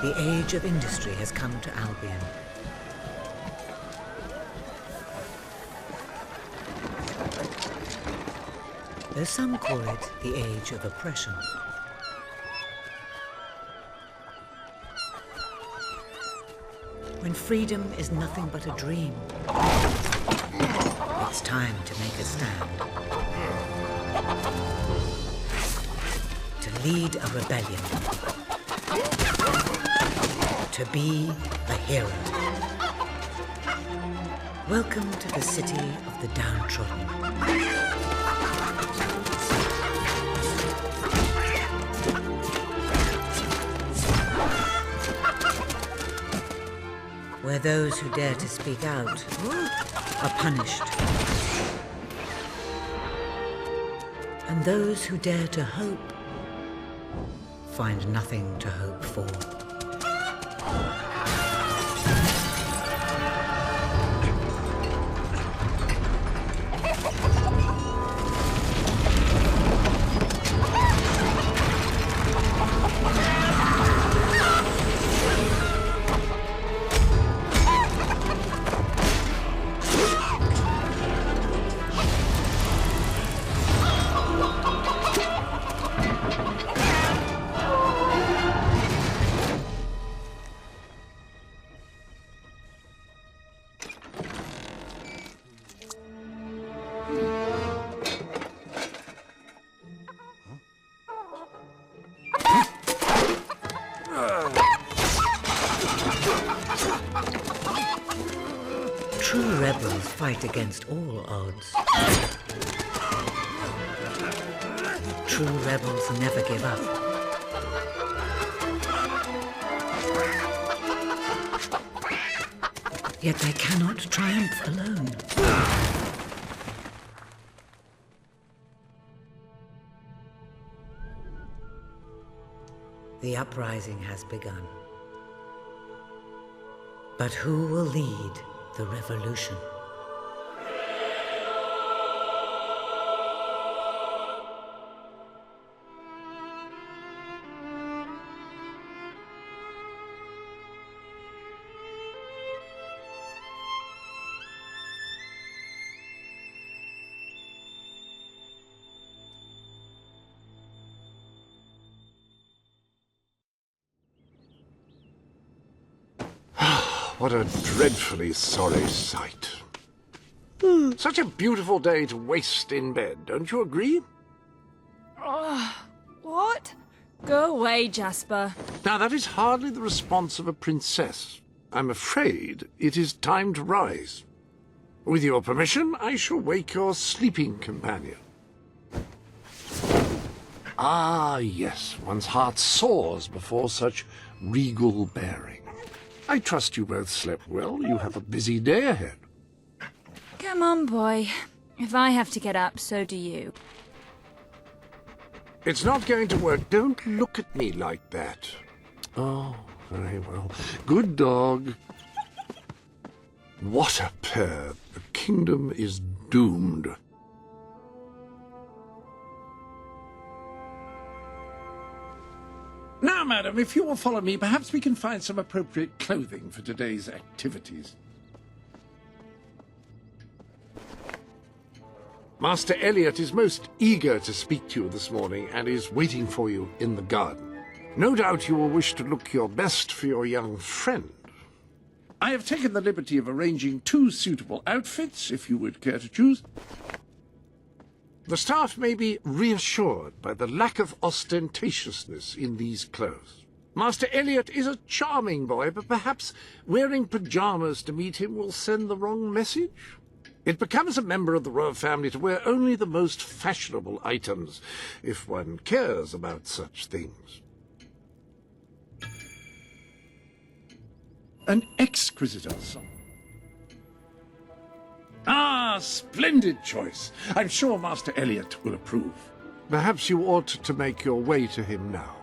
The age of industry has come to Albion. Though some call it the age of oppression. When freedom is nothing but a dream, it's time to make a stand. To lead a rebellion. To be a hero. Welcome to the city of the downtrodden. Where those who dare to speak out are punished. And those who dare to hope find nothing to hope for. True rebels fight against all odds. True rebels never give up. Yet they cannot triumph alone. The uprising has begun. But who will lead the revolution? What a dreadfully sorry sight. Such a beautiful day to waste in bed, don't you agree? What? Go away, Jasper. Now, that is hardly the response of a princess. I'm afraid it is time to rise. With your permission, I shall wake your sleeping companion. Ah, yes, one's heart soars before such regal bearing. I trust you both slept well. You have a busy day ahead. Come on, boy. If I have to get up, so do you. It's not going to work. Don't look at me like that. Oh, very well. Good dog. What a pair. The kingdom is doomed. Now, madam, if you will follow me, perhaps we can find some appropriate clothing for today's activities. Master Elliot is most eager to speak to you this morning and is waiting for you in the garden. No doubt you will wish to look your best for your young friend. I have taken the liberty of arranging 2 suitable outfits, if you would care to choose. The staff may be reassured by the lack of ostentatiousness in these clothes. Master Elliot is a charming boy, but perhaps wearing pyjamas to meet him will send the wrong message. It becomes a member of the royal family to wear only the most fashionable items, if one cares about such things. An exquisite ensemble. Ah, splendid choice. I'm sure Master Elliot will approve. Perhaps you ought to make your way to him now.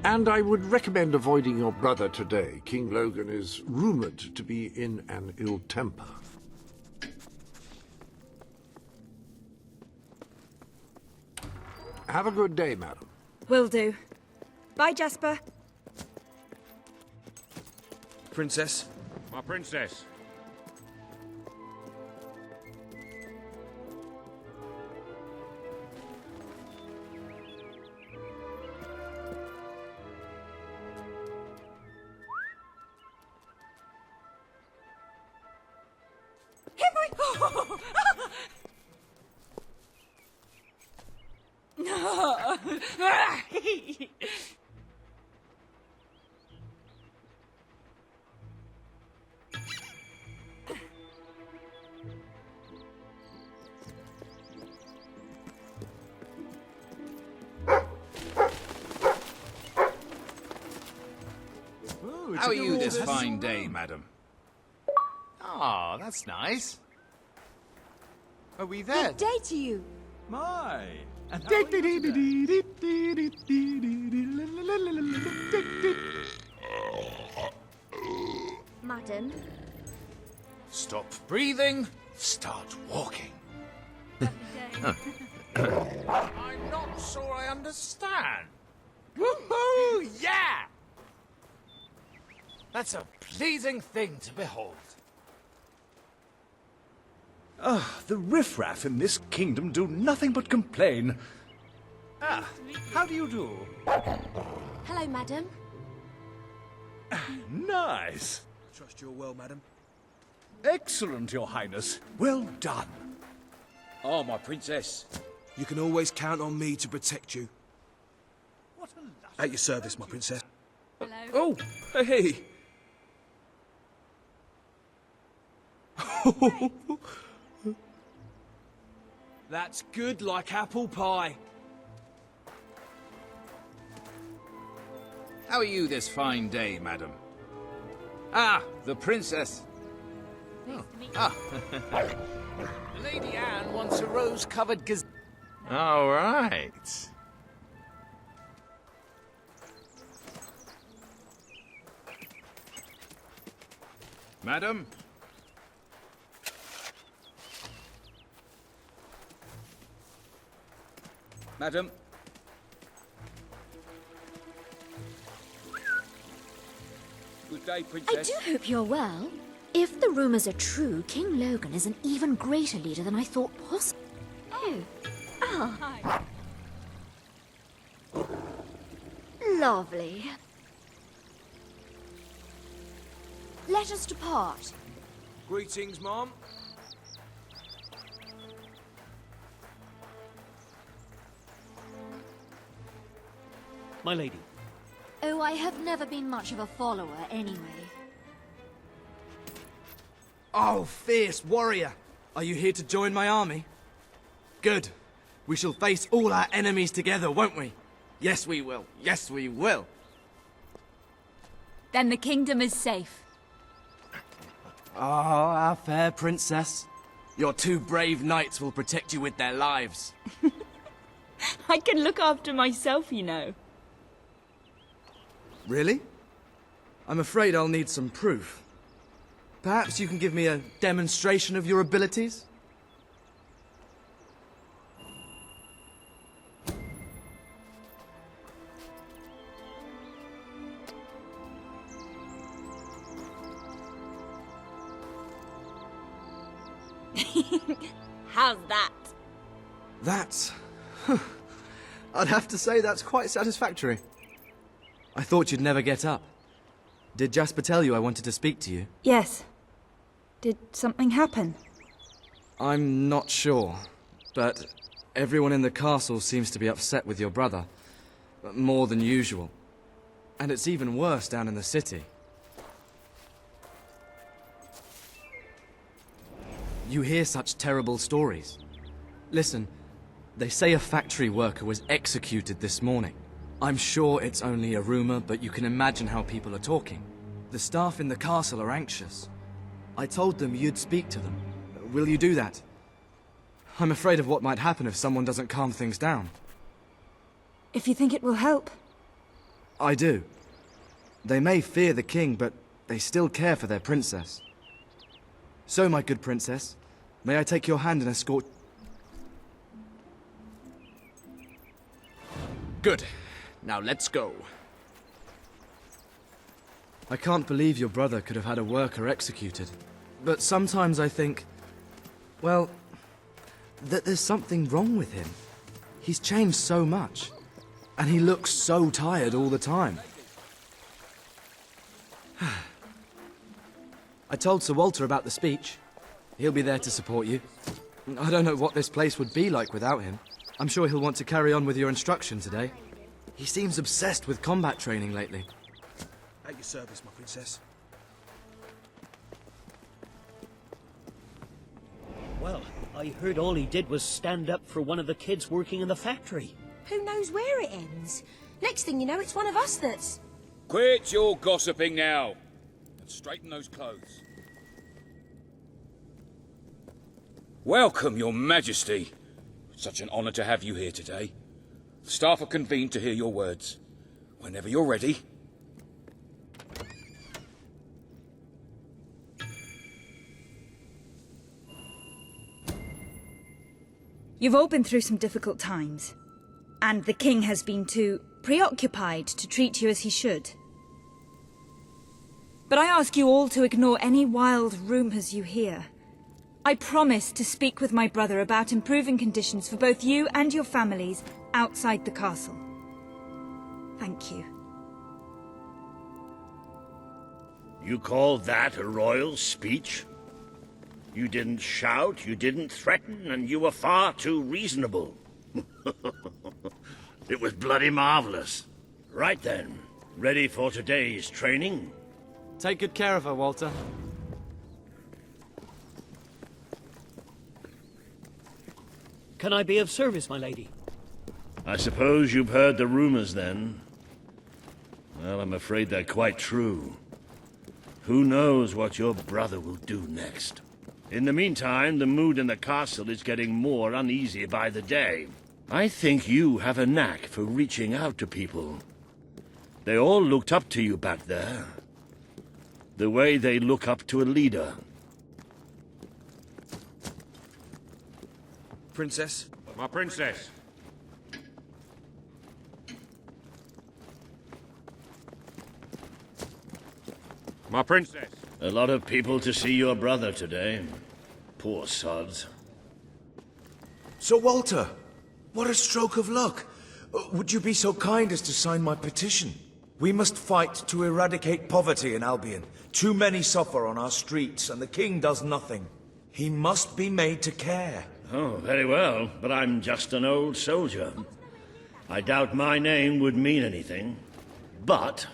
And I would recommend avoiding your brother today. King Logan is rumored to be in an ill temper. Have a good day, madam. Will do. Bye, Jasper. Princess. My princess. How are you this fine day, madam? Ah, that's nice. Are we there? Good day to you. My. And Madam, stop breathing. Start walking. I'm not sure I understand. Woohoo! Yeah! That's a pleasing thing to behold. The riffraff in this kingdom do nothing but complain. Ah, how do you do? hello, madam. Nice. Trust you're well, madam. Excellent, Your Highness. Well done. Oh, my princess. You can always count on me to protect you. What a lovely... At your service, my princess. Hello. Oh, hey. That's good like apple pie. How are you this fine day, madam? Ah, the princess. Lady Anne wants a rose-covered gazelle. All right. Madam? Madam. Good day, I princess. do hope you're well. If the rumours are true, King Logan is an even greater leader than I thought possible. Oh. Hi. Lovely. Let us depart. Greetings, Mom. My lady. Oh, I have never been much of a follower anyway. Oh, fierce warrior! Are you here to join my army? Good. We shall face all our enemies together, won't we? Yes, we will. Yes, we will. Then the kingdom is safe. Oh, our fair princess. Your two brave knights will protect you with their lives. I can look after myself, you know. Really? I'm afraid I'll need some proof. Perhaps you can give me a demonstration of your abilities? How's that? That's... I'd have to say that's quite satisfactory. I thought you'd never get up. Did Jasper tell you I wanted to speak to you? Yes. Did something happen? I'm not sure, but everyone in the castle seems to be upset with your brother. More than usual. And it's even worse down in the city. You hear such terrible stories. Listen, they say a factory worker was executed this morning. I'm sure it's only a rumor, but you can imagine how people are talking. The staff in the castle are anxious. I told them you'd speak to them. Will you do that? I'm afraid of what might happen if someone doesn't calm things down. If you think it will help. I do. They may fear the king, but they still care for their princess. So, my good princess, may I take your hand and escort... Good. Now let's go. I can't believe your brother could have had a worker executed. But sometimes I think, well, that there's something wrong with him. He's changed so much. And he looks so tired all the time. I told Sir Walter about the speech. He'll be there to support you. I don't know what this place would be like without him. I'm sure he'll want to carry on with your instruction today. He seems obsessed with combat training lately. At your service, my princess. Well, I heard all he did was stand up for one of the kids working in the factory. Who knows where it ends? Next thing you know, it's one of us that's... Quit your gossiping now, and straighten those clothes. Welcome, your majesty. Such an honor to have you here today. The staff are convened to hear your words. Whenever you're ready. You've all been through some difficult times, and the king has been too preoccupied to treat you as he should. But I ask you all to ignore any wild rumors you hear. I promise to speak with my brother about improving conditions for both you and your families outside the castle. Thank you. You call that a royal speech? You didn't shout, you didn't threaten, and you were far too reasonable. It was bloody marvelous. Right then, ready for today's training? Take good care of her, Walter. Can I be of service, my lady? I suppose you've heard the rumors then. Well, I'm afraid they're quite true. Who knows what your brother will do next? In the meantime, the mood in the castle is getting more uneasy by the day. I think you have a knack for reaching out to people. They all looked up to you back there. The way they look up to a leader. Princess? My princess. My princess. A lot of people to see your brother today. Poor sods. Sir Walter, what a stroke of luck. Would you be so kind as to sign my petition? We must fight to eradicate poverty in Albion. Too many suffer on our streets, and the king does nothing. He must be made to care. Oh, very well, but I'm just an old soldier. I doubt my name would mean anything. But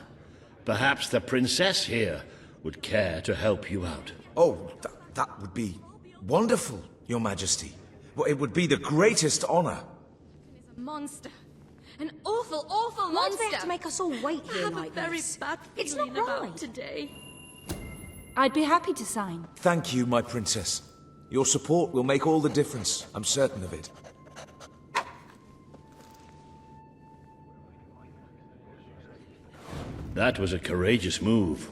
perhaps the princess here would care to help you out. Oh, that would be wonderful, Your Majesty. Well, it would be the greatest honor. A monster. An awful, awful monster. Why do they have to make us all wait here like this? I have a very bad feeling about today. I'd be happy to sign. Thank you, my princess. Your support will make all the difference. I'm certain of it. That was a courageous move.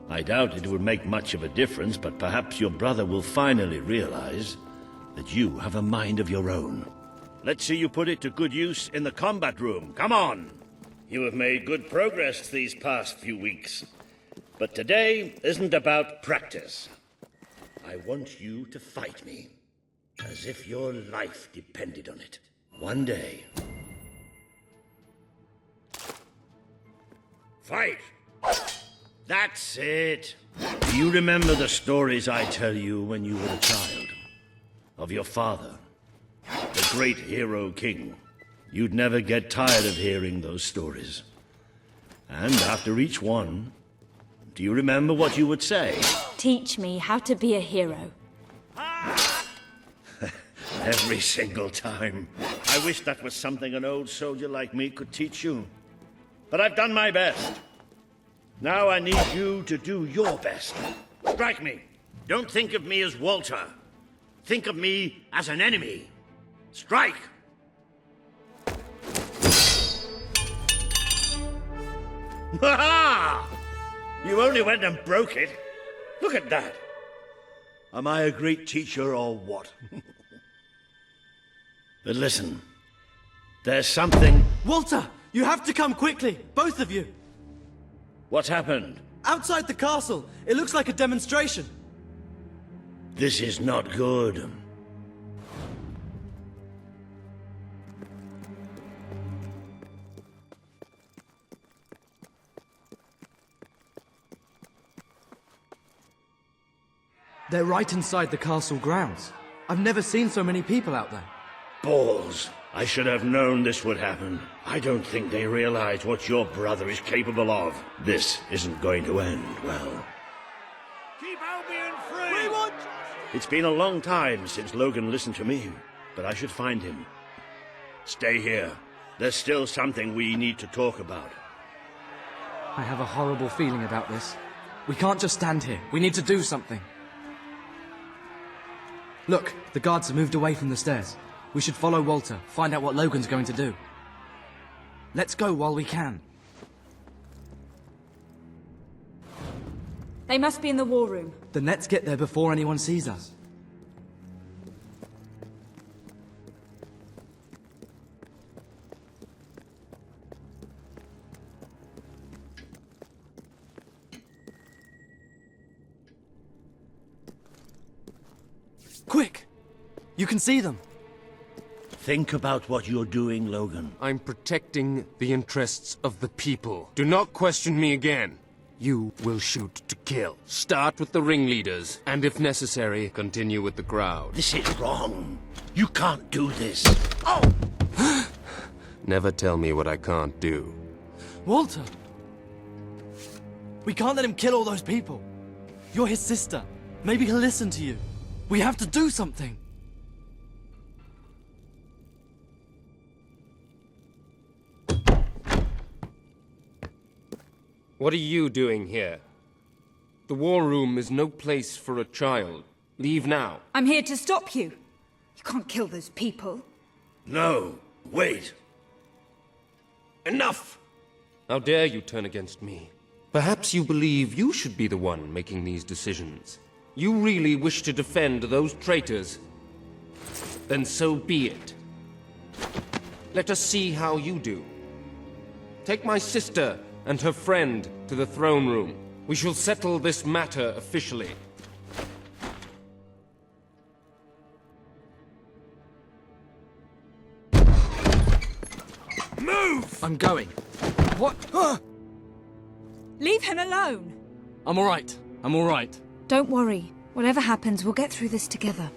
I doubt it would make much of a difference, but perhaps your brother will finally realize that you have a mind of your own. Let's see you put it to good use in the combat room. Come on! You have made good progress these past few weeks. But today isn't about practice. I want you to fight me, as if your life depended on it. One day. Fight! That's it. Do you remember the stories I tell you when you were a child? Of your father, the great hero king. You'd never get tired of hearing those stories. And after each one, do you remember what you would say? Teach me how to be a hero. Every single time. I wish that was something an old soldier like me could teach you. But I've done my best. Now I need you to do your best. Strike me. Don't think of me as Walter. Think of me as an enemy. Strike! Ha-ha! You only went and broke it. Look at that. Am I a great teacher or what? But listen, there's something... Walter! You have to come quickly! Both of you! What's happened? Outside the castle! It looks like a demonstration! This is not good. They're right inside the castle grounds. I've never seen so many people out there. Balls. I should have known this would happen. I don't think they realize what your brother is capable of. This isn't going to end well. Keep Albion free! We want justice! It's been a long time since Logan listened to me, but I should find him. Stay here. There's still something we need to talk about. I have a horrible feeling about this. We can't just stand here. We need to do something. Look, the guards have moved away from the stairs. We should follow Walter, find out what Logan's going to do. Let's go while we can. They must be in the war room. Then let's get there before anyone sees us. Quick! You can see them. Think about what you're doing, Logan. I'm protecting the interests of the people. Do not question me again. You will shoot to kill. Start with the ringleaders, and if necessary, continue with the crowd. This is wrong. You can't do this. Oh! Never tell me what I can't do. Walter! We can't let him kill all those people. You're his sister. Maybe he'll listen to you. We have to do something. What are you doing here? The war room is no place for a child. Leave now. I'm here to stop you. You can't kill those people. No, wait. Enough! How dare you turn against me? Perhaps you believe you should be the one making these decisions. You really wish to defend those traitors? Then so be it. Let us see how you do. Take my sister and her friend to the throne room. We shall settle this matter officially. Move! I'm going. What? Leave him alone. I'm all right. I'm all right. Don't worry. Whatever happens, we'll get through this together.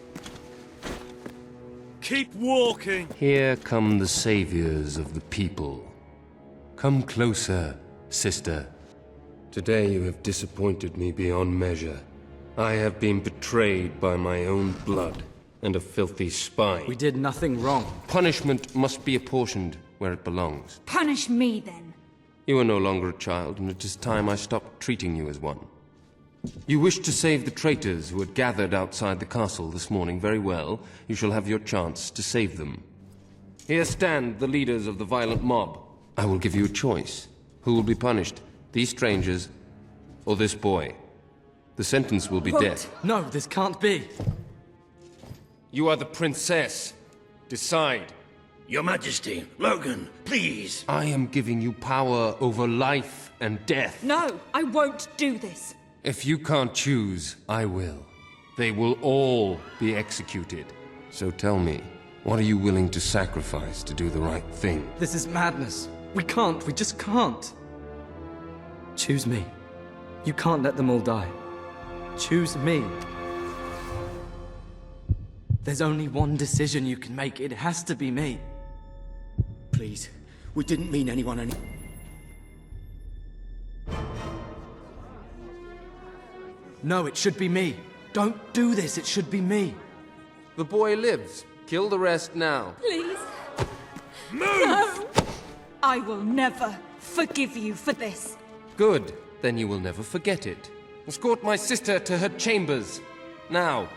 Keep walking! Here come the saviors of the people. Come closer, sister. Today you have disappointed me beyond measure. I have been betrayed by my own blood and a filthy spy. We did nothing wrong. Punishment must be apportioned where it belongs. Punish me, then. You are no longer a child, and it is time I stopped treating you as one. You wished to save the traitors who had gathered outside the castle this morning. Very well. You shall have your chance to save them. Here stand the leaders of the violent mob. I will give you a choice. Who will be punished? These strangers, or this boy? The sentence will be death. No, this can't be. You are the princess. Decide. Your Majesty, Logan, please. I am giving you power over life and death. No, I won't do this. If you can't choose, I will. They will all be executed. So tell me, what are you willing to sacrifice to do the right thing? This is madness. We just can't. Choose me. You can't let them all die. Choose me. There's only one decision you can make. It has to be me. Please, we didn't mean anyone any... No, it should be me. Don't do this, it should be me. The boy lives. Kill the rest now. Please. Move! No! I will never forgive you for this. Good. Then you will never forget it. Escort my sister to her chambers. Now.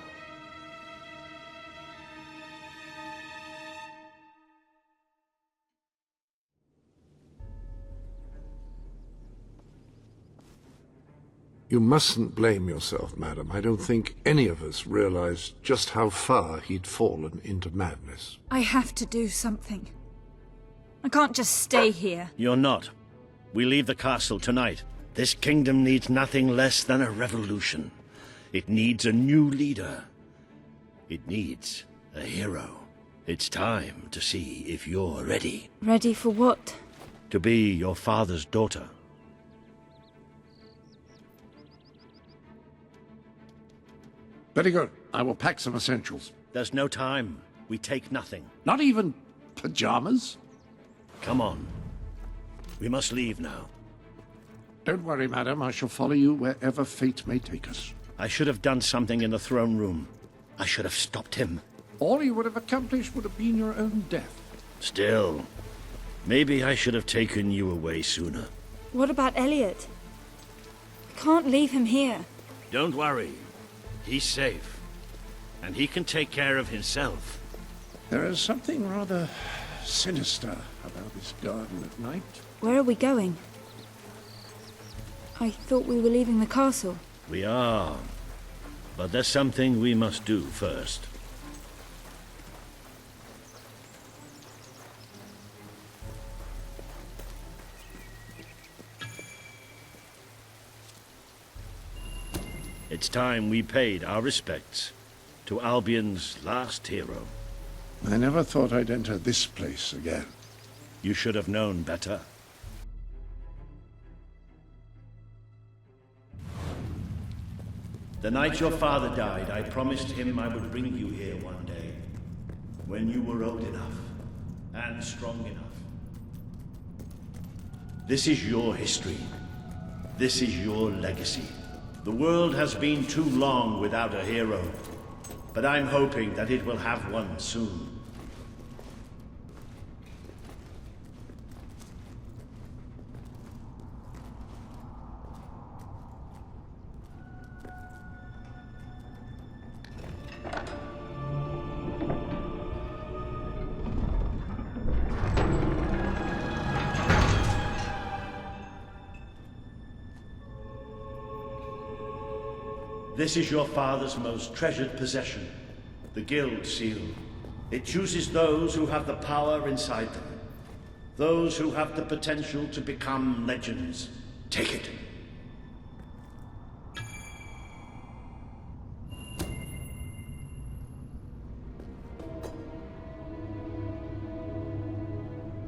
You mustn't blame yourself, madam. I don't think any of us realized just how far he'd fallen into madness. I have to do something. I can't just stay here. You're not. We leave the castle tonight. This kingdom needs nothing less than a revolution. It needs a new leader. It needs a hero. It's time to see if you're ready. Ready for what? To be your father's daughter. Very good. I will pack some essentials. There's no time. We take nothing. Not even pajamas? Come on. We must leave now. Don't worry, madam. I shall follow you wherever fate may take us. I should have done something in the throne room. I should have stopped him. All you would have accomplished would have been your own death. Still, maybe I should have taken you away sooner. What about Elliot? I can't leave him here. Don't worry. He's safe. And he can take care of himself. There is something rather sinister about this garden at night. Where are we going? I thought we were leaving the castle. We are. But there's something we must do first. It's time we paid our respects to Albion's last hero. I never thought I'd enter this place again. You should have known better. The night your father died, I promised him I would bring you here one day, when you were old enough and strong enough. This is your history. This is your legacy. The world has been too long without a hero, but I'm hoping that it will have one soon. This is your father's most treasured possession, the Guild Seal. It chooses those who have the power inside them, those who have the potential to become legends. Take it.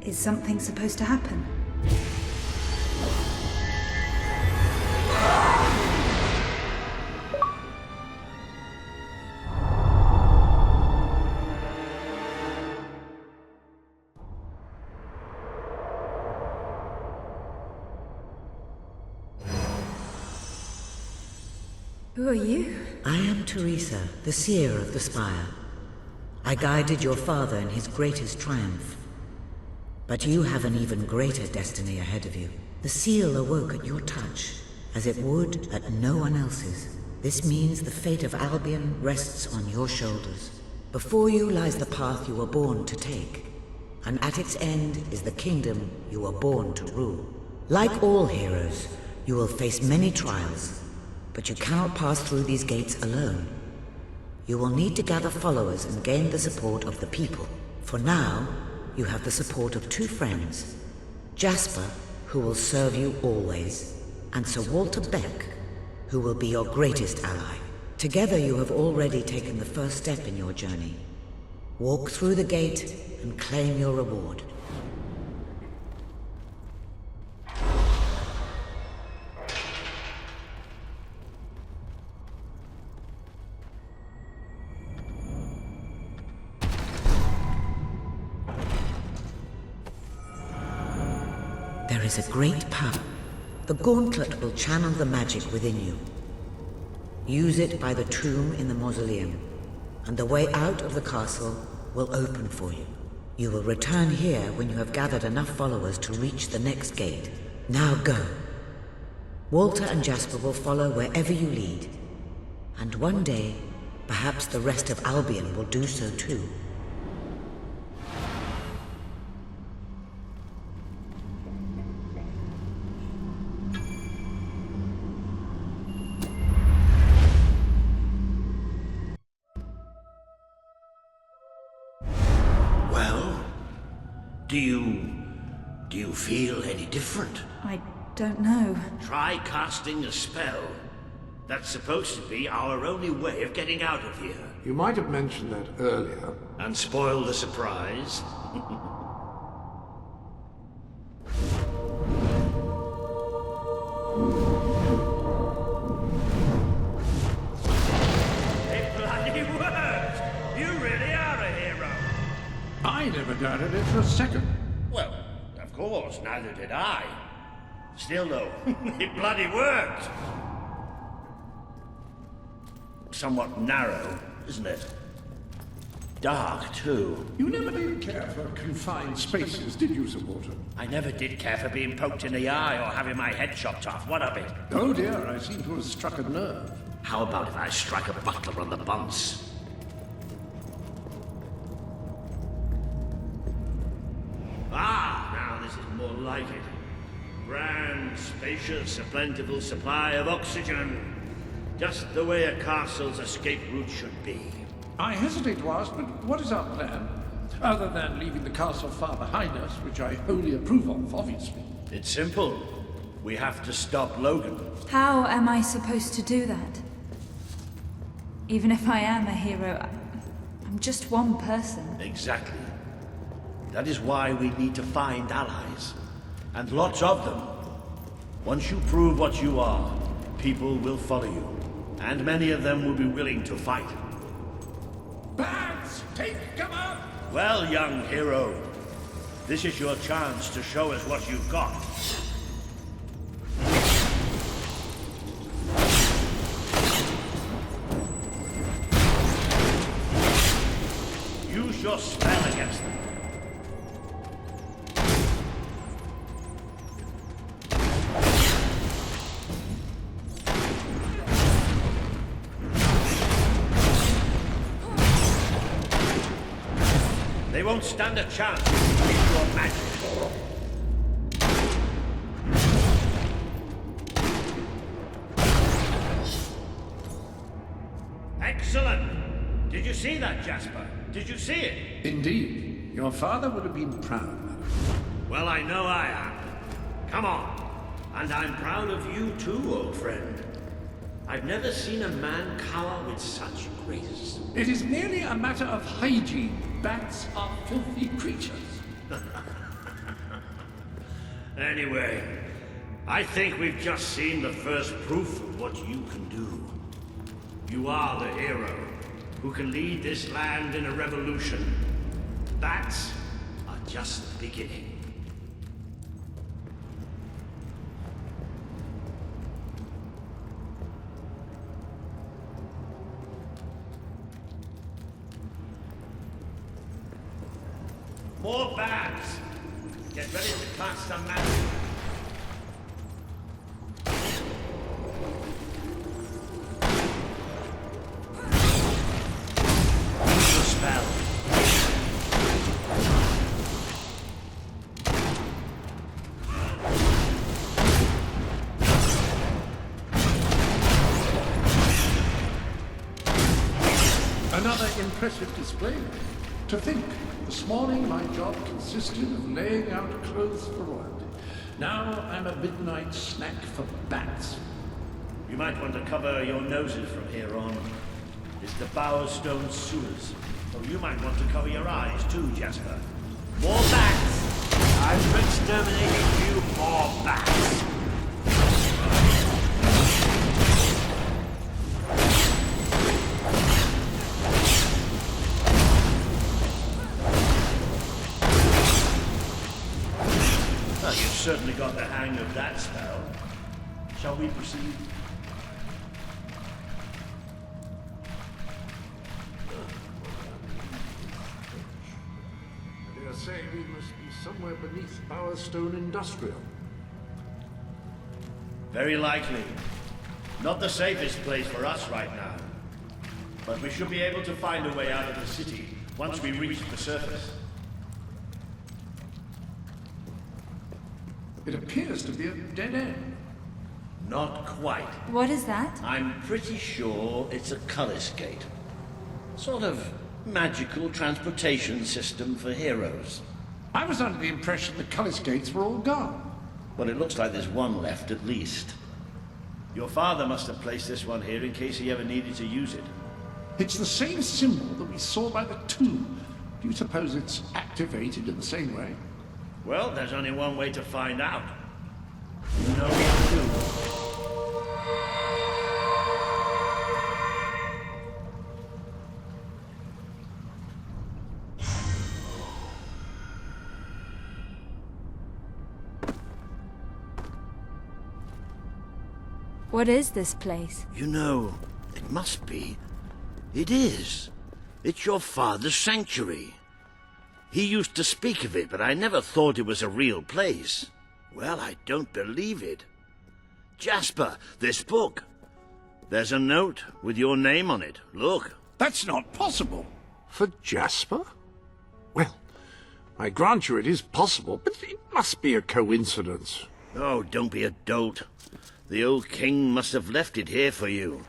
Is something supposed to happen? Who are you? I am Teresa, the seer of the spire. I guided your father in his greatest triumph. But you have an even greater destiny ahead of you. The seal awoke at your touch, as it would at no one else's. This means the fate of Albion rests on your shoulders. Before you lies the path you were born to take, and at its end is the kingdom you were born to rule. Like all heroes, you will face many trials, but you cannot pass through these gates alone. You will need to gather followers and gain the support of the people. For now, you have the support of two friends, Jasper, who will serve you always, and Sir Walter Beck, who will be your greatest ally. Together you have already taken the first step in your journey. Walk through the gate and claim your reward. There is a great power. The gauntlet will channel the magic within you. Use it by the tomb in the mausoleum, and the way out of the castle will open for you. You will return here when you have gathered enough followers to reach the next gate. Now go. Walter and Jasper will follow wherever you lead. And one day, perhaps the rest of Albion will do so too. Do you feel any different? I don't know. Try casting a spell. That's supposed to be our only way of getting out of here. You might have mentioned that earlier. And spoil the surprise. It bloody worked! You really are a hero! I never doubted it for a second. Well, of course, neither did I. Still, though, it bloody worked! Somewhat narrow, isn't it? Dark, too. You never did care for confined spaces, did you, Sir Walter? I never did care for being poked in the eye or having my head chopped off. What of it? Oh dear, I seem to have struck a nerve. How about if I strike a butler on the bunce? Ah, now this is more like it. Grand, spacious, a plentiful supply of oxygen. Just the way a castle's escape route should be. I hesitate to ask, but what is our plan? Other than leaving the castle far behind us, which I wholly approve of, obviously. It's simple. We have to stop Logan. How am I supposed to do that? Even if I am a hero, I'm just one person. Exactly. That is why we need to find allies. And lots of them. Once you prove what you are, people will follow you. And many of them will be willing to fight. Bats! Take cover! Well, young hero, this is your chance to show us what you've got. Use your spell against them. They won't stand a chance with your magic. Excellent! Did you see that, Jasper? Did you see it? Indeed. Your father would have been proud, madam. Well, I know I am. Come on. And I'm proud of you too, old friend. I've never seen a man cower with such grace. It is merely a matter of hygiene. Bats are filthy creatures. Anyway, I think we've just seen the first proof of what you can do. You are the hero who can lead this land in a revolution. Bats are just the beginning. More bats! Get ready to cast some magic. Use your spell. Another impressive display. To think, this morning my job consisted of laying out clothes for royalty. Now I'm a midnight snack for bats. You might want to cover your noses from here on. It's the Bowerstone sewers. So you might want to cover your eyes too, Jasper. More bats! I've exterminated a few more bats. Well, you've certainly got the hang of that spell. Shall we proceed? I dare say we must be somewhere beneath Bowerstone Industrial. Very likely. Not the safest place for us right now. But we should be able to find a way out of the city once we reach the surface. It appears to be a dead end. Not quite. What is that? I'm pretty sure it's a Cullis Gate. Sort of magical transportation system for heroes. I was under the impression the Cullis gates were all gone. Well, it looks like there's one left at least. Your father must have placed this one here in case he ever needed to use it. It's the same symbol that we saw by the tomb. Do you suppose it's activated in the same way? Well, there's only one way to find out. You know what to do. What is this place? You know, it must be. It is. It's your father's sanctuary. He used to speak of it, but I never thought it was a real place. Well, I don't believe it. Jasper, this book. There's a note with your name on it. Look. That's not possible. For Jasper? Well, I grant you it is possible, but it must be a coincidence. Oh, don't be a dolt. The old king must have left it here for you.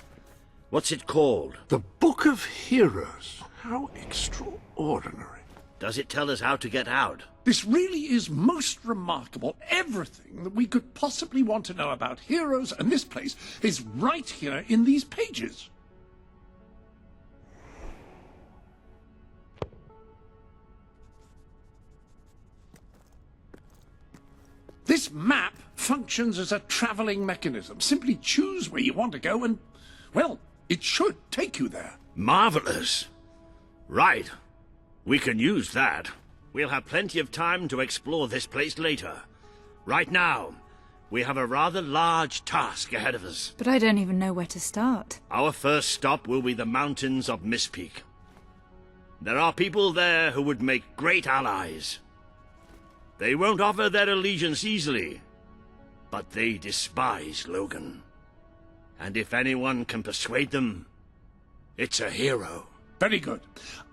What's it called? The Book of Heroes. How extraordinary. Does it tell us how to get out? This really is most remarkable. Everything that we could possibly want to know about heroes and this place is right here in these pages. This map functions as a traveling mechanism. Simply choose where you want to go and, well, it should take you there. Marvelous. Right. We can use that. We'll have plenty of time to explore this place later. Right now, we have a rather large task ahead of us. But I don't even know where to start. Our first stop will be the mountains of Mistpeak. There are people there who would make great allies. They won't offer their allegiance easily, but they despise Logan. And if anyone can persuade them, it's a hero. Very good.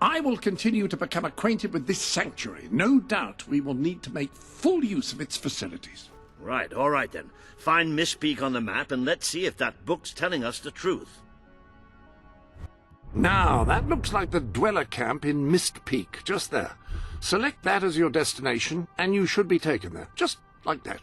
I will continue to become acquainted with this sanctuary. No doubt we will need to make full use of its facilities. Right, all right then. Find Mistpeak on the map and let's see if that book's telling us the truth. Now, that looks like the dweller camp in Mistpeak, just there. Select that as your destination, and you should be taken there, just like that.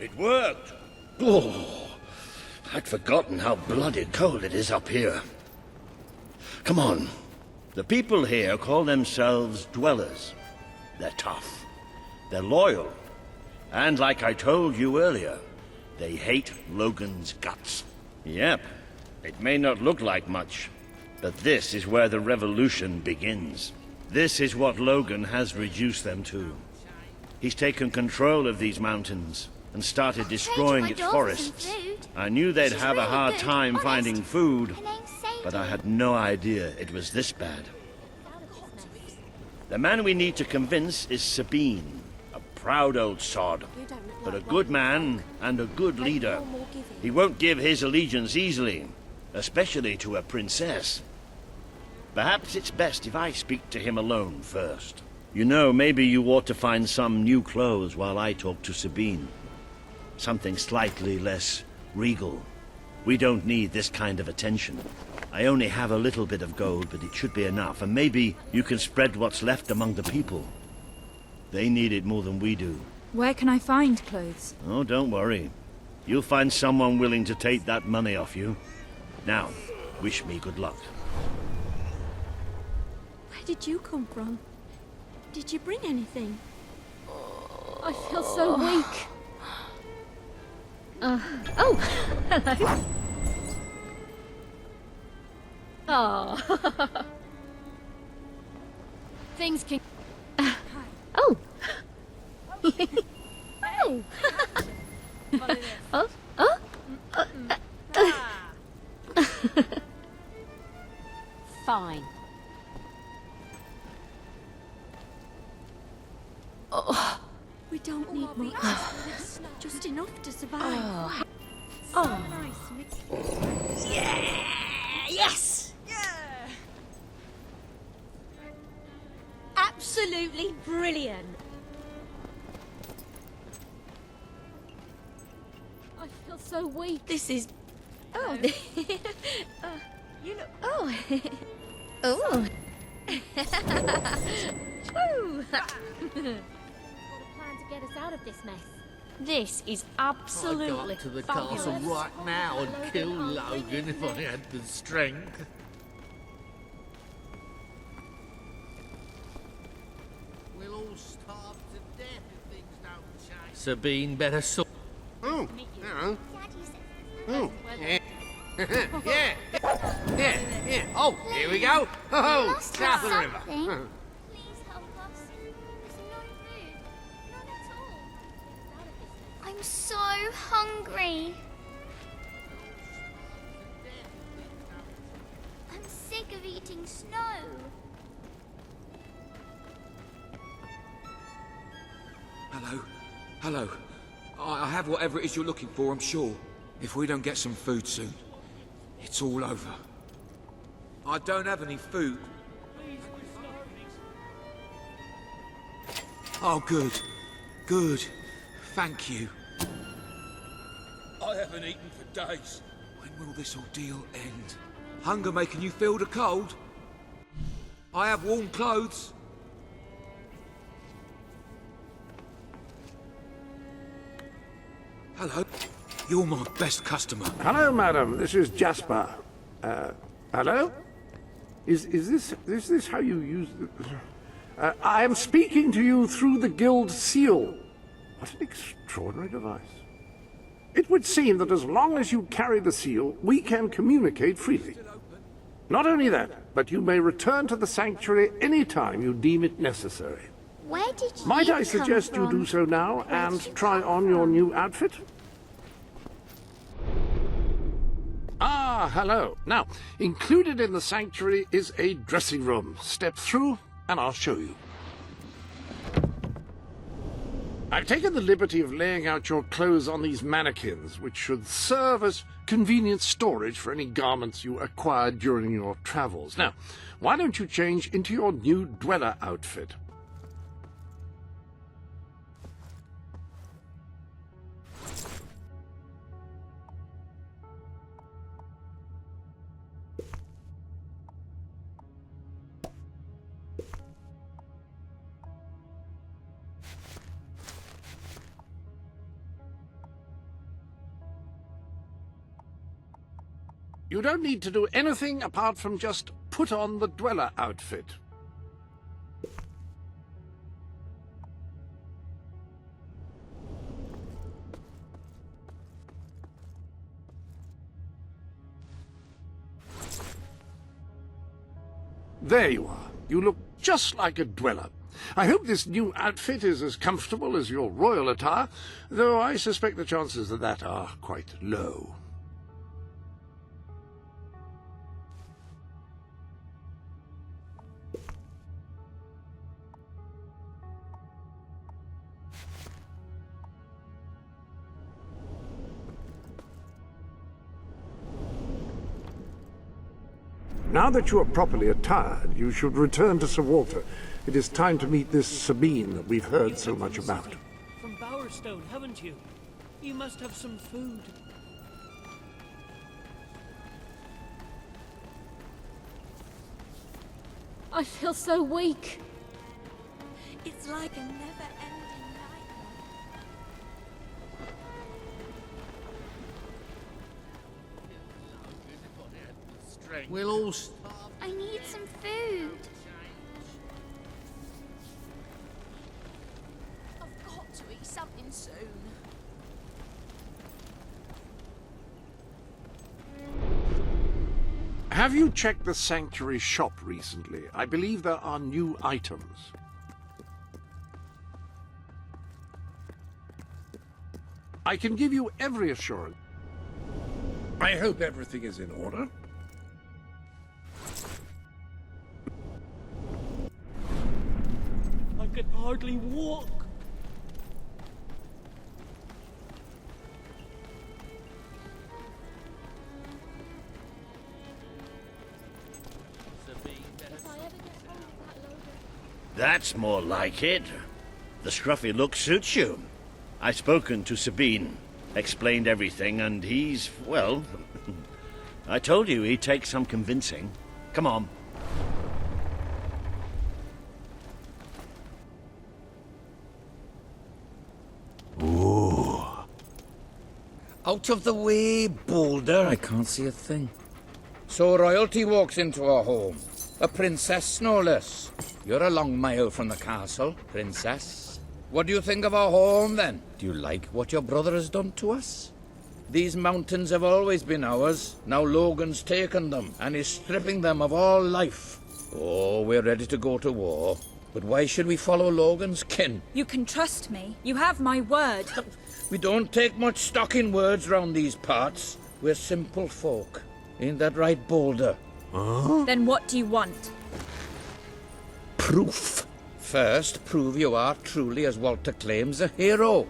It worked! Oh, I'd forgotten how bloody cold it is up here. Come on. The people here call themselves dwellers. They're tough. They're loyal. And like I told you earlier, they hate Logan's guts. Yep. It may not look like much, but this is where the revolution begins. This is what Logan has reduced them to. He's taken control of these mountains and started destroying its forests. I knew they'd have a hard time finding food, but I had no idea it was this bad. The man we need to convince is Sabine, a proud old sod, but a good man and a good leader. He won't give his allegiance easily, especially to a princess. Perhaps it's best if I speak to him alone first. You know, maybe you ought to find some new clothes while I talk to Sabine. Something slightly less regal. We don't need this kind of attention. I only have a little bit of gold, but it should be enough, and maybe you can spread what's left among the people. They need it more than we do. Where can I find clothes? Oh, don't worry. You'll find someone willing to take that money off you. Now, wish me good luck. Where did you come from? Did you bring anything? I feel so weak. Oh, hello. Oh. Things can... oh. Oh. Oh. Fine. Oh. We don't need much. Just enough to survive. Oh. Yeah! Yes! Absolutely brilliant. so weak. This is... Oh. You know... Oh. Oh. Woo! Got a plan to get us out of this mess. This is absolutely I'd go up to the fabulous. castle right now and kill Logan if I had the strength. We'll all starve to death if things don't change. Sabine better sort. Oh, hello. Oh, yeah. Yeah. Yeah, yeah. Oh, here we go. Oh, south of the river. Please help us. There's no food. None at all. I'm so hungry. I'm sick of eating snow. Hello? Hello? I have whatever it is you're looking for, I'm sure. If we don't get some food soon, it's all over. I don't have any food. Oh, good. Good. Thank you. I haven't eaten for days. When will this ordeal end? Hunger making you feel the cold? I have warm clothes. Hello. You're my best customer. Hello, madam. This is Jasper. Hello? Is this how you use the... I am speaking to you through the guild seal. What an extraordinary device. It would seem that as long as you carry the seal, we can communicate freely. Not only that, but you may return to the sanctuary any time you deem it necessary. Where did you Might I come suggest you from? do so now and try on your new outfit? Ah, hello. Now, included in the sanctuary is a dressing room. Step through and I'll show you. I've taken the liberty of laying out your clothes on these mannequins, which should serve as convenient storage for any garments you acquired during your travels. Now, why don't you change into your new dweller outfit? You don't need to do anything apart from just put on the dweller outfit. There you are. You look just like a dweller. I hope this new outfit is as comfortable as your royal attire, though I suspect the chances of that are quite low. Now that you are properly attired, you should return to Sir Walter. It is time to meet this Sabine that we've heard so much about. From Bowerstone, haven't you? You must have some food. I feel so weak. It's like a never-ending nightmare. We'll all... I need some food. I've got to eat something soon. Have you checked the sanctuary shop recently? I believe there are new items. I can give you every assurance. I hope everything is in order. I can hardly walk. That's more like it. The scruffy look suits you. I've spoken to Sabine. Explained everything, and he's, well... I told you he'd take some convincing. Come on. Ooh. Out of the way, Boulder. I can't see a thing. So royalty walks into our home. A princess, no less. You're a long mile from the castle, princess. What do you think of our home, then? Do you like what your brother has done to us? These mountains have always been ours. Now Logan's taken them, and is stripping them of all life. Oh, we're ready to go to war. But why should we follow Logan's kin? You can trust me. You have my word. We don't take much stock in words round these parts. We're simple folk. Ain't that right, Boulder? Huh? Then what do you want? Proof. First, prove you are truly, as Walter claims, a hero.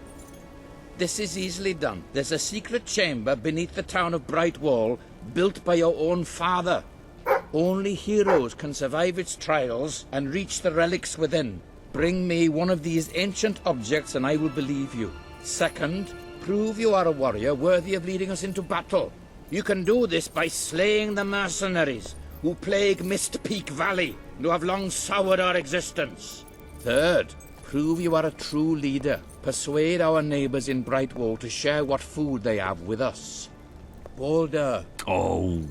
This is easily done. There's a secret chamber beneath the town of Brightwall, built by your own father. Only heroes can survive its trials and reach the relics within. Bring me one of these ancient objects and I will believe you. Second, prove you are a warrior worthy of leading us into battle. You can do this by slaying the mercenaries who plague Mist Peak Valley and who have long soured our existence. Third, prove you are a true leader. Persuade our neighbors in Brightwall to share what food they have with us. Boulder. Oh.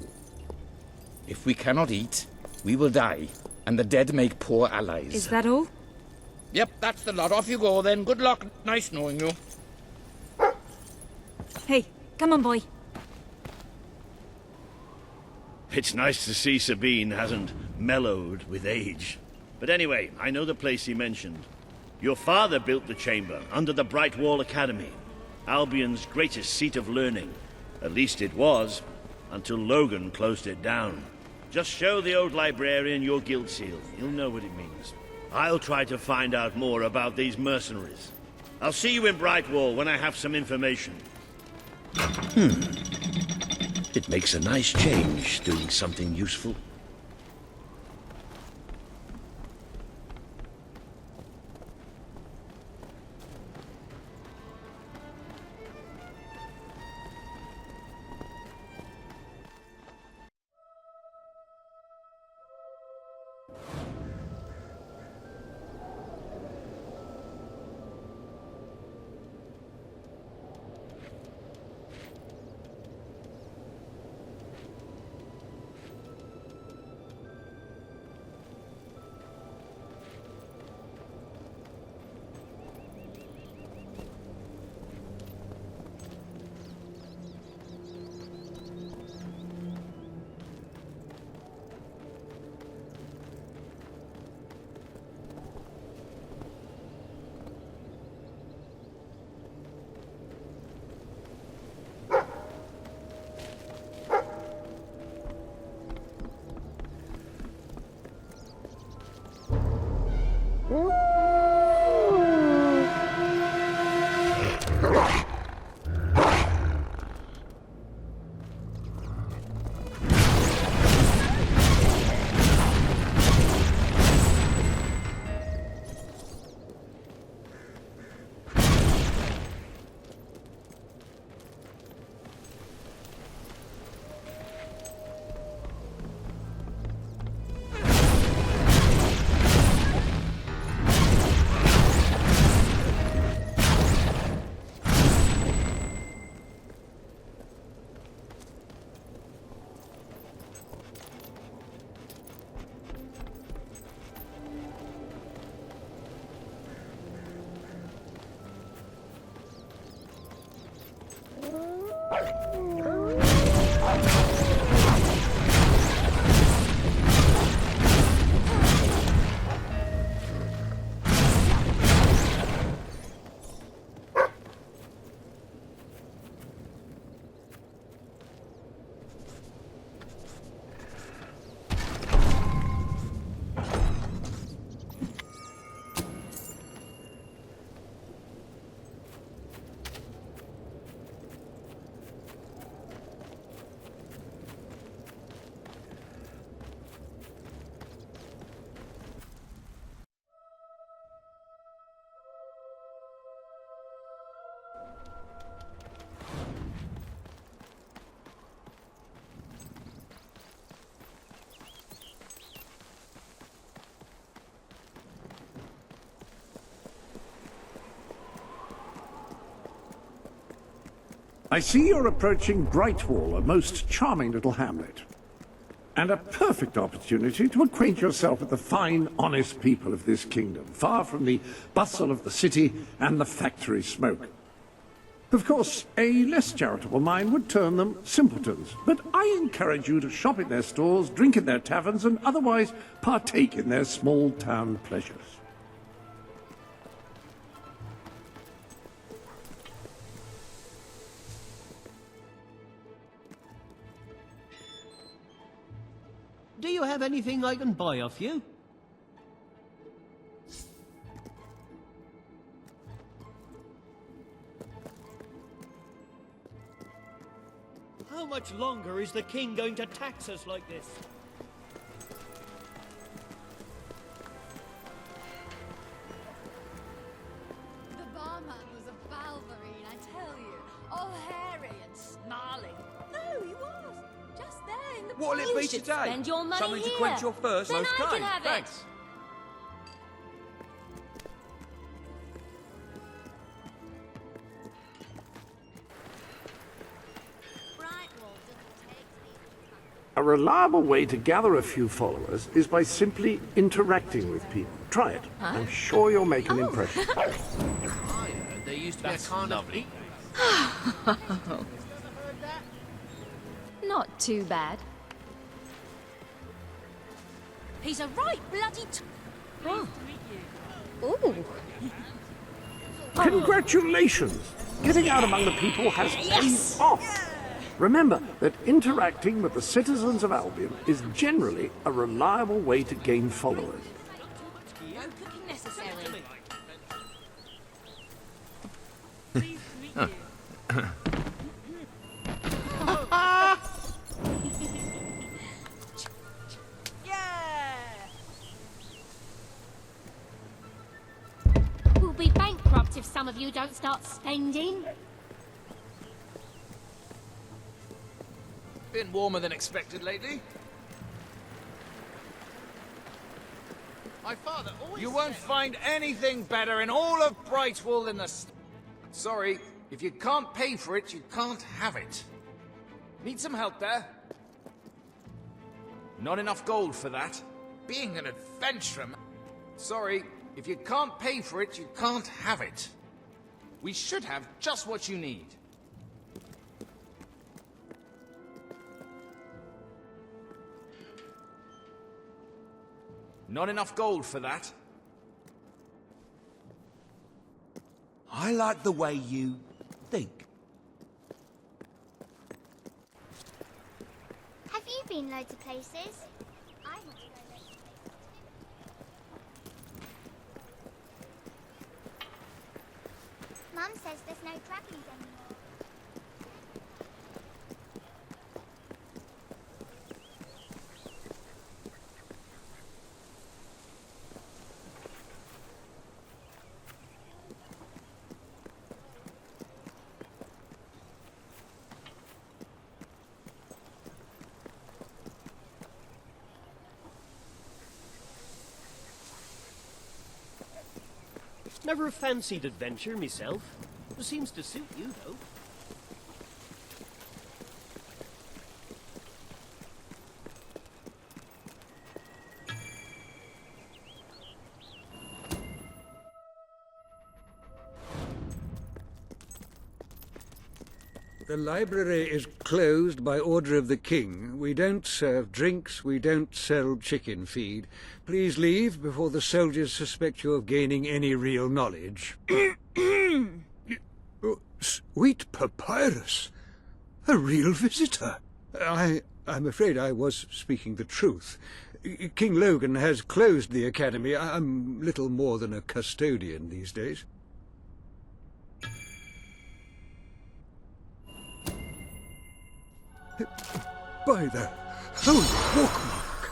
If we cannot eat, we will die, and the dead make poor allies. Is that all? Yep, that's the lot. Off you go then. Good luck. Nice knowing you. Hey, come on, boy. It's nice to see Sabine hasn't mellowed with age. But anyway, I know the place he mentioned. Your father built the chamber under the Brightwall Academy, Albion's greatest seat of learning. At least it was, until Logan closed it down. Just show the old librarian your guild seal. He'll know what it means. I'll try to find out more about these mercenaries. I'll see you in Brightwall when I have some information. It makes a nice change doing something useful. I see you're approaching Brightwall, a most charming little hamlet. And a perfect opportunity to acquaint yourself with the fine, honest people of this kingdom, far from the bustle of the city and the factory smoke. Of course, a less charitable mind would term them simpletons, but I encourage you to shop in their stores, drink in their taverns, and otherwise partake in their small-town pleasures. Do you have anything I can buy off you? How much longer is the king going to tax us like this? The barman was a balverine, I tell you. All hairy and snarling. No, he was. Just there in the What'll it be today? Spend your money Something here. to quench your thirst? Then I Okay, can have thanks. it. A reliable way to gather a few followers is by simply interacting with people. Try it. I'm sure you'll make an impression. There used to be a kind of... Not too bad. He's a right bloody Oh. Ooh. Congratulations! Getting out among the people has Yes! paid off. Remember that interacting with the citizens of Albion is generally a reliable way to gain followers. No cooking necessary. We'll be bankrupt if some of you don't start spending. Been warmer than expected lately. My father always You won't find anything better in all of Brightwall than the... Sorry, if you can't pay for it, you can't have it. Need some help there? Not enough gold for that. Being an adventurer... Sorry, if you can't pay for it, you can't have it. We should have just what you need. Not enough gold for that. I like the way you think. Have you been loads of places? I want to go loads of places too. Mum says there's no trappies anymore. Never fancied adventure myself. Seems to suit you, though. The library is closed by order of the king. We don't serve drinks, we don't sell chicken feed. Please leave before the soldiers suspect you of gaining any real knowledge. Oh, sweet papyrus! A real visitor! I'm afraid I was speaking the truth. King Logan has closed the academy. I'm little more than a custodian these days. By the holy walkmark!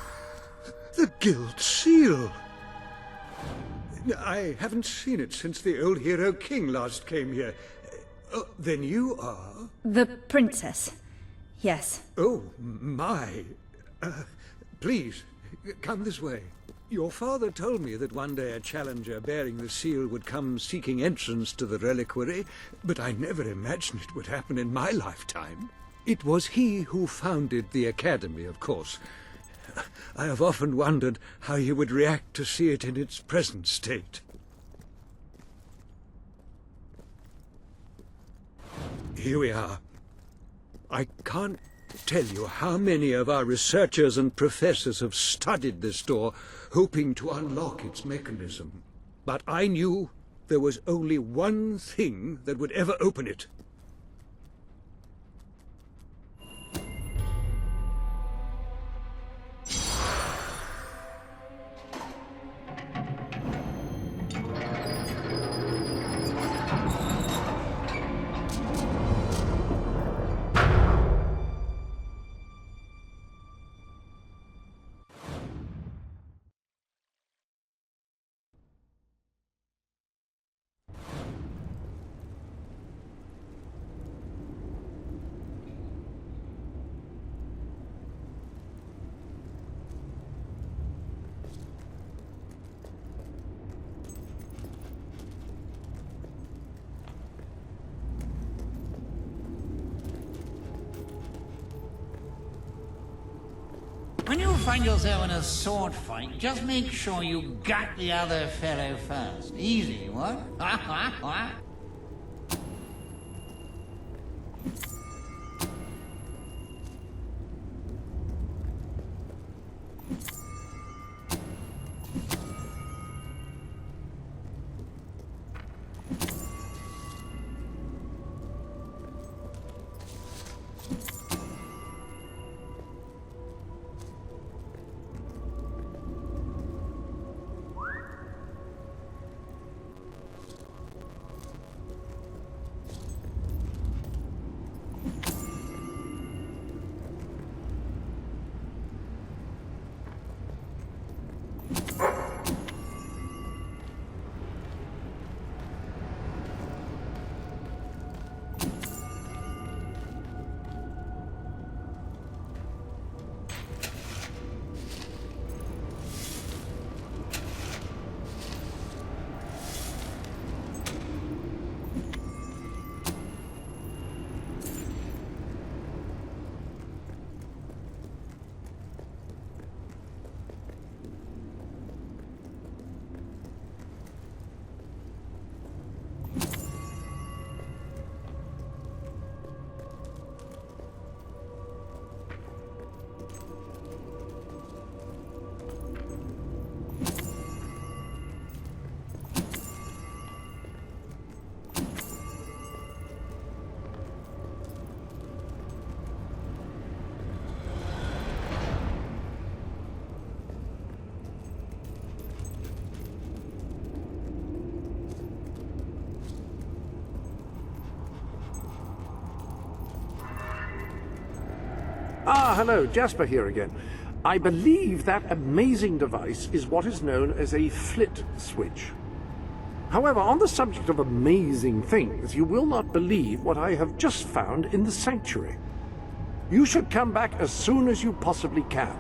The guild seal! I haven't seen it since the old hero king last came here. Then you are? The princess. Yes. Oh, my. Please, come this way. Your father told me that one day a challenger bearing the seal would come seeking entrance to the reliquary, but I never imagined it would happen in my lifetime. It was he who founded the Academy, of course. I have often wondered how he would react to see it in its present state. Here we are. I can't tell you how many of our researchers and professors have studied this door, hoping to unlock its mechanism. But I knew there was only one thing that would ever open it. When you find yourself in a sword fight, just make sure you gut the other fellow first. Easy, what? Ah, hello, Jasper here again. I believe that amazing device is what is known as a flit switch. However, on the subject of amazing things, you will not believe what I have just found in the sanctuary. You should come back as soon as you possibly can.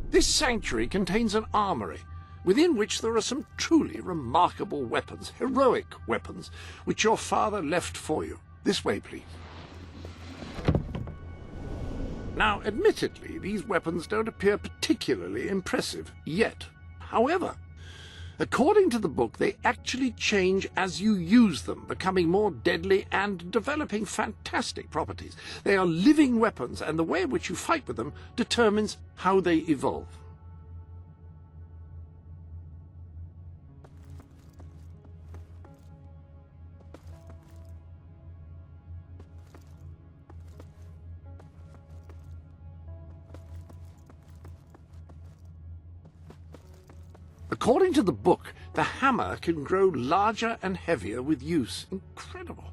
This sanctuary contains an armory, within which there are some truly remarkable weapons, heroic weapons, which your father left for you. This way, please. Now, admittedly, these weapons don't appear particularly impressive yet. However, according to the book, they actually change as you use them, becoming more deadly and developing fantastic properties. They are living weapons, and the way in which you fight with them determines how they evolve. According to the book, the hammer can grow larger and heavier with use. Incredible.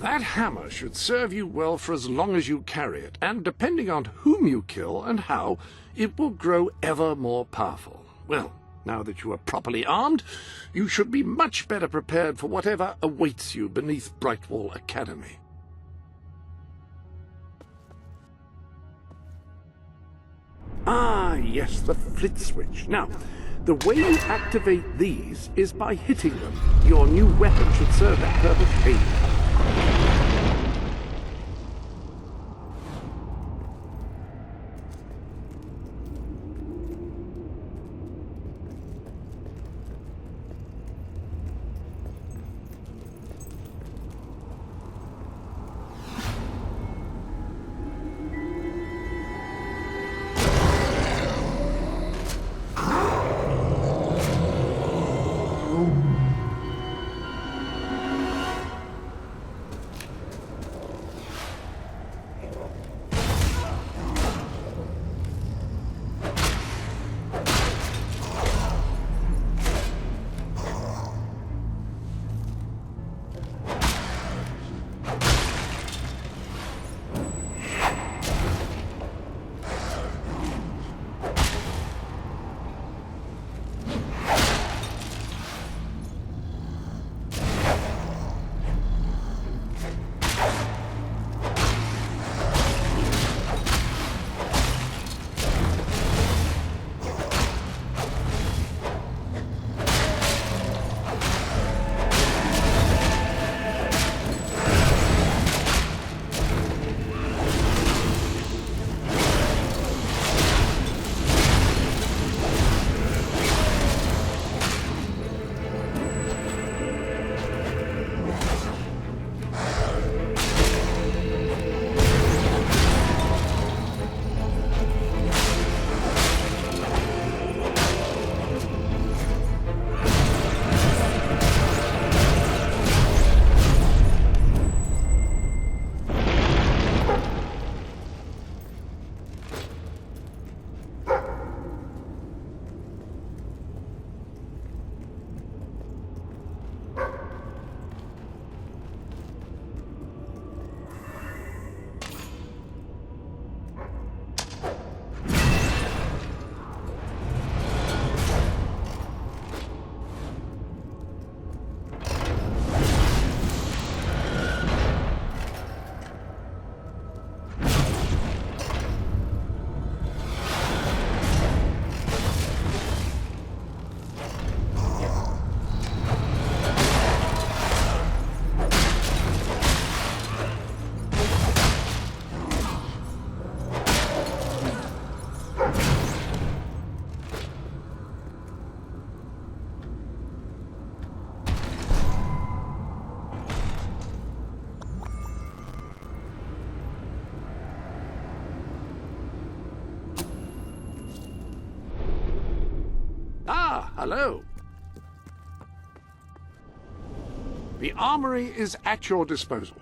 That hammer should serve you well for as long as you carry it, and depending on whom you kill and how, it will grow ever more powerful. Well, now that you are properly armed, you should be much better prepared for whatever awaits you beneath Brightwall Academy. Ah, yes, the flit switch. Now, the way you activate these is by hitting them. Your new weapon should serve that purpose ably. Hello. The armory is at your disposal.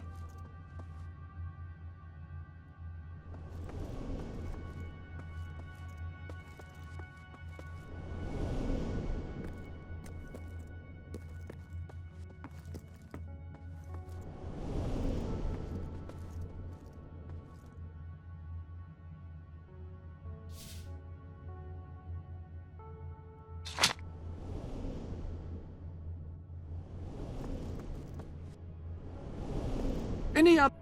Any other?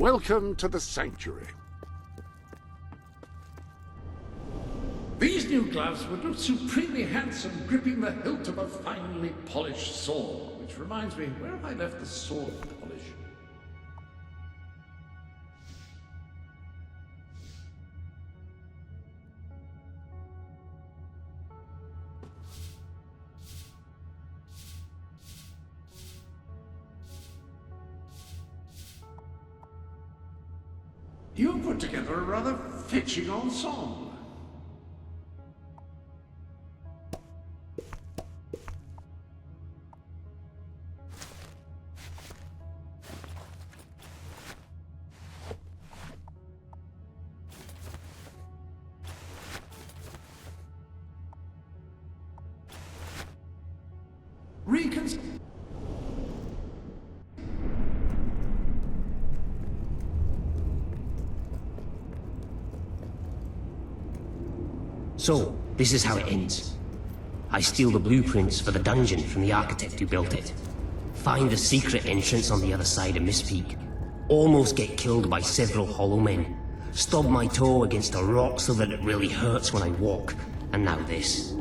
Welcome to the Sanctuary. These new gloves would look supremely handsome gripping the hilt of a finely polished sword. Which reminds me, where have I left the sword polish? You put together a rather fetching ensemble. So, this is how it ends. I steal the blueprints for the dungeon from the architect who built it. Find the secret entrance on the other side of Mistpeak. Almost get killed by several hollow men. Stub my toe against a rock so that it really hurts when I walk. And now this.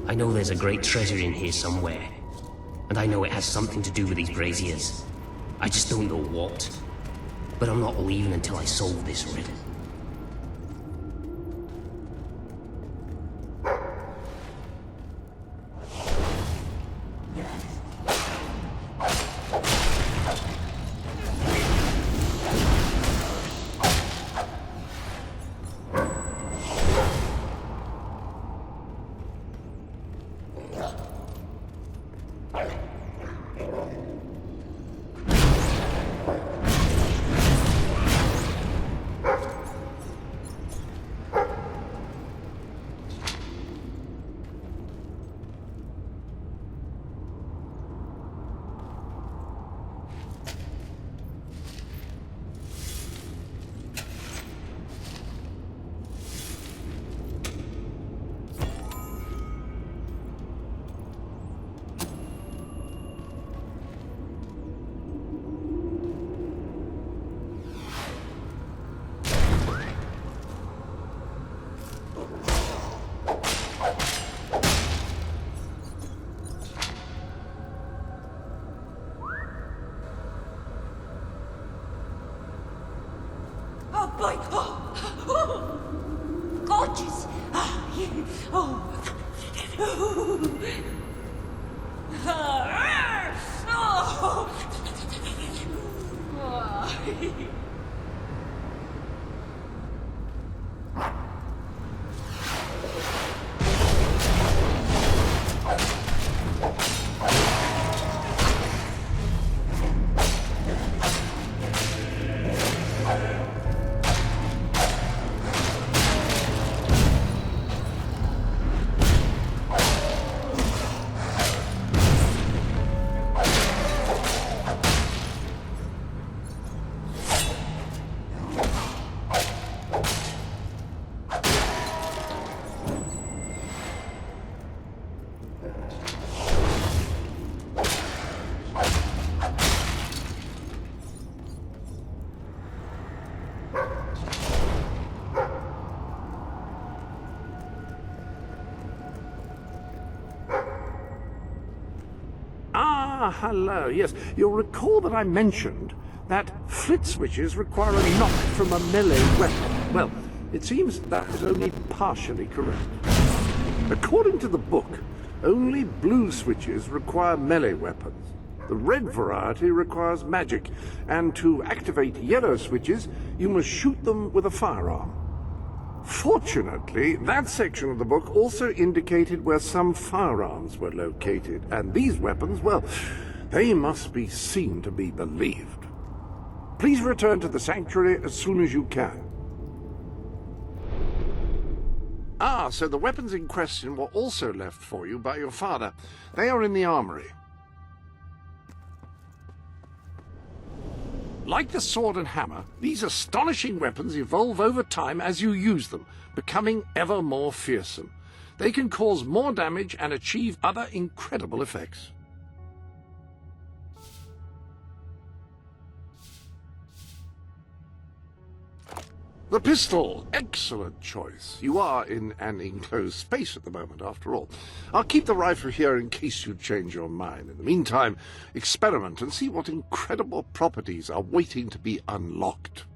I know there's a great treasure in here somewhere. And I know it has something to do with these braziers. I just don't know what. But I'm not leaving until I solve this riddle. Gorgeous! Hello. Yes, you'll recall that I mentioned that flit switches require a knock from a melee weapon. Well, it seems that is only partially correct. According to the book, only blue switches require melee weapons. The red variety requires magic, and to activate yellow switches, you must shoot them with a firearm. Fortunately, that section of the book also indicated where some firearms were located, and these weapons, well, they must be seen to be believed. Please return to the sanctuary as soon as you can. Ah, so the weapons in question were also left for you by your father. They are in the armory. Like the sword and hammer, these astonishing weapons evolve over time as you use them, becoming ever more fearsome. They can cause more damage and achieve other incredible effects. The pistol, excellent choice. You are in an enclosed space at the moment, after all. I'll keep the rifle here in case you change your mind. In the meantime, experiment and see what incredible properties are waiting to be unlocked.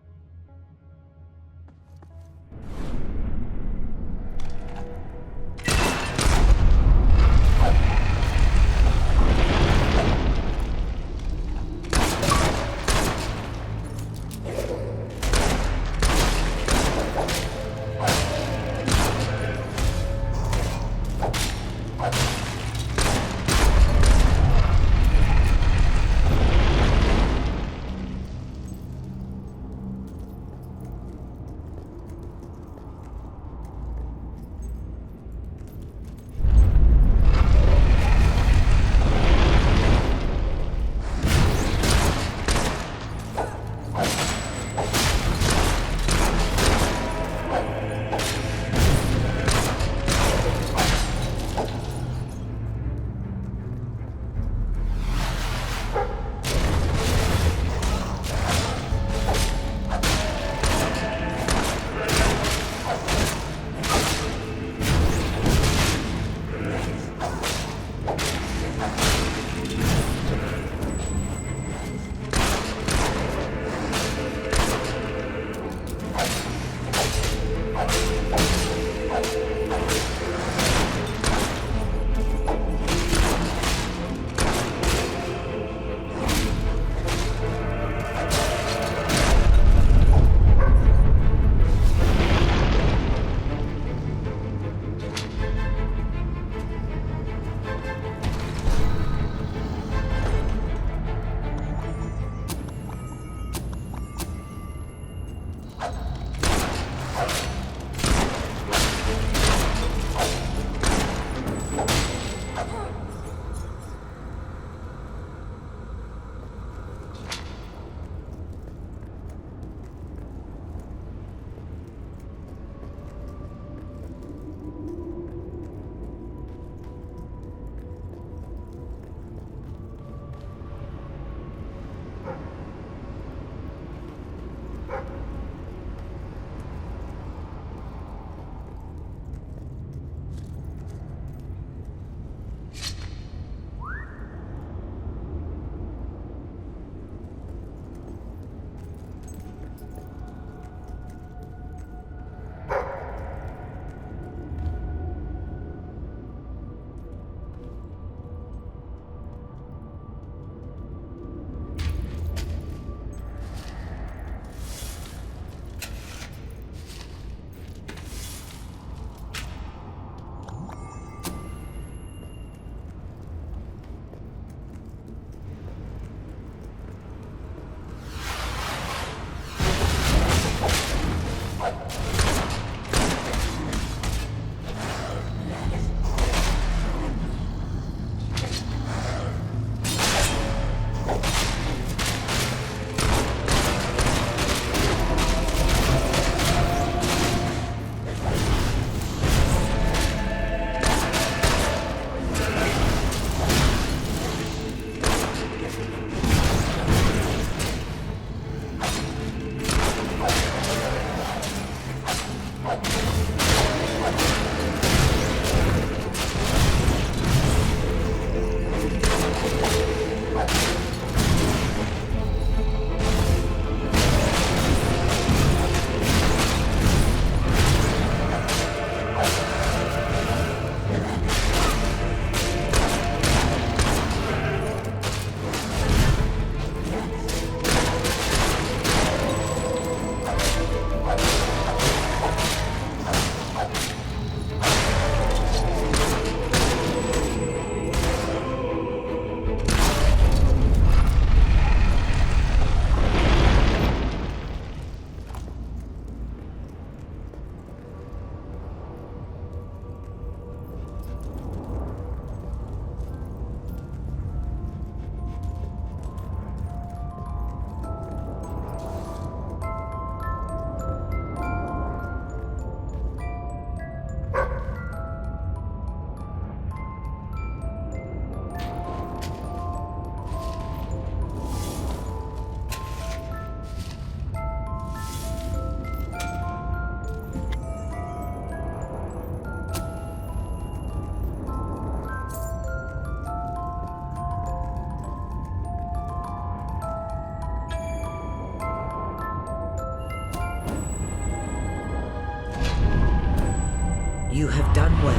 You have done well.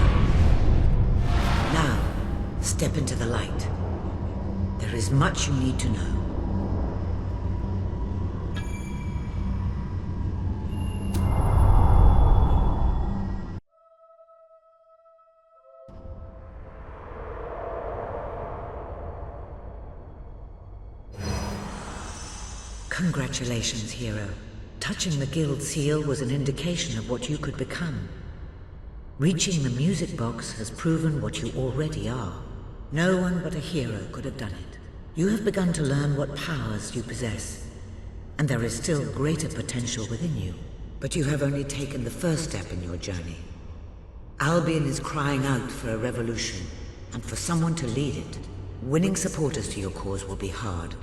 Now, step into the light. There is much you need to know. Congratulations, hero. Touching the guild seal was an indication of what you could become. Reaching the music box has proven what you already are. No one but a hero could have done it. You have begun to learn what powers you possess, and there is still greater potential within you. But you have only taken the first step in your journey. Albion is crying out for a revolution, and for someone to lead it. Winning supporters to your cause will be hard.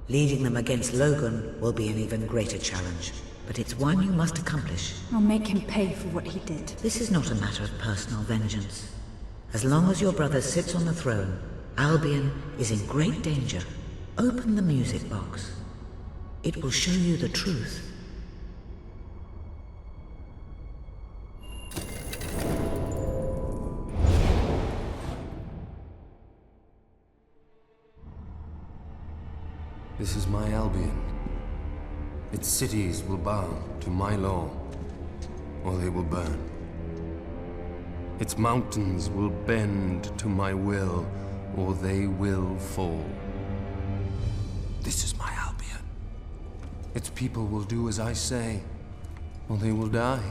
Leading them against Logan will be an even greater challenge, but it's one you must accomplish. I'll make him pay for what he did. This is not a matter of personal vengeance. As long as your brother sits on the throne, Albion is in great danger. Open the music box. It will show you the truth. This is my Albion. Its cities will bow to my law, or they will burn. Its mountains will bend to my will, or they will fall. This is my Albion. Its people will do as I say, or they will die.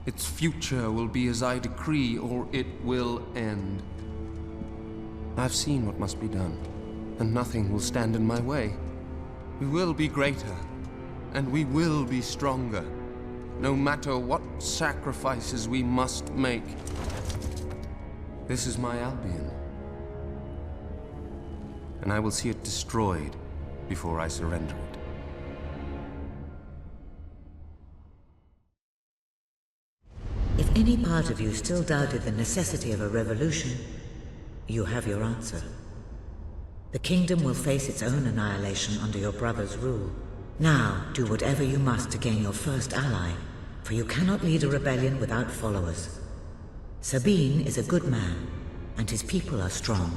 Its future will be as I decree, or it will end. I've seen what must be done, and nothing will stand in my way. We will be greater, and we will be stronger, no matter what sacrifices we must make. This is my Albion, and I will see it destroyed before I surrender it. If any part of you still doubted the necessity of a revolution, you have your answer. The kingdom will face its own annihilation under your brother's rule. Now, do whatever you must to gain your first ally, for you cannot lead a rebellion without followers. Sabine is a good man, and his people are strong.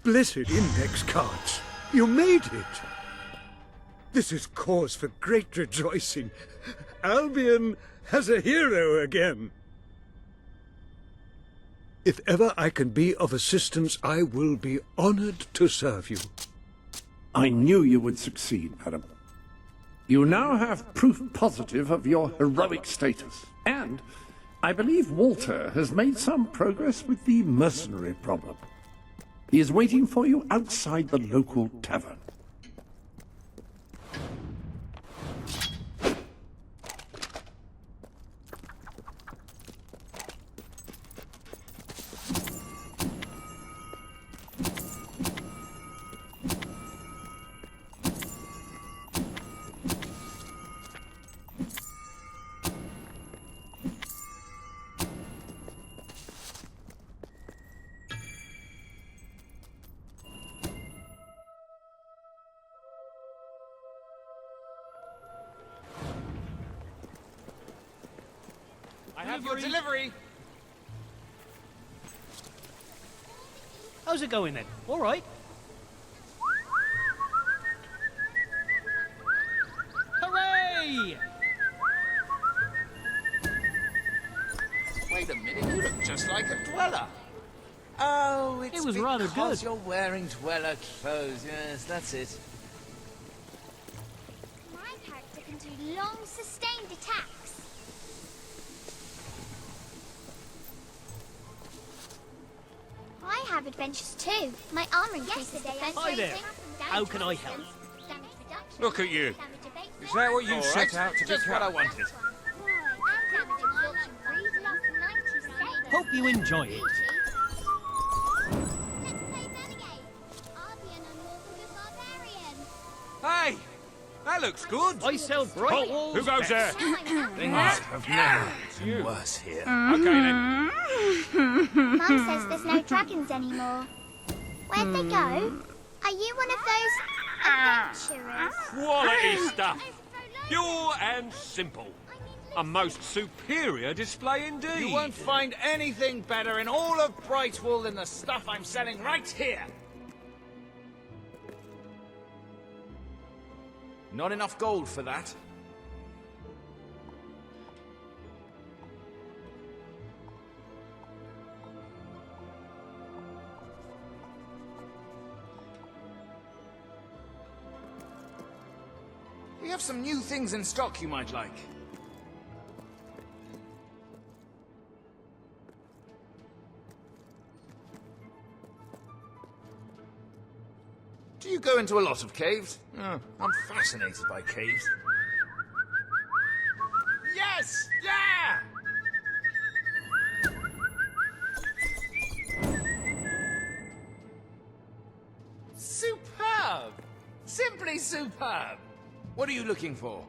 Blessed index cards. You made it. This is cause for great rejoicing. Albion has a hero again. If ever I can be of assistance, I will be honored to serve you. I knew you would succeed, madam. You now have proof positive of your heroic status, and I believe Walter has made some progress with the mercenary problem. He is waiting for you outside the local tavern. I have your delivery. How's it going then? All right. Hooray! Wait a minute, you look just like a dweller. Oh, it's It was rather because good. you're wearing dweller clothes. Yes, that's it. My character can do long, sustained attacks. I have adventures too. My armor increases defense Hi there. rating, How damage can I help? resistance, damage reduction, Look at you. damage abatement, Is that what you All set right, out to just what I become? wanted. and damage absorption plus 97. Hope you enjoy it. Let's play Renegade. I'll be an unlawful good barbarian. Hey, that looks good. I sell bright walls. Who goes there? Things have never been worse here. Okay then. Mum says there's no dragons anymore. Where'd they go? Are you one of those adventurers? Quality stuff. Pure and simple. A most superior display indeed. You won't find anything better in all of Brightwall than the stuff I'm selling right here. Not enough gold for that. We have some new things in stock you might like. Do you go into a lot of caves? Oh, I'm fascinated by caves. Yes! Yeah! Superb! Simply superb! What are you looking for?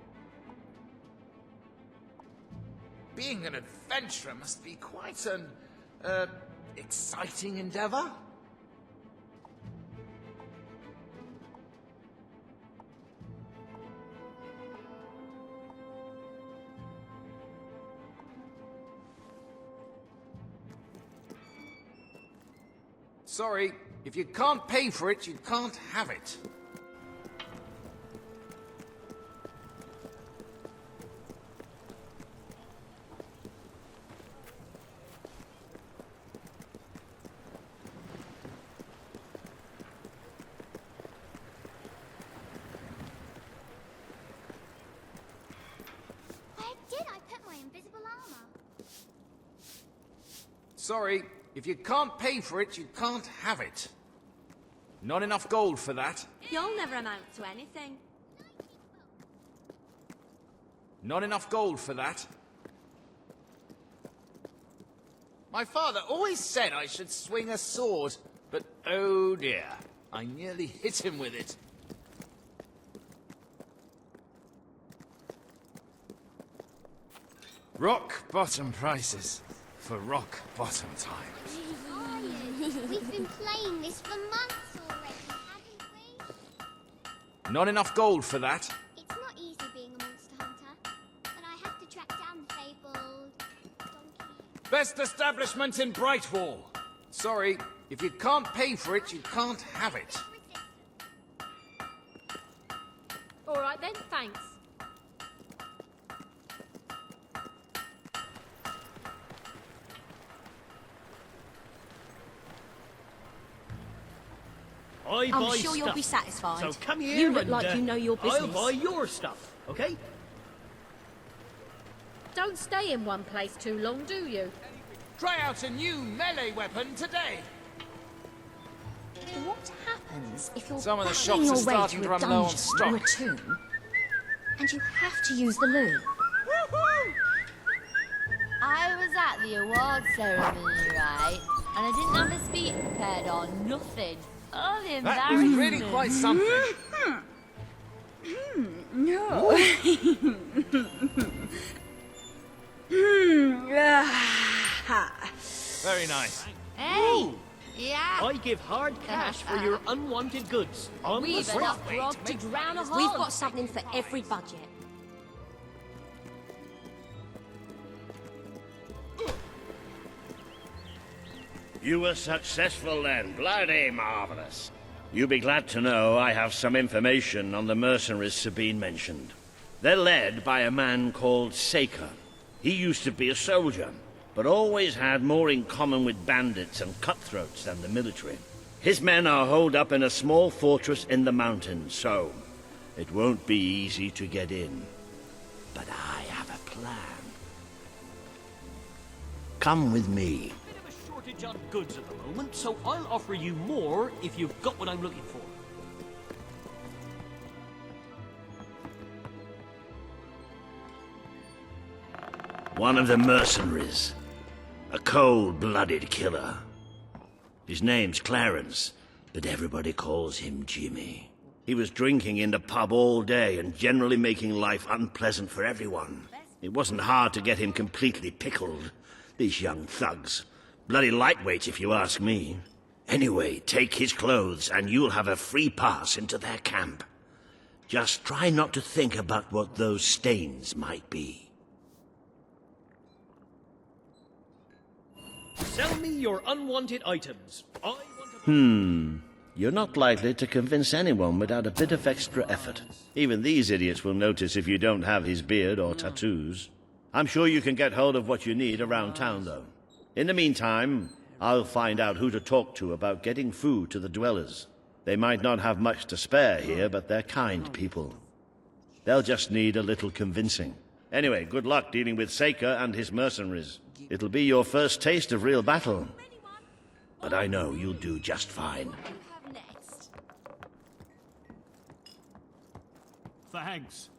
Being an adventurer must be quite an, exciting endeavor. Sorry, if you can't pay for it, you can't have it. Where did I put my invisible armor? Sorry, if you can't pay for it, you can't have it. Not enough gold for that. You'll never amount to anything. Not enough gold for that. My father always said I should swing a sword, but oh dear, I nearly hit him with it. Rock bottom prices for rock bottom times. We've been playing this for months already, haven't we? Not enough gold for that. It's not easy being a monster hunter, but I have to track down the fabled donkey. Best establishment in Brightwall. Sorry, If you can't pay for it, you can't have it. All right then, thanks. I I'm buy sure stuff. you'll be satisfied. So come here You look and, like you know your I'll business. buy your stuff, okay? Don't stay in one place too long, do you? Try out a new melee weapon today. What happens if you're Some of the battling shops are your way starting to to a run low on dungeon stock. or a tomb, and you have to use the loo? I was at the award ceremony, right? And I didn't have a speech prepared or nothing. All the That was really quite something. No. Very nice. Hey! Yeah! I give hard cash for your unwanted goods. On the We've spot. enough grog to drown a hog. We've got something for every budget. You were successful then. Bloody marvelous. You'll be glad to know I have some information on the mercenaries Sabine mentioned. They're led by a man called Saker. He used to be a soldier, but always had more in common with bandits and cutthroats than the military. His men are holed up in a small fortress in the mountains, so it won't be easy to get in. But I have a plan. Come with me. Bit of a shortage on goods at the moment, so I'll offer you more if you've got what I'm looking for. One of the mercenaries. A cold-blooded killer. His name's Clarence, but everybody calls him Jimmy. He was drinking in the pub all day and generally making life unpleasant for everyone. It wasn't hard to get him completely pickled. These young thugs. Bloody lightweight, if you ask me. Anyway, take his clothes and you'll have a free pass into their camp. Just try not to think about what those stains might be. Sell me your unwanted items. I want You're not likely to convince anyone without a bit of extra effort. Even these idiots will notice if you don't have his beard or tattoos. I'm sure you can get hold of what you need around town, though. In the meantime, I'll find out who to talk to about getting food to the dwellers. They might not have much to spare here, but they're kind people. They'll just need a little convincing. Anyway, good luck dealing with Saker and his mercenaries. It'll be your first taste of real battle. But I know you'll do just fine. Thanks.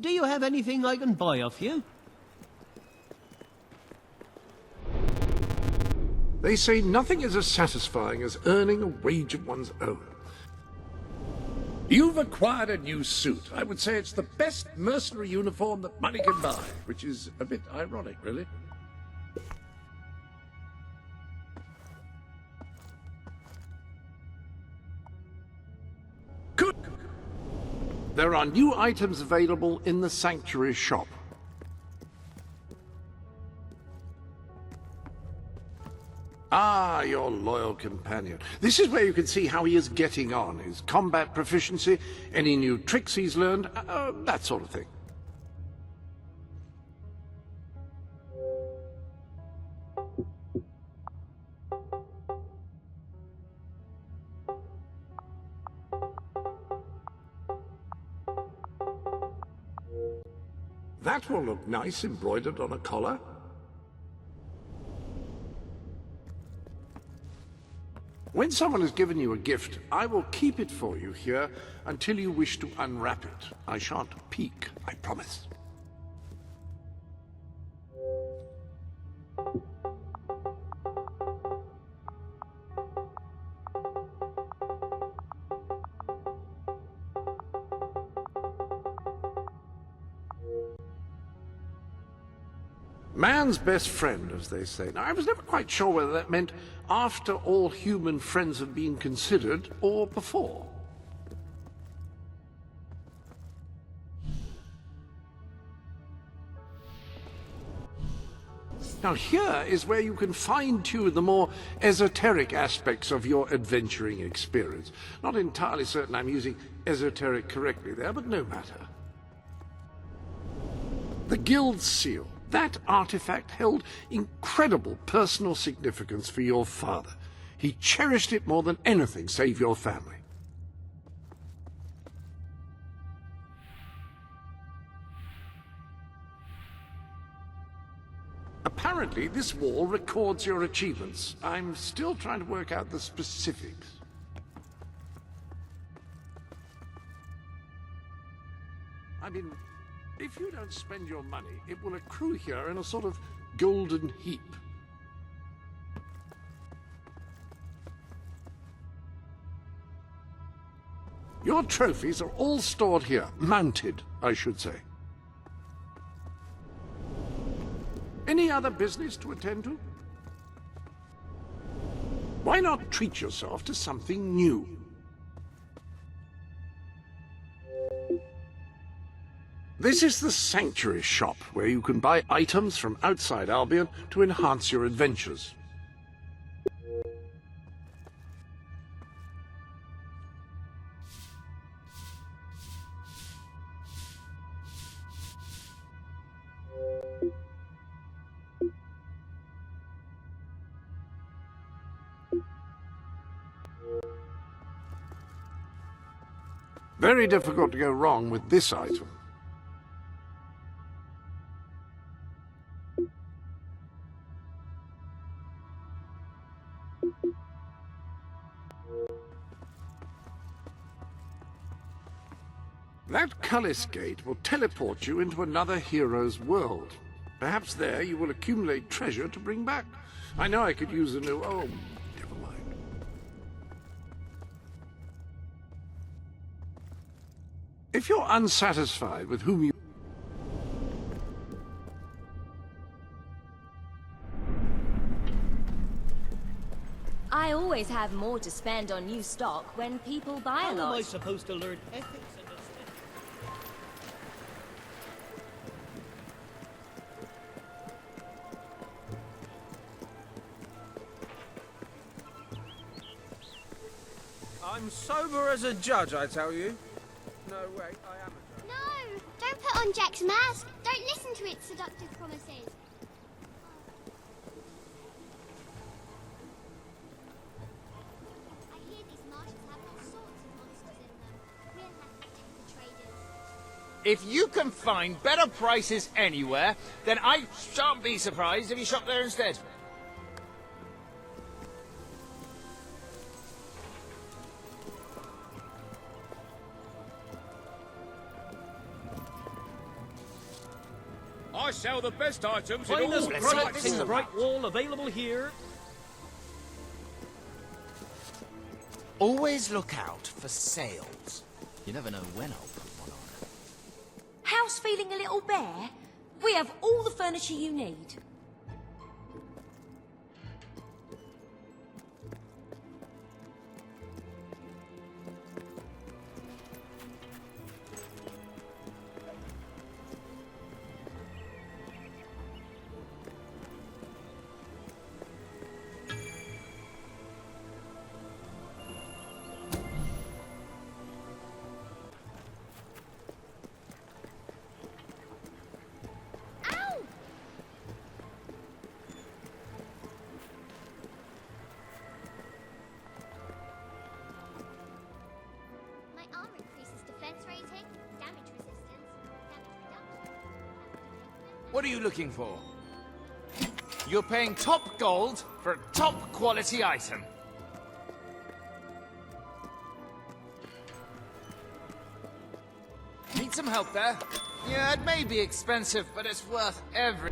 Do you have anything I can buy off you? They say nothing is as satisfying as earning a wage of one's own. You've acquired a new suit. I would say it's the best mercenary uniform that money can buy, which is a bit ironic, really. Good. There are new items available in the Sanctuary shop. Ah, your loyal companion. This is where you can see how he is getting on, his combat proficiency, any new tricks he's learned, that sort of thing. That will look nice embroidered on a collar. When someone has given you a gift, I will keep it for you here until you wish to unwrap it. I shan't peek, I promise. Man's best friend, as they say. Now, I was never quite sure whether that meant after all human friends have been considered, or before. Now here is where you can fine-tune the more esoteric aspects of your adventuring experience. Not entirely certain I'm using esoteric correctly there, but no matter. The Guild Seal. That artifact held incredible personal significance for your father. He cherished it more than anything save your family. Apparently, this wall records your achievements. I'm still trying to work out the specifics. I mean, if you don't spend your money, it will accrue here in a sort of golden heap. Your trophies are all stored here, mounted, I should say. Any other business to attend to? Why not treat yourself to something new? This is the Sanctuary Shop, where you can buy items from outside Albion to enhance your adventures. Very difficult to go wrong with this item. That Cullis Gate will teleport you into another hero's world. Perhaps there you will accumulate treasure to bring back. I know I could use a new... Oh, never mind. If you're unsatisfied with whom you... I always have more to spend on new stock when people buy a lot. How am I supposed to learn ethics and aesthetics? I'm sober as a judge, I tell you. No, wait, I am a judge. No! Don't put on Jack's mask! Don't listen to its seductive promises! I hear these marshes have all sorts of monsters in them. We'll have to protect the traders. If you can find better prices anywhere, then I shan't be surprised if you shop there instead. I sell the best items Finest in all products in Brightwall available here. Always look out for sales. You never know when I'll put one on. House feeling a little bare? We have all the furniture you need. My armor increases defense rating, damage resistance, damage reduction. What are you looking for? You're paying top gold for a top quality item. Need some help there? Yeah, it may be expensive, but it's worth every...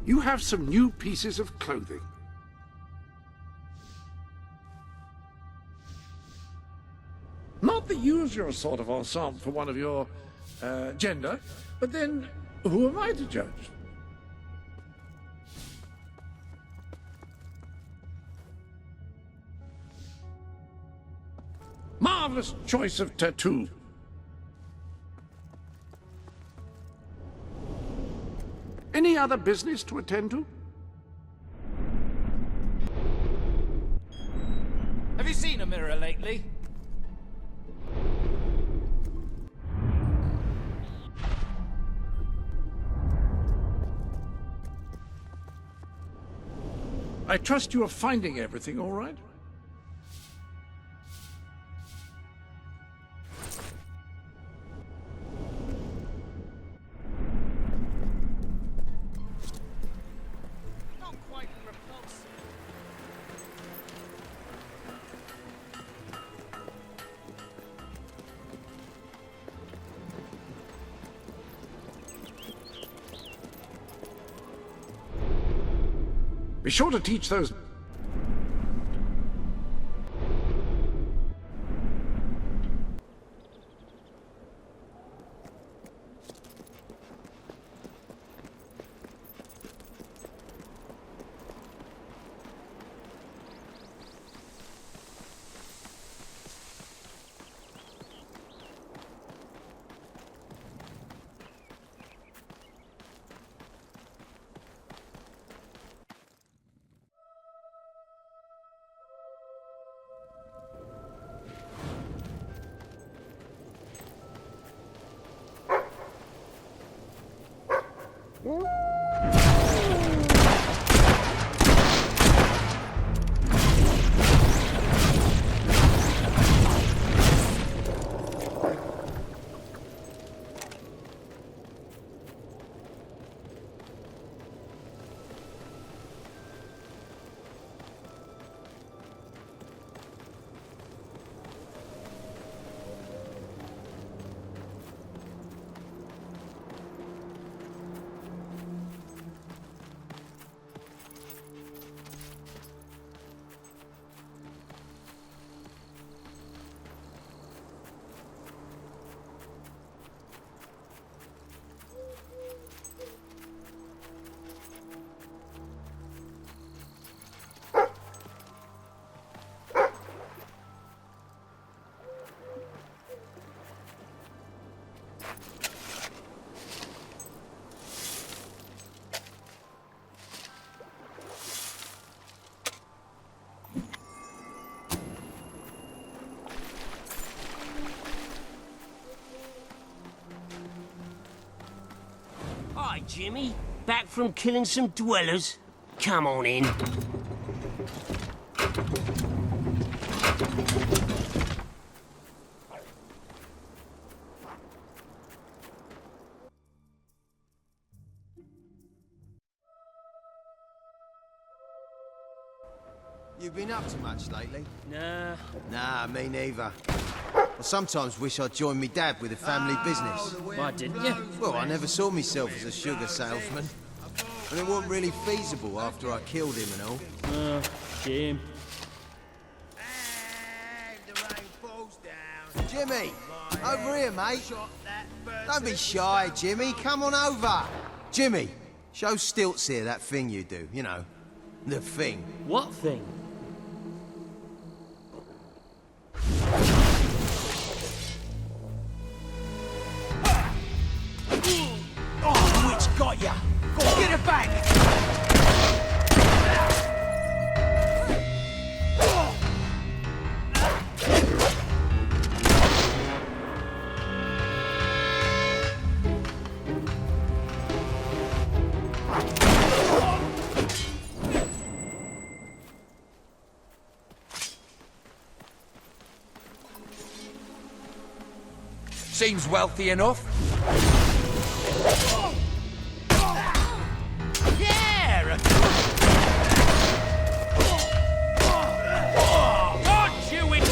You have some new pieces of clothing. Not the usual sort of ensemble for one of your gender, but then who am I to judge? Marvelous choice of tattoo. Any any other business to attend to? Have you seen a mirror lately? I trust you are finding everything all right? Not quite repulsive. Be sure to teach those... Hi, Jimmy. Back from killing some dwellers? Come on in. You been up to much lately? Nah. Nah, me neither. I sometimes wish I'd joined me dad with a family business. Why didn't you? Well, I never saw myself as a sugar salesman. And it wasn't really feasible after I killed him and all. Shame. Jimmy! Over here, mate! Don't be shy, Jimmy. Come on over! Jimmy, show Stilts here that thing you do, you know. The thing. What thing? Oh, which got ya? Go on, get it back! Seems wealthy enough. Yeah! Got you in!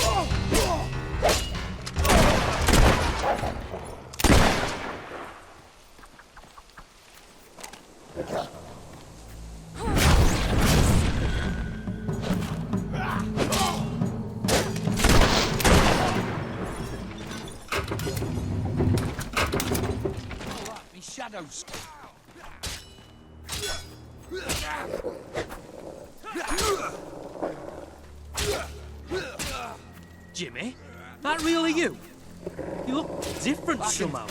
Shadows. Jimmy, that really you? You look different somehow.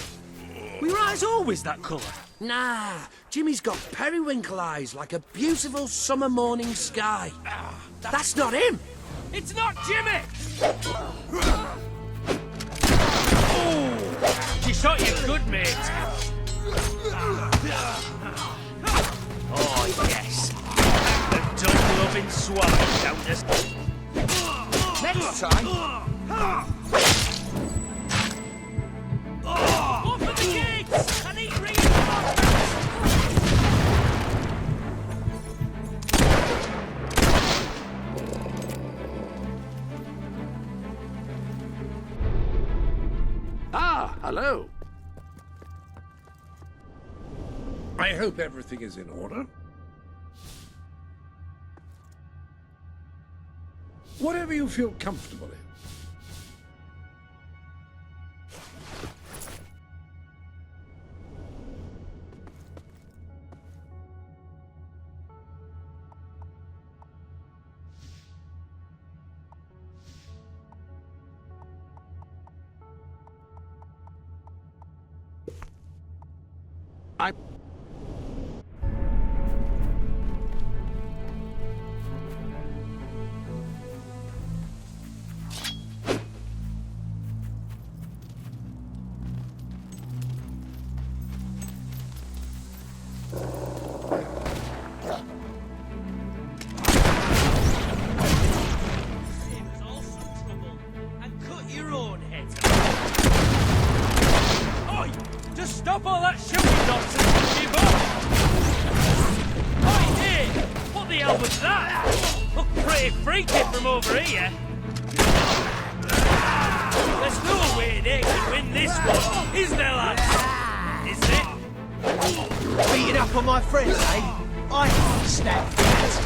Were your eyes always that colour? Nah, Jimmy's got periwinkle eyes like a beautiful summer morning sky. That's not him! It's not Jimmy! Oh, she shot you good, mate. Oh, yes. The dog-loving swallow down this... Next time... Open the gates! I need reinforcements! Ah, hello. I hope everything is in order. Whatever you feel comfortable in. Stop all that shooting nonsense and give up! Oi, hey! What the hell was that? Look pretty freaky from over here. There's no way they can win this one, is there, lads? Is it? Beating up on my friends, eh? I can't stand that.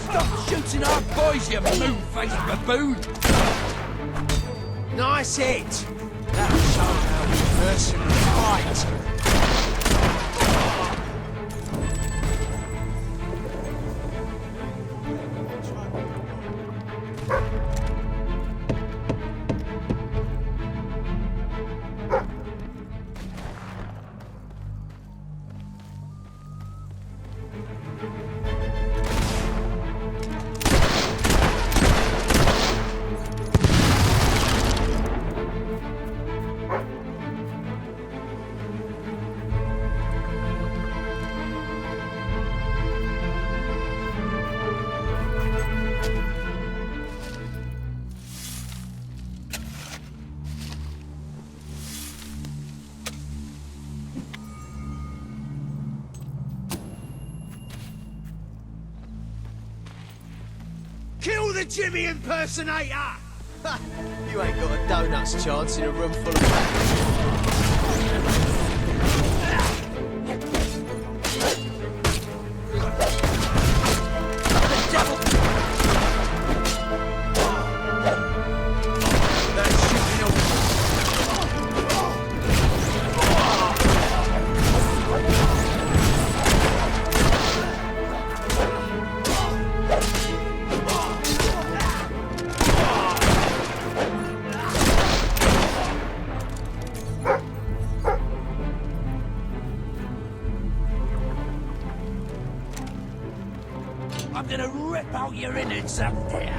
Stop shooting our boys, you moon-faced baboon! Nice hit! That'll show how we personally fight. Kill the Jimmy impersonator! You ain't got a donut's chance in a room full of I'm gonna rip out your innards up there.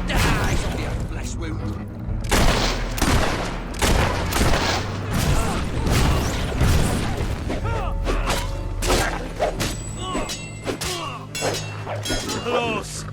It's only a flesh wound. Close.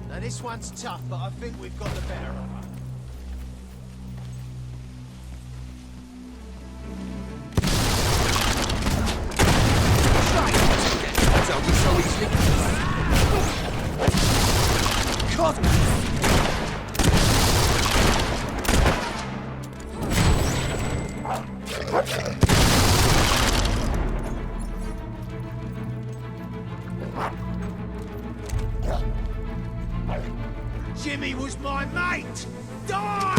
Now this one's tough, but I think we've got the better of her. So easily. God. Jimmy was my mate! Die!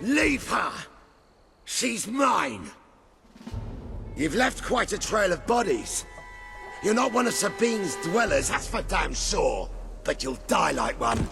Leave her! She's mine! You've left quite a trail of bodies. You're not one of Sabine's dwellers, that's for damn sure. But you'll die like one.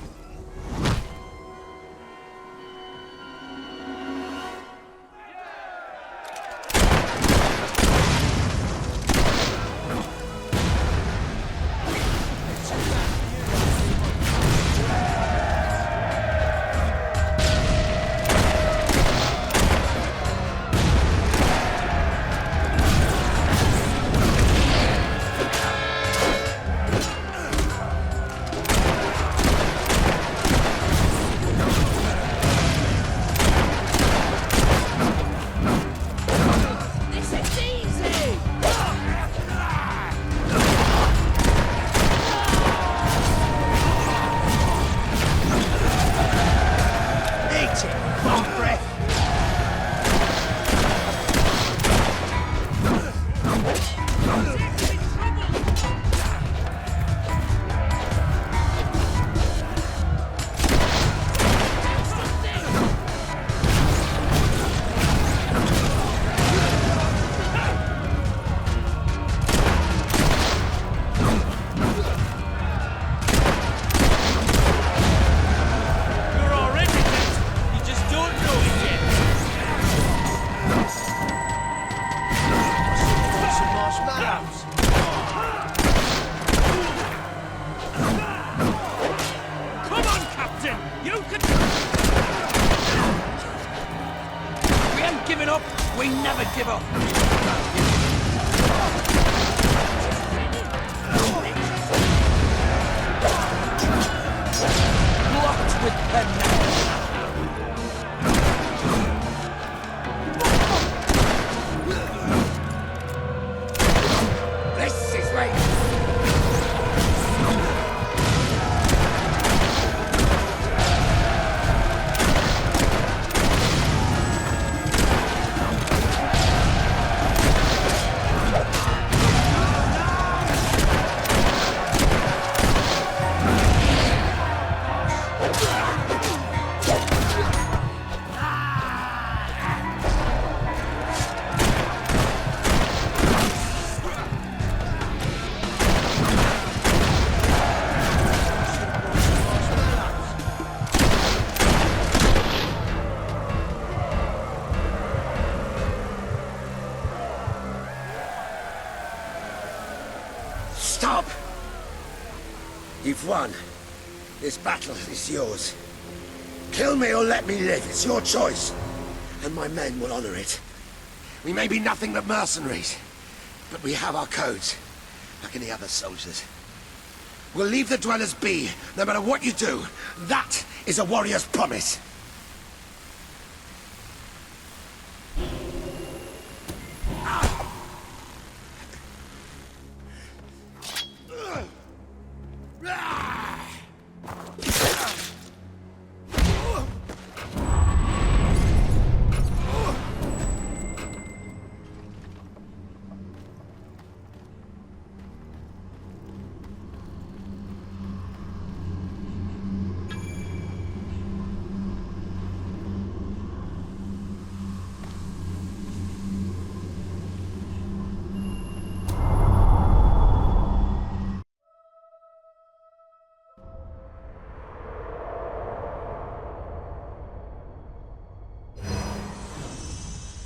We never give up! Blocked with penknives! This is right! Stop! You've won. This battle is yours. Kill me or let me live. It's your choice. And my men will honor it. We may be nothing but mercenaries, but we have our codes, like any other soldiers. We'll leave the dwellers be, no matter what you do. That is a warrior's promise.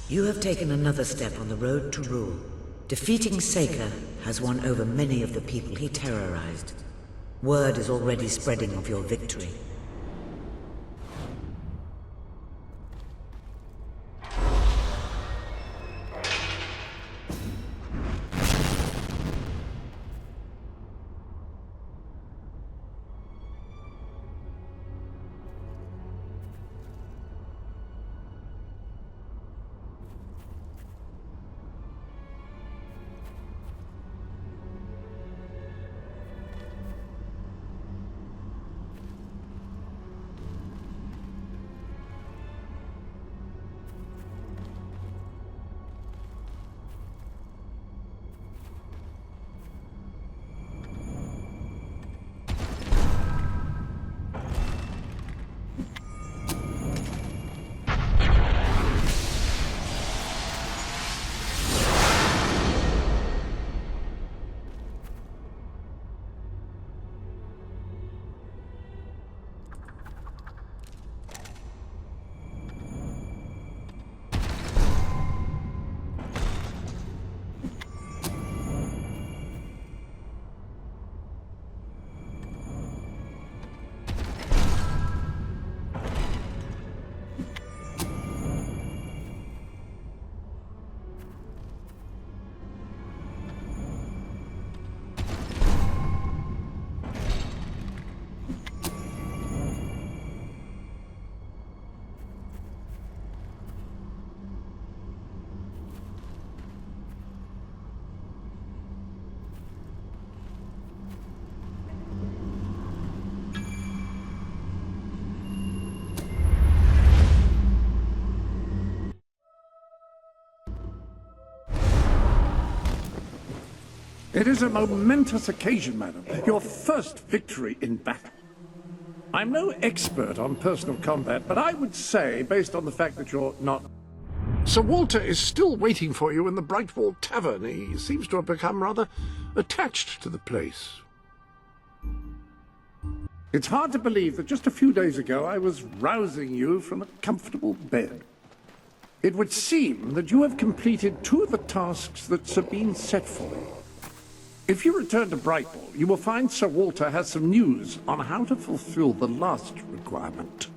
You have taken another step on the road to rule. Defeating Saker has won over many of the people he terrorized. Word is already spreading of your victory. It is a momentous occasion, madam. Your first victory in battle. I'm no expert on personal combat, but I would say, based on the fact that you're not... Sir Walter is still waiting for you in the Brightwall Tavern. He seems to have become rather attached to the place. It's hard to believe that just a few days ago I was rousing you from a comfortable bed. It would seem that you have completed 2 of the tasks that Sabine set for you. If you return to Brightwall, you will find Sir Walter has some news on how to fulfill the last requirement.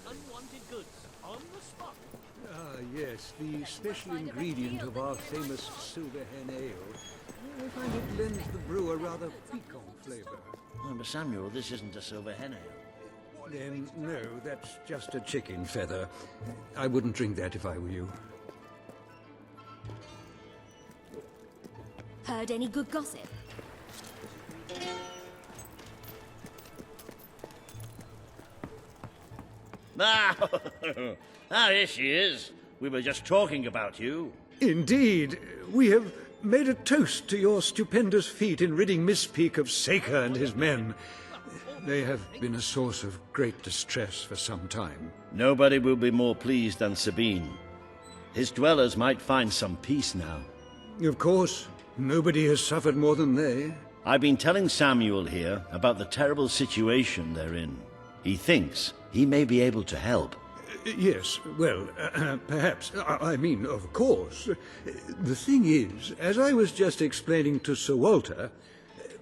Unwanted goods on the spot. Ah, yes, the special ingredient of our famous silver hen ale. I find it lends the brew a rather piquant flavour. Well, but Samuel, this isn't a silver hen ale. Then, no, that's just a chicken feather. I wouldn't drink that if I were you. Heard any good gossip? Here she is. We were just talking about you. Indeed, we have made a toast to your stupendous feat in ridding Mistpeak of Saker and his men. They have been a source of great distress for some time. Nobody will be more pleased than Sabine. His dwellers might find some peace now. Of course, nobody has suffered more than they. I've been telling Samuel here about the terrible situation they're in. He thinks he may be able to help. Yes, well, perhaps. I mean, of course. The thing is, as I was just explaining to Sir Walter,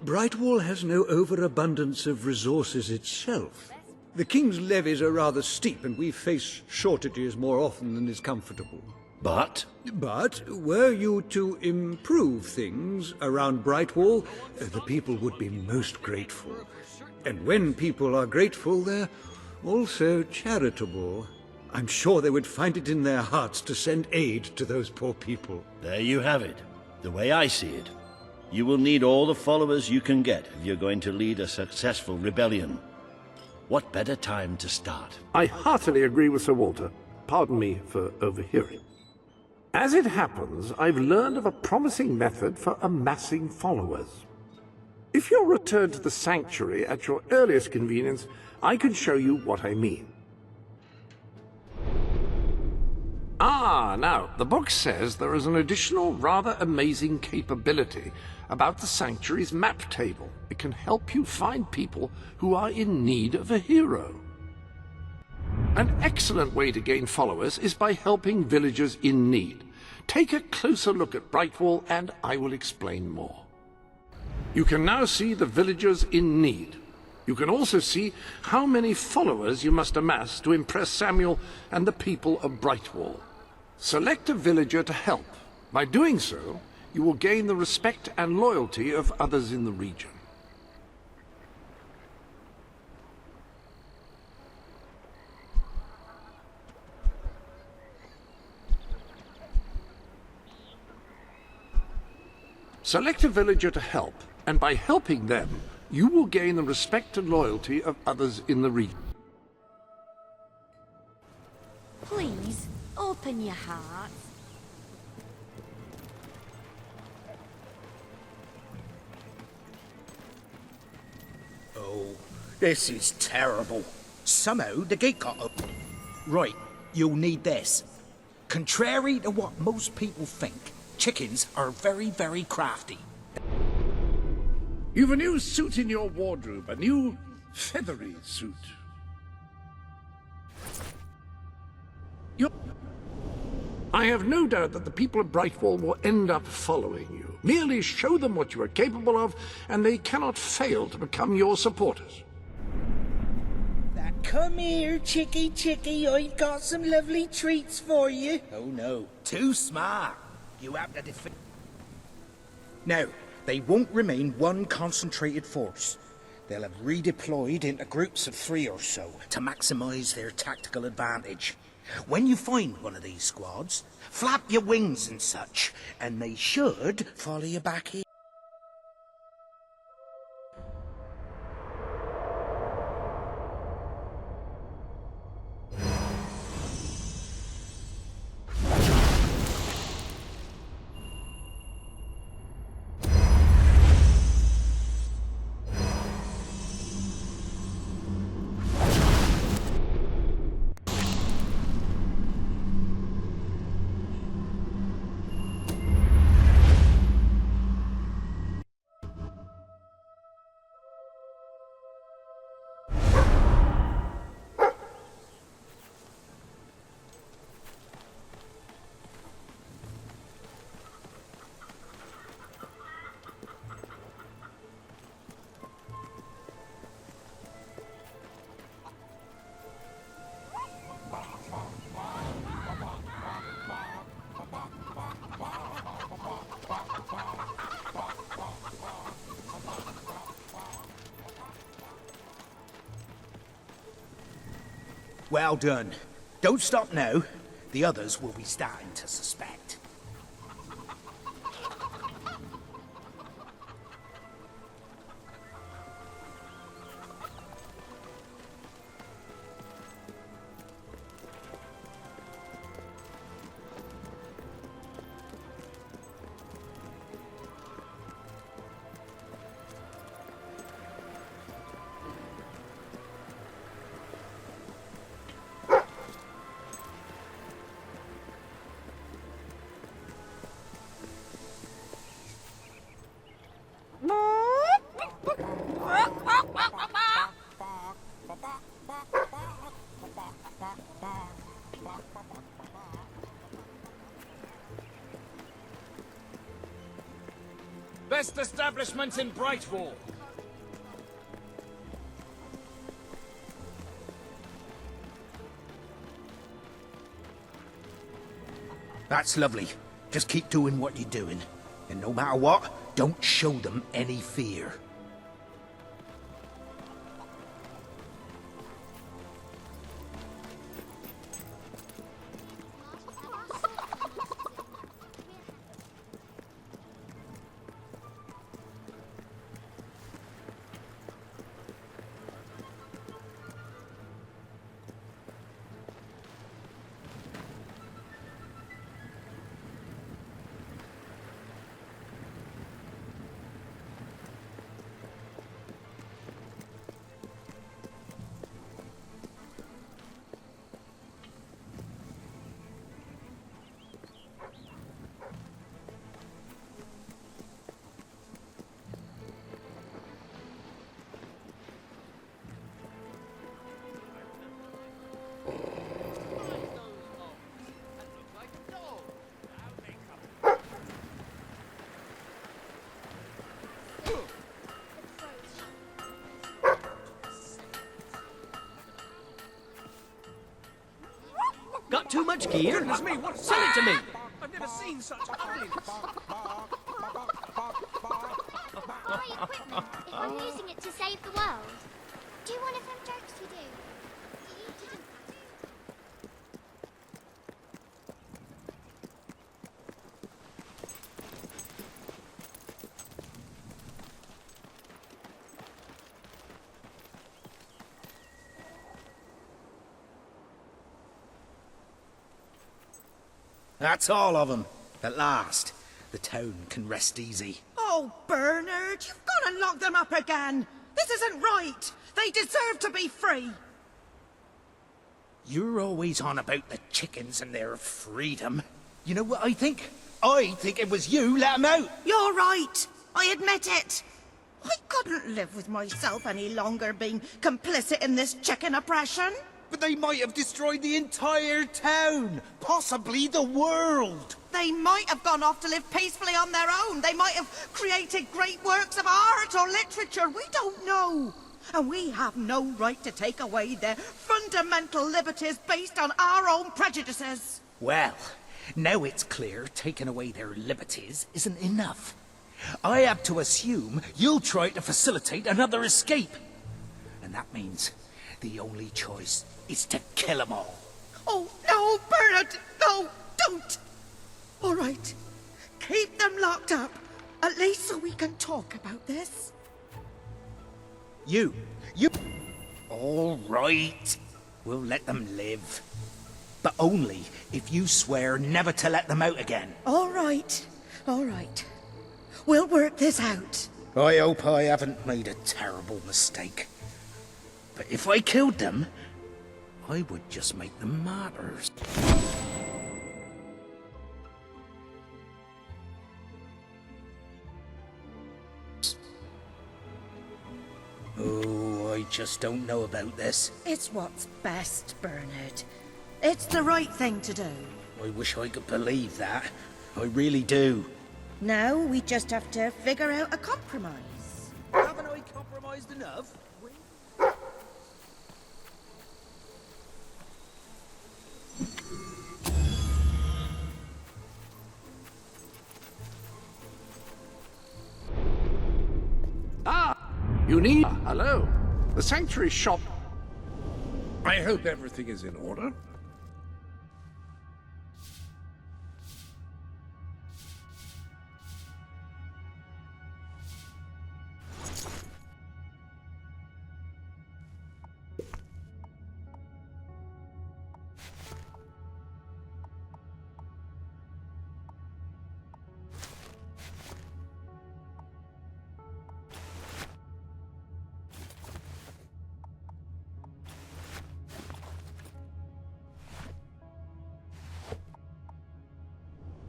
Brightwall has no overabundance of resources itself. The King's levies are rather steep, and we face shortages more often than is comfortable. But? But, were you to improve things around Brightwall, the people would be most grateful. And when people are grateful, they're also charitable. I'm sure they would find it in their hearts to send aid to those poor people. There you have it. The way I see it. You will need all the followers you can get if you're going to lead a successful rebellion. What better time to start? I heartily agree with Sir Walter. Pardon me for overhearing. As it happens, I've learned of a promising method for amassing followers. If you'll return to the sanctuary at your earliest convenience, I can show you what I mean. Now, the book says there is an additional, rather amazing capability about the sanctuary's map table. It can help you find people who are in need of a hero. An excellent way to gain followers is by helping villagers in need. Take a closer look at Brightwall and I will explain more. You can now see the villagers in need. You can also see how many followers you must amass to impress Samuel and the people of Brightwall. Select a villager to help. By doing so, you will gain the respect and loyalty of others in the region. Select a villager to help, and by helping them, you will gain the respect and loyalty of others in the region. Please, open your heart. Oh, this is terrible. Somehow the gate got open. Right, you'll need this. Contrary to what most people think, chickens are very, very crafty. You've a new suit in your wardrobe, a new feathery suit. I have no doubt that the people of Brightwall will end up following you. Merely show them what you are capable of, and they cannot fail to become your supporters. Come here, chickie, I've got some lovely treats for you. Oh no, too smart. You have to defeat... Now, they won't remain one concentrated force. They'll have redeployed into groups of 3 or so to maximize their tactical advantage. When you find one of these squads, flap your wings and such, and they should follow you back here. Well done. Don't stop now. The others will be starting to suspect. Best establishment in Brightwall. That's lovely. Just keep doing what you're doing. And no matter what, don't show them any fear. Got too much gear? Goodness me, what Sell it to me! I've never seen such ugliness. My equipment, if I'm using it to save the world. Do one of them jokes you do. You didn't. That's all of them. At last, the town can rest easy. Oh, Bernard, you've got to lock them up again. This isn't right. They deserve to be free. You're always on about the chickens and their freedom. You know what I think? I think it was you let 'em out. You're right. I admit it. I couldn't live with myself any longer being complicit in this chicken oppression. But they might have destroyed the entire town, possibly the world. They might have gone off to live peacefully on their own. They might have created great works of art or literature. We don't know. And we have no right to take away their fundamental liberties based on our own prejudices. Well, now it's clear taking away their liberties isn't enough. I have to assume you'll try to facilitate another escape. And that means the only choice is to kill them all. Oh, no, Bernard! No, don't! All right, keep them locked up, at least so we can talk about this. You. All right. We'll let them live. But only if you swear never to let them out again. All right. We'll work this out. I hope I haven't made a terrible mistake. But if I killed them, I would just make them martyrs. Oh, I just don't know about this. It's what's best, Bernard. It's the right thing to do. I wish I could believe that. I really do. Now we just have to figure out a compromise. Haven't I compromised enough? You need... Hello. The sanctuary shop... I hope everything is in order.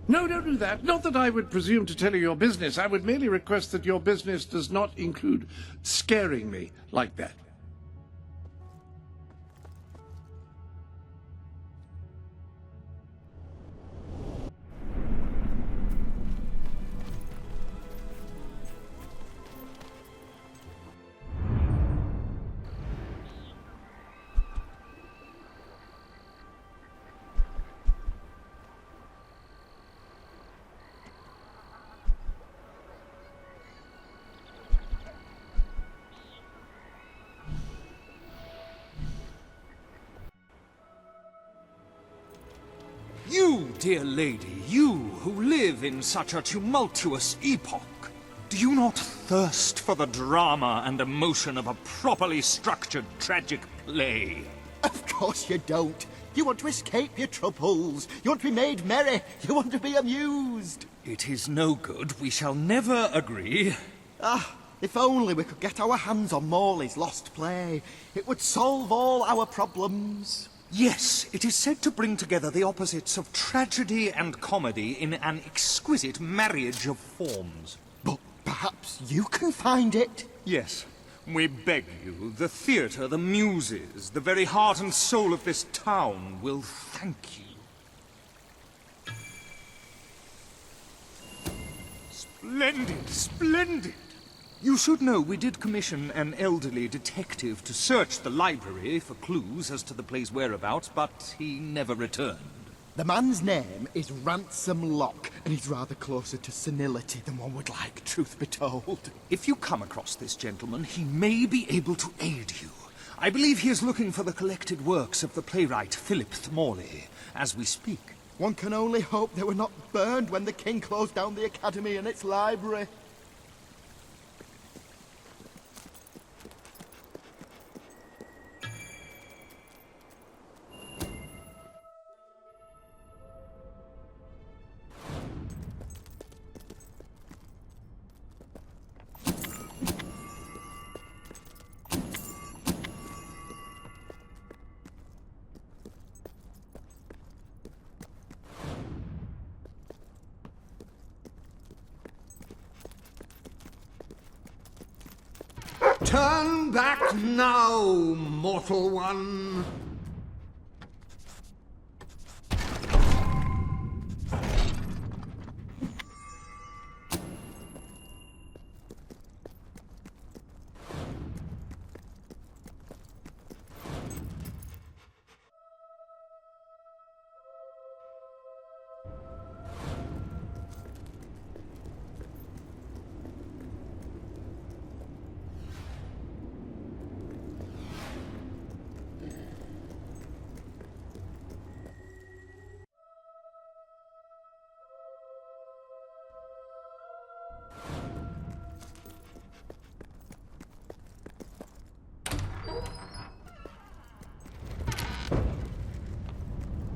No, don't do that. Not that I would presume to tell you your business. I would merely request that your business does not include scaring me like that. You, dear lady, you who live in such a tumultuous epoch, do you not thirst for the drama and emotion of a properly structured tragic play? Of course you don't. You want to escape your troubles. You want to be made merry. You want to be amused. It is no good. We shall never agree. Ah, if only we could get our hands on Morley's lost play. It would solve all our problems. Yes, it is said to bring together the opposites of tragedy and comedy in an exquisite marriage of forms. But perhaps you can find it? Yes. We beg you, the theatre, the muses, the very heart and soul of this town will thank you. Splendid, splendid! You should know we did commission an elderly detective to search the library for clues as to the play's whereabouts, but he never returned. The man's name is Ransom Locke, and he's rather closer to senility than one would like, truth be told. If you come across this gentleman, he may be able to aid you. I believe he is looking for the collected works of the playwright Philip Morley, as we speak. One can only hope they were not burned when the king closed down the academy and its library. Turn back now, mortal one.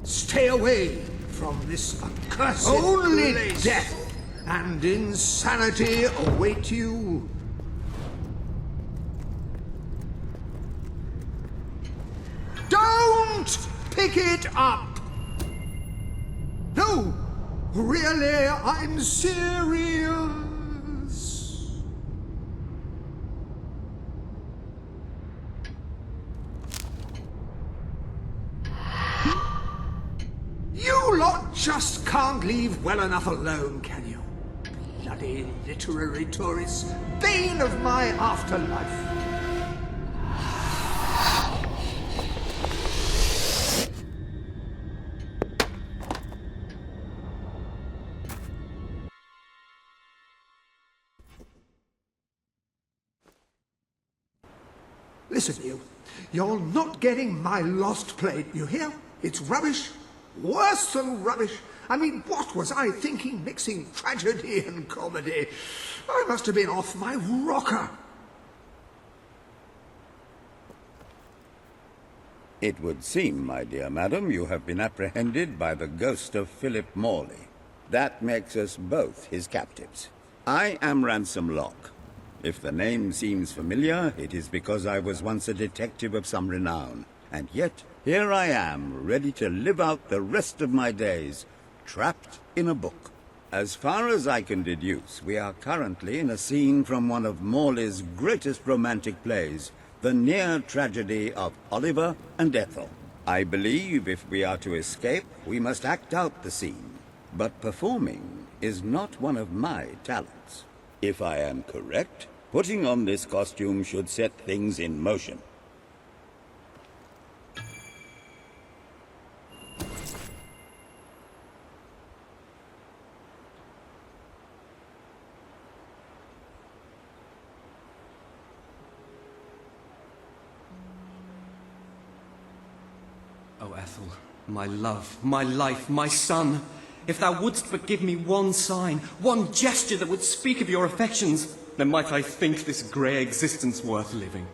Stay away from this accursed Only place. Death and insanity await you. Don't pick it up! No! Really, I'm serious. You lot just can't leave well enough alone, can you? Bloody literary tourists, bane of my afterlife. Listen, you're not getting my lost plate, you hear? It's rubbish. Worse than rubbish. I mean, what was I thinking mixing tragedy and comedy? I must have been off my rocker. It would seem, my dear madam, you have been apprehended by the ghost of Philip Morley. That makes us both his captives. I am Ransom Locke. If the name seems familiar, it is because I was once a detective of some renown. And yet, here I am, ready to live out the rest of my days, trapped in a book. As far as I can deduce, we are currently in a scene from one of Morley's greatest romantic plays, the near tragedy of Oliver and Ethel. I believe if we are to escape, we must act out the scene. But performing is not one of my talents. If I am correct, putting on this costume should set things in motion. O Ethel, my love, my life, my son, if thou wouldst but give me one sign, one gesture that would speak of your affections, then might I think this grey existence worth living.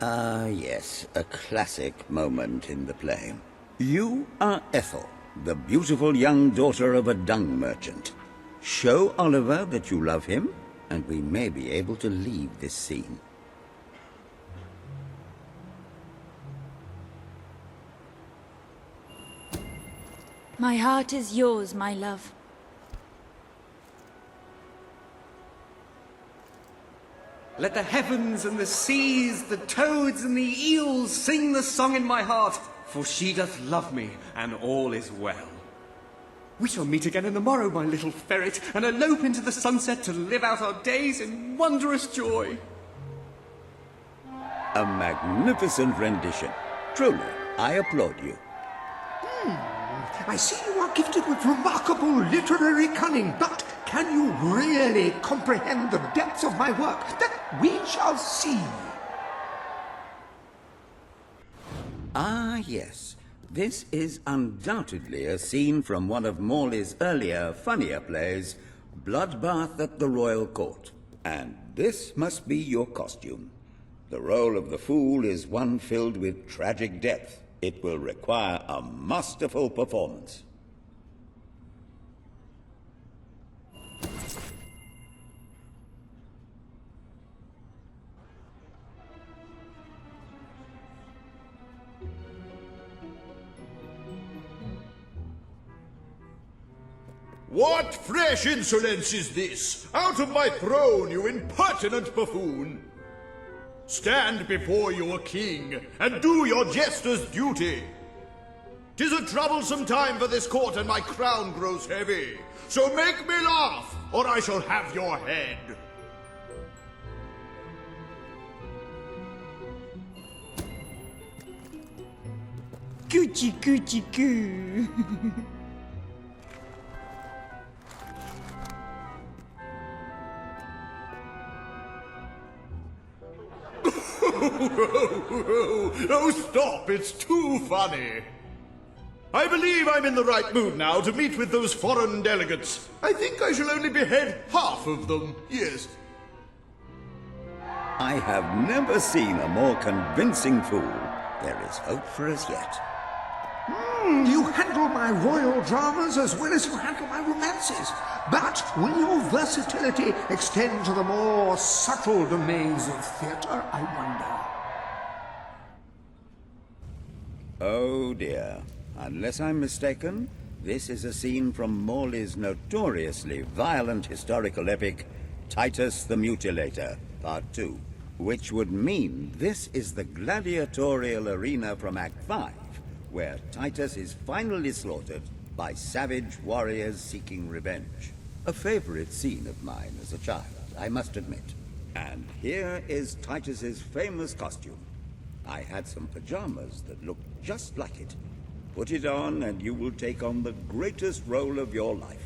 Ah, yes, a classic moment in the play. You are Ethel, the beautiful young daughter of a dung merchant. Show Oliver that you love him, and we may be able to leave this scene. My heart is yours, my love. Let the heavens and the seas, the toads and the eels sing the song in my heart, for she doth love me, and all is well. We shall meet again in the morrow, my little ferret, and elope into the sunset to live out our days in wondrous joy. A magnificent rendition. Truly, I applaud you. I see you are gifted with remarkable literary cunning, but can you really comprehend the depths of my work? That we shall see. Ah, yes. This is undoubtedly a scene from one of Morley's earlier, funnier plays, Bloodbath at the Royal Court. And this must be your costume. The role of the fool is one filled with tragic depth. It will require a masterful performance. What fresh insolence is this? Out of my throne, you impertinent buffoon! Stand before your king, and do your jester's duty. 'Tis a troublesome time for this court, and my crown grows heavy. So make me laugh, or I shall have your head. Gucci, Gucci, goo. Oh, stop, it's too funny. I believe I'm in the right mood now to meet with those foreign delegates. I think I shall only behead half of them, yes. I have never seen a more convincing fool. There is hope for us yet. You handle my royal dramas as well as you handle my romances. But will your versatility extend to the more subtle domains of theatre, I wonder? Oh dear. Unless I'm mistaken, this is a scene from Morley's notoriously violent historical epic, Titus the Mutilator, Part 2, which would mean this is the gladiatorial arena from Act 5, where Titus is finally slaughtered by savage warriors seeking revenge. A favorite scene of mine as a child, I must admit. And here is Titus's famous costume. I had some pajamas that looked just like it. Put it on and you will take on the greatest role of your life.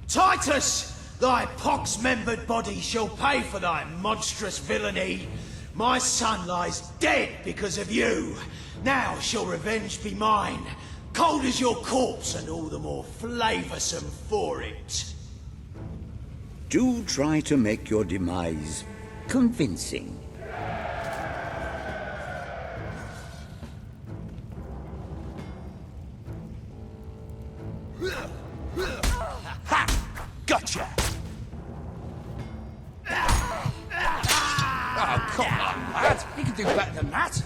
Titus! Thy pox-membered body shall pay for thy monstrous villainy. My son lies dead because of you. Now shall revenge be mine. Cold as your corpse and all the more flavoursome for it. Do try to make your demise convincing. Ha! Gotcha! Oh, come on, lad. You can do better than that.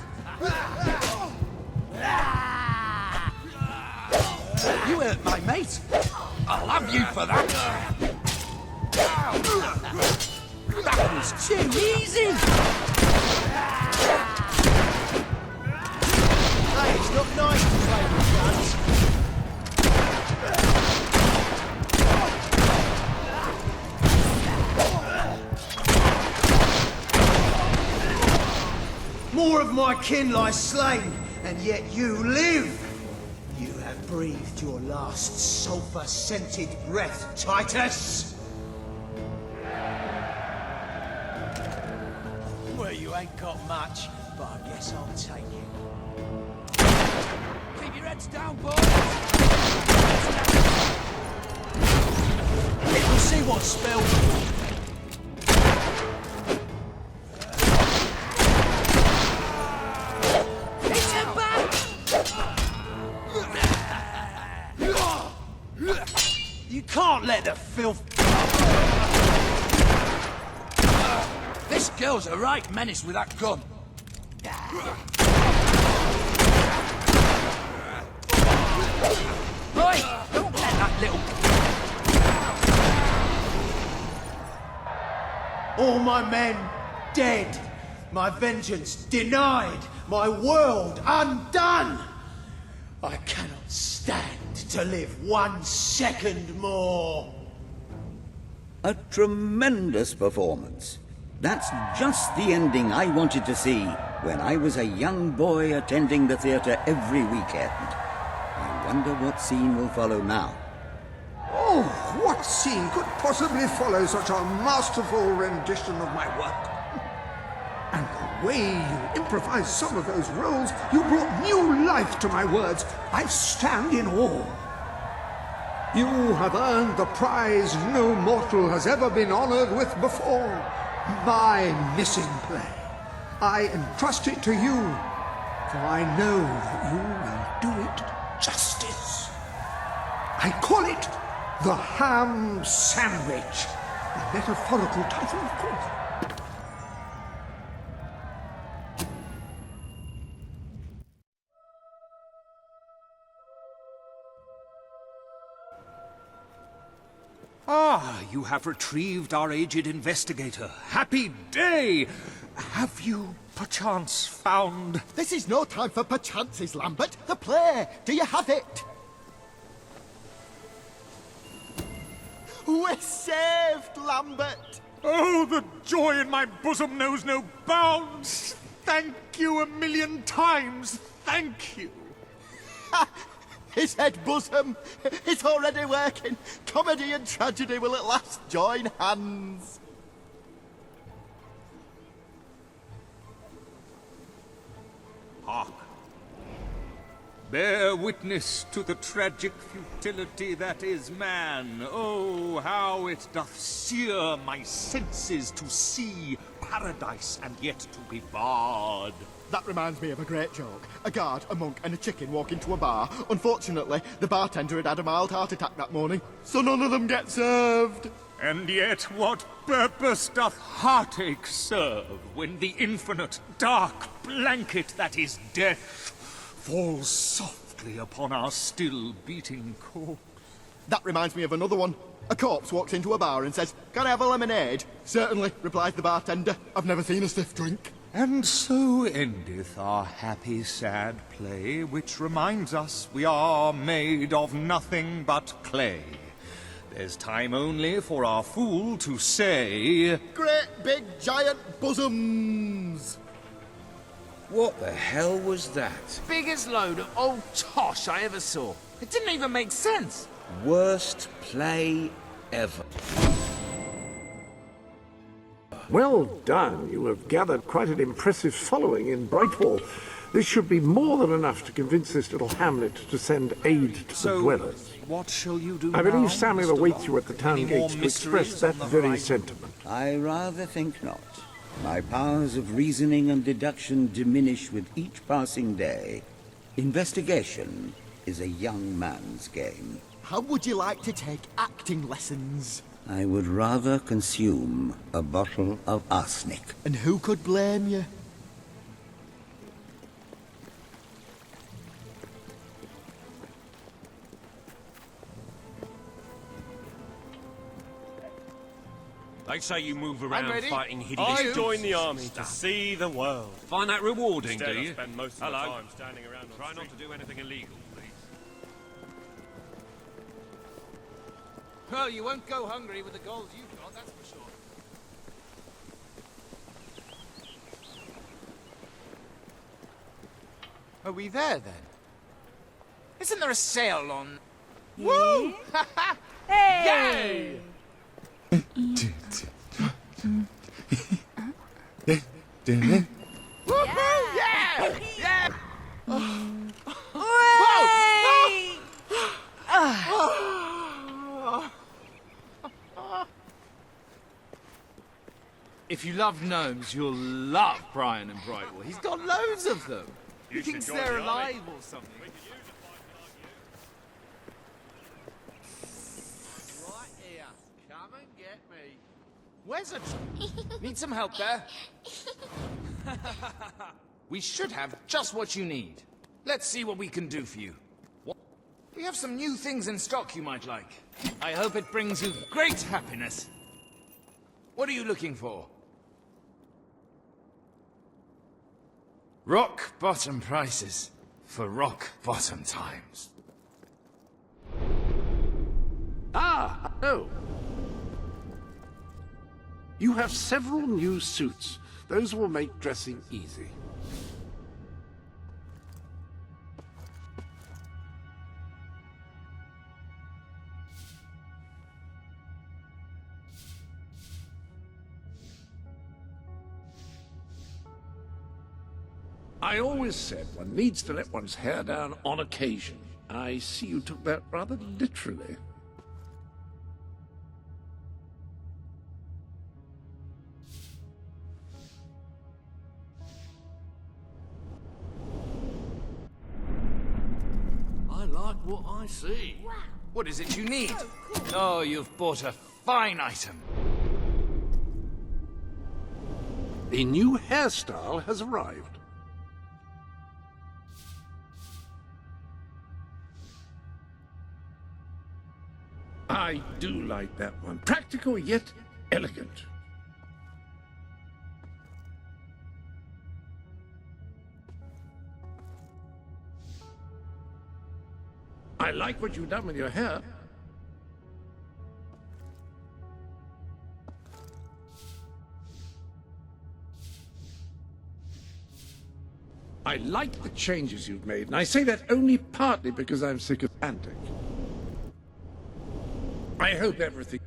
You hurt my mate. I'll have you for that. That was too easy. Hey, it's not nice to play with guns. More of my kin lie slain, and yet you live. You have breathed your last sulphur-scented breath, Titus. Well, you ain't got much, but I guess I'll take it. Keep your heads down, boys. We'll see what spells. You can't let the filth... This girl's a right menace with that gun. Oi! Don't let that little... All my men dead. My vengeance denied. My world undone. I cannot stand to live 1 second more. A tremendous performance. That's just the ending I wanted to see when I was a young boy attending the theatre every weekend. I wonder what scene will follow now. Oh, what scene could possibly follow such a masterful rendition of my work? And the way you improvised some of those roles, you brought new life to my words. I stand in awe. You have earned the prize no mortal has ever been honored with before. My missing play. I entrust it to you, for I know that you will do it justice. I call it the Ham Sandwich. A metaphorical title, of course. Ah, you have retrieved our aged investigator. Happy day! Have you perchance found... This is no time for perchances, Lambert. The play. Do you have it? We're saved, Lambert. Oh, the joy in my bosom knows no bounds. Thank you a million times. Thank you. His head bosom. It's already working. Comedy and tragedy will at last join hands. Hark. Bear witness to the tragic futility that is man. Oh, how it doth sear my senses to see paradise and yet to be barred. That reminds me of a great joke. A guard, a monk, and a chicken walk into a bar. Unfortunately, the bartender had had a mild heart attack that morning, so none of them get served. And yet what purpose doth heartache serve when the infinite dark blanket that is death falls softly upon our still beating corpse? That reminds me of another one. A corpse walks into a bar and says, "Can I have a lemonade?" "Certainly," replies the bartender. "I've never seen a stiff drink." And so endeth our happy sad play, which reminds us we are made of nothing but clay. There's time only for our fool to say... Great big giant bosoms! What the hell was that? Biggest load of old tosh I ever saw. It didn't even make sense. Worst play ever. Well done. You have gathered quite an impressive following in Brightwall. This should be more than enough to convince this little hamlet to send aid to the dwellers. What shall you do I now, believe Samuel Mr. awaits you at the town Any more gates to express mysteries that on the very horizon? sentiment. I rather think not. My powers of reasoning and deduction diminish with each passing day. Investigation is a young man's game. How would you like to take acting lessons? I would rather consume a bottle of arsenic. And who could blame you? They say you move around ready. fighting hideous... I joined the army to see the world. Find that rewarding, do you? I spend most of Hello. my time standing around on Try the not to street. do anything illegal, please. Well, you won't go hungry with the gold you've got, that's for sure. Are we there, then? Isn't there a sale on... Woo! Hey! Yay! Woohoo! Yeah! Yeah! Hooray! If you love gnomes, you'll love Brian and Brightwell. He's got loads of them. You He should thinks join they're the army. alive or something. Right here. Come and get me. Where's a... Need some help there? We should have just what you need. Let's see what we can do for you. We have some new things in stock you might like. I hope it brings you great happiness. What are you looking for? Rock bottom prices for rock bottom times. Ah, no. You have several new suits. Those will make dressing easy. I always said one needs to let one's hair down on occasion. I see you took that rather literally. I like what I see. Wow. What is it you need? Oh, you've bought a fine item. The new hairstyle has arrived. I do like that one. Practical yet elegant. I like what you've done with your hair. I like the changes you've made, and I say that only partly because I'm sick of antic. I hope everything...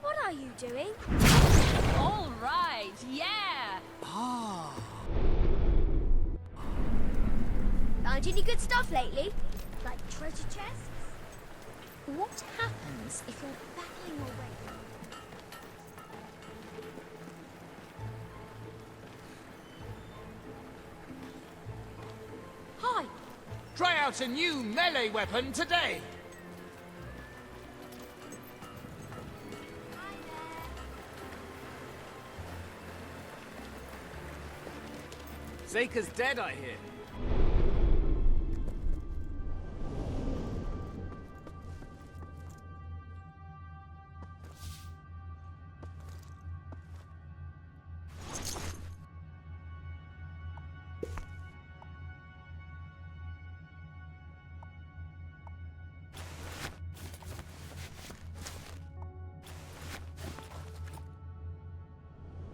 What are you doing? All right, yeah. Found any good stuff lately? Like treasure chests? What happens if you're battling your way? Hi. Try out a new melee weapon today. Zaka's dead, I hear.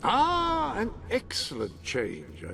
Ah, an excellent change.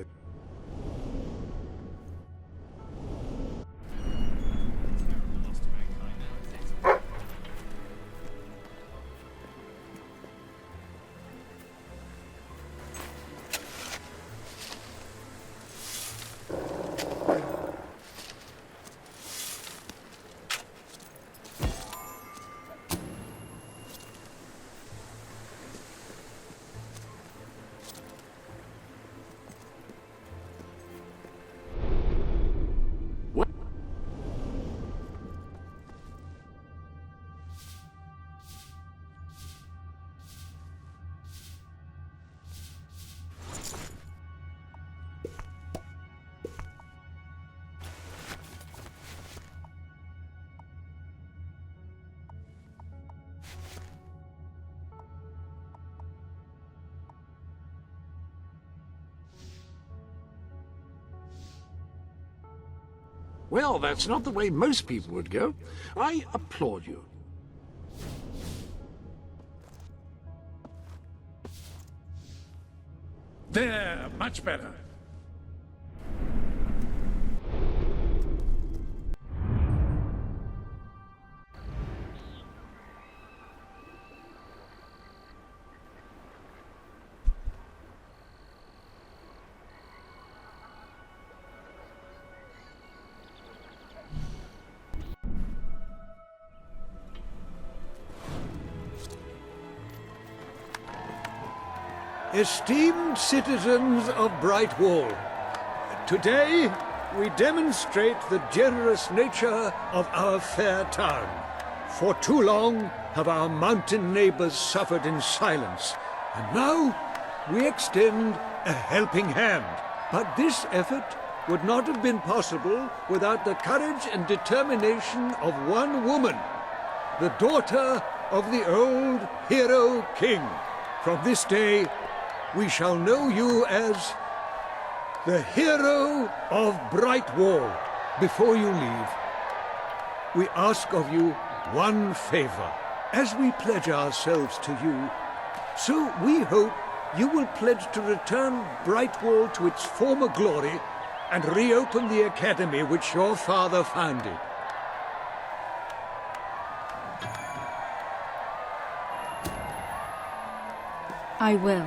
Well, that's not the way most people would go. I applaud you. There, much better. Esteemed citizens of Brightwall, today we demonstrate the generous nature of our fair town. For too long have our mountain neighbors suffered in silence, and now we extend a helping hand. But this effort would not have been possible without the courage and determination of one woman, the daughter of the old hero king. From this day, we shall know you as the hero of Brightwall. Before you leave, we ask of you one favor. As we pledge ourselves to you, so we hope you will pledge to return Brightwall to its former glory and reopen the academy which your father founded. I will.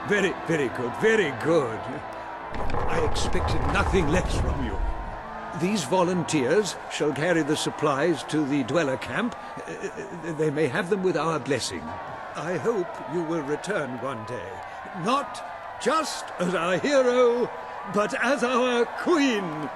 Very, very good, very good. I expected nothing less from you. These volunteers shall carry the supplies to the dweller camp. They may have them with our blessing. I hope you will return one day, not just as our hero, but as our queen.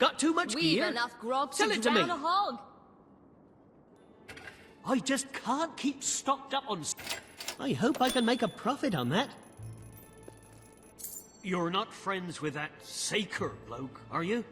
Got too much We've gear? enough grog Sell to it to drown me. a hog. I just can't keep stocked up on... I hope I can make a profit on that. You're not friends with that Saker bloke, are you?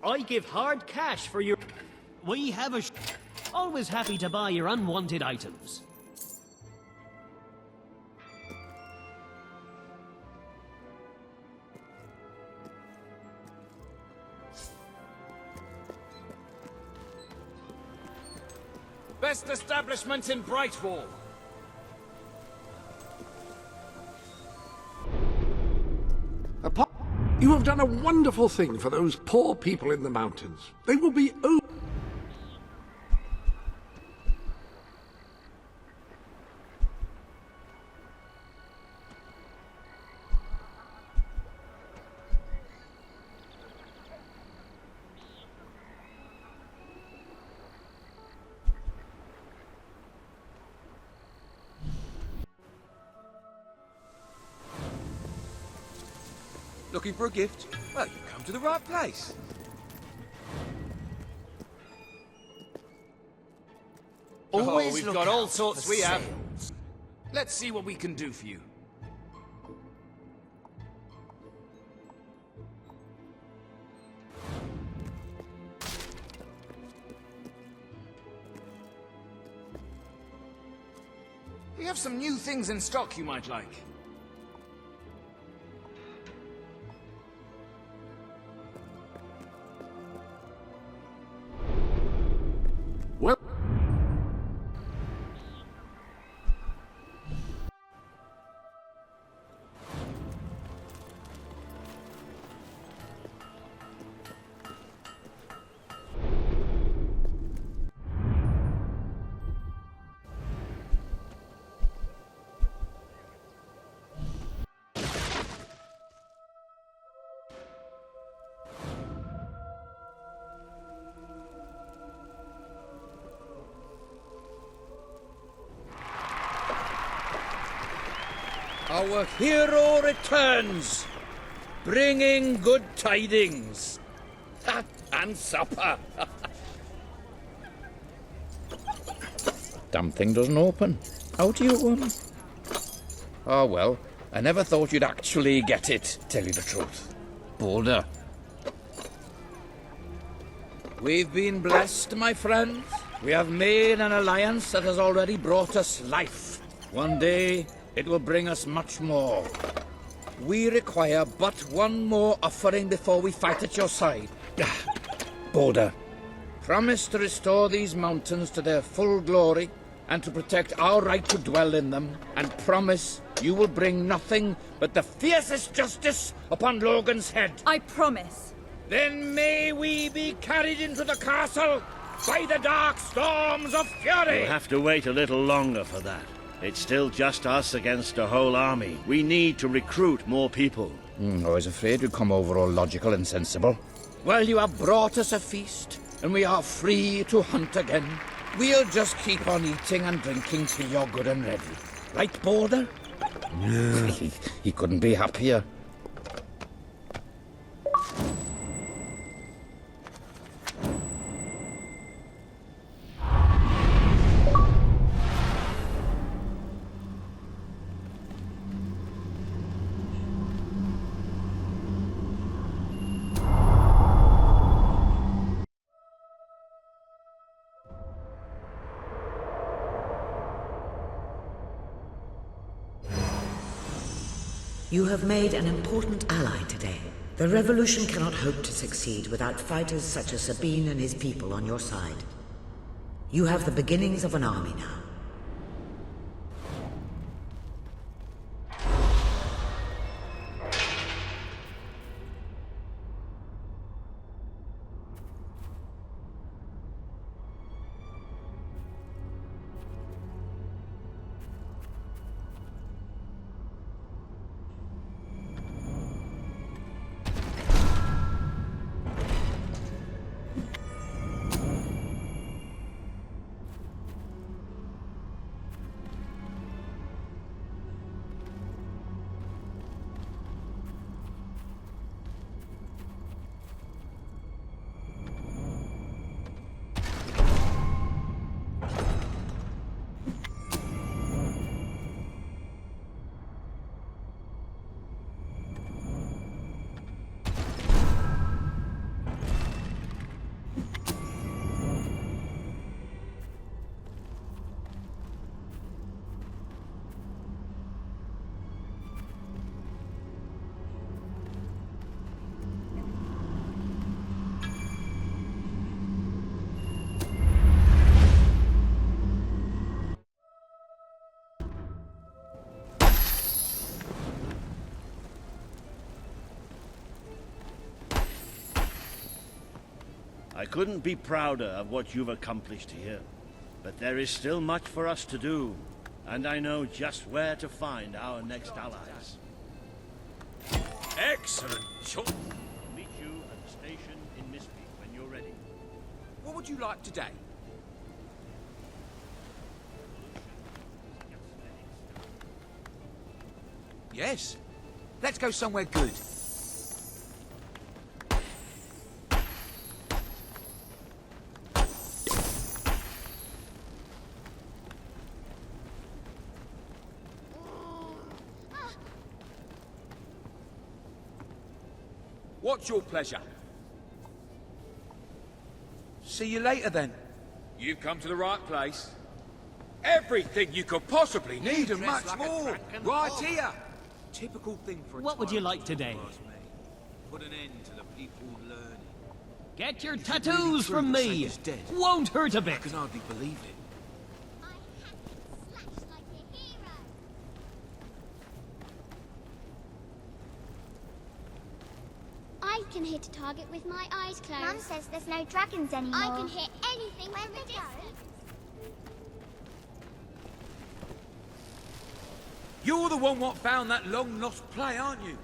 I give hard cash for your... We have a... Always happy to buy your unwanted items. Best establishment in Brightwall. You have done a wonderful thing for those poor people in the mountains. They will be Looking for a gift? Well, you've come to the right place. Oh, we've got all sorts we have. Let's see what we can do for you. We have some new things in stock you might like. Well... Our hero returns, bringing good tidings. And supper. Damn thing doesn't open. How do you, Oh well, I never thought you'd actually get it, tell you the truth. Boulder. We've been blessed, my friends. We have made an alliance that has already brought us life. One day, it will bring us much more. We require but one more offering before we fight at your side. Boulder, promise to restore these mountains to their full glory and to protect our right to dwell in them, and promise you will bring nothing but the fiercest justice upon Logan's head. I promise. Then may we be carried into the castle by the dark storms of fury. You'll have to wait a little longer for that. It's still just us against a whole army. We need to recruit more people. I was afraid you'd come over all logical and sensible. Well, you have brought us a feast, and we are free to hunt again. We'll just keep on eating and drinking till you're good and ready. Right, Boulder? He couldn't be happier. You have made an important ally today. The revolution cannot hope to succeed without fighters such as Sabine and his people on your side. You have the beginnings of an army now. I couldn't be prouder of what you've accomplished here. But there is still much for us to do, and I know just where to find our next allies. Excellent choice. I'll meet you at the station in Misty when you're ready. What would you like today? Yes. Let's go somewhere good. What's your pleasure? See you later then. You've come to the right place. Everything you could possibly need and much more. Right here. Typical thing for a What would you like today? Put an end to the people learning. Get your tattoos from me. Won't hurt a bit. I can hardly believe it. I can hit a target with my eyes closed. Mum says there's no dragons anymore. I can hit anything from the distance. You're the one what found that long-lost play, aren't you?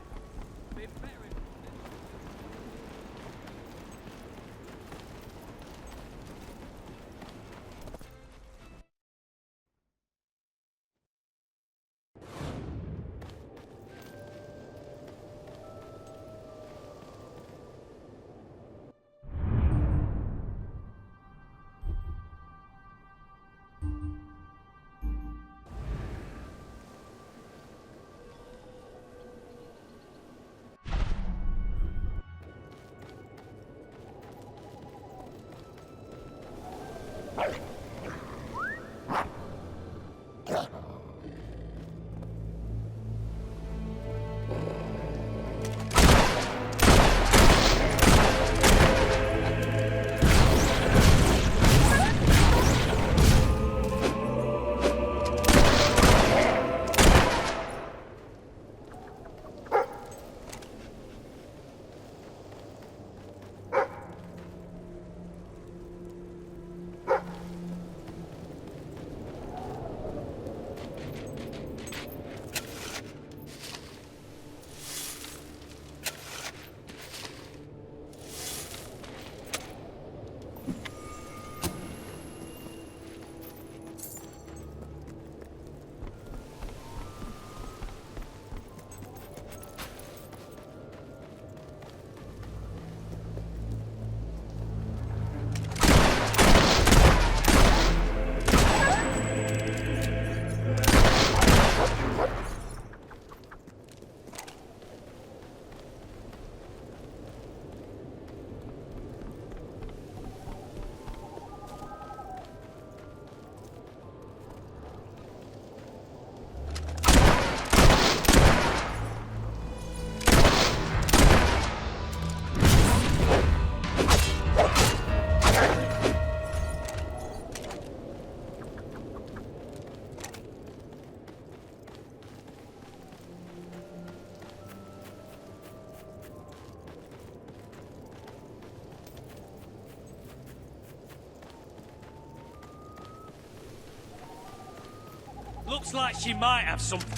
Looks like she might have some... Shoot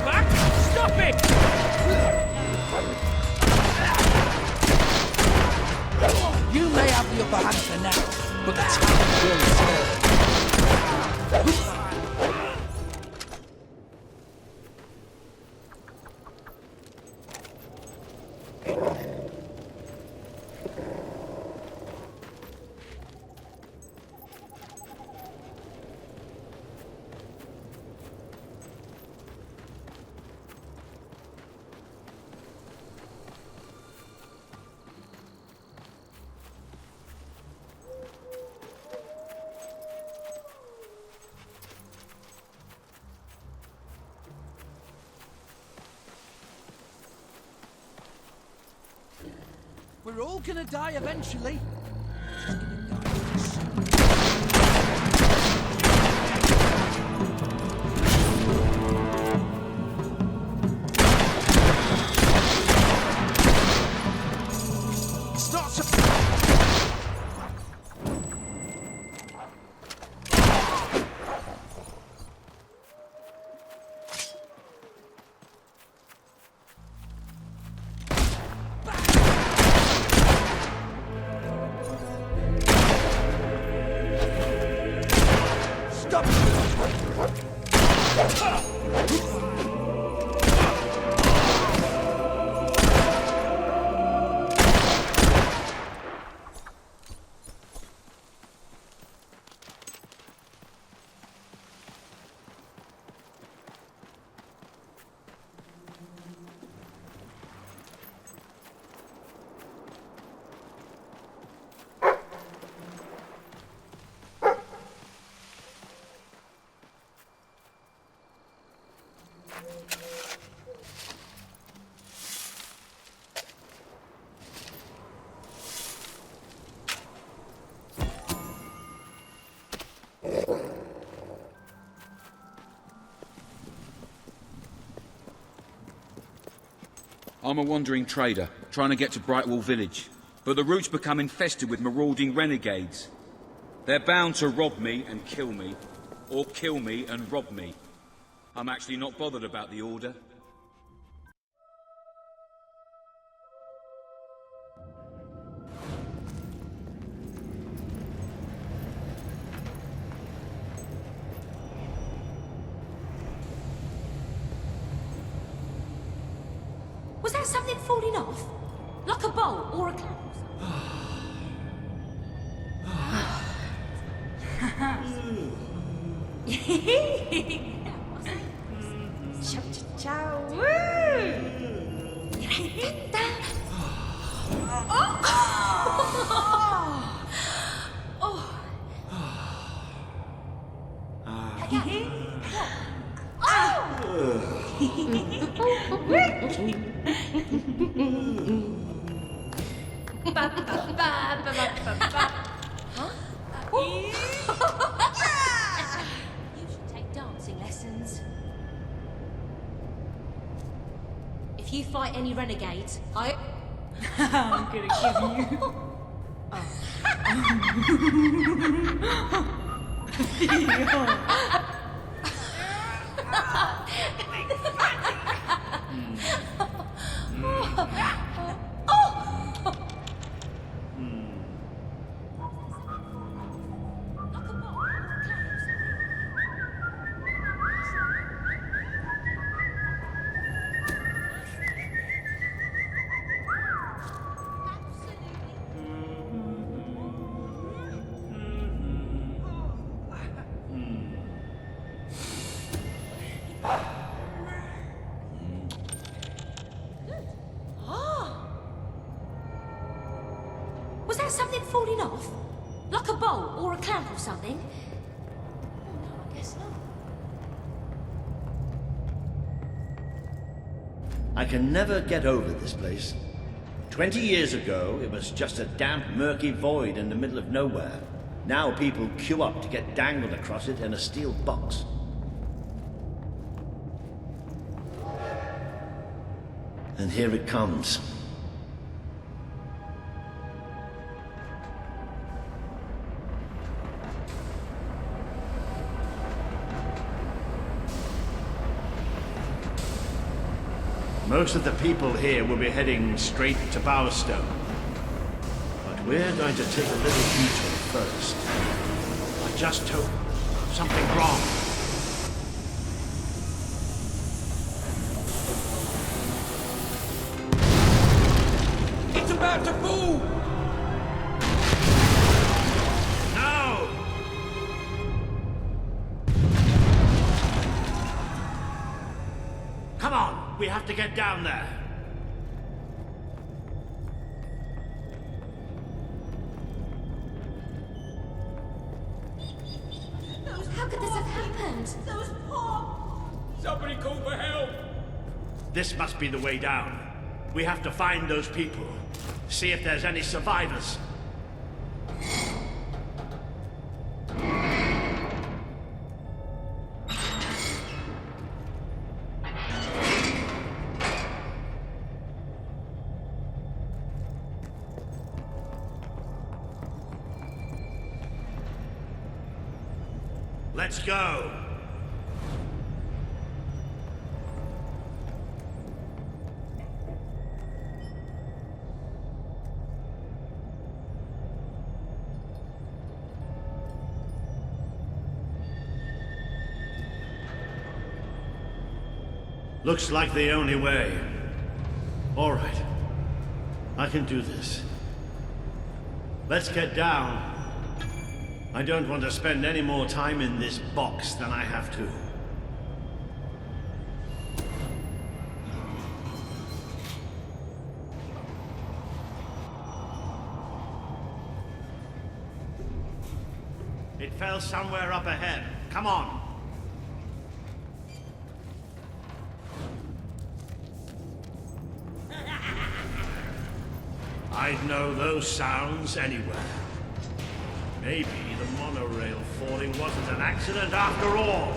back! Stop it! You may have the upper hand for now, but the time will return. We're all gonna die eventually. I'm a wandering trader, trying to get to Brightwall village. But the route's become infested with marauding renegades. They're bound to rob me and kill me, or kill me and rob me. I'm actually not bothered about the order. Was that something falling off? Like a bolt or a clamp or something? Ciao, ciao, ciao. Woo! You should take dancing lessons. If you fight any renegades, I'm gonna give you. Was that something falling off? Like a bolt or a clamp or something? Oh, no, I guess not. I can never get over this place. 20 years ago, it was just a damp, murky void in the middle of nowhere. Now people queue up to get dangled across it in a steel box. And here it comes. Most of the people here will be heading straight to Bowerstone. But we're going to take a little detour first. I just hope something wrong. It's about to fall! No! Come on, we have to get down there. How could this have happened? Those poor... Somebody call for help! This must be the way down. We have to find those people. See if there's any survivors. Let's go. Looks like the only way. All right. I can do this. Let's get down. I don't want to spend any more time in this box than I have to. It fell somewhere up ahead. Come on. I'd know those sounds anywhere. Maybe the monorail falling wasn't an accident after all.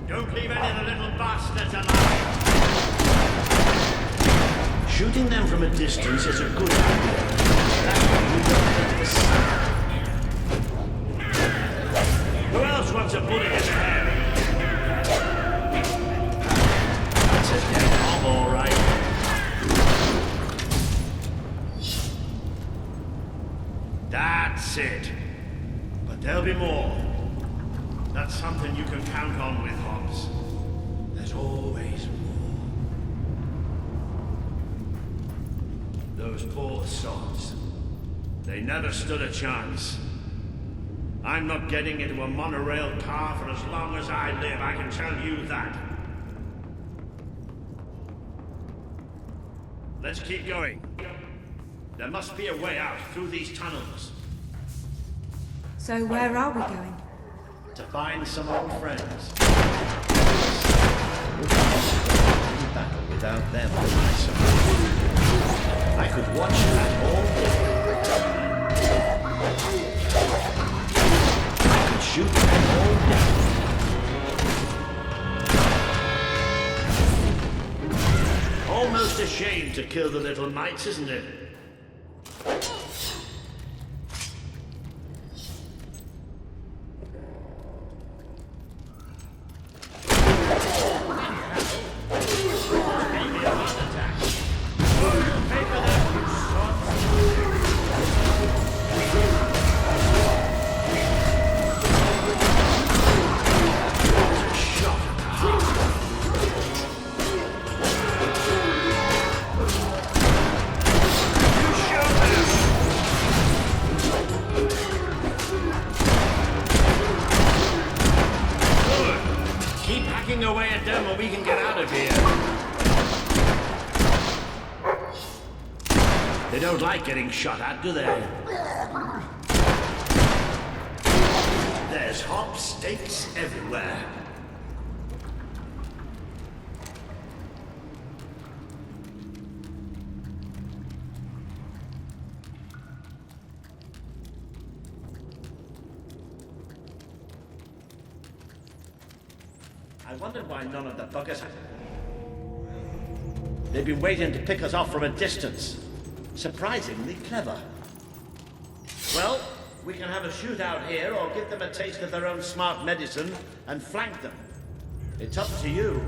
Don't leave any of the little bastards alive! Shooting them from a distance is a good idea. That way you don't hit the sun. Who else wants a bullet in the head? That's a dead mob, all right. That's it. But there'll be more. That's something you can count on with, Hobbs. There's always more. Those poor sods. They never stood a chance. I'm not getting into a monorail car for as long as I live, I can tell you that. Let's keep going. There must be a way out through these tunnels. So where are we going? To find some old friends. Battle without them, I suppose. I could watch that all day. I could shoot them all day. Almost a shame to kill the little mites, isn't it? Away at them or we can get out of here. They don't like getting shot at, do they? There's hot steaks everywhere. I wondered why none of the buggers... They've been waiting to pick us off from a distance. Surprisingly clever. Well, we can have a shootout here or give them a taste of their own smart medicine and flank them. It's up to you.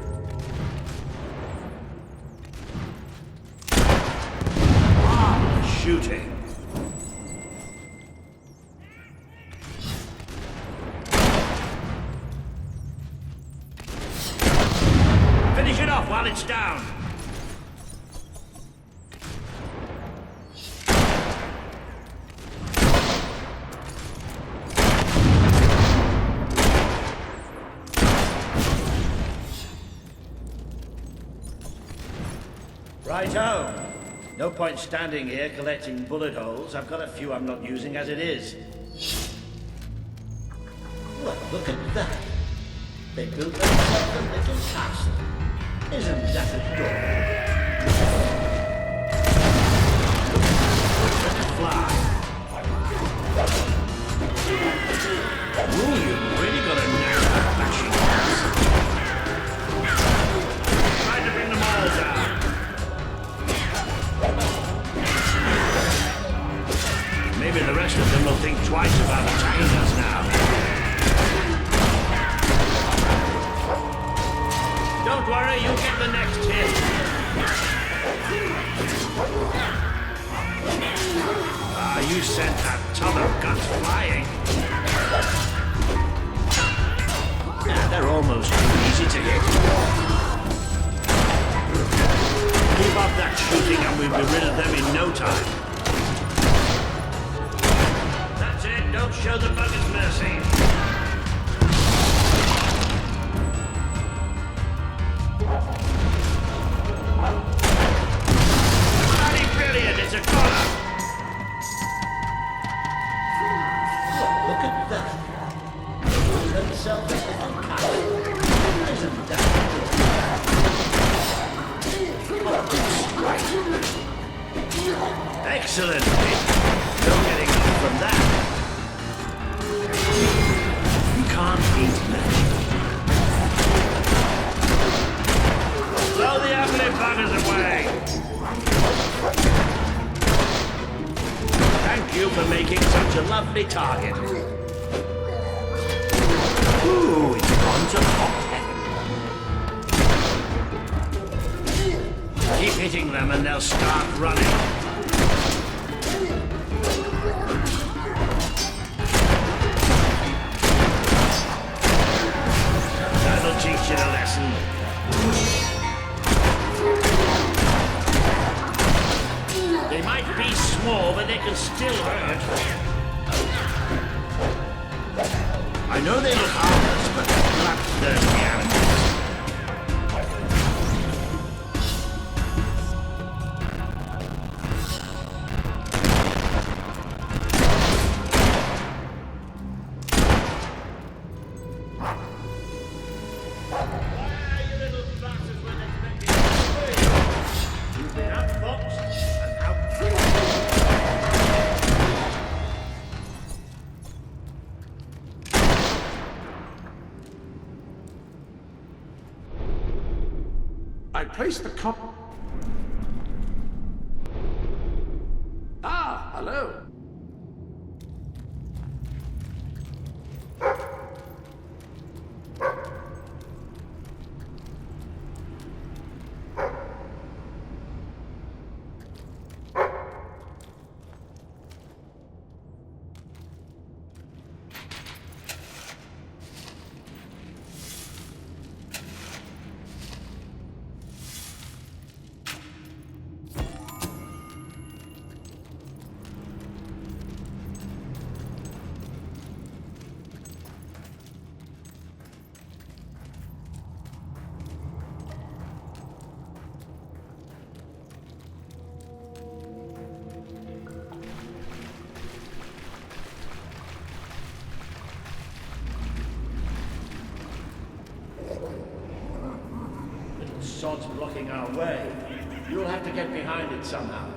Shooting. Finish it off while it's down. Righto. No point standing here collecting bullet holes. I've got a few I'm not using as it is. Well, look at that. They built themselves a little castle. Isn't that adorable? Let it fly. Ooh, you've really got a narrow flashing castle. Try to bring them all down. Don't worry, you get the next hit. Ah, you sent that ton of guts flying. Yeah, they're almost too easy to hit. Keep up that shooting and we'll be rid of them in no time. That's it, don't show the buggers mercy. Bloody brilliant, it's a collar. Look at that. Excellent. No getting up from that. You can't beat magic. Blow the ugly buggers away. Thank you for making such a lovely target. Ooh, it's gone to hot heaven. Keep hitting them and they'll start running. That'll teach you a lesson. They might be small, but they can still hurt. I know they look harmless, but they're bloodthirsty animals. I placed the cup. Ah, hello. Sod's blocking our way. You'll have to get behind it somehow.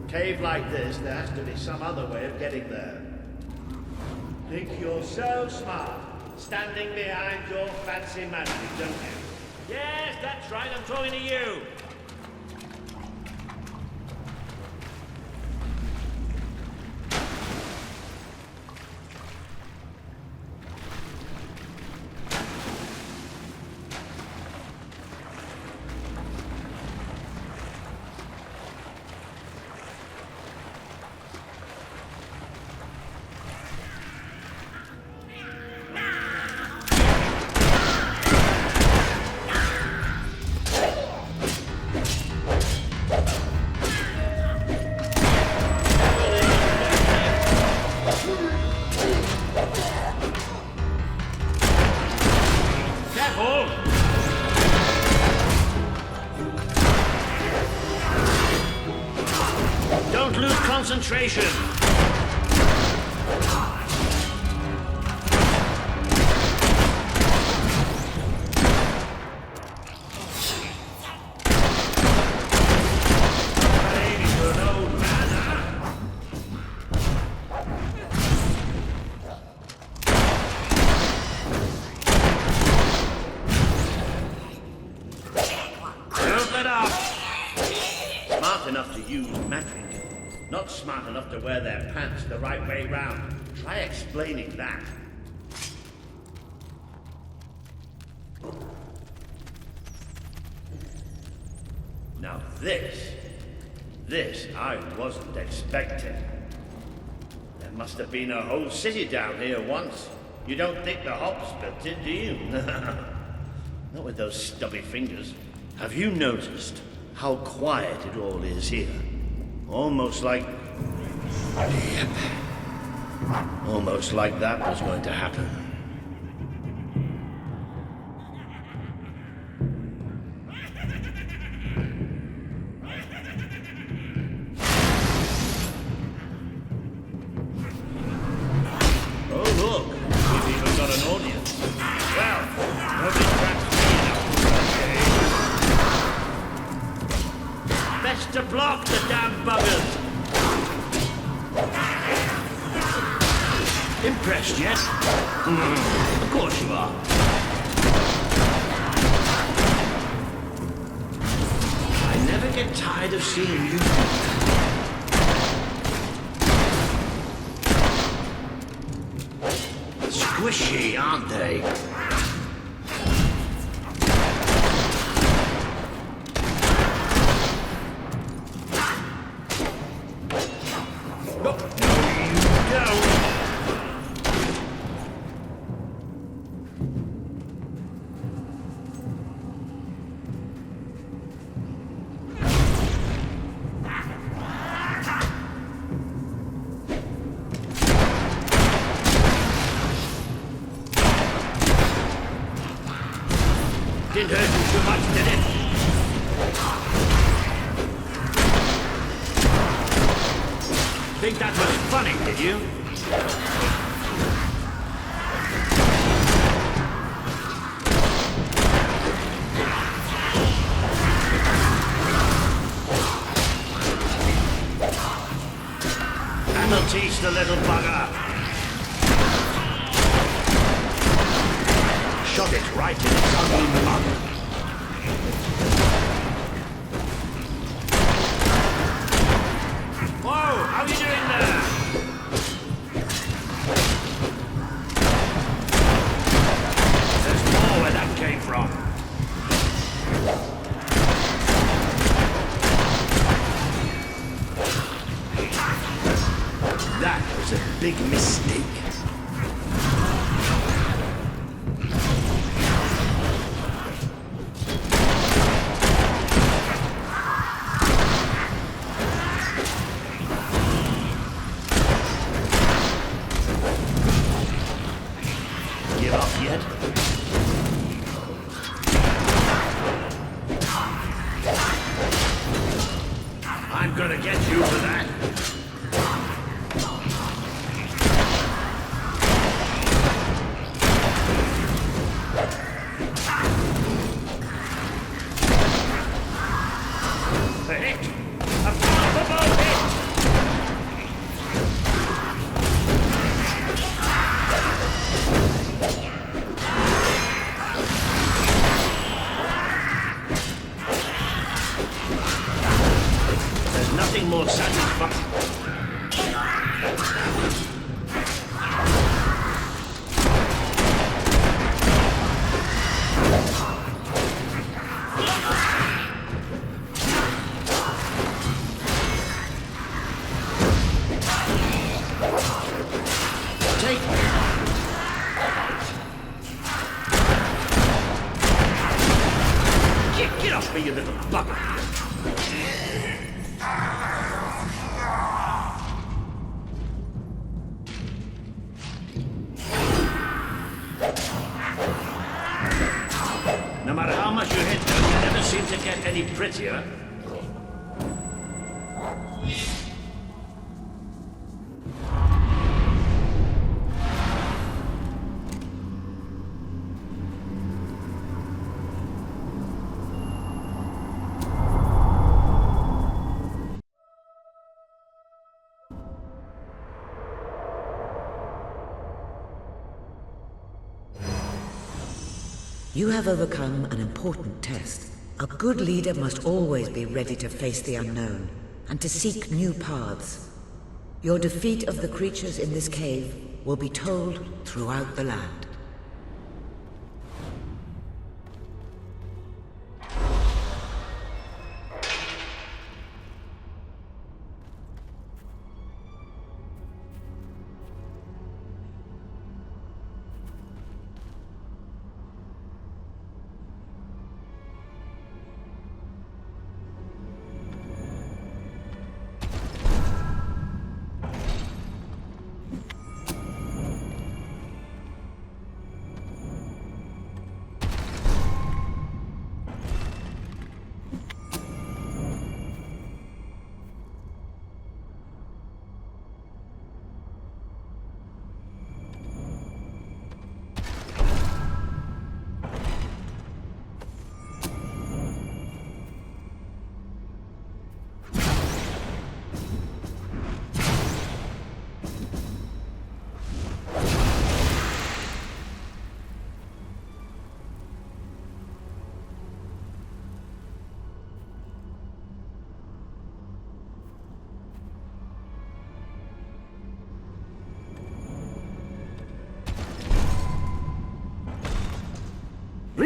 Cave like this, there has to be some other way of getting there. Think you're so smart, standing behind your fancy magic, don't you? Yes, that's right, I'm talking to you. Don't lose concentration. Enough to use magic, not smart enough to wear their pants the right way round. Try explaining that. Now this I wasn't expecting. There must have been a whole city down here once. You don't think the hops built it, do you? Not with those stubby fingers. Have you noticed how quiet it all is here? Almost like that was going to happen. Oh, look! We've even got an audience. Well, nobody tracks me enough. Best to block the damn buggers! Impressed yet? Of course you are. I never get tired of seeing you. Squishy, aren't they? No, you don't. Didn't hurt you too much, did it? Think that was funny, did you? That'll teach the little bugger. Shot it right in its ugly mug. Whoa! How are you doing there? There's more where that came from. That was a big mistake. Give up yet? I'm gonna get you for that. A hit! A palpable hit! There's nothing more satisfying. Take me. Get off me, you little bugger! No matter how much you hit them, you never seem to get any prettier. You have overcome an important test. A good leader must always be ready to face the unknown and to seek new paths. Your defeat of the creatures in this cave will be told throughout the land.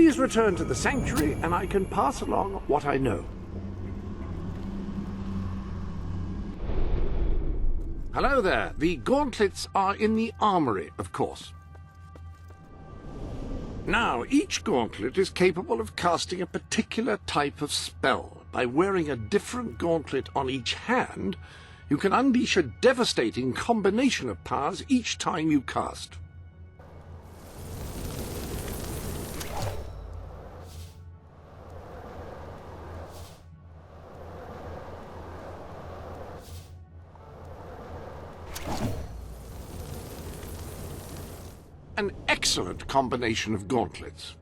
Please return to the sanctuary, and I can pass along what I know. Hello there. The gauntlets are in the armory, of course. Now, each gauntlet is capable of casting a particular type of spell. By wearing a different gauntlet on each hand, you can unleash a devastating combination of powers each time you cast. An excellent combination of gauntlets.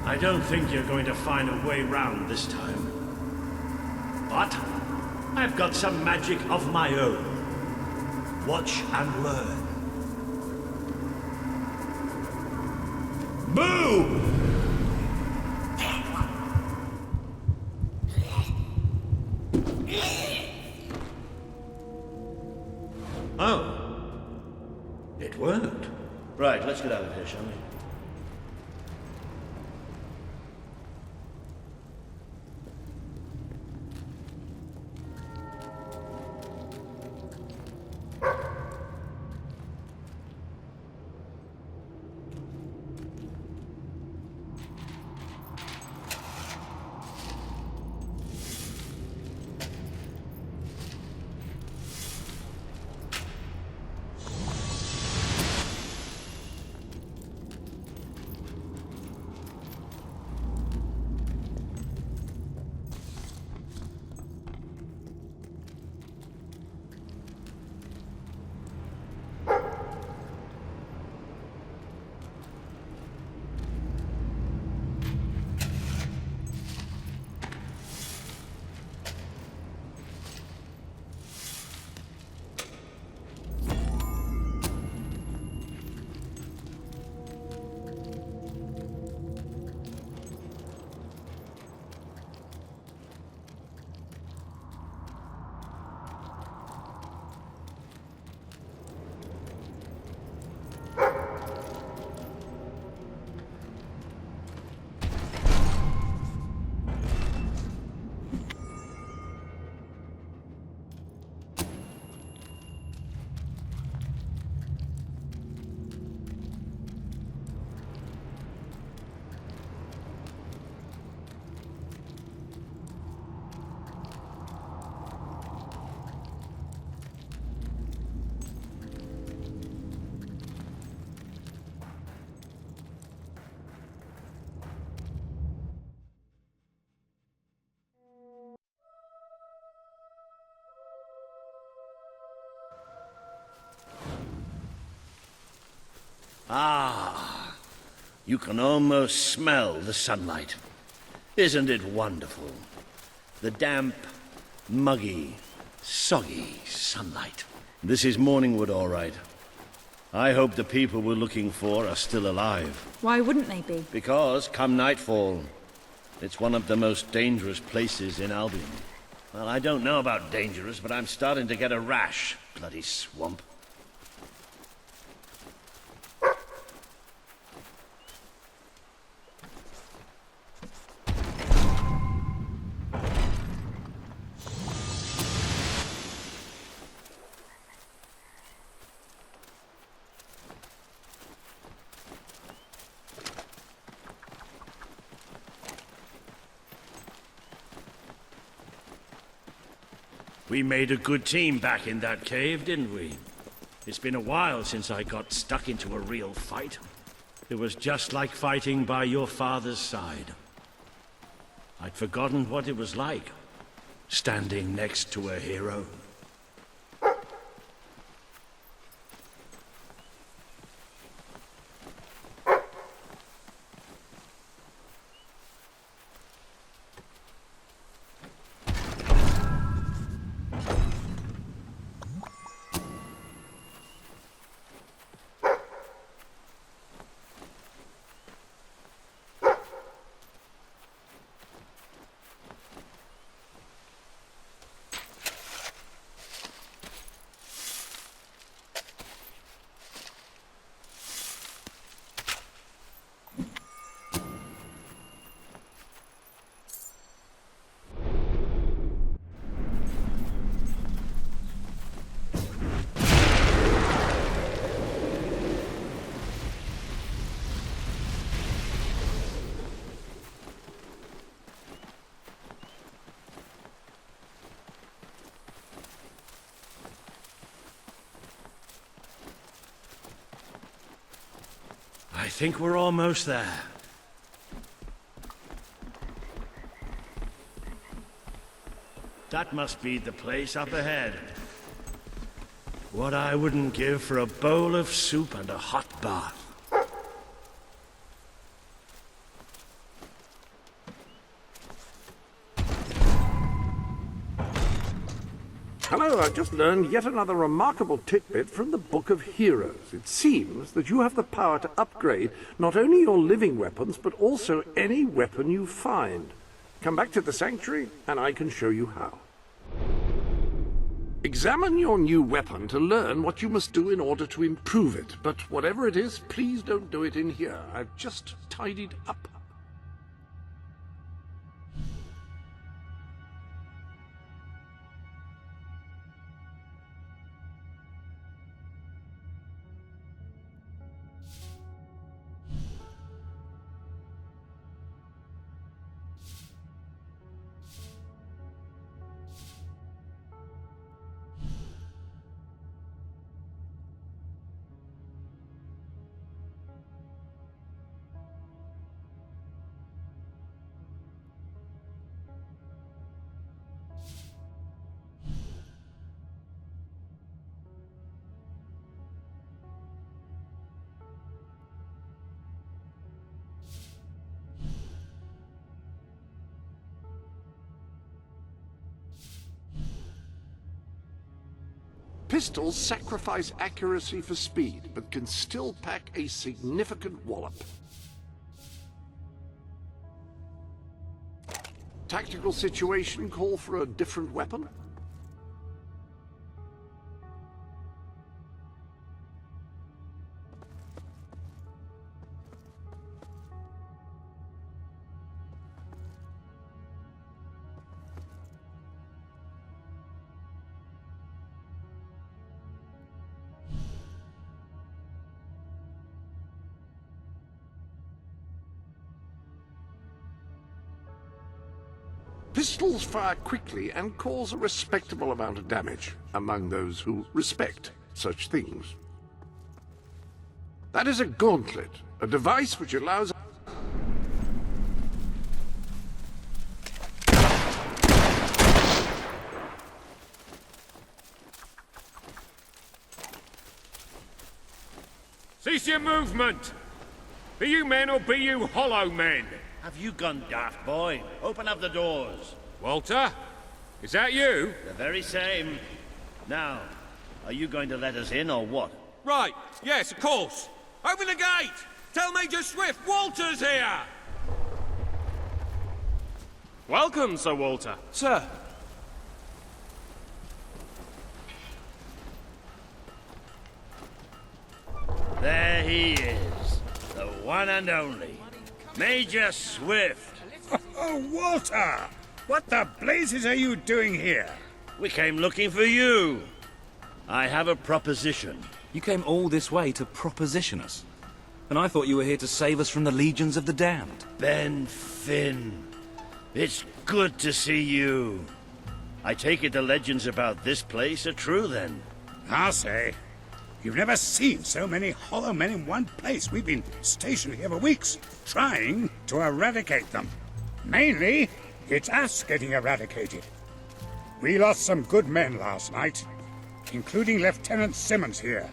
I don't think you're going to find a way round this time. But I've got some magic of my own. Watch and learn. Boo! Oh. It worked. Right, let's get out of here, shall we? Ah, you can almost smell the sunlight. Isn't it wonderful? The damp, muggy, soggy sunlight. This is Morningwood, all right. I hope the people we're looking for are still alive. Why wouldn't they be? Because, come nightfall, it's one of the most dangerous places in Albion. Well, I don't know about dangerous, but I'm starting to get a rash. Bloody swamp. We made a good team back in that cave, didn't we? It's been a while since I got stuck into a real fight. It was just like fighting by your father's side. I'd forgotten what it was like, standing next to a hero. think we're almost there. That must be the place up ahead. What I wouldn't give for a bowl of soup and a hot bath. Hello, I've just learned yet another remarkable tidbit from the Book of Heroes. It seems that you have the power to upgrade not only your living weapons, but also any weapon you find. Come back to the sanctuary, and I can show you how. Examine your new weapon to learn what you must do in order to improve it. But whatever it is, please don't do it in here. I've just tidied up. Pistols sacrifice accuracy for speed, but can still pack a significant wallop. Tactical situation call for a different weapon? Pistols fire quickly and cause a respectable amount of damage among those who respect such things. That is a gauntlet, a device which allows... Cease your movement! Be you men or be you hollow men? Have you gone daft, boy? Open up the doors. Walter? Is that you? The very same. Now, are you going to let us in or what? Right, yes, of course. Open the gate! Tell Major Swift Walter's here! Welcome, Sir Walter. Sir. There he is. The one and only. Major Swift. Oh, Walter! What the blazes are you doing here? We came looking for you. I have a proposition. You came all this way to proposition us. And I thought you were here to save us from the legions of the damned. Ben Finn. It's good to see you. I take it the legends about this place are true, then? I'll say. You've never seen so many hollow men in one place. We've been stationed here for weeks, trying to eradicate them. Mainly, it's us getting eradicated. We lost some good men last night, including Lieutenant Simmons here.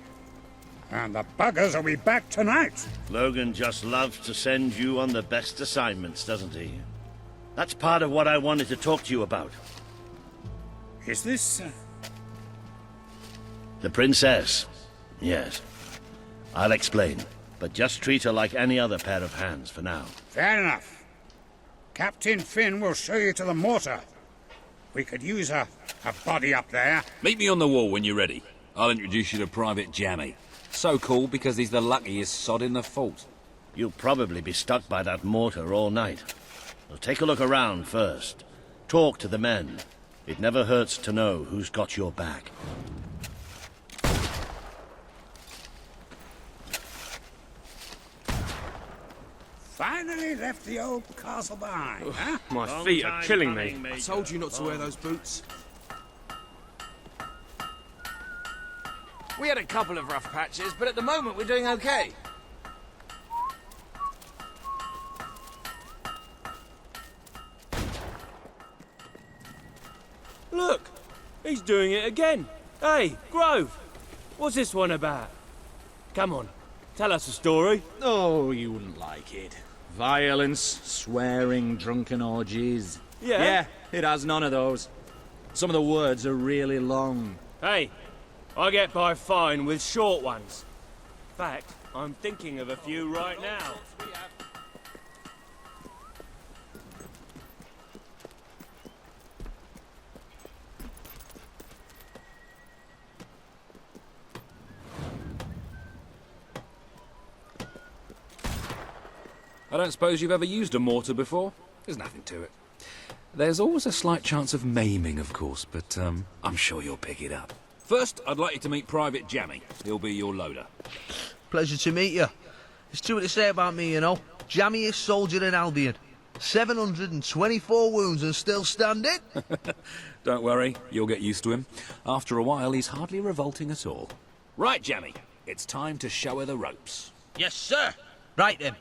And the buggers will be back tonight. Logan just loves to send you on the best assignments, doesn't he? That's part of what I wanted to talk to you about. Is this... The princess. Yes. I'll explain, but just treat her like any other pair of hands for now. Fair enough. Captain Finn will show you to the mortar. We could use a body up there. Meet me on the wall when you're ready. I'll introduce you to Private Jammy. So called because he's the luckiest sod in the fort. You'll probably be stuck by that mortar all night. Well, take a look around first. Talk to the men. It never hurts to know who's got your back. Finally left the old castle behind, huh? My feet are killing me. I told you not to wear those boots. We had a couple of rough patches, but at the moment we're doing okay. Look, he's doing it again. Hey, Grove, what's this one about? Come on, tell us a story. Oh, you wouldn't like it. Violence, swearing, drunken orgies. Yeah? Yeah, it has none of those. Some of the words are really long. Hey, I get by fine with short ones. In fact, I'm thinking of a few right now. I don't suppose you've ever used a mortar before? There's nothing to it. There's always a slight chance of maiming, of course, but I'm sure you'll pick it up. First, I'd like you to meet Private Jammy. He'll be your loader. Pleasure to meet you. There's too much to say about me, you know. Jammiest soldier in Albion. 724 wounds and still standing. Don't worry, you'll get used to him. After a while, he's hardly revolting at all. Right, Jammy, it's time to show her the ropes. Yes, sir. Right then.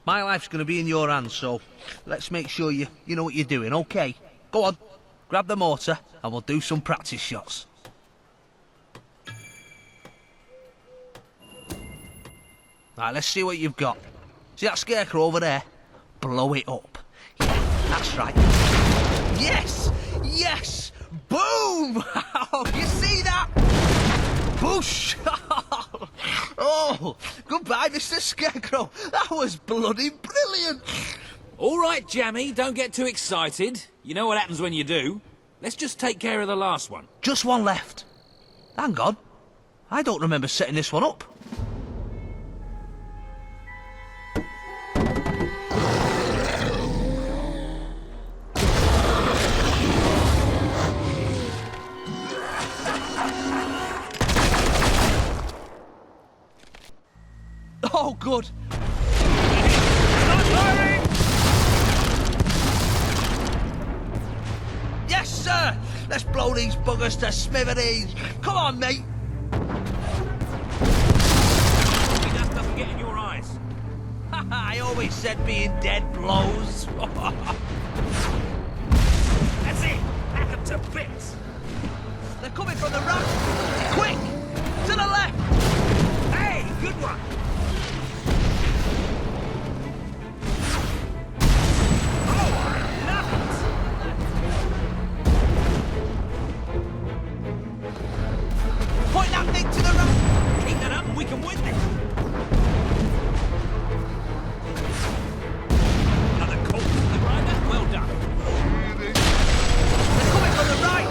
My life's going to be in your hands, so let's make sure you know what you're doing, OK? Go on, grab the mortar and we'll do some practice shots. Right, let's see what you've got. See that scarecrow over there? Blow it up. Yeah, that's right. Yes! Yes! Boom! You see that? Boosh! Oh, goodbye, Mr. Scarecrow. That was bloody brilliant. All right, Jammy, don't get too excited. You know what happens when you do. Let's just take care of the last one. Just one left. Hang on. I don't remember setting this one up. Oh, good. Yes, sir. Let's blow these buggers to smithereens. Come on, mate. It just doesn't get in your eyes. I always said being dead blows. That's it. Hack them to bits. They're coming from the right. Quick! To the left. Hey, good one. Point that thing to the right. Keep that up and we can win this. Another call from the rider. Well done. They're coming from the right.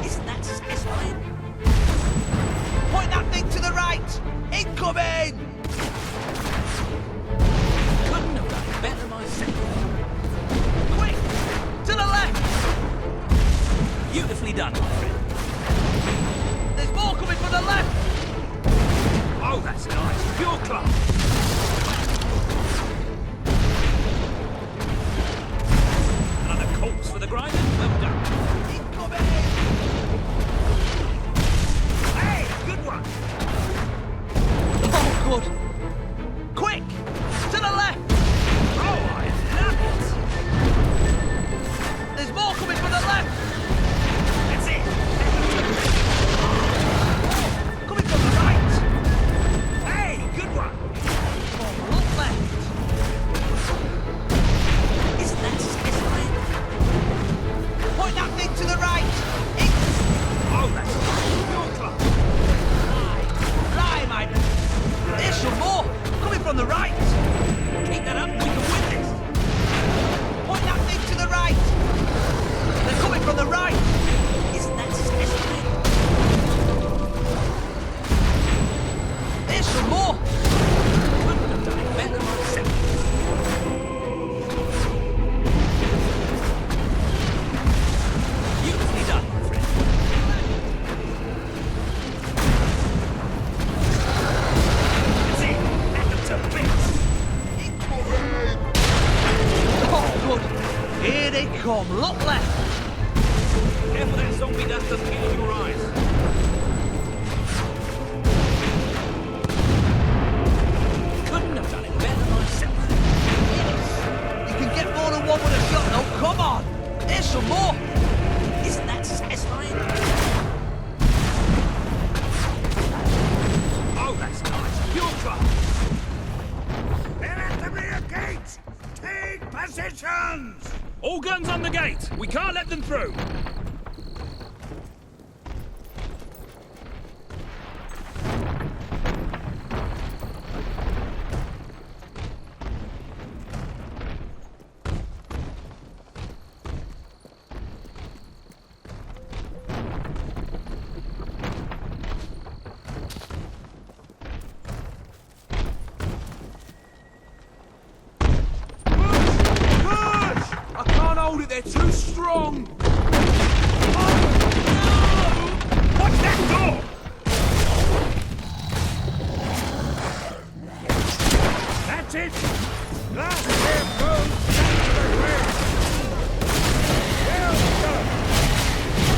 Isn't that satisfying? Point that thing to the right. Incoming. Couldn't have done it better myself. Quick! To the left. Beautifully done, my friend. There's more coming from the left. Oh, that's nice. Pure class. Another corpse for the grinder. Well done. Incoming. Hey, good one. Oh, good. Quick! To the left. Oh, I love it. There's more coming from the left. That's it. Coming from the right. Hey, good one. Oh, look left. Isn't that satisfying? Point that thing to the right. Oh, that's pure class. Right, mate. There's some more. Coming from the right. Keep that up, we can win this. Point that thing to the right. They're coming from the right. Isn't that satisfying? There's some more. Couldn't have done it better myself. Beautifully done, my friend. That's it. Hack them to bits. Oh, good. Here they come. Look left. Careful that zombie dust doesn't get in your eyes. Couldn't have done it better myself. Yes. You can get more than one with a shot, though. Come on. There's guns! All guns on the gate! We can't let them through! I can't hold it, they're too strong! Watch that door! That's it! Last pair goes down to the ground! Well done!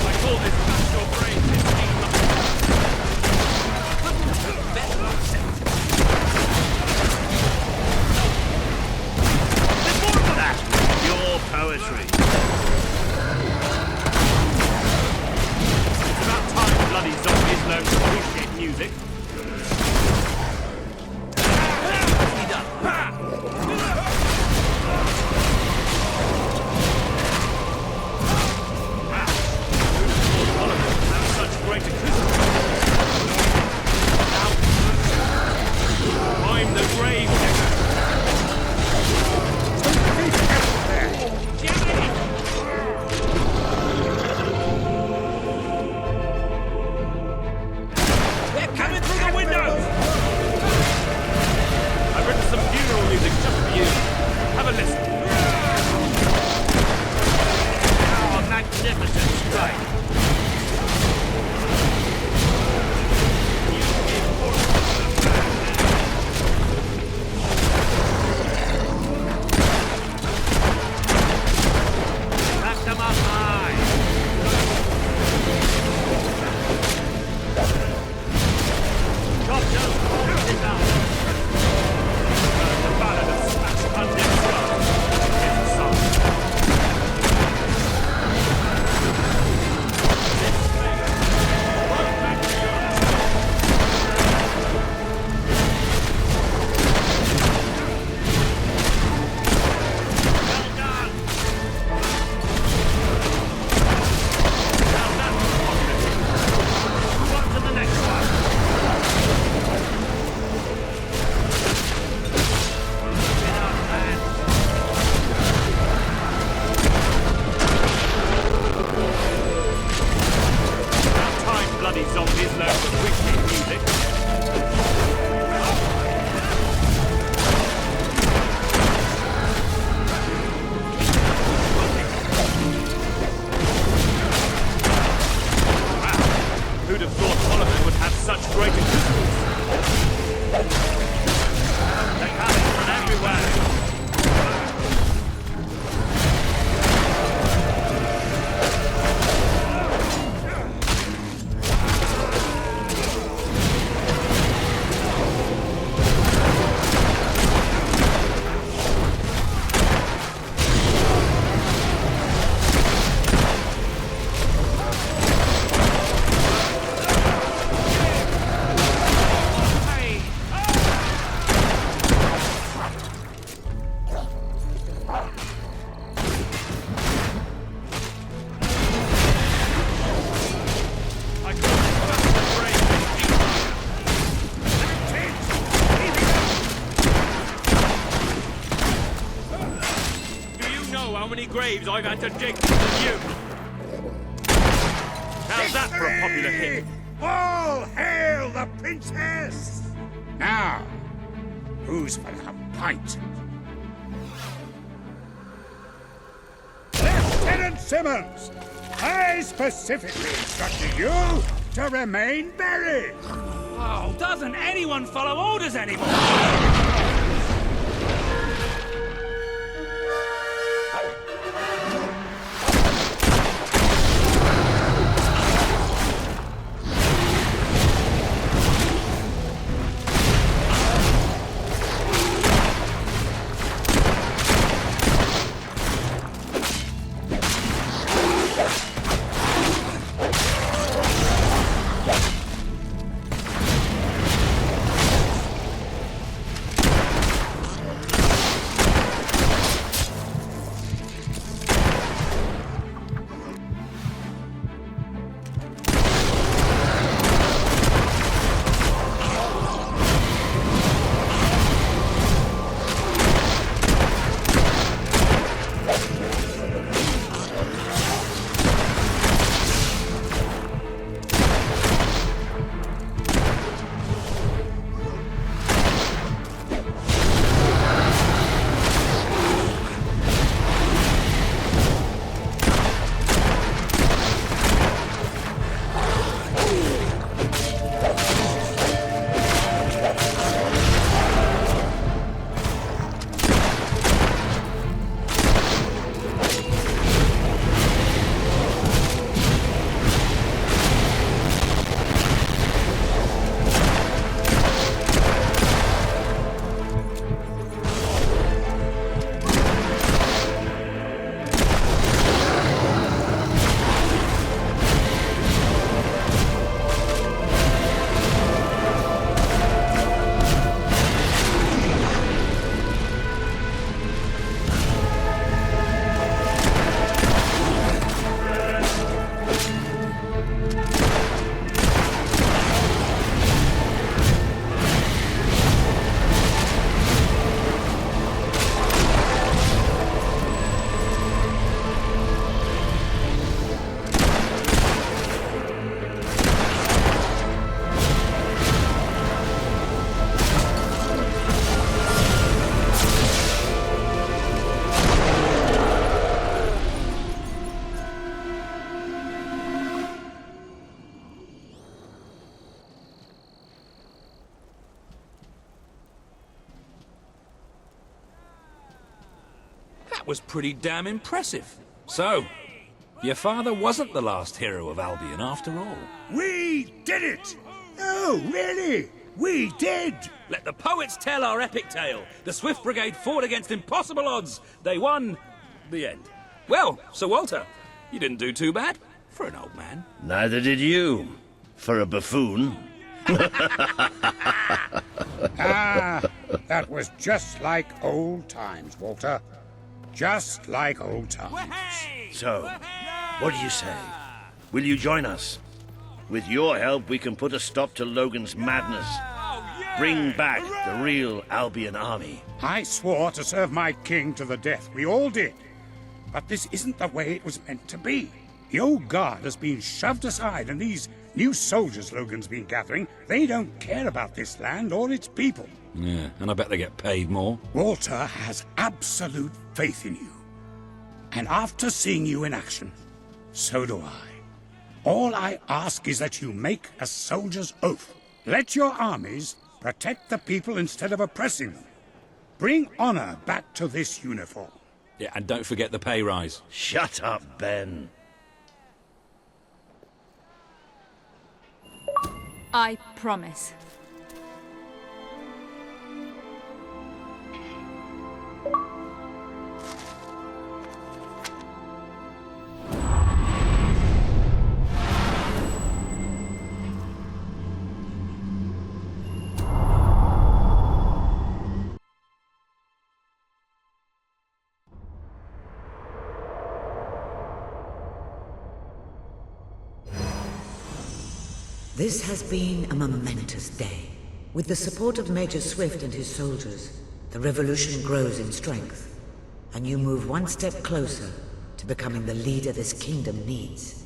I call this match your brain. Your poetry. It's about time bloody zombies learned to appreciate music. Such great acoustics. I'm the grave digger. They're coming through the windows! I've written some funeral music just for you. Have a listen. Oh, magnificent strike. Wrap them up high. Drop those corpses out. The ballad of smashed undead skulls is a song. Well done. Now that's the popular. Move on to the next one. About time bloody zombies learn to appreciate music. Wow, who'd have thought Oliver would have such great acoustics? They're coming from everywhere. I call this battle the brave. Do you know how many graves I've had to dig for you? How's that for a popular hit? All hail the princess! Now, who's for the pint? Lieutenant Simmons! I specifically instructed you to remain buried! Oh, doesn't anyone follow orders anymore? That was pretty damn impressive. So, your father wasn't the last hero of Albion after all. We did it! Oh, really? We did! Let the poets tell our epic tale. The Swift Brigade fought against impossible odds. They won. The end. Well, Sir Walter, you didn't do too bad for an old man. Neither did you. For a buffoon. Ah, that was just like old times, Walter. Just like old times. So, what do you say? Will you join us? With your help, we can put a stop to Logan's madness. Bring back the real Albion army. I swore to serve my king to the death. We all did. But this isn't the way it was meant to be. The old guard has been shoved aside, and these new soldiers Logan's been gathering, they don't care about this land or its people. Yeah, and I bet they get paid more. Walter has absolute faith in you. And after seeing you in action, so do I. All I ask is that you make a soldier's oath. Let your armies protect the people instead of oppressing them. Bring honor back to this uniform. Yeah, and don't forget the pay rise. Shut up, Ben. I promise. This has been a momentous day. With the support of Major Swift and his soldiers, the revolution grows in strength, and you move one step closer to becoming the leader this kingdom needs.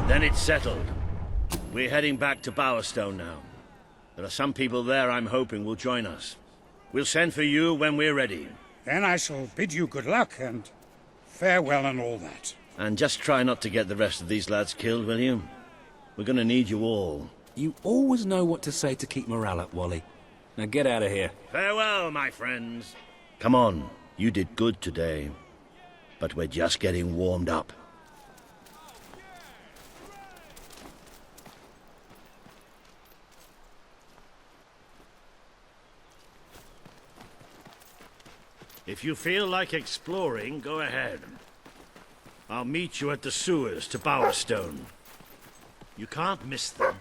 Then it's settled. We're heading back to Bowerstone now. There are some people there I'm hoping will join us. We'll send for you when we're ready. Then I shall bid you good luck and farewell and all that. And just try not to get the rest of these lads killed, will you? We're gonna need you all. You always know what to say to keep morale up, Wally. Now get out of here. Farewell, my friends. Come on, you did good today. But we're just getting warmed up. If you feel like exploring, go ahead. I'll meet you at the sewers to Bowerstone. You can't miss them.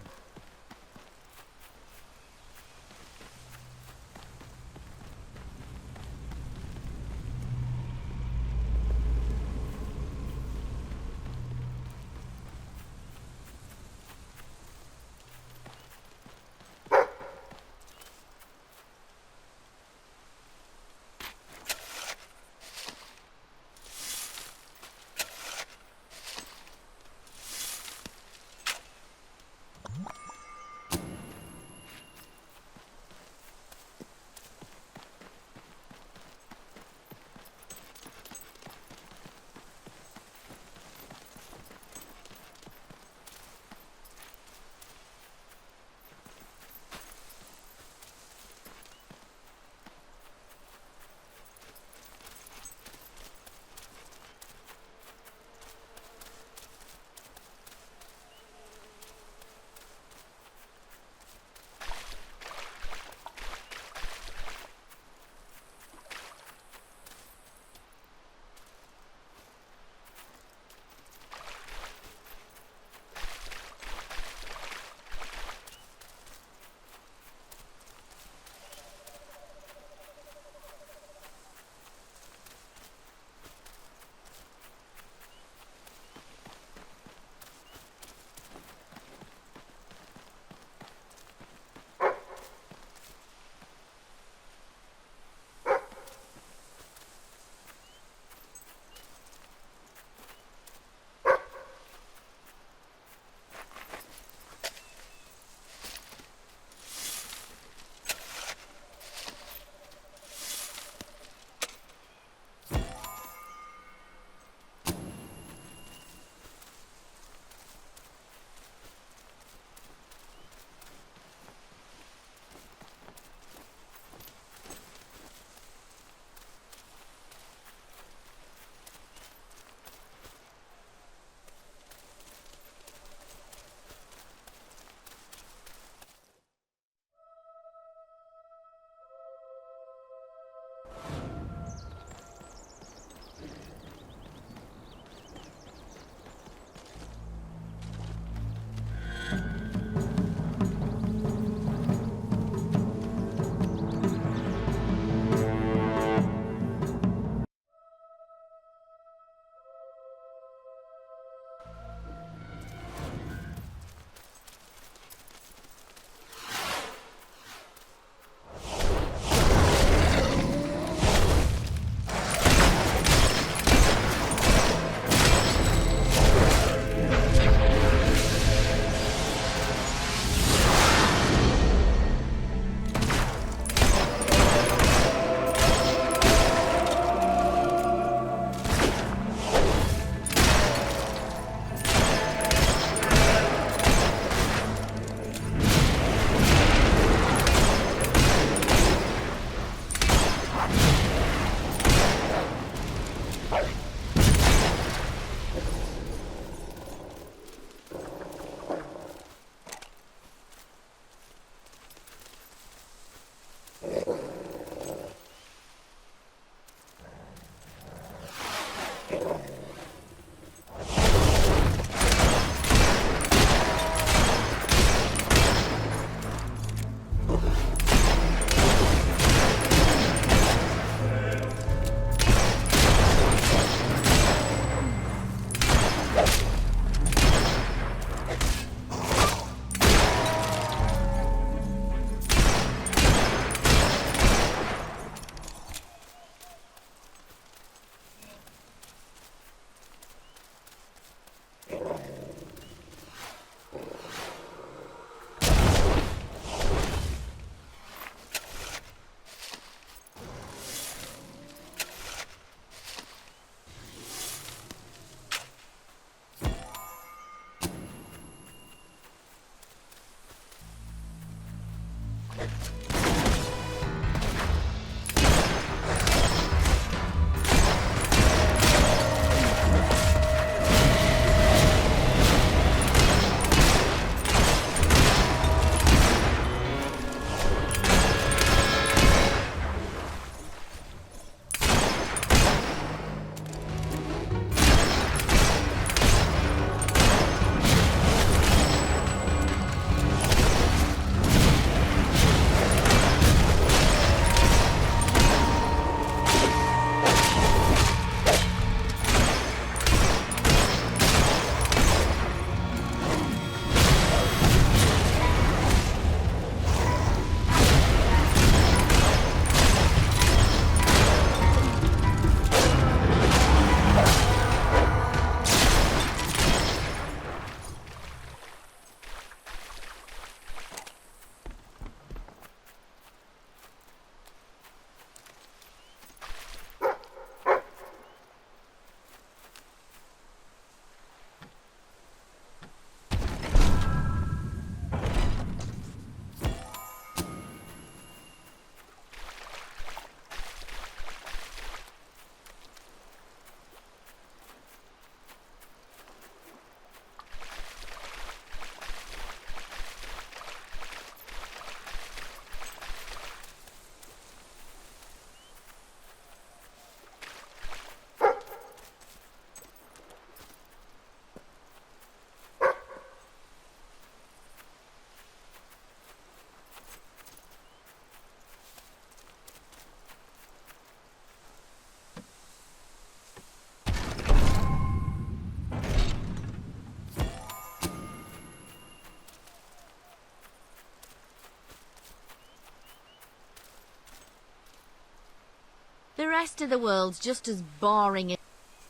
rest of the world's just as boring as...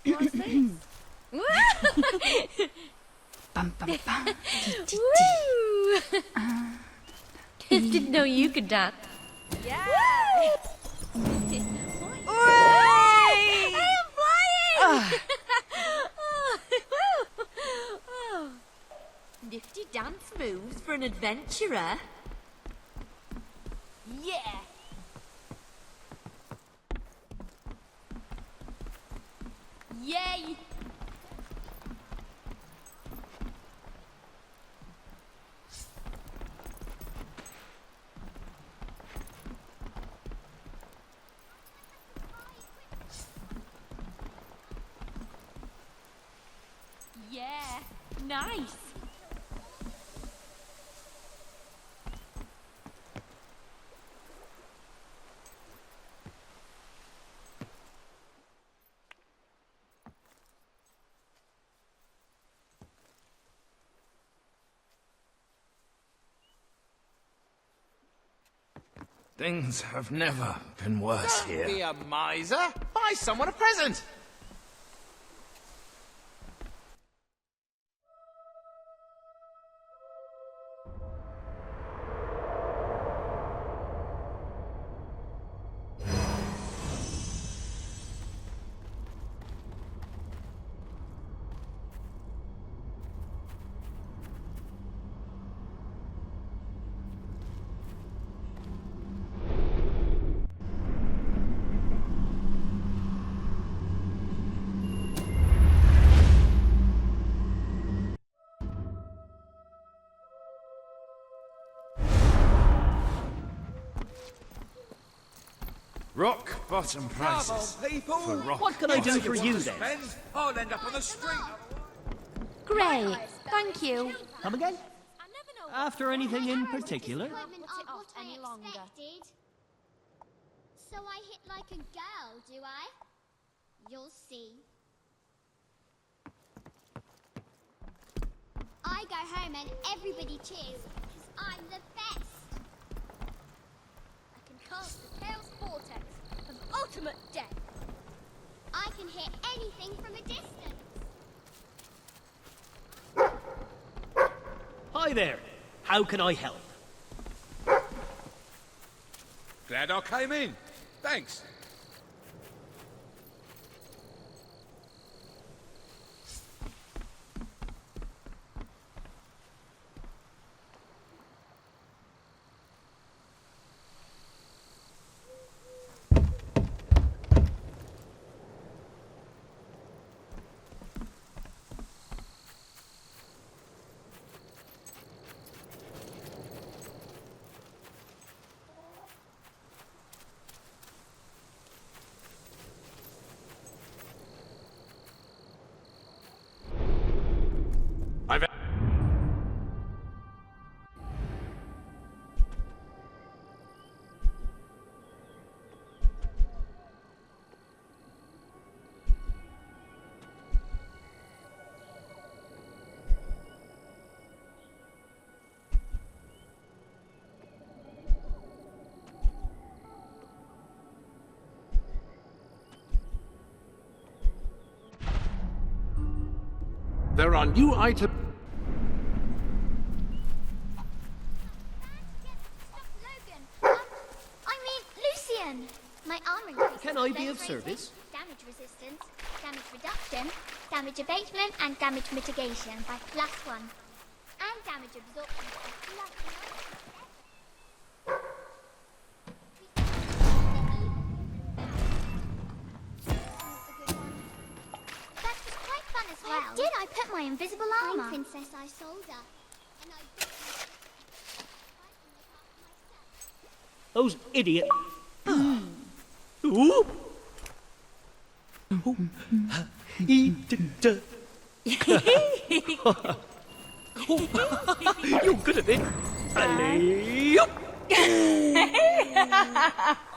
What's this? Bum, bum, bum. Woo! Didn't know you could dance. Yeah! I am flying! Nifty dance moves for an adventurer. Yeah! Yay! Yeah, nice. Things have never been worse Don't here. be a miser. Buy someone a present. Rock bottom prices. For rock What can I do for you then? I'll end up on the street. Great, thank you. Come again? After anything in particular? Any longer. So I hit like a girl, do I? You'll see. I go home and everybody cheers because I'm the best. I can cast the Chaos Vortex of ultimate death. I can hit anything from a distance. Hi there. How can I help? Glad I came in. Thanks. There are new items. Lucian! My armor increases Can I be defense of service? rating, damage resistance, damage reduction, damage abatement, and damage mitigation by +1. And damage absorption by That was quite fun as well. Where did I put my invisible armor? I'm Princess Isolda. And I built Those idiot. Ooh. You're good at this.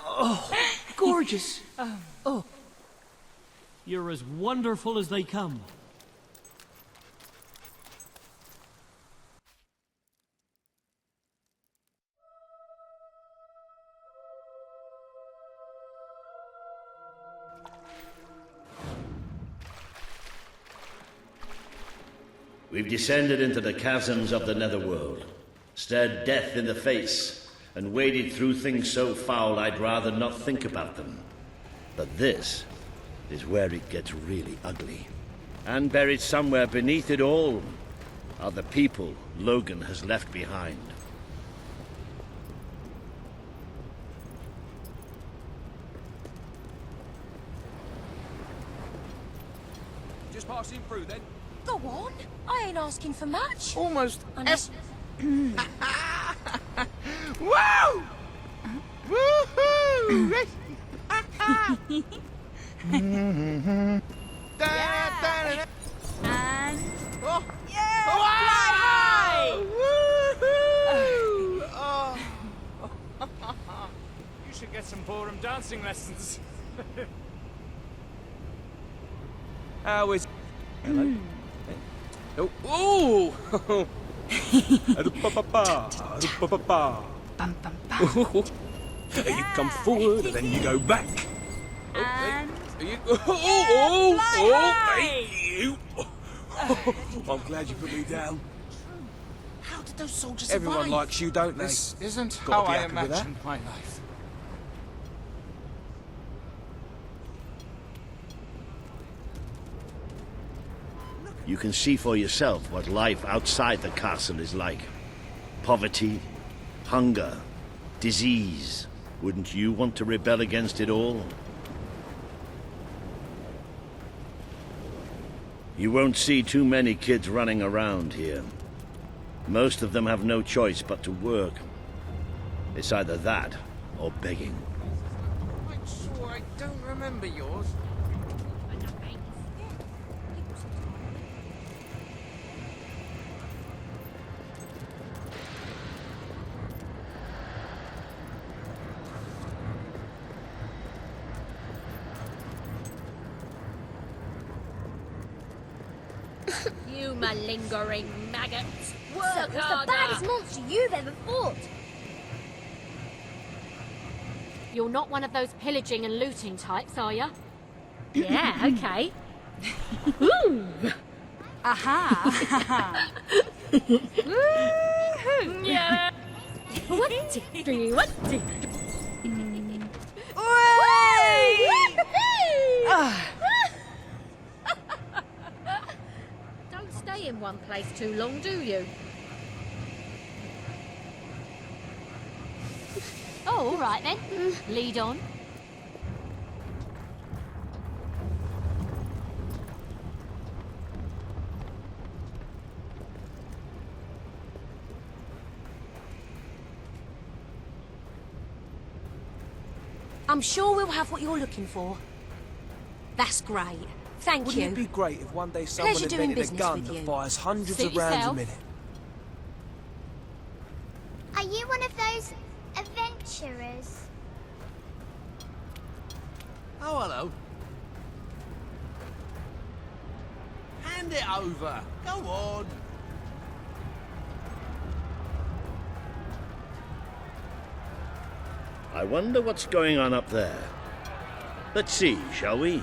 Oh, gorgeous. Oh. You're as wonderful as they come. We've descended into the chasms of the netherworld, stared death in the face, and waded through things so foul I'd rather not think about them. But this is where it gets really ugly. And buried somewhere beneath it all are the people Logan has left behind. Just passing through then. Go on. I ain't asking for much. Almost. Unless... Woo! Woohoo! And... Oh. Yeah! Wow! Fly Woohoo! Oh. You should get some ballroom dancing lessons. How is... Hello? Oh! Oh! Bum, bum, bum. You come forward and then you go back. And... Hey, I'm glad you put me down. How did those soldiers Everyone survive? likes you, don't they? This isn't Gotta how be I happy with that. imagined my life. You can see for yourself what life outside the castle is like. Poverty, hunger, disease. Wouldn't you want to rebel against it all? You won't see too many kids running around here. Most of them have no choice but to work. It's either that or begging. I'm sure I don't remember yours. You malingering maggots. Work So, what's the harder. baddest monster you've ever fought? You're not one of those pillaging and looting types, are you? Yeah, okay. Ooh! Aha! Woohoo! Yeah. What? Way! Ah. Don't stay in one place too long, do you? Oh, all right then. Lead on. I'm sure we'll have what you're looking for. That's great. Thank Wouldn't you. it be great if one day someone Pleasure doing invented a business gun with that you. fires hundreds Suit of rounds a yourself. minute? Are you one of those adventurers? Oh, hello. Hand it over. Go on. I wonder what's going on up there. Let's see, shall we?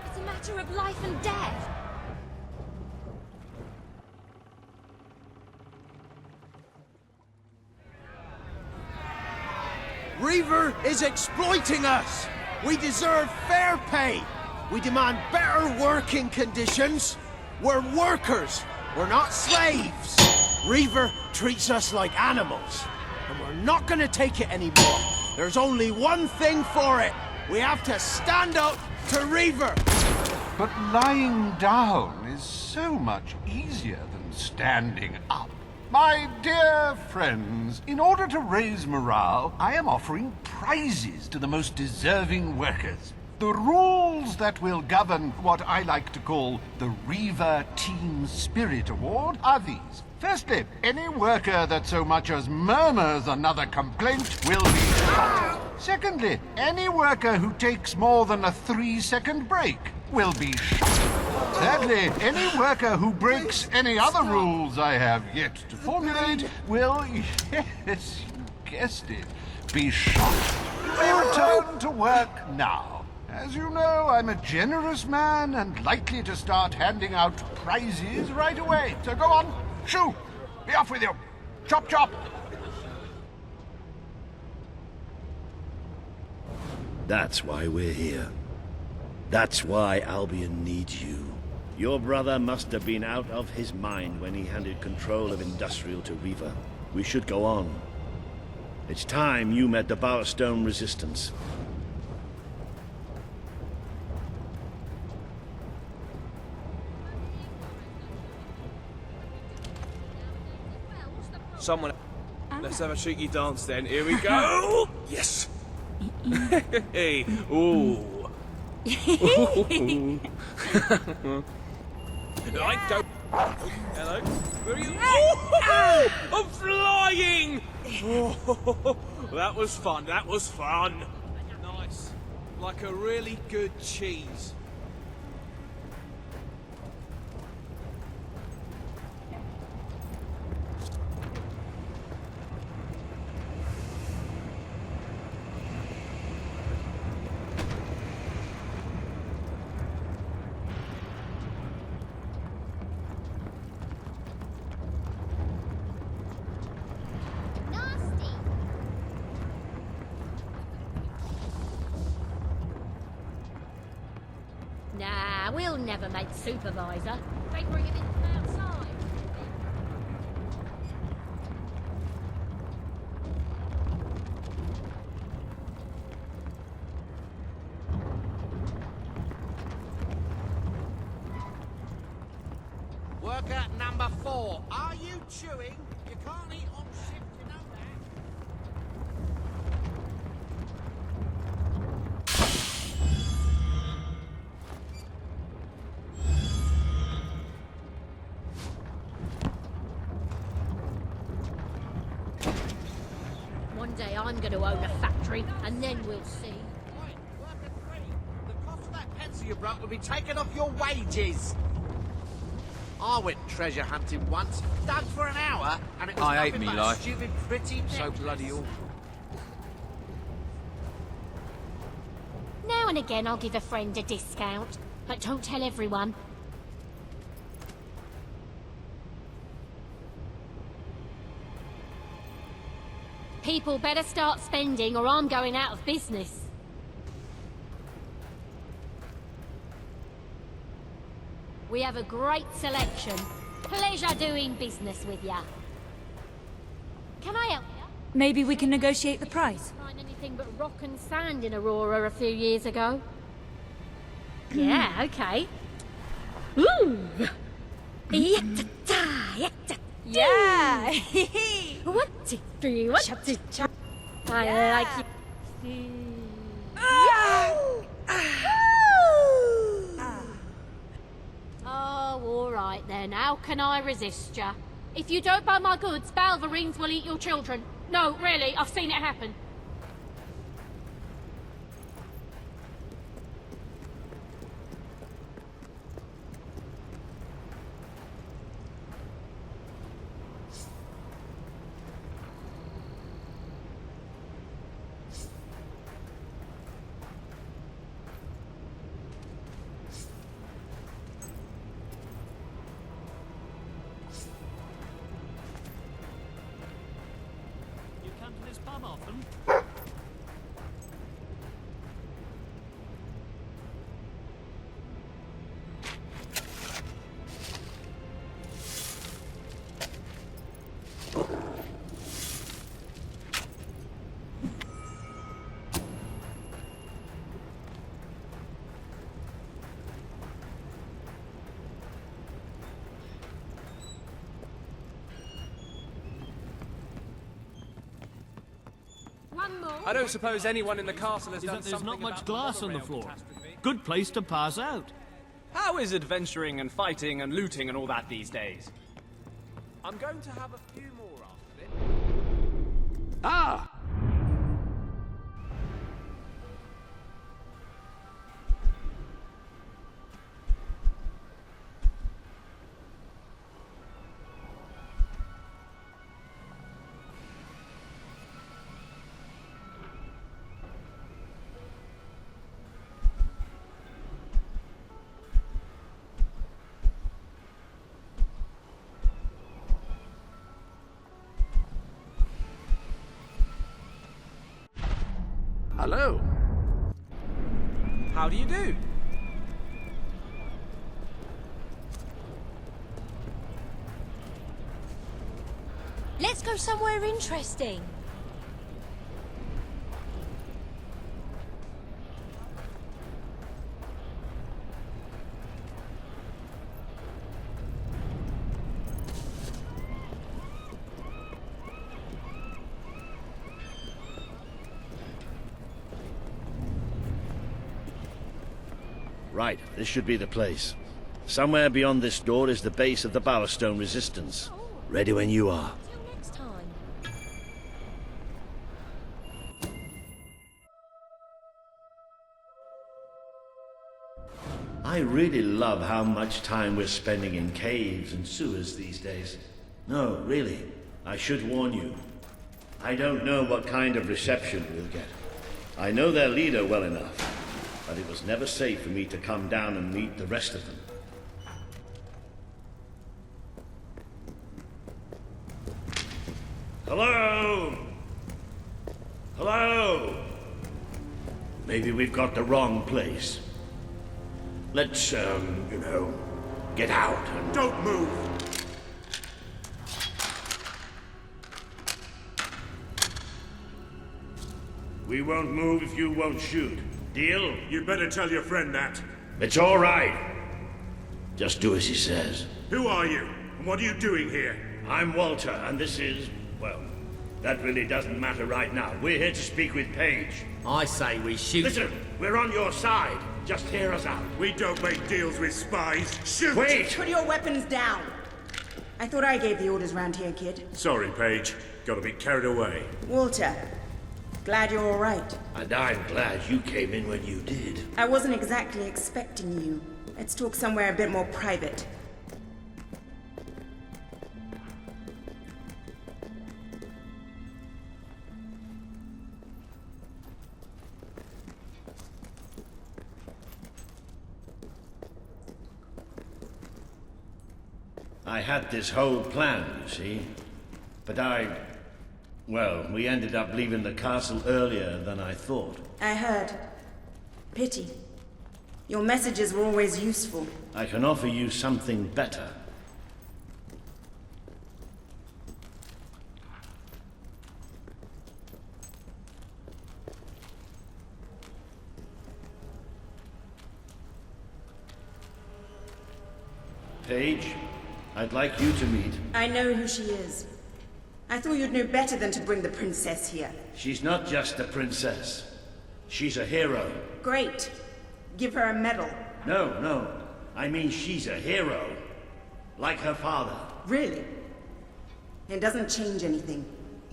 It's a matter of life and death. Reaver is exploiting us. We deserve fair pay. We demand better working conditions. We're workers. We're not slaves. Reaver treats us like animals. And we're not gonna take it anymore. There's only one thing for it. We have to stand up to Reaver. But lying down is so much easier than standing up. My dear friends, in order to raise morale, I am offering prizes to the most deserving workers. The rules that will govern what I like to call the Reaver Team Spirit Award are these. Firstly, any worker that so much as murmurs another complaint will be shot. Secondly, any worker who takes more than a 3-second break will be shot. Thirdly, any worker who breaks any other rules I have yet to formulate will, yes, you guessed it, be shot. You may return to work now. As you know, I'm a generous man and likely to start handing out prizes right away. So go on, shoo! Be off with you! Chop chop! That's why we're here. That's why Albion needs you. Your brother must have been out of his mind when he handed control of Industrial to Reaver. We should go on. It's time you met the Bowerstone Resistance. Someone... Let's have a cheeky dance then. Here we go! Yes! Hey! Ooh! I don't... Hello? Where are you? Oh, I'm flying! Oh, that was fun, that was fun! Nice. Like a really good cheese. Nah, we'll never make supervisor. They bring him in from outside. Worker number 4, are you chewing? You can't eat on shift, you know that. One day I'm going to own a factory, and then we'll see. Right, worker 3, the cost of that pencil you brought will be taken off your wages. I went treasure hunting once, dug for an hour, and it was I hate nothing me but a life. stupid pretty So necklace. bloody awful. Now and again I'll give a friend a discount, but don't tell everyone. People better start spending or I'm going out of business. We have a great selection. Pleasure doing business with ya. Can I help you? Maybe we can negotiate the price. Find anything but rock and sand in Aurora a few years ago. Yeah, okay. Ooh! Yeah! 1, 2, 3, 1, 2, 3. I like it. Oh, all right then. How can I resist ya? If you don't buy my goods, Balverines will eat your children. No, really, I've seen it happen. You come to this pub often? One more. I don't suppose anyone in the castle has Is done that there's something not much about glass the on the monorail floor. catastrophe. Good place to pass out. How is adventuring and fighting and looting and all that these days? I'm going to have a few more after this. Ah! Hello. How do you do? Let's go somewhere interesting. Right, this should be the place. Somewhere beyond this door is the base of the Bowerstone Resistance. Ready when you are. Till next time. I really love how much time we're spending in caves and sewers these days. No, really, I should warn you. I don't know what kind of reception we'll get. I know their leader well enough, but it was never safe for me to come down and meet the rest of them. Hello? Hello? Maybe we've got the wrong place. Let's, you know, get out and... Don't move! We won't move if you won't shoot. Deal? You'd better tell your friend that. It's all right. Just do as he says. Who are you? And what are you doing here? I'm Walter, and this is... well, that really doesn't matter right now. We're here to speak with Paige. I say we shoot. Listen, we're on your side. Just hear us out. We don't make deals with spies. Shoot! Wait! Put your weapons down. I thought I gave the orders round here, kid. Sorry, Paige. Got a bit carried away. Walter, glad you're all right. And I'm glad you came in when you did. I wasn't exactly expecting you. Let's talk somewhere a bit more private. I had this whole plan, you see. But well, we ended up leaving the castle earlier than I thought. I heard. Pity. Your messages were always useful. I can offer you something better. Paige, I'd like you to meet. I know who she is. I thought you'd know better than to bring the princess here. She's not just a princess. She's a hero. Great. Give her a medal. No. I mean she's a hero. Like her father. Really? It doesn't change anything.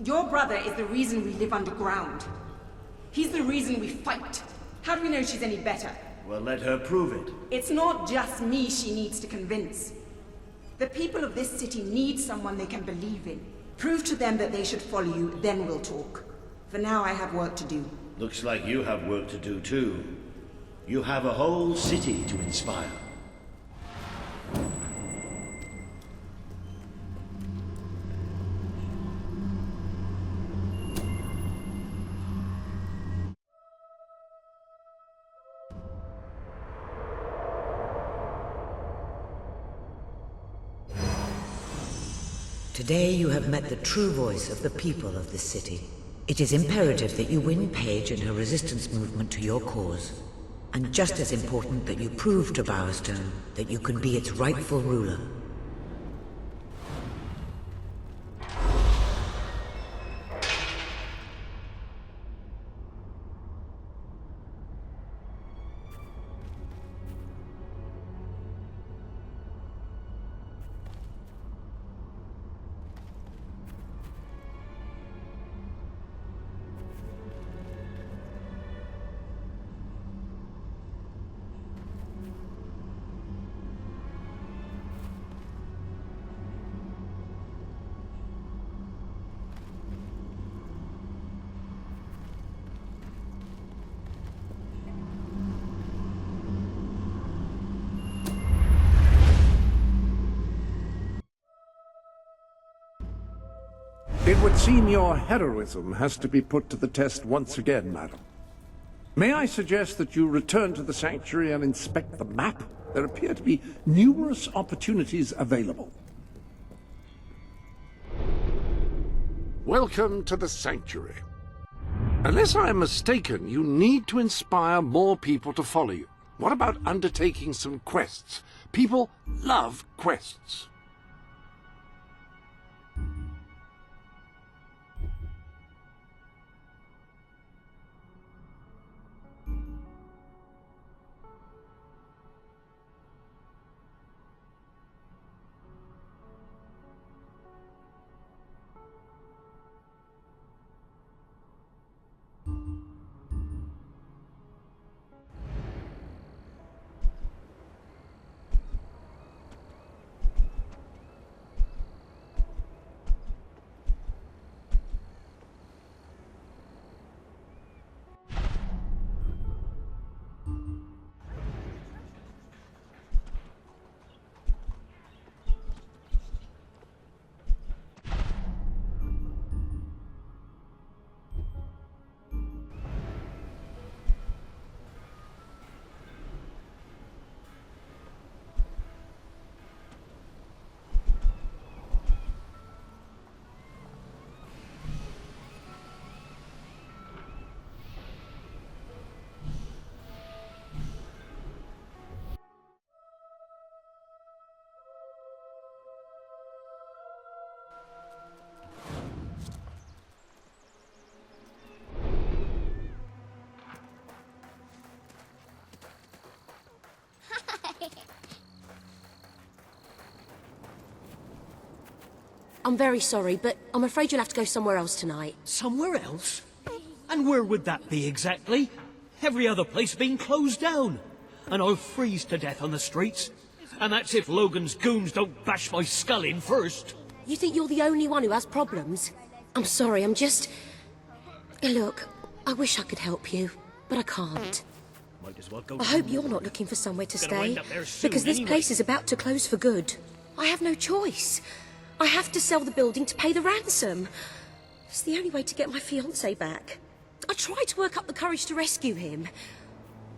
Your brother is the reason we live underground. He's the reason we fight. How do we know she's any better? Well, let her prove it. It's not just me she needs to convince. The people of this city need someone they can believe in. Prove to them that they should follow you, then we'll talk. For now, I have work to do. Looks like you have work to do too. You have a whole city to inspire. Today you have met the true voice of the people of this city. It is imperative that you win Paige and her resistance movement to your cause. And just as important that you prove to Bowerstone that you can be its rightful ruler. It would seem your heroism has to be put to the test once again, madam. May I suggest that you return to the sanctuary and inspect the map? There appear to be numerous opportunities available. Welcome to the sanctuary. Unless I am mistaken, you need to inspire more people to follow you. What about undertaking some quests? People love quests. I'm very sorry, but I'm afraid you'll have to go somewhere else tonight. Somewhere else? And where would that be exactly? Every other place being closed down. And I'll freeze to death on the streets. And that's if Logan's goons don't bash my skull in first. You think you're the only one who has problems? I'm sorry, I'm just... Look, I wish I could help you, but I can't. Might as well go. I hope you're not looking for somewhere to Gonna stay, wind up there soon because this anyway. place is about to close for good. I have no choice. I have to sell the building to pay the ransom. It's the only way to get my fiancé back. I tried to work up the courage to rescue him.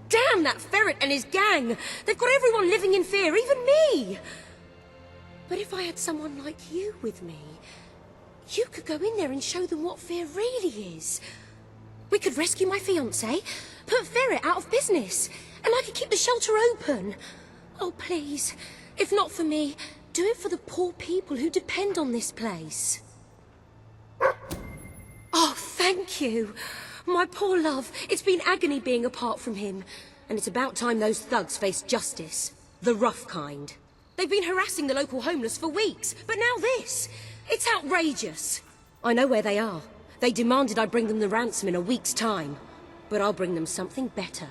Damn that ferret and his gang! They've got everyone living in fear, even me! But if I had someone like you with me, you could go in there and show them what fear really is. We could rescue my fiancé, put Ferret out of business, and I could keep the shelter open. Oh, please, if not for me, do it for the poor people who depend on this place. Oh, thank you. My poor love, it's been agony being apart from him. And it's about time those thugs faced justice. The rough kind. They've been harassing the local homeless for weeks, but now this. It's outrageous. I know where they are. They demanded I bring them the ransom in a week's time. But I'll bring them something better.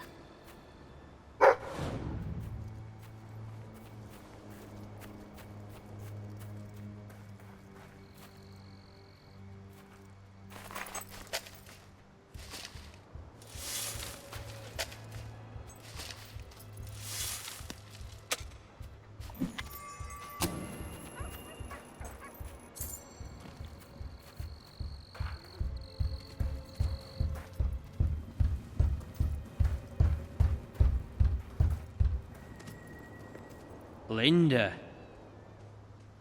Linda,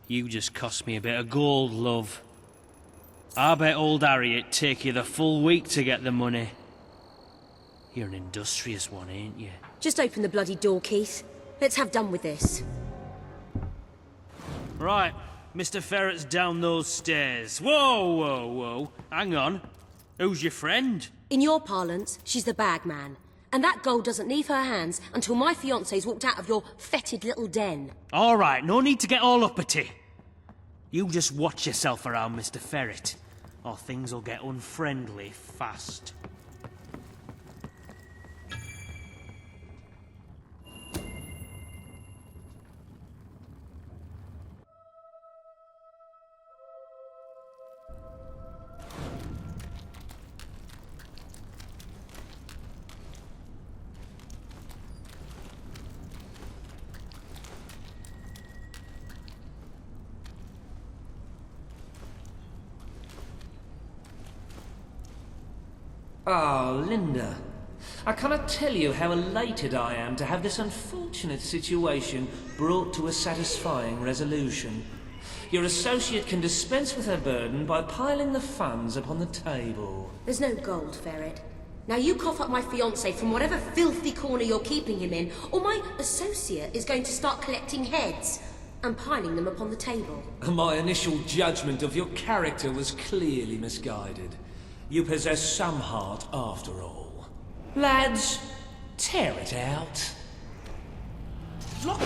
you just cost me a bit of gold, love. I bet old Harriet'd take you the full week to get the money. You're an industrious one, ain't you? Just open the bloody door, Keith. Let's have done with this. Right, Mr. Ferret's down those stairs. Whoa, whoa, whoa. Hang on. Who's your friend? In your parlance, she's the bag man. And that gold doesn't leave her hands until my fiancé's walked out of your fetid little den. All right, no need to get all uppity. You just watch yourself around, Mr. Ferret, or things will get unfriendly fast. Oh, Linda. I cannot tell you how elated I am to have this unfortunate situation brought to a satisfying resolution. Your associate can dispense with her burden by piling the funds upon the table. There's no gold, Ferret. Now you cough up my fiancé from whatever filthy corner you're keeping him in, or my associate is going to start collecting heads and piling them upon the table. My initial judgment of your character was clearly misguided. You possess some heart after all. Lads, tear it out. Look!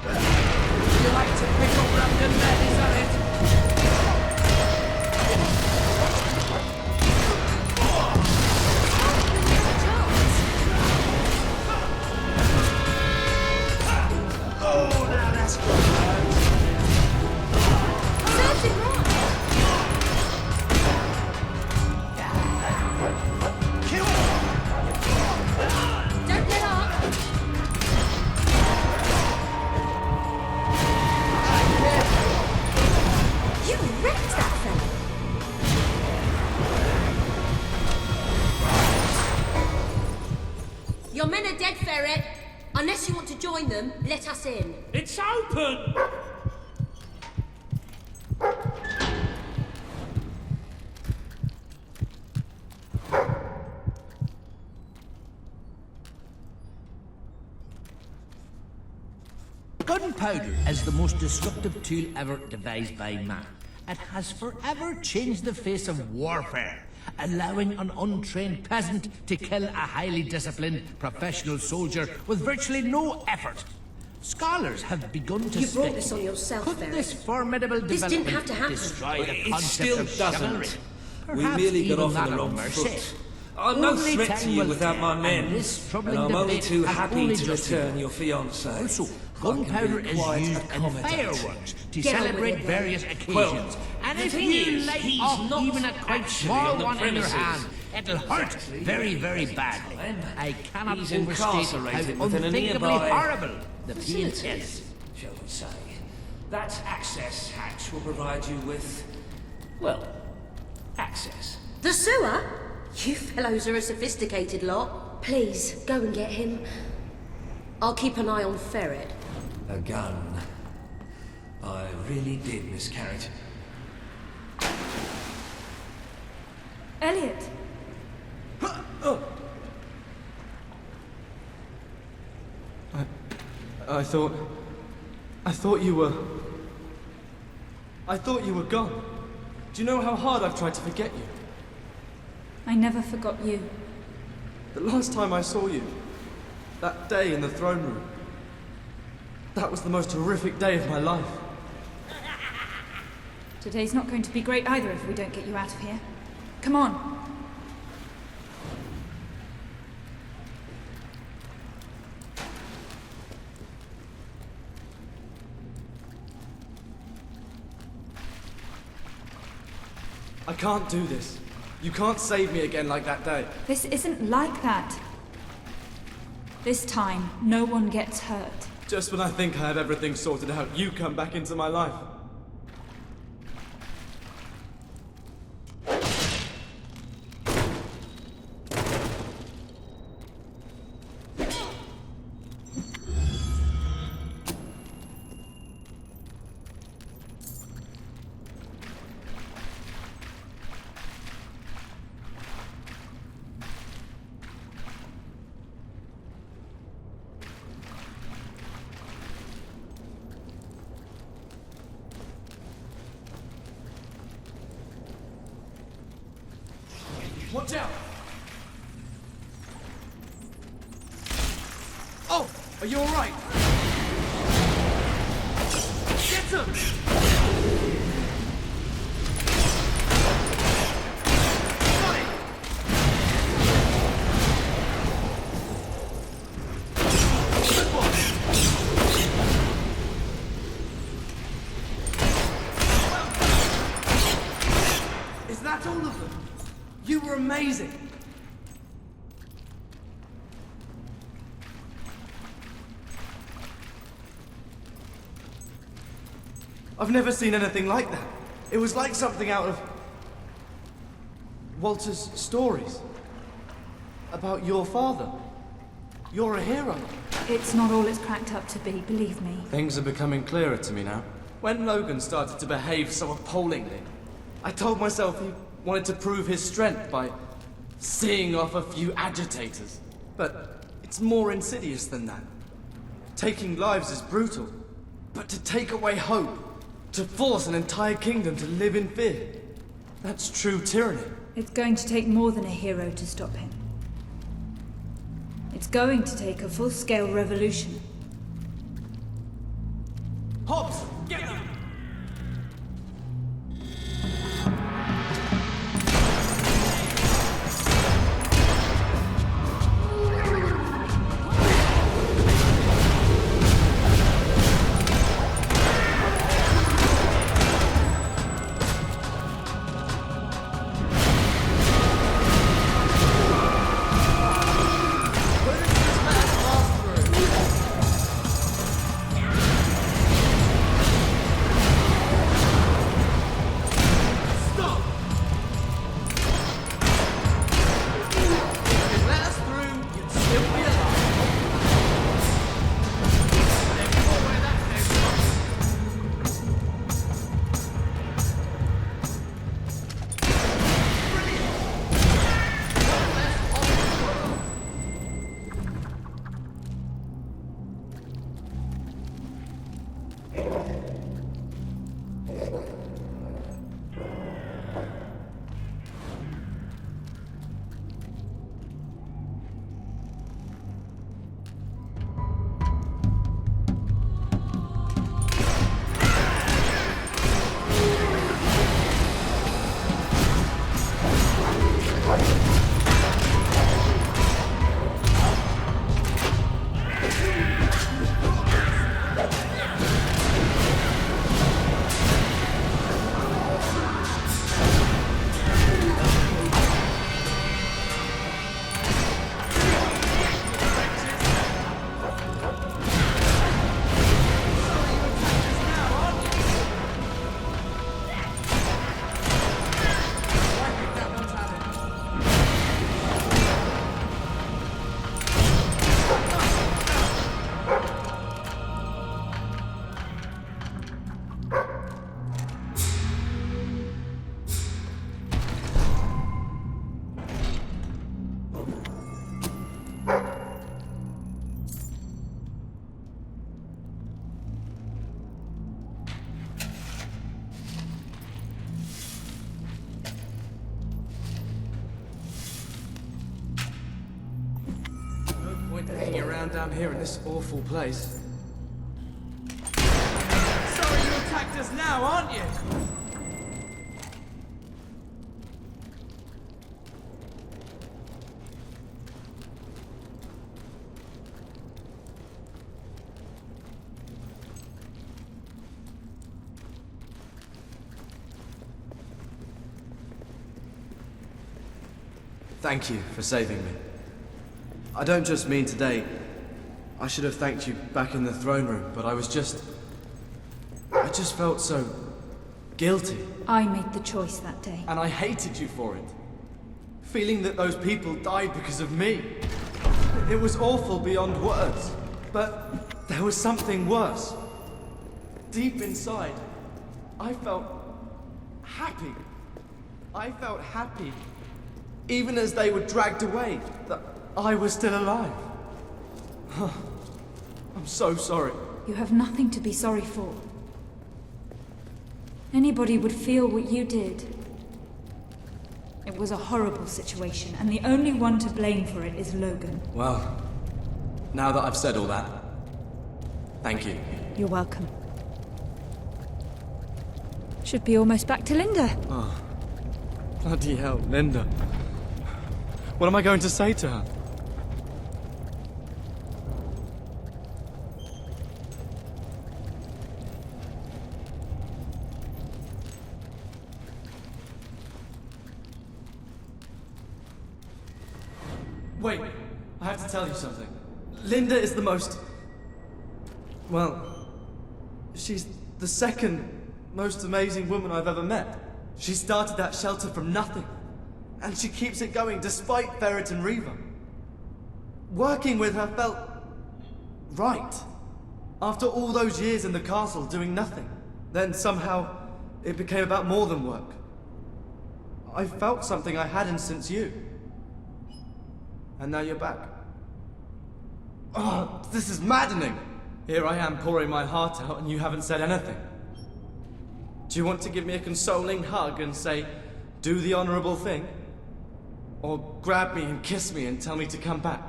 You like to pick up random men, is that it? Oh, now that's good. Serves him right. Kill him! Don't let up. You wrecked that fella. Your men are dead, Ferret. Unless you want to join them, let us in. It's open! Gunpowder is the most destructive tool ever devised by man. It has forever changed the face of warfare, allowing an untrained peasant to kill a highly disciplined professional soldier with virtually no effort. Scholars have begun to You brought speculate. this on yourself, Could Ferret. this formidable This didn't development have to happen. destroy the It concept still of doesn't. chivalry? We Perhaps merely got even off on that the wrong mercy. foot. I'm no Only threat to time you will without my tell, men, and this troubling and I'm only debate too has happy only to just return begun. your fiancé. Also, I can gunpowder be is quite used in accommodating. fireworks to Get on with celebrate it, then. various occasions. Well, and the if thing you is, light he's off not even a quite actually small on the one in your premises. hand, it'll hurt Exactly. very, very badly. I cannot He's overstate incarcerated how within a unthinkably nearby horrible the pain facilities, is. shall we say. That access hatch will provide you with, well, access. The sewer? You fellows are a sophisticated lot. Please, go and get him. I'll keep an eye on Ferret. A gun. I really did miscarry. Elliot! I thought you were... I thought you were gone. Do you know how hard I've tried to forget you? I never forgot you. The last time I saw you, that day in the throne room, that was the most horrific day of my life. Today's not going to be great either if we don't get you out of here. Come on. I can't do this. You can't save me again like that day. This isn't like that. This time, no one gets hurt. Just when I think I have everything sorted out, you come back into my life. Watch out! Oh! Are you alright? Get him! Is that all of them? You were amazing! I've never seen anything like that. It was like something out of... Walter's stories. About your father. You're a hero. It's not all it's cracked up to be, believe me. Things are becoming clearer to me now. When Logan started to behave so appallingly, I told myself he wanted to prove his strength by seeing off a few agitators. But it's more insidious than that. Taking lives is brutal, but to take away hope, to force an entire kingdom to live in fear, that's true tyranny. It's going to take more than a hero to stop him. It's going to take a full-scale revolution. Hobbs, get them! Hanging around down here in this awful place. Sorry you attacked us now, aren't you? Thank you for saving me. I don't just mean today. I should have thanked you back in the throne room, but I just felt so guilty. I made the choice that day. And I hated you for it. Feeling that those people died because of me. It was awful beyond words. But there was something worse. Deep inside, I felt happy. I felt happy. Even as they were dragged away, that I was still alive. I'm so sorry. You have nothing to be sorry for. Anybody would feel what you did. It was a horrible situation, and the only one to blame for it is Logan. Well, now that I've said all that, thank you. You're welcome. Should be almost back to Linda. Oh, bloody hell, Linda. What am I going to say to her? Wait, I have to tell you something. Linda is the most... well, she's the second most amazing woman I've ever met. She started that shelter from nothing. And she keeps it going despite Ferret and Reva. Working with her felt right. After all those years in the castle doing nothing, then somehow it became about more than work. I felt something I hadn't since you. And now you're back. Oh, this is maddening! Here I am pouring my heart out and you haven't said anything. Do you want to give me a consoling hug and say, do the honorable thing? Or grab me and kiss me and tell me to come back?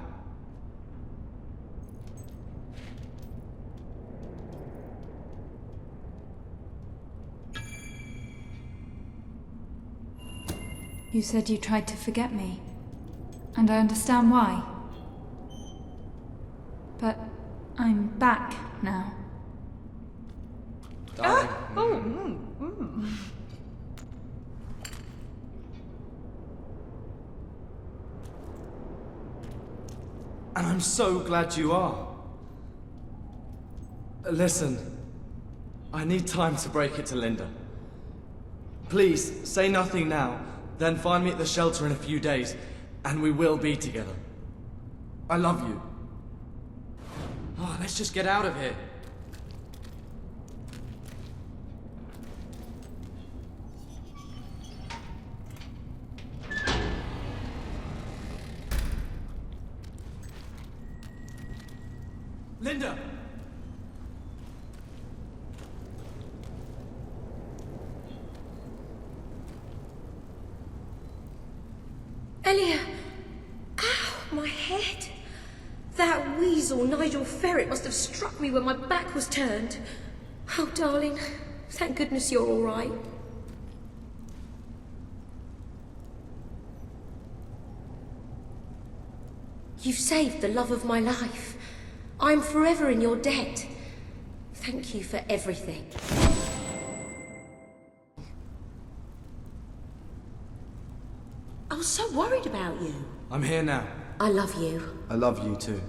You said you tried to forget me, and I understand why. But I'm back now. Darling. And I'm so glad you are. Listen, I need time to break it to Linda. Please, say nothing now, then find me at the shelter in a few days, and we will be together. I love you. Oh, let's just get out of here. Linda! Elia! Ow, my head. That weasel, Nigel Ferret, must have struck me when my back was turned. Oh, darling, thank goodness you're all right. You've saved the love of my life. I'm forever in your debt. Thank you for everything. I was so worried about you. I'm here now. I love you. I love you too.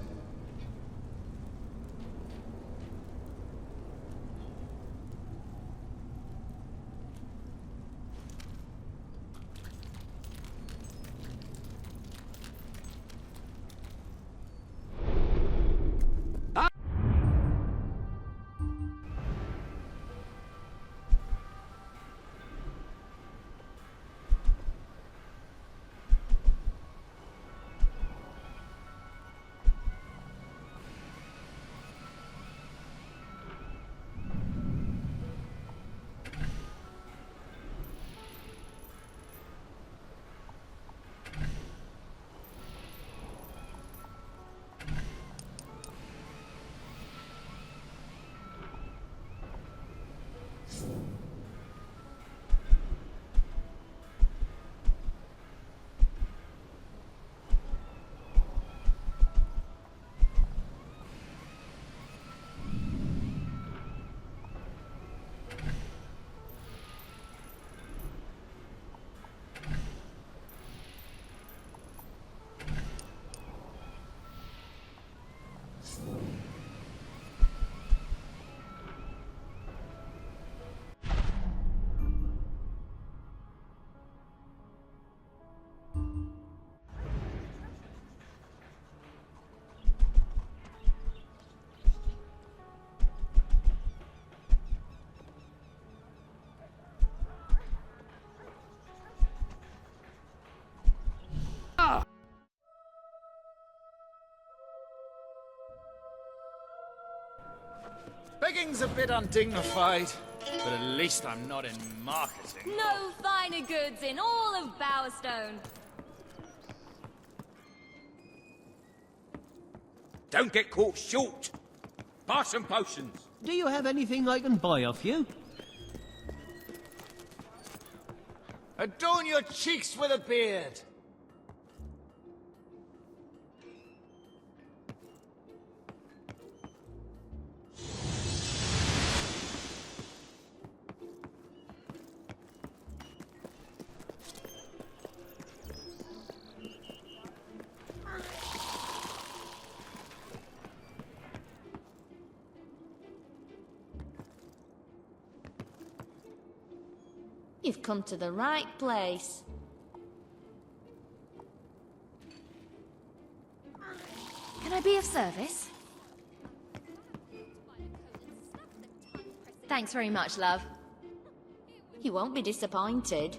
Begging's a bit undignified, but at least I'm not in marketing. No finer goods in all of Bowerstone. Don't get caught short. Buy some potions. Do you have anything I can buy off you? Adorn your cheeks with a beard. You've come to the right place. be of service? Thanks very much, love. You won't be disappointed.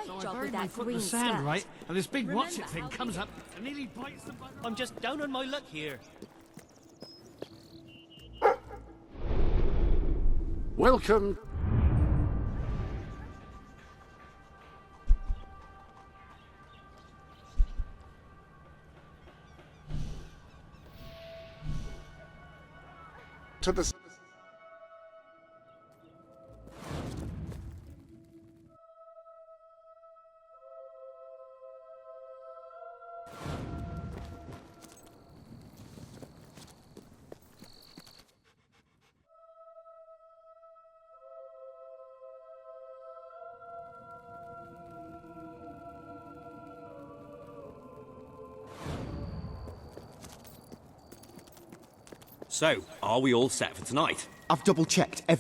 So I buried my foot in the sand, right? And this big what's-it thing comes up and nearly bites the button. I'm just down on my luck here. Welcome. To the... So, are we all set for tonight? I've double-checked I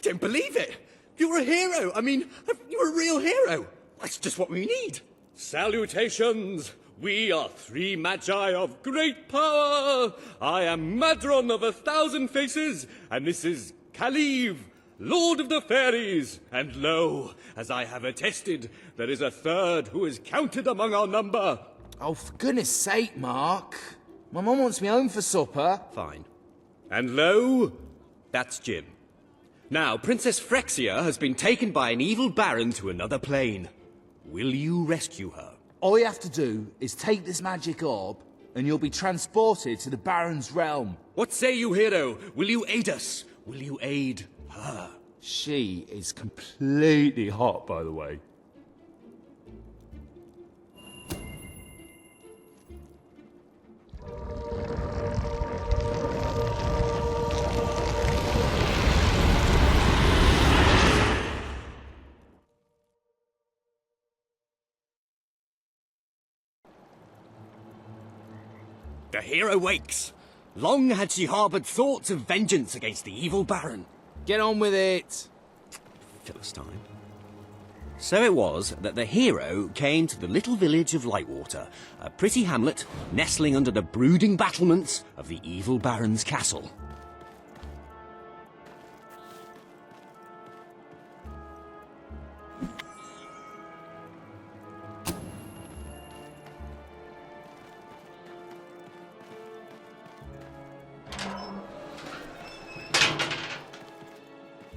don't believe it! You're a hero! I mean, you're a real hero! That's just what we need! Salutations! We are 3 magi of great power! I am Madron of 1,000 Faces, and this is Kaliv, Lord of the Fairies. And lo, as I have attested, there is a third who is counted among our number. Oh, for goodness sake, Mark. My mum wants me home for supper. Fine. And lo, that's Jim. Now, Princess Frexia has been taken by an evil baron to another plane. Will you rescue her? All you have to do is take this magic orb, and you'll be transported to the Baron's realm. What say you, hero? Will you aid us? Will you aid her? She is completely hot, by the way. The hero wakes. Long had she harboured thoughts of vengeance against the evil baron. Get on with it. Philistine. So it was that the hero came to the little village of Lightwater, a pretty hamlet nestling under the brooding battlements of the evil baron's castle.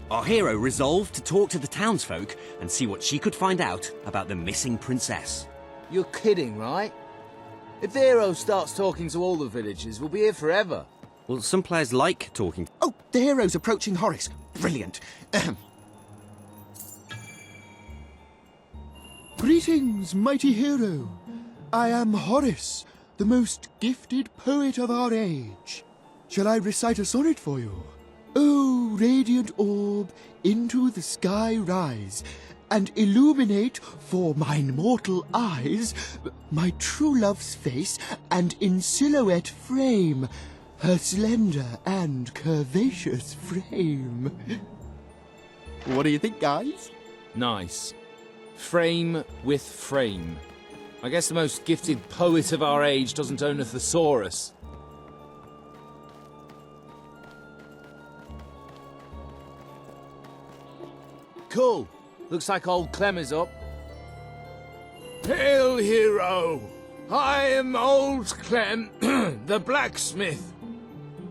Our hero resolved to talk to the townsfolk and see what she could find out about the missing princess. You're kidding, right? If the hero starts talking to all the villagers, we'll be here forever. Well, some players like talking. Oh, the hero's approaching Horace. Brilliant. Greetings, mighty hero. I am Horace, the most gifted poet of our age. Shall I recite a sonnet for you? Oh, radiant orb, into the sky rise, and illuminate for mine mortal eyes my true love's face, and in silhouette frame her slender and curvaceous frame. What do you think, guys? Nice. Frame with frame. I guess the most gifted poet of our age doesn't own a thesaurus. Cool. Looks like old Clem is up. Hail, hero! I am old Clem, the blacksmith.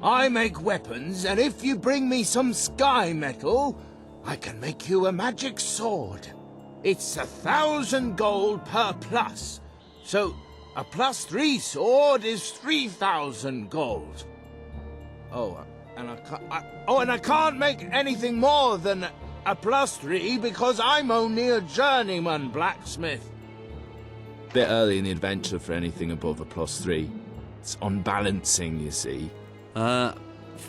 I make weapons, and if you bring me some sky metal, I can make you a magic sword. It's 1,000 gold per plus. So, A +3 sword is 3,000 gold. And I can't make anything more than a +3 because I'm only a journeyman blacksmith. Bit early in the adventure for anything above a +3. It's unbalancing, you see.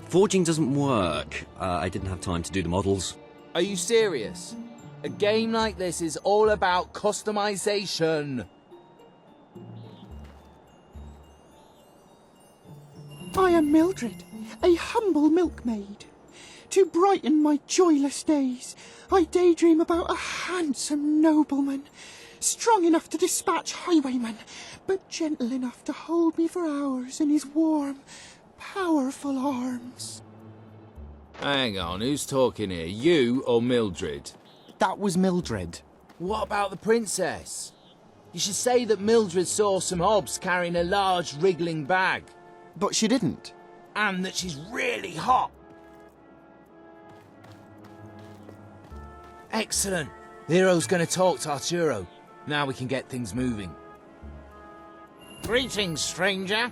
Forging doesn't work. I didn't have time to do the models. Are you serious? A game like this is all about customization. I am Mildred, a humble milkmaid. To brighten my joyless days, I daydream about a handsome nobleman, strong enough to dispatch highwaymen, but gentle enough to hold me for hours in his warm, powerful arms. Hang on, who's talking here? You or Mildred? That was Mildred. What about the princess? You should say that Mildred saw some hobs carrying a large wriggling bag. But she didn't. And that she's really hot. Excellent. The hero's going to talk to Arturo. Now we can get things moving. Greetings, stranger.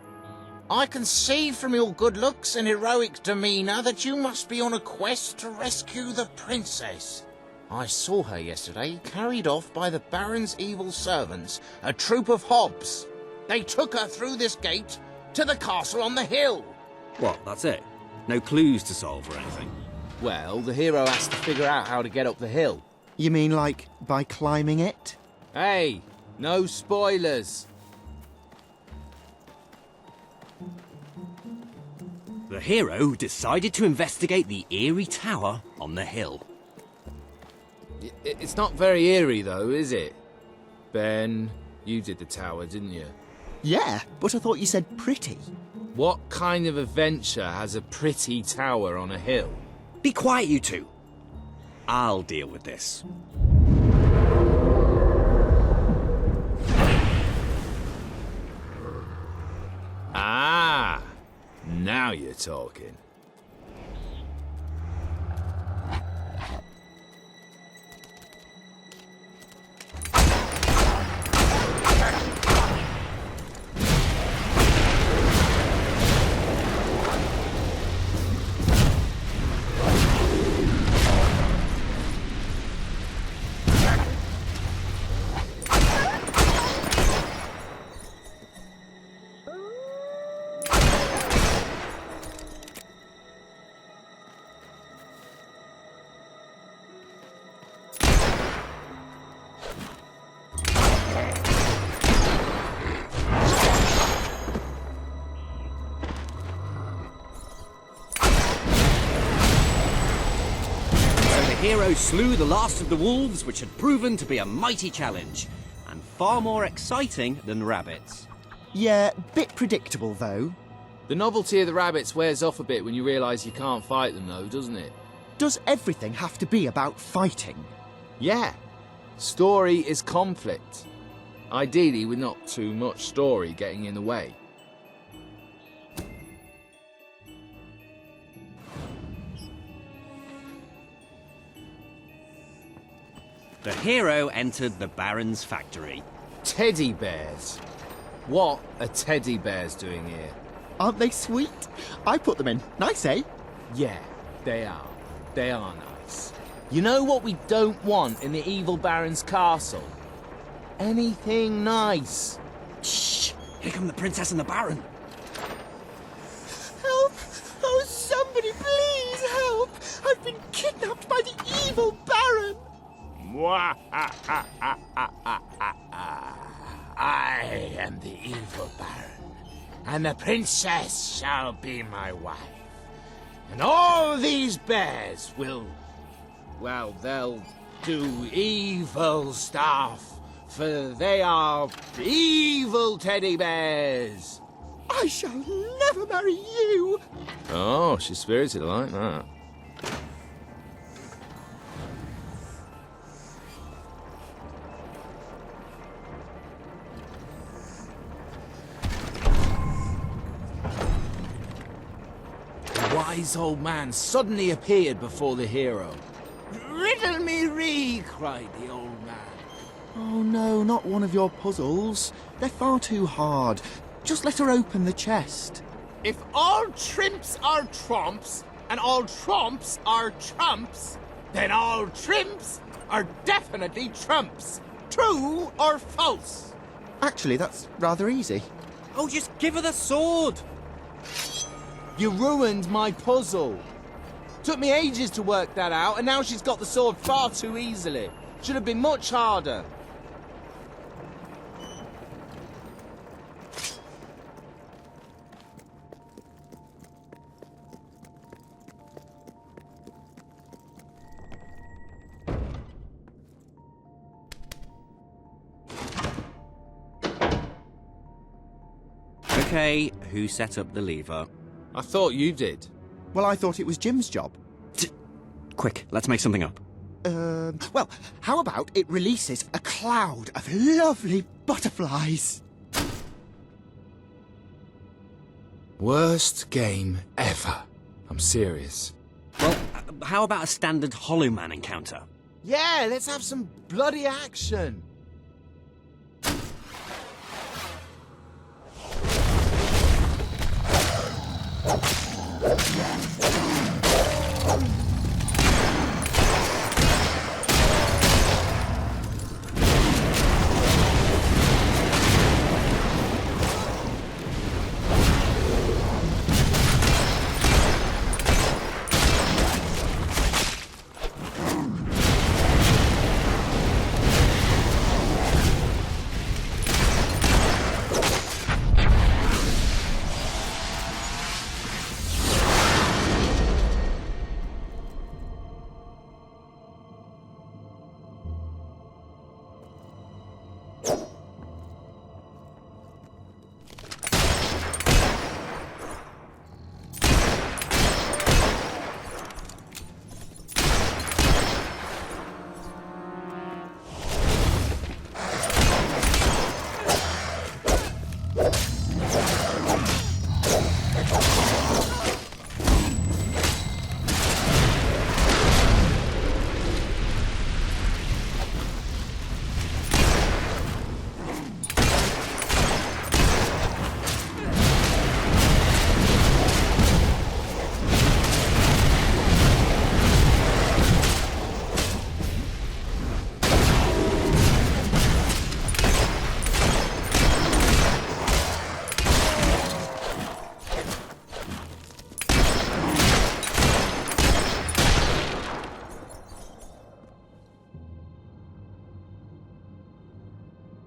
I can see from your good looks and heroic demeanour that you must be on a quest to rescue the princess. I saw her yesterday, carried off by the Baron's evil servants, a troop of hobs. They took her through this gate to the castle on the hill. What, that's it? No clues to solve or anything? Well, the hero has to figure out how to get up the hill. You mean like by climbing it? Hey, no spoilers. The hero decided to investigate the eerie tower on the hill. It's not very eerie, though, is it? Ben, you did the tower, didn't you? Yeah, but I thought you said pretty. What kind of adventure has a pretty tower on a hill? Be quiet, you two. I'll deal with this. Ah, now you're talking. The hero slew the last of the wolves, which had proven to be a mighty challenge, and far more exciting than rabbits. Yeah, bit predictable though. The novelty of the rabbits wears off a bit when you realise you can't fight them though, doesn't it? Does everything have to be about fighting? Yeah. Story is conflict. Ideally with not too much story getting in the way. The hero entered the Baron's factory. Teddy bears? What are teddy bears doing here? Aren't they sweet? I put them in. Nice, eh? Yeah, they are. They are nice. You know what we don't want in the evil Baron's castle? Anything nice. Shh! Here come the Princess and the Baron. Help! Oh, somebody please help! I've been kidnapped by the evil Baron! I am the evil Baron, and the princess shall be my wife. And all these bears will, well, they'll do evil stuff, for they are evil teddy bears. I shall never marry you! Oh, she's spirited like that. The wise old man suddenly appeared before the hero. "Riddle me ree," cried the old man. Oh no, not one of your puzzles. They're far too hard. Just let her open the chest. If all trimps are tromps, and all tromps are trumps, then all trimps are definitely trumps. True or false? Actually, that's rather easy. Oh, just give her the sword! You ruined my puzzle. Took me ages to work that out, and now she's got the sword far too easily. Should have been much harder. Okay, who set up the lever? I thought you did. Well, I thought it was Jim's job. Quick, let's make something up. Well, how about it releases a cloud of lovely butterflies? Worst game ever. I'm serious. Well, how about a standard Hollow Man encounter? Yeah, let's have some bloody action.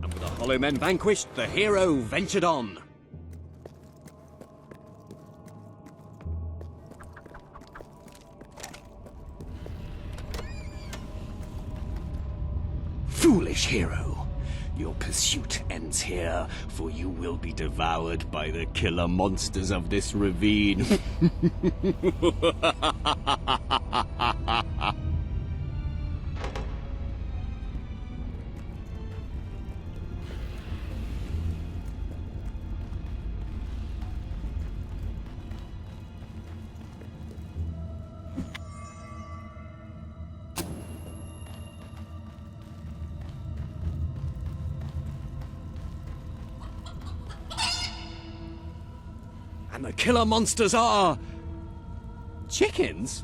And with the Hollow Men vanquished, the hero ventured on. Foolish hero, your pursuit ends here, for you will be devoured by the killer monsters of this ravine. And the killer monsters are... chickens?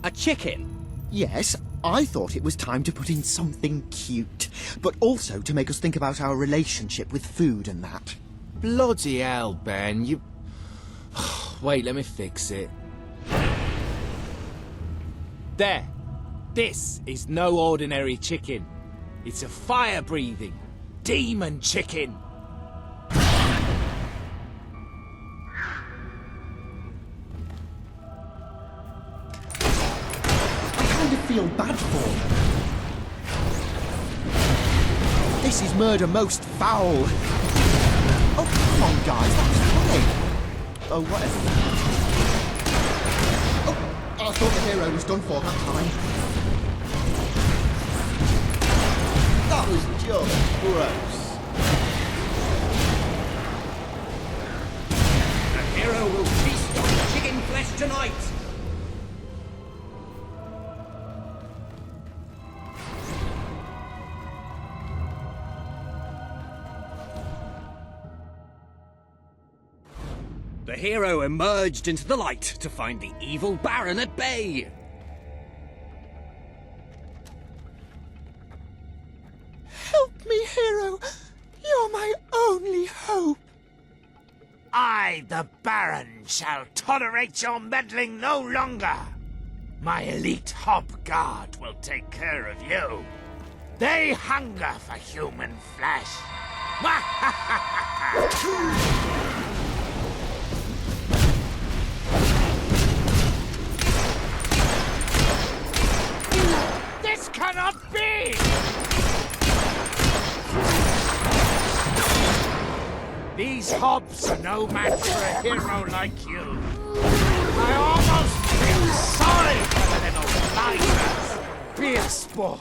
A chicken? Yes, I thought it was time to put in something cute, but also to make us think about our relationship with food and that. Bloody hell, Ben, you... Wait, let me fix it. There. This is no ordinary chicken. It's a fire-breathing demon chicken. I feel bad for them. This is murder most foul. Oh, come on, guys, that's funny. Oh, whatever. Oh, I thought the hero was done for that time. That was just gross. The hero will feast on chicken flesh tonight! the hero emerged into the light to find the evil Baron at bay. Help me, hero! You're my only hope! I, the Baron, shall tolerate your meddling no longer. My elite hob guard will take care of you. They hunger for human flesh. This cannot be! These hobs are no match for a hero like you. I almost feel sorry for the little blighters. Be a sport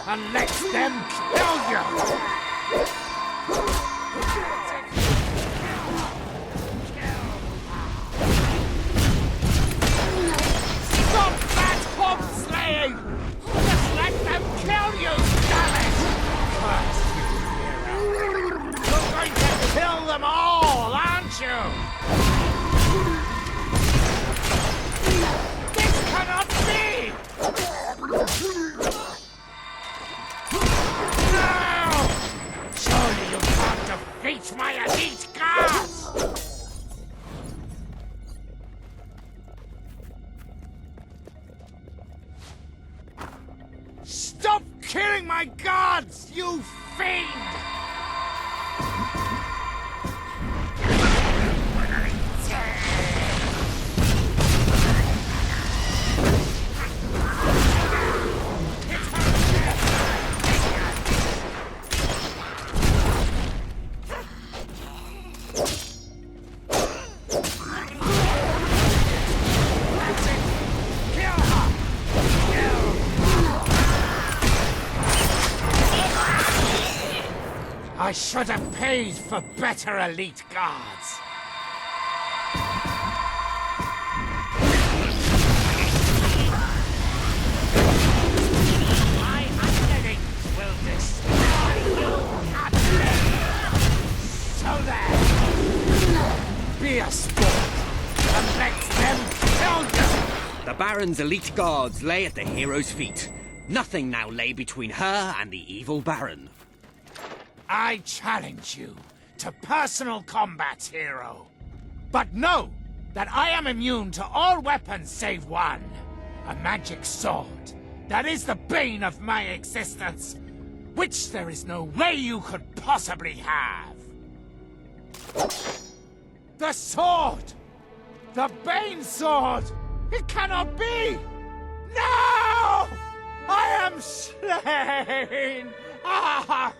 and let them kill you. Stop that hob slaying! Just let them kill you, damn it! Curse you, hero. You're going to kill them all, aren't you? This cannot be! No! Surely you can't defeat my elite guards! Stop killing my guards, you fiend! I should have paid for better elite guards. My underlings will destroy you utterly. So there. Be a sport and let them kill you. The Baron's elite guards lay at the hero's feet. Nothing now lay between her and the evil Baron. I challenge you to personal combat, hero. But know that I am immune to all weapons save one. A magic sword that is the bane of my existence, which there is no way you could possibly have. The sword! The Bane sword! It cannot be! No! I am slain! Ah!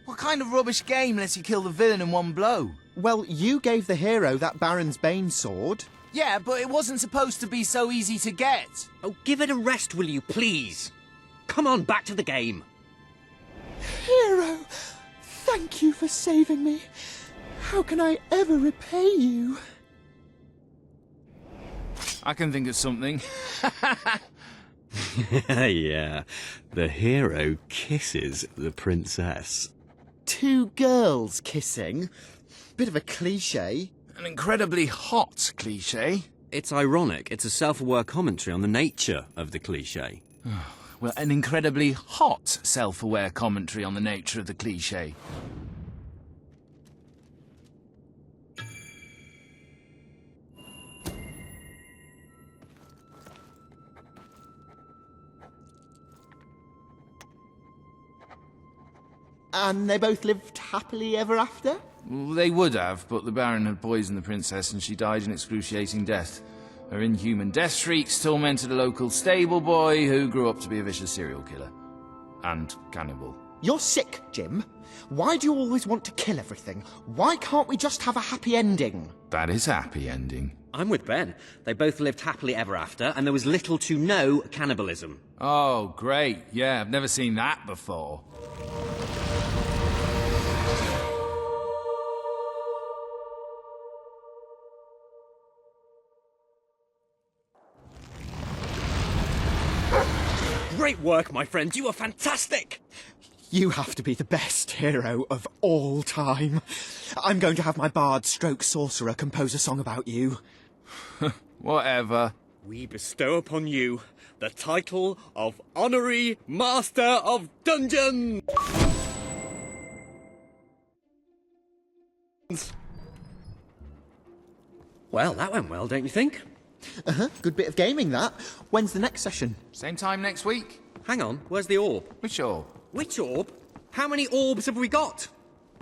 What kind of rubbish game lets you kill the villain in one blow? Well, you gave the hero that Baron's Bane sword. Yeah, but it wasn't supposed to be so easy to get. Oh, give it a rest, will you, please? Come on, back to the game. Hero, thank you for saving me. How can I ever repay you? I can think of something. Yeah, the hero kisses the princess. Two girls kissing? Bit of a cliché. An incredibly hot cliché. It's ironic. It's a self-aware commentary on the nature of the cliché. Well, an incredibly hot self-aware commentary on the nature of the cliché. And they both lived happily ever after? Well, they would have, but the Baron had poisoned the princess and she died an excruciating death. Her inhuman death shrieks tormented a local stable boy who grew up to be a vicious serial killer. And cannibal. You're sick, Jim. Why do you always want to kill everything? Why can't we just have a happy ending? That is a happy ending. I'm with Ben. They both lived happily ever after, and there was little to no cannibalism. Oh, great. Yeah, I've never seen that before. Great work, my friend. You were fantastic. You have to be the best hero of all time. I'm going to have my bard stroke sorcerer compose a song about you. Whatever. We bestow upon you the title of Honorary Master of Dungeons! Well, that went well, don't you think? Uh-huh, good bit of gaming, that. When's the next session? Same time next week. Hang on, where's the orb? Which orb? Which orb? How many orbs have we got?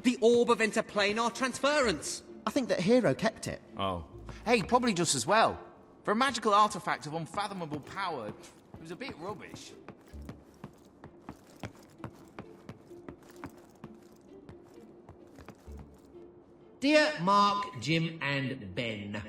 The orb of interplanar transference. I think that Hero kept it. Oh. Hey, probably just as well. For a magical artifact of unfathomable power, it was a bit rubbish. Dear Mark, Jim and Ben,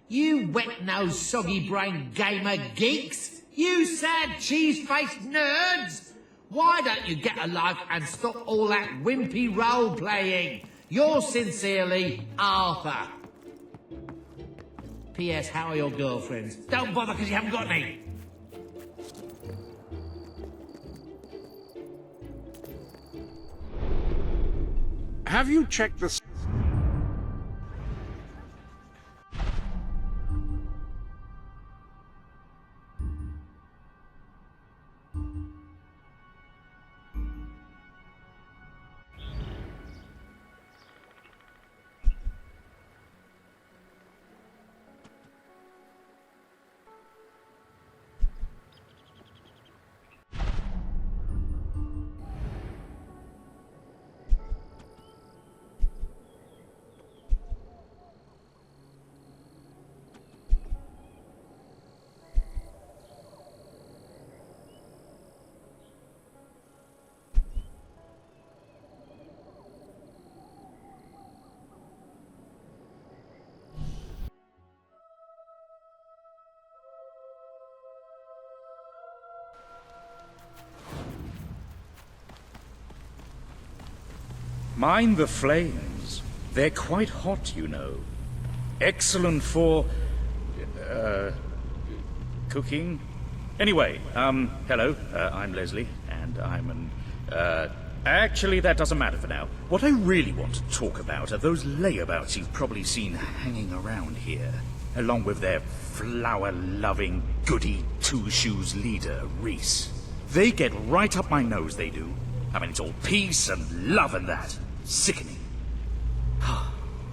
you wet-nosed, soggy-brained gamer geeks, you sad cheese-faced nerds, why don't you get a life and stop all that wimpy role-playing? Yours sincerely, Arthur. P.S. How are your girlfriends? Don't bother because you haven't got any. Have you checked the... Mind the flames. They're quite hot, you know. Excellent for... cooking. Anyway, hello, I'm Leslie, and I'm an... actually, that doesn't matter for now. What I really want to talk about are those layabouts you've probably seen hanging around here, along with their flower-loving, goody two-shoes leader, Reese. They get right up my nose, they do. I mean, it's all peace and love and that. Sickening.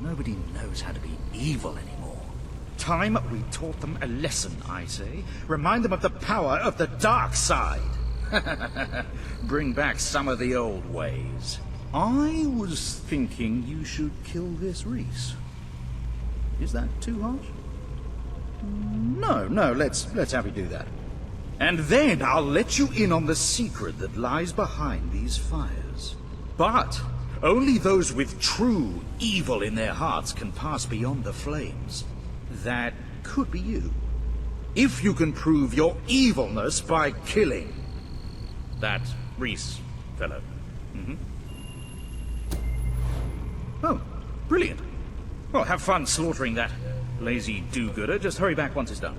Nobody knows how to be evil anymore. Time we taught them a lesson, I say. Remind them of the power of the dark side. Bring back some of the old ways. I was thinking you should kill this Reese. Is that too harsh? No, let's have you do that. And then I'll let you in on the secret that lies behind these fires. But only those with true evil in their hearts can pass beyond the flames. That could be you. If you can prove your evilness by killing that Reese fellow. Oh, brilliant. Well, have fun slaughtering that lazy do-gooder. Just hurry back once it's done.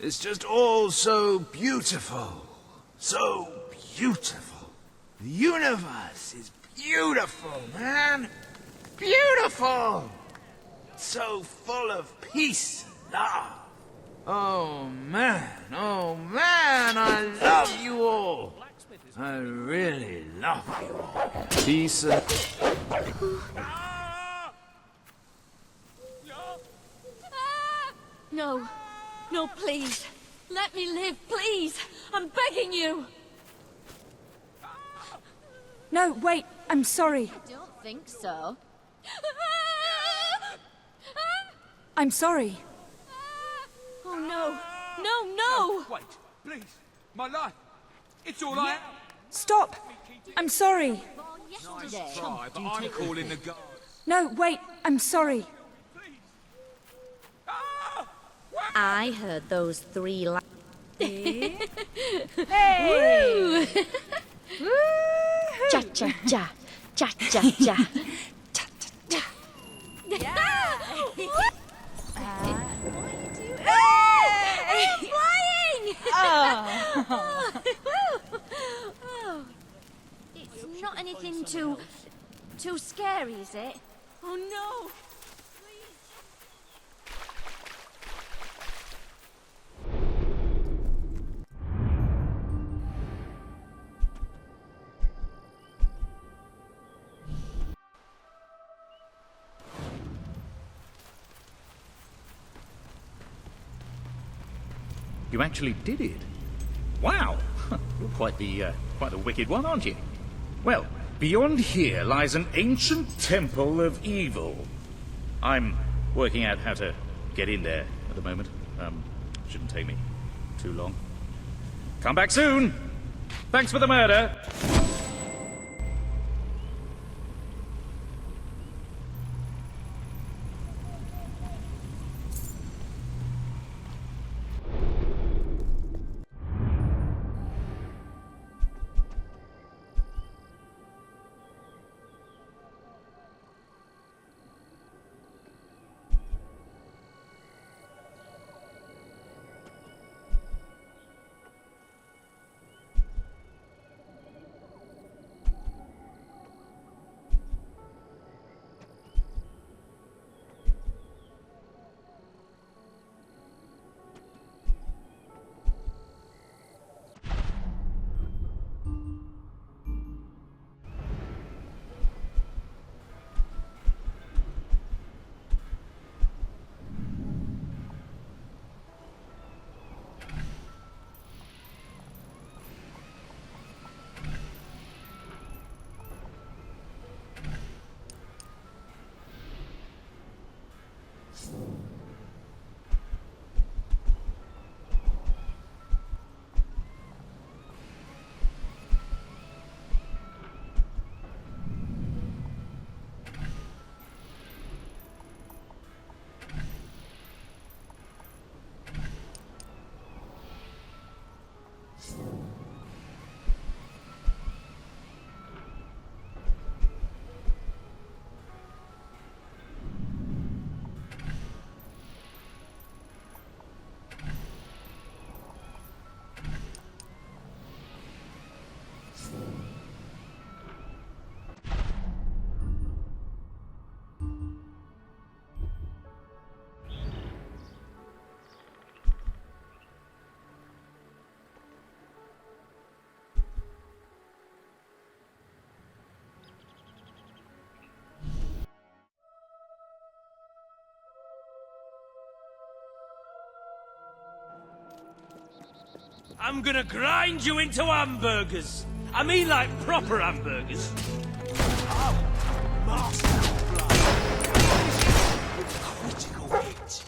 It's just all so beautiful. So beautiful. The universe is beautiful, man. Beautiful. So full of peace and love. Oh man, I love you all. I really love you all. Peace and... No. No, please. Let me live, please. I'm begging you. No, wait. I'm sorry. I don't think so. I'm sorry. Oh, no. No. Wait, please. My life. It's all I have. Stop. I'm sorry. Yesterday. Try, but I'm calling the guards. No, wait. I'm sorry. I heard those three Hey! Woo! Cha-cha-cha. Cha-cha-cha. Yeah. It's flying! Oh. It's not anything too scary, is it? Oh no! You actually did it. Wow! You're quite the wicked one, aren't you? Well, beyond here lies an ancient temple of evil. I'm working out how to get in there at the moment. Shouldn't take me too long. Come back soon! Thanks for the murder! I'm gonna grind you into hamburgers. I mean like proper hamburgers. Oh, master blood. Critical hit.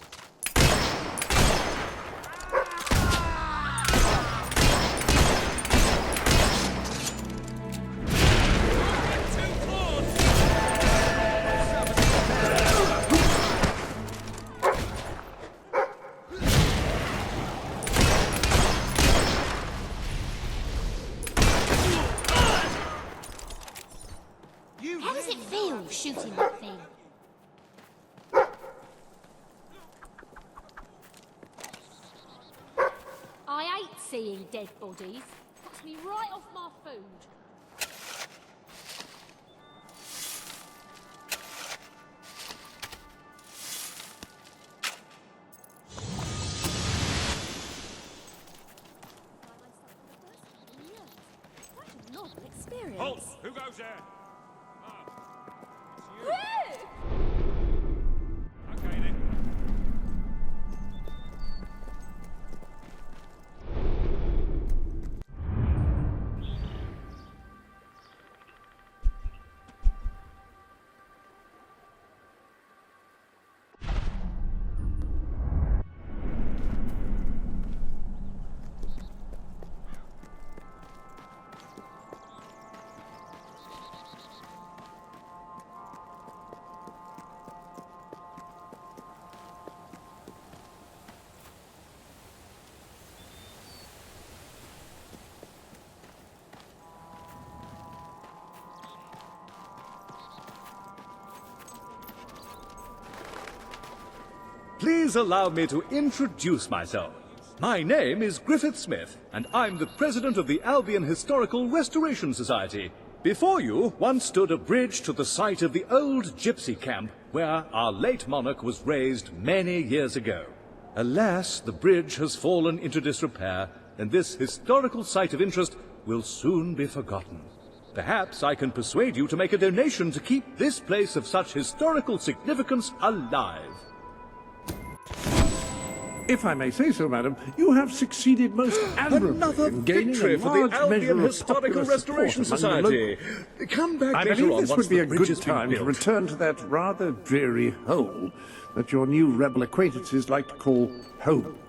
How does it feel shooting that thing? dead bodies. Puts me right off my food. What a novel experience. Halt! Who goes there? Okay then. Please allow me to introduce myself. My name is Griffith Smith, and I'm the president of the Albion Historical Restoration Society. Before you once stood a bridge to the site of the old gypsy camp where our late monarch was raised many years ago. Alas, the bridge has fallen into disrepair, and this historical site of interest will soon be forgotten. Perhaps I can persuade you to make a donation to keep this place of such historical significance alive. If I may say so, madam, you have succeeded most admirably Another in gaining victory a for the large Albion measure of Historical popular Restoration support among the Society. Come back I later believe on this once would be the a bridge good has been time to built. return to that rather dreary hole that your new rebel acquaintances like to call home.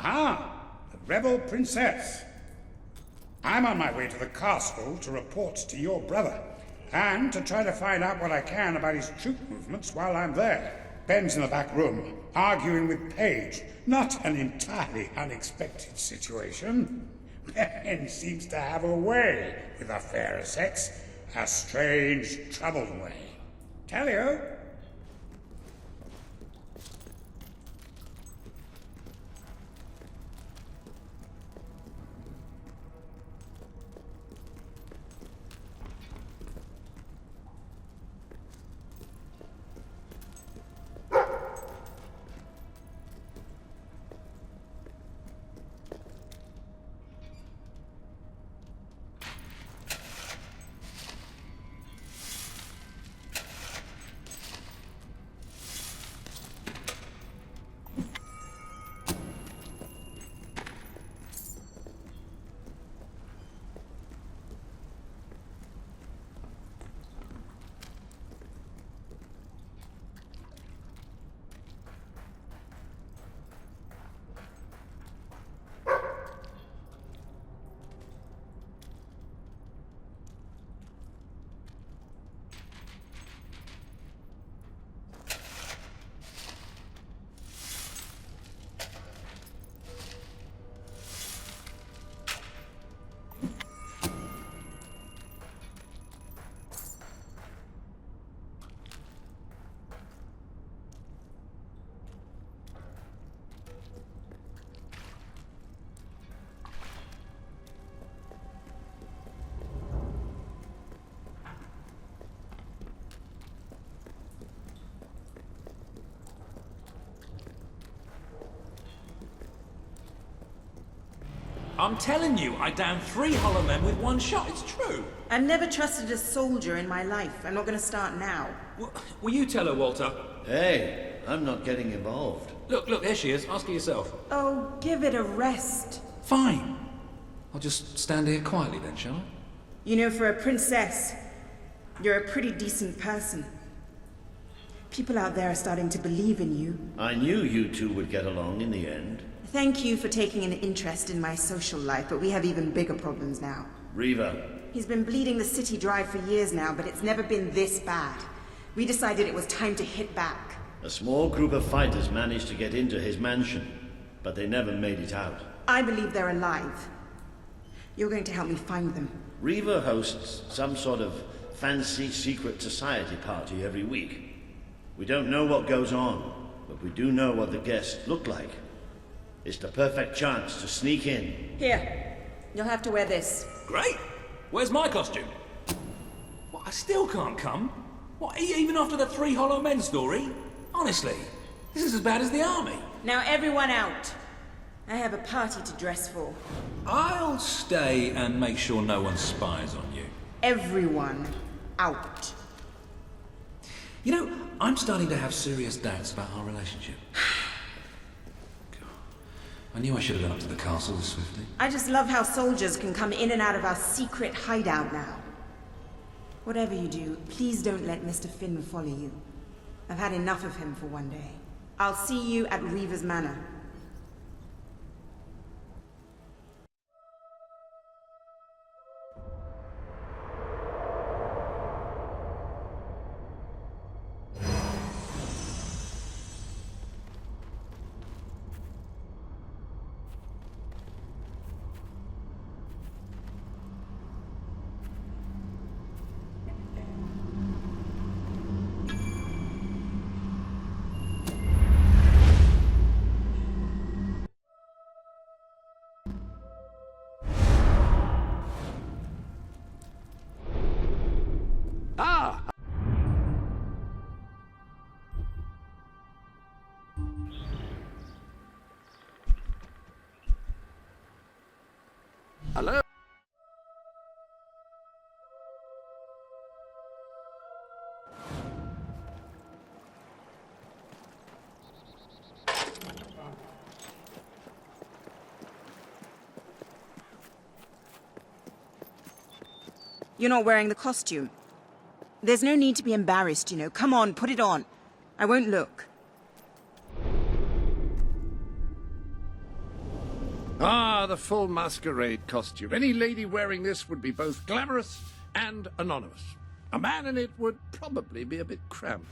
Ah, the rebel princess. I'm on my way to the castle to report to your brother, and to try to find out what I can about his troop movements while I'm there. Ben's in the back room, arguing with Paige. Not an entirely unexpected situation. Ben seems to have a way with the fairer sex, a strange, troubled way. Tell you. I'm telling you, I downed 3 hollow men with 1 shot. It's true. I've never trusted a soldier in my life. I'm not going to start now. Will you tell her, Walter? Hey, I'm not getting involved. Look, there she is. Ask her yourself. Oh, give it a rest. Fine. I'll just stand here quietly then, shall I? You know, for a princess, you're a pretty decent person. People out there are starting to believe in you. I knew you two would get along in the end. Thank you for taking an interest in my social life, but we have even bigger problems now. Reaver. He's been bleeding the city dry for years now, but it's never been this bad. We decided it was time to hit back. A small group of fighters managed to get into his mansion, but they never made it out. I believe they're alive. You're going to help me find them. Reaver hosts some sort of fancy secret society party every week. We don't know what goes on, but we do know what the guests look like. It's the perfect chance to sneak in. Here, you'll have to wear this. Great! Where's my costume? What, I still can't come? What, even after the 3 Hollow Men story? Honestly, this is as bad as the army. Now everyone out. I have a party to dress for. I'll stay and make sure no one spies on you. Everyone out. You know, I'm starting to have serious doubts about our relationship. I knew I should have gone up to the castle swiftly. I just love how soldiers can come in and out of our secret hideout now. Whatever you do, please don't let Mr. Finn follow you. I've had enough of him for one day. I'll see you at Reaver's Manor. Ah! Hello? You're not wearing the costume. There's no need to be embarrassed, you know. Come on, put it on. I won't look. Ah, the full masquerade costume. Any lady wearing this would be both glamorous and anonymous. A man in it would probably be a bit cramped.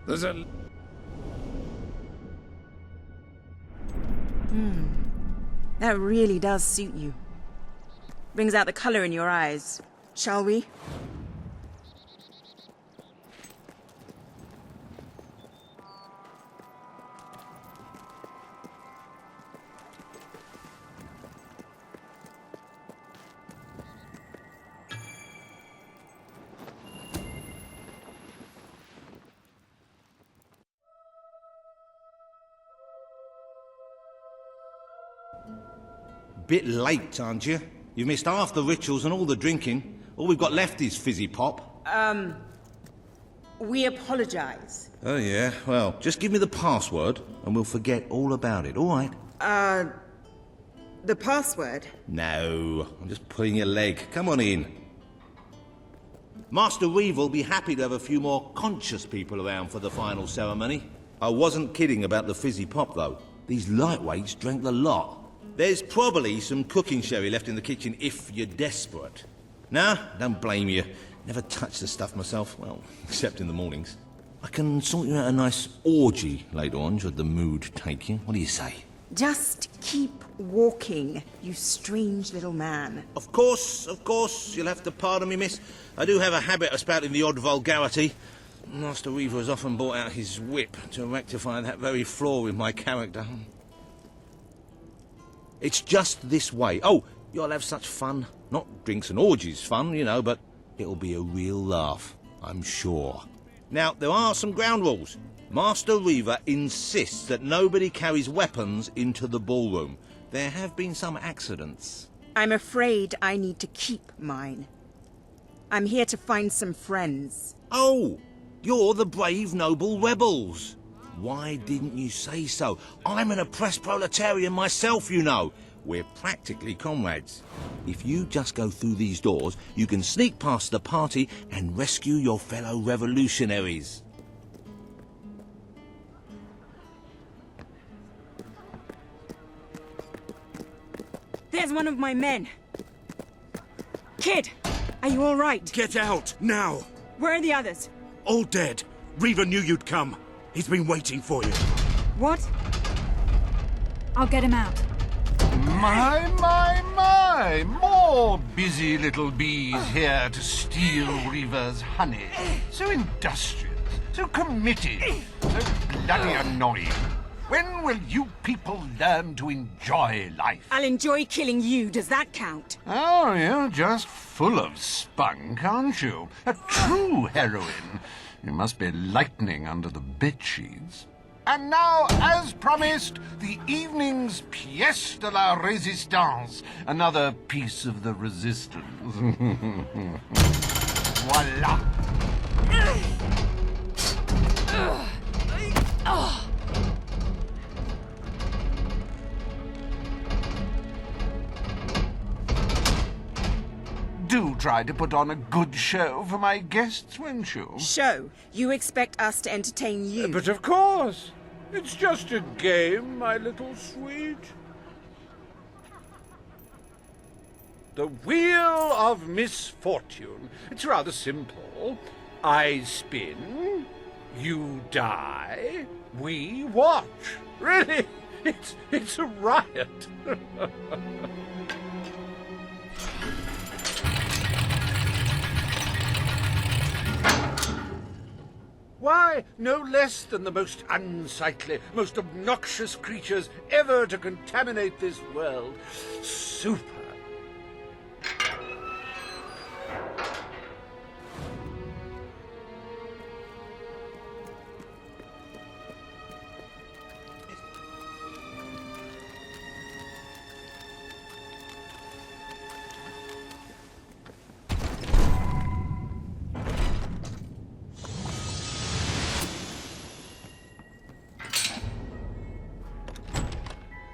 There's a... That really does suit you. Brings out the color in your eyes. Shall we? Bit late, aren't you? You've missed half the rituals and all the drinking. All we've got left is fizzy pop. We apologize. Oh, yeah? Well, just give me the password and we'll forget all about it, all right? The password? No, I'm just pulling your leg. Come on in. Master Reeve will be happy to have a few more conscious people around for the final ceremony. I wasn't kidding about the fizzy pop, though. These lightweights drank the lot. There's probably some cooking sherry left in the kitchen if you're desperate. Nah, don't blame you. Never touched the stuff myself, well, except in the mornings. I can sort you out a nice orgy later on, should the mood take you. What do you say? Just keep walking, you strange little man. Of course, you'll have to pardon me, miss. I do have a habit of spouting the odd vulgarity. Master Reaver has often brought out his whip to rectify that very flaw in my character. It's just this way. Oh, you'll have such fun. Not drinks and orgies fun, you know, but it'll be a real laugh, I'm sure. Now, there are some ground rules. Master Reaver insists that nobody carries weapons into the ballroom. There have been some accidents. I'm afraid I need to keep mine. I'm here to find some friends. Oh, You're the brave, noble rebels. Why didn't you say so? I'm an oppressed proletarian myself, you know. We're practically comrades. If you just go through these doors, you can sneak past the party and rescue your fellow revolutionaries. There's one of my men. Kid, are you all right? Get out, now! Where are the others? All dead. Reaver knew you'd come. He's been waiting for you. What? I'll get him out. My! More busy little bees here to steal Reaver's honey. So industrious, so committed, so bloody annoying. When will you people learn to enjoy life? I'll enjoy killing you. Does that count? Oh, you're just full of spunk, aren't you? A true heroine. You must be lightning under the bedsheets. And now, as promised, the evening's pièce de la résistance. Another piece of the resistance. Voila! Do try to put on a good show for my guests, won't you? Show? You expect us to entertain you? But of course. It's just a game, my little sweet. The Wheel of Misfortune. It's rather simple. I spin, you die, we watch. Really, it's a riot. Why, no less than the most unsightly, most obnoxious creatures ever to contaminate this world. Super.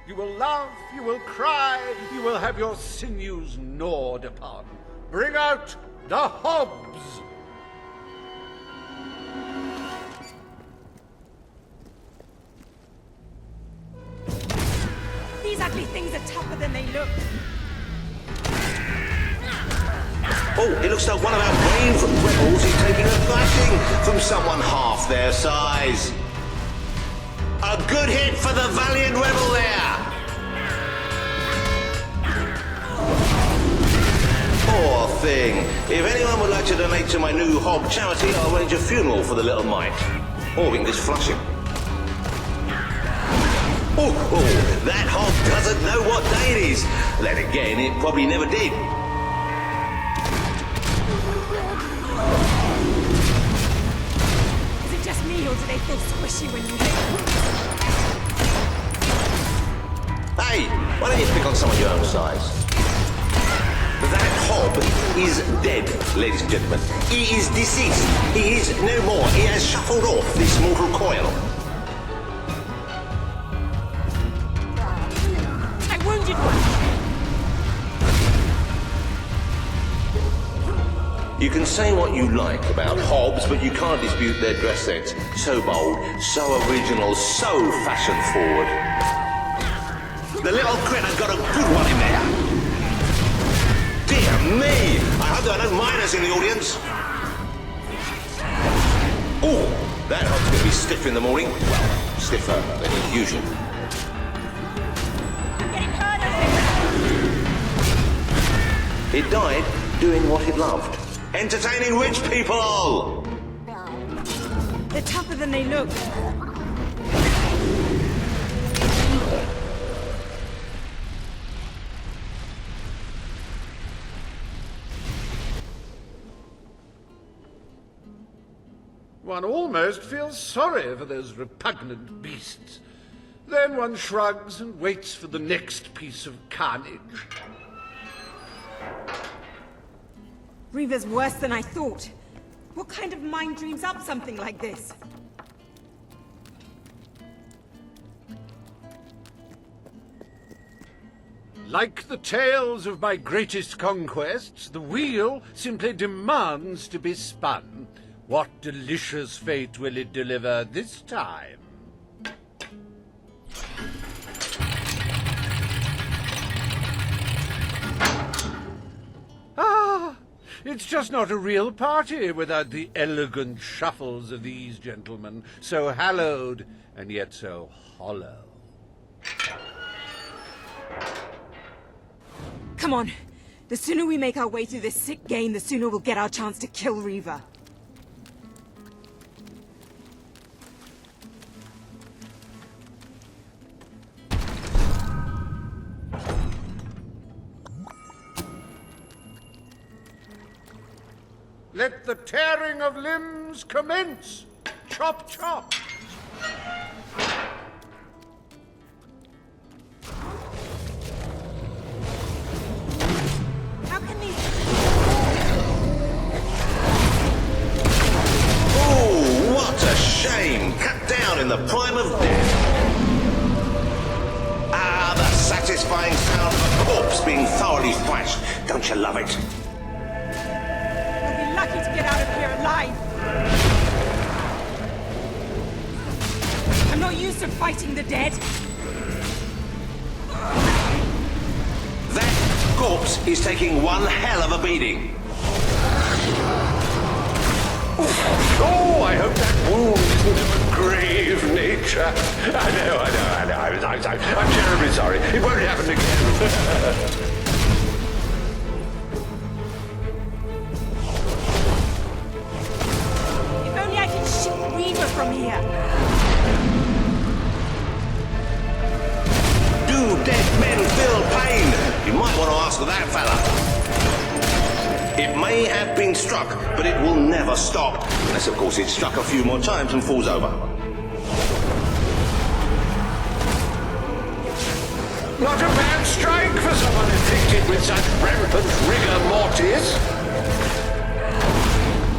You will laugh, you will cry, you will have your sinews gnawed upon. Bring out the hobs! These ugly things are tougher than they look. Oh, it looks like one of our brave rebels is taking a thrashing from someone half their size. A good hit for the valiant rebel there! Poor thing. If anyone would like to donate to my new hob charity, I'll arrange a funeral for the little mite. Or we can just flush him. Oh, that hob doesn't know what day it is. Then again, it probably never did. Is it just me, or do they feel squishy when you hit them? Hey, why don't you pick on someone your own size? That hob is dead, ladies and gentlemen. He is deceased. He is no more. He has shuffled off this mortal coil. I wounded one! You can say what you like about hobs, but you can't dispute their dress sense. So bold, so original, so fashion-forward. The little critter's got a good one in there. Dear me! I hope there are no miners in the audience. Oh, that hob's going to be stiff in the morning. Well, stiffer than usual. I'm getting hurt. It died doing what it loved. Entertaining rich people! They're tougher than they look. One almost feels sorry for those repugnant beasts. Then one shrugs and waits for the next piece of carnage. Reaver's worse than I thought. What kind of mind dreams up something like this? Like the tales of my greatest conquests, the wheel simply demands to be spun. What delicious fate will it deliver this time? Ah, it's just not a real party without the elegant shuffles of these gentlemen, so hallowed and yet so hollow. Come on. The sooner we make our way through this sick game, the sooner we'll get our chance to kill Reaver. Let the tearing of limbs commence! Chop, chop! How can these... Oh, what a shame! Cut down in the prime of death. Ah, the satisfying sound of a corpse being thoroughly thrashed. Don't you love it? We'll be lucky to get out of here alive. I'm not used to fighting the dead. That corpse is taking one hell of a beating. Oh, I hope that wound isn't of a grave nature. I know. I'm terribly sorry. It won't happen again. If only I could shoot Reaver from here. Do dead men feel pain? You might want to ask that fella. It may have been struck, but it will never stop. Unless, of course, it's struck a few more times and falls over. Not a bad strike for someone afflicted with such rampant rigor mortis.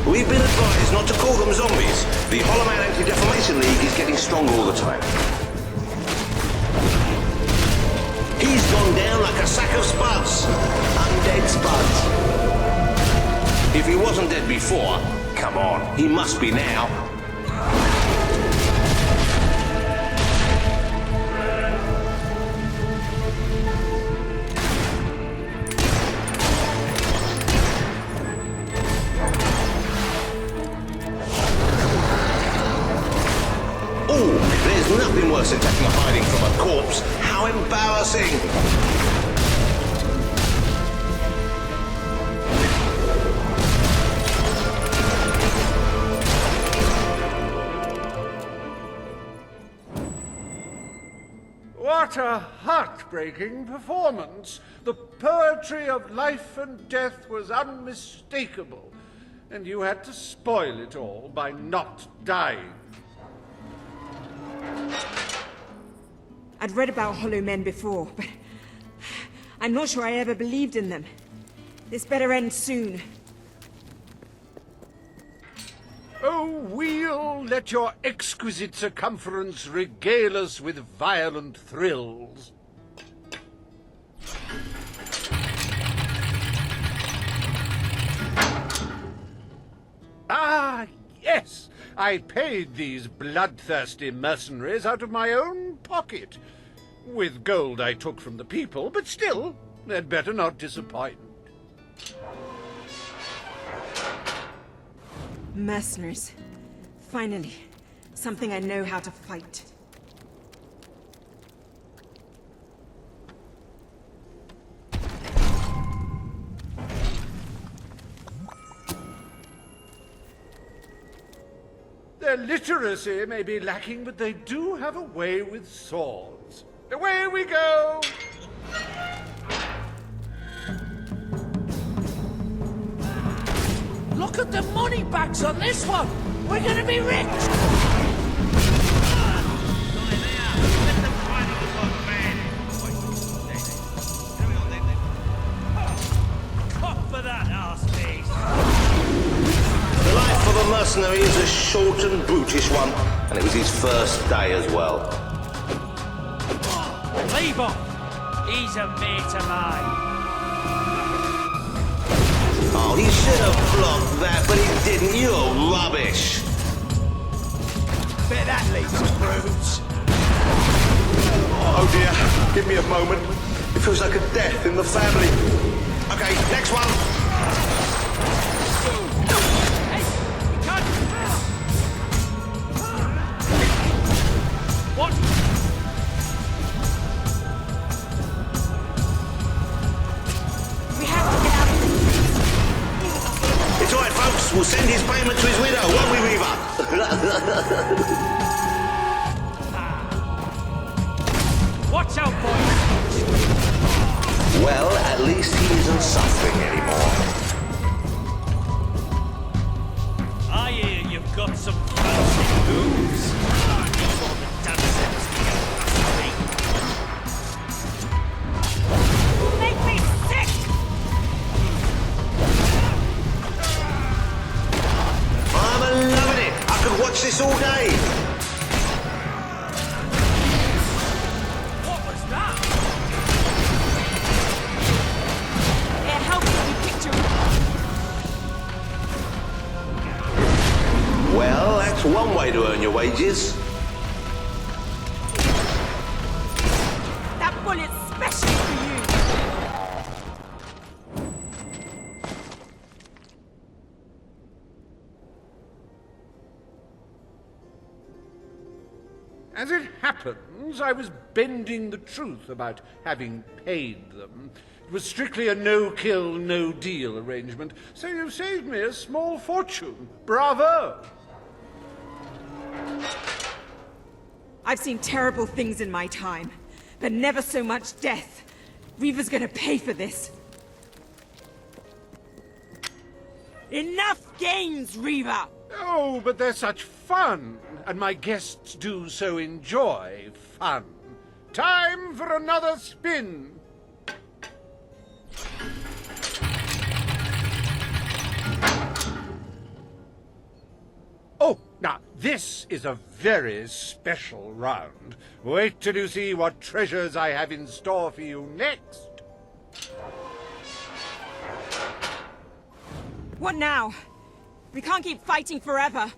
We've been advised not to call them zombies. The Hollow Man Anti-Defamation League is getting stronger all the time. He's gone down like a sack of spuds. Undead spuds. If he wasn't dead before, come on, he must be now. Oh, there's nothing worse than taking a hiding from a corpse. How embarrassing! What a heartbreaking performance! The poetry of life and death was unmistakable, and you had to spoil it all by not dying. I'd read about Hollow Men before, but I'm not sure I ever believed in them. This better end soon. Oh, wheel, let your exquisite circumference regale us with violent thrills. Ah, yes! I paid these bloodthirsty mercenaries out of my own pocket. With gold I took from the people, but still, they'd better not disappoint. Mercenaries. Finally, something I know how to fight. Their literacy may be lacking, but they do have a way with swords. Away we go! Look at the money bags on this one! We're gonna be rich! Cop for that, arse beast! The life mercenary is a short and brutish one, and it was his first day as well. Fable! He's a mate of mine. Oh, he should have blocked that, but he didn't. You're rubbish. Bet that leaves brutes. Oh dear, give me a moment. It feels like a death in the family. Okay, next one. Hey, you can't... What? We have to get out of It's all right, folks. We'll send his payment to his widow, won't we, Reaver? Watch out, boys! Well, at least he isn't suffering anymore. I hear you've got some fancy moves. All the dancers Make me sick! I'm loving it. I could watch this all day. What was that? It helps if you picture Well, that's one way to earn your wages. that bullet's specially for you. As it happens, I was bending the truth about having paid them. It was strictly a no-kill, no-deal arrangement, so you've saved me a small fortune. Bravo! I've seen terrible things in my time, but never so much death. Reaver's gonna pay for this. Enough games, Reaver! Oh, but they're such fun, and my guests do so enjoy fun. Time for another spin. Oh, now, this is a very special round. Wait till you see what treasures I have in store for you next. What now? We can't keep fighting forever.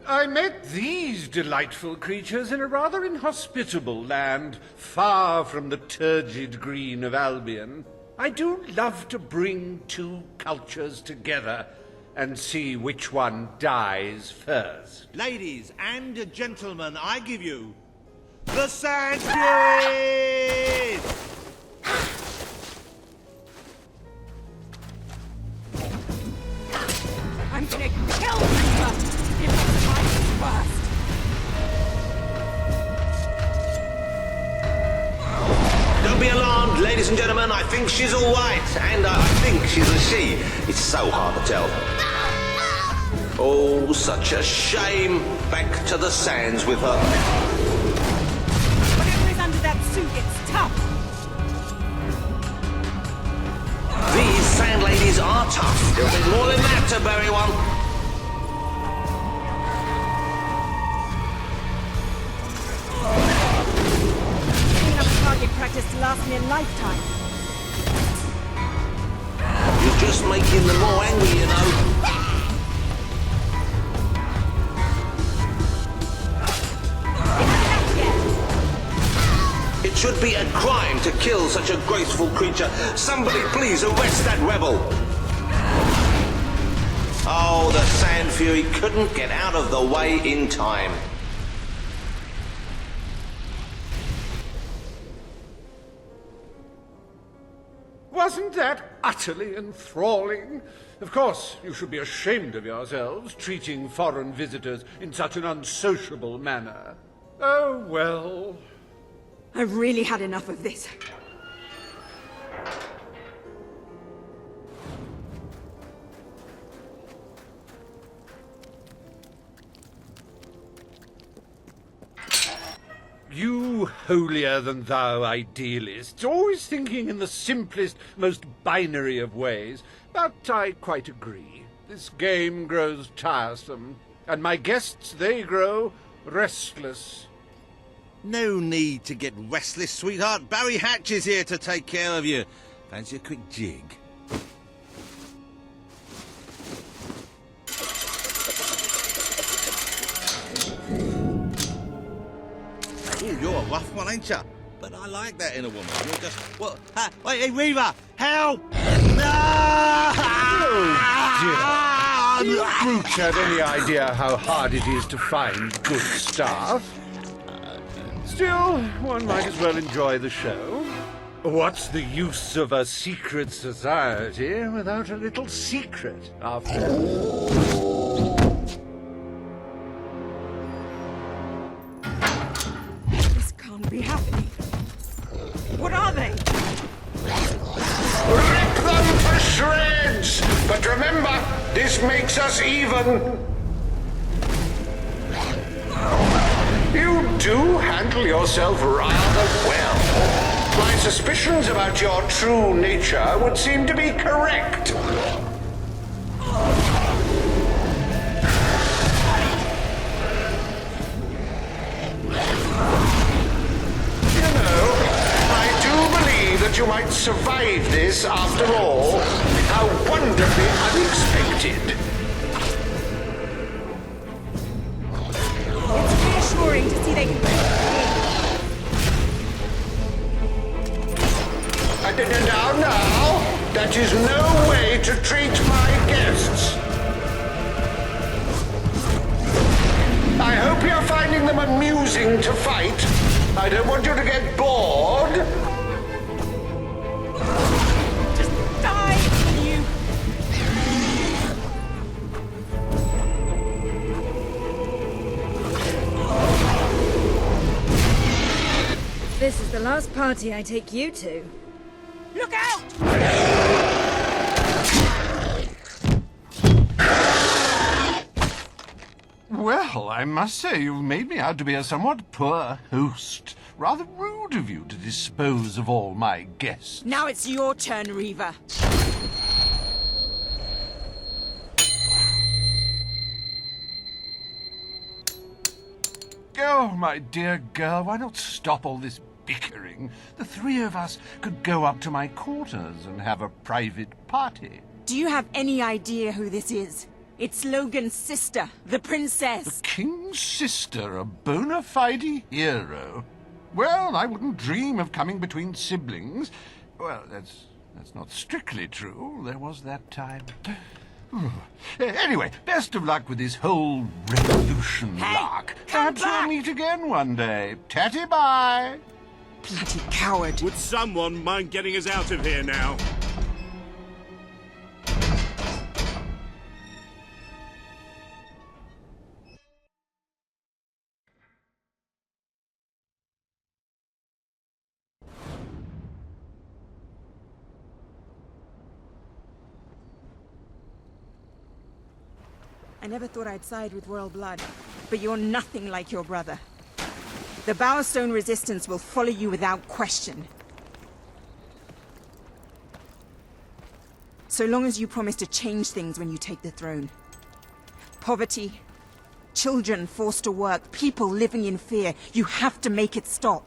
I met these delightful creatures in a rather inhospitable land, far from the turgid green of Albion. I do love to bring two cultures together and see which one dies first. Ladies and gentlemen, I give you the Sand Furies! I'm gonna kill Reaver if it survives first. Don't be alarmed, ladies and gentlemen. I think she's all right, and I think she's a she. It's so hard to tell. Oh, such a shame. Back to the sands with her. Whatever is under that suit, it's tough. These sand ladies are tough. There'll be more than that to bury one. Enough target practice to last me a lifetime. You're just making them more angry, you know. It should be a crime to kill such a graceful creature. Somebody please arrest that rebel. Oh, the Sand Fury couldn't get out of the way in time. Wasn't that utterly enthralling? Of course, you should be ashamed of yourselves, treating foreign visitors in such an unsociable manner. Oh, well. I've really had enough of this. holier-than-thou idealists, always thinking in the simplest, most binary of ways. But I quite agree. This game grows tiresome, and my guests, they grow restless. No need to get restless, sweetheart. Barry Hatch is here to take care of you. Fancy a quick jig? Oh, you're a rough one, ain't ya? But I like that in a woman. You're just... What? Wait, hey, Reaver! Help! Oh, dear. If Brooch had any idea how hard it is to find good staff. Still, one might as well enjoy the show. What's the use of a secret society without a little secret, after all? This can't be happening. What are they? Rip them to shreds! But remember, this makes us even. You do handle yourself rather well. My suspicions about your true nature would seem to be correct. That you might survive this after all. How wonderfully unexpected. It's reassuring to see they can Now, that is no way to treat my guests. I hope you're finding them amusing to fight. I don't want you to get bored. This is the last party I take you to. Look out! Well, I must say you've made me out to be a somewhat poor host. Rather rude of you to dispose of all my guests. Now it's your turn, Reaver. Oh, my dear girl, why not stop all this bickering? The three of us could go up to my quarters and have a private party. Do you have any idea who this is? It's Logan's sister, the princess. The king's sister, a bona fide hero. Well, I wouldn't dream of coming between siblings. Well, that's not strictly true. There was that time. Anyway, best of luck with this whole revolution lark. Perhaps we'll meet again one day. Tatty bye. Bloody coward. Would someone mind getting us out of here now? I never thought I'd side with royal blood, but you're nothing like your brother. The Bowerstone resistance will follow you without question. So long as you promise to change things when you take the throne. Poverty, children forced to work, people living in fear, you have to make it stop.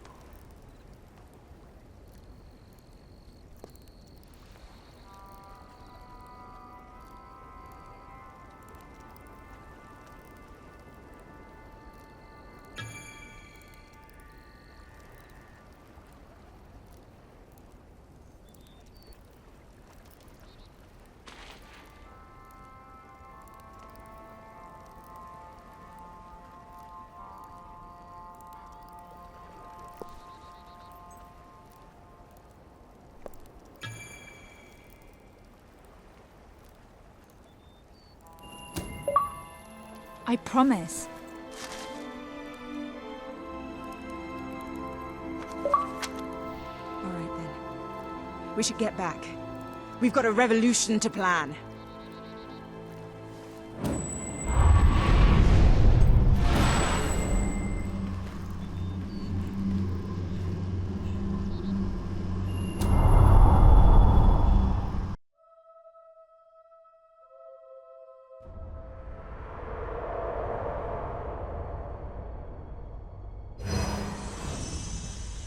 I promise. All right, then. We should get back. We've got a revolution to plan.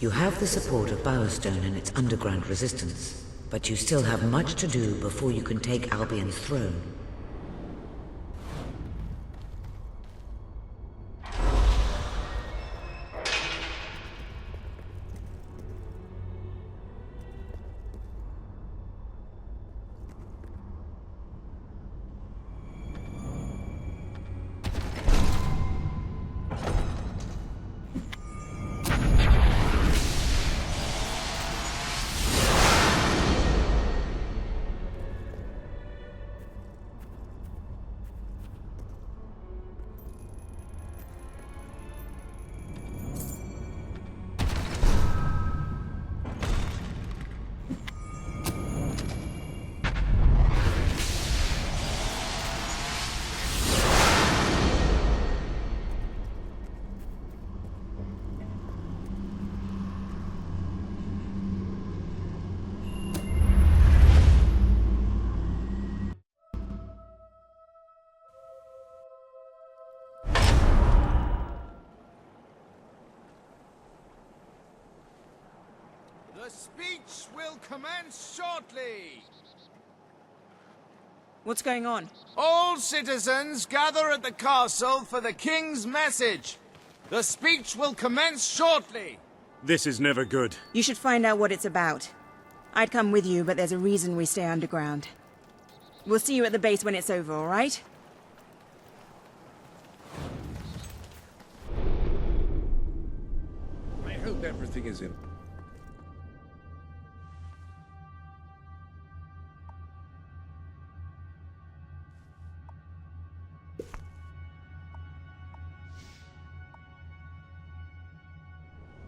You have the support of Bowerstone and its underground resistance, but you still have much to do before you can take Albion's throne. The speech will commence shortly. What's going on? All citizens gather at the castle for the king's message. The speech will commence shortly. This is never good. You should find out what it's about. I'd come with you, but there's a reason we stay underground. We'll see you at the base when it's over, all right? I hope everything is in.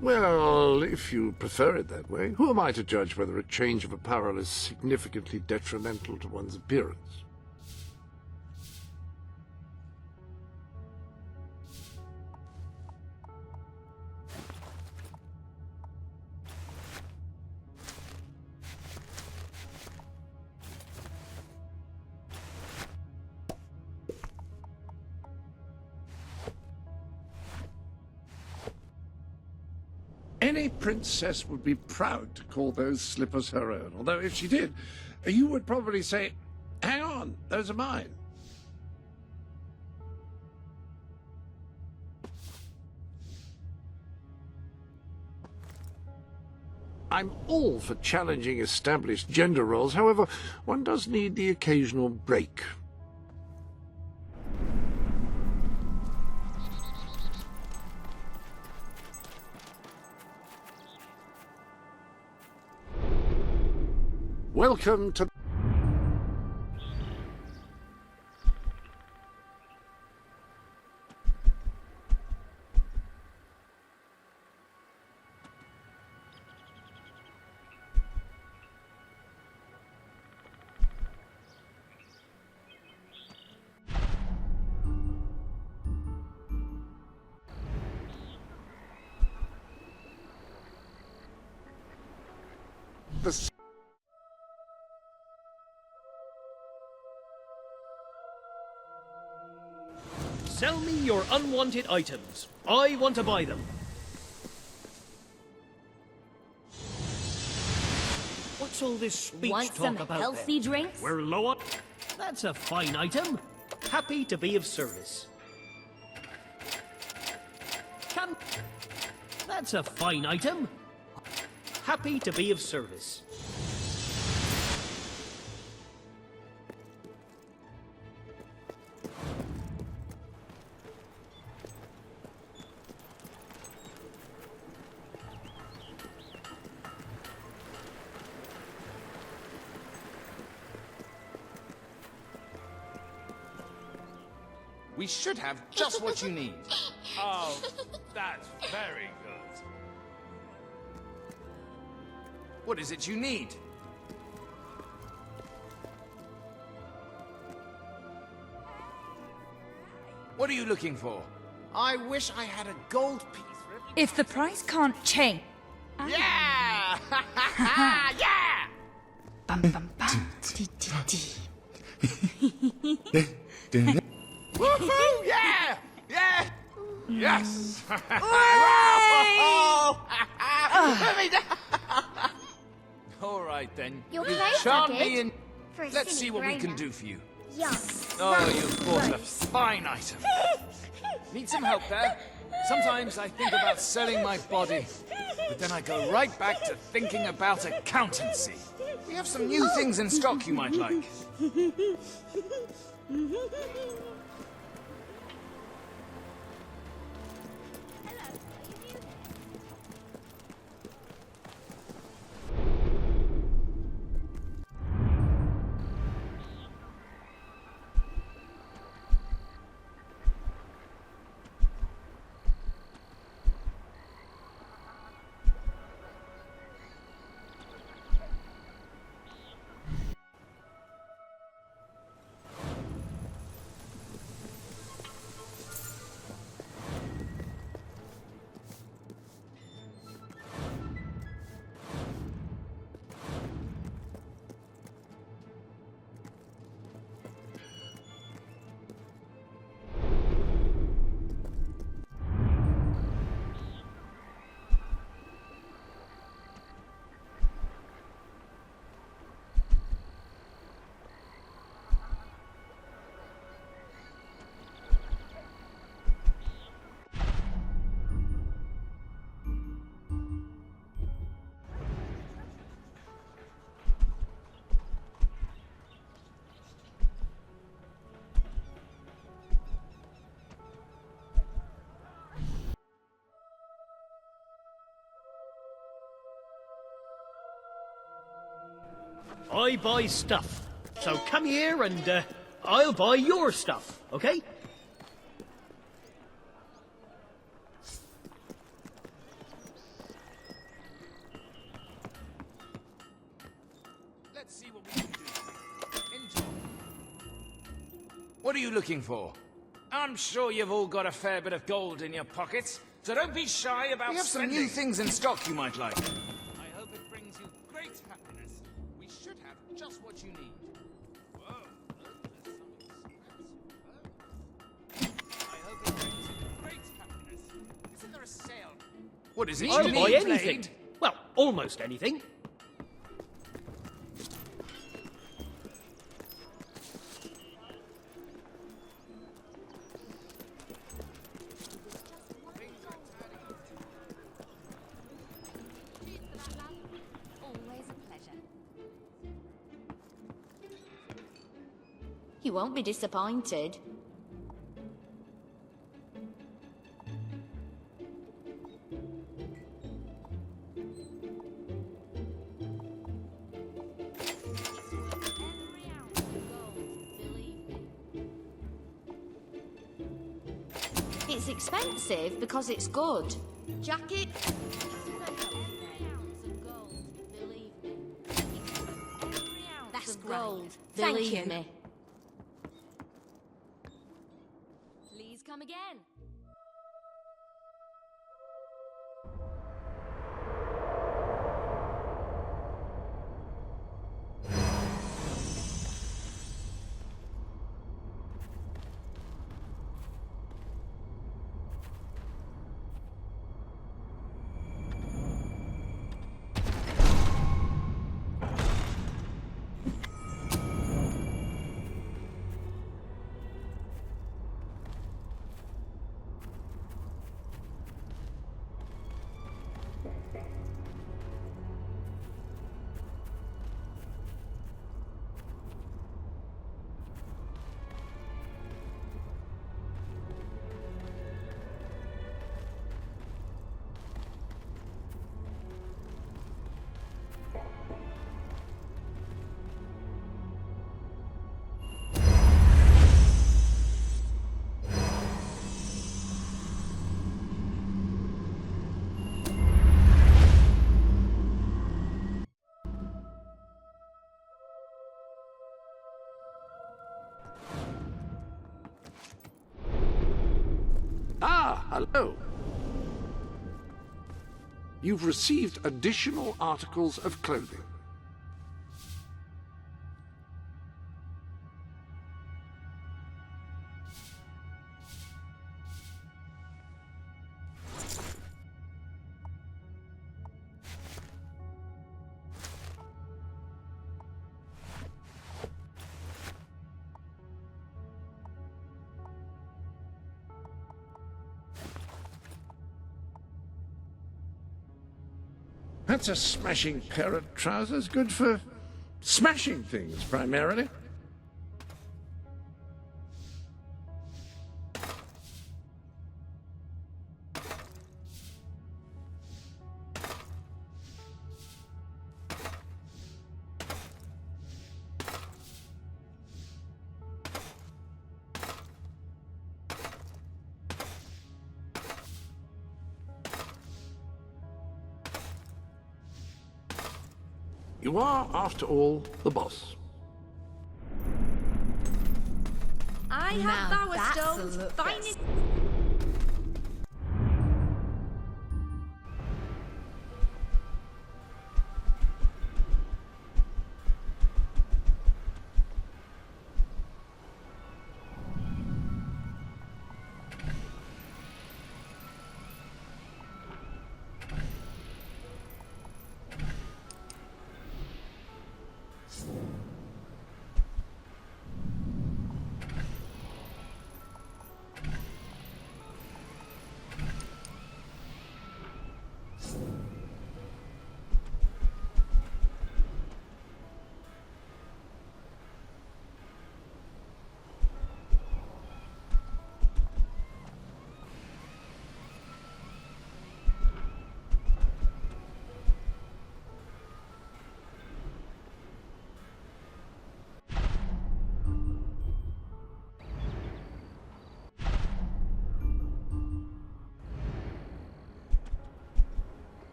Well, if you prefer it that way, who am I to judge whether a change of apparel is significantly detrimental to one's appearance? Any princess would be proud to call those slippers her own, although if she did, you would probably say, hang on, those are mine. I'm all for challenging established gender roles, however, one does need the occasional break. Welcome to... the... Sell me your unwanted items. I want to buy them. What's all this speech Want talk some about healthy then? drinks? We're low on... That's a fine item. Happy to be of service. Can... That's a fine item. Happy to be of service. We should have just what you need. Oh, that's very good. What is it you need? What are you looking for? I wish I had a gold piece for every... If the price can't change... Yeah! Yeah! Bum bum bum. Dee dee dee. Woohoo! Yeah! Yeah! Yes! Oh, Put me down! All right, then. You're You've playing charmed rugged me in... for a Let's silly see what we can grown-up. do for you. Young. Oh, you've bought a fine item. Need some help there? Sometimes I think about selling my body, but then I go right back to thinking about accountancy. We have some new things in stock you might like. I buy stuff. So come here and I'll buy your stuff, okay? Let's see what we can do. Enjoy. What are you looking for? I'm sure you've all got a fair bit of gold in your pockets, so don't be shy about We have some new things in stock you might like. I hope it brings you great happiness. We should have just what you need. Whoa. I hope it brings you great happiness. Isn't there a sale? What is it I'll you buy need, anything. Blade? Well, almost anything. Always a pleasure. You won't be disappointed. It's expensive because it's good. Jacket. That's gold. Thank Believe you. me. Please come again. Ah, hello. You've received additional articles of clothing. That's a smashing pair of trousers, good for smashing things, primarily. You are, after all, the boss. I have Now Power that's a Stone's look finest.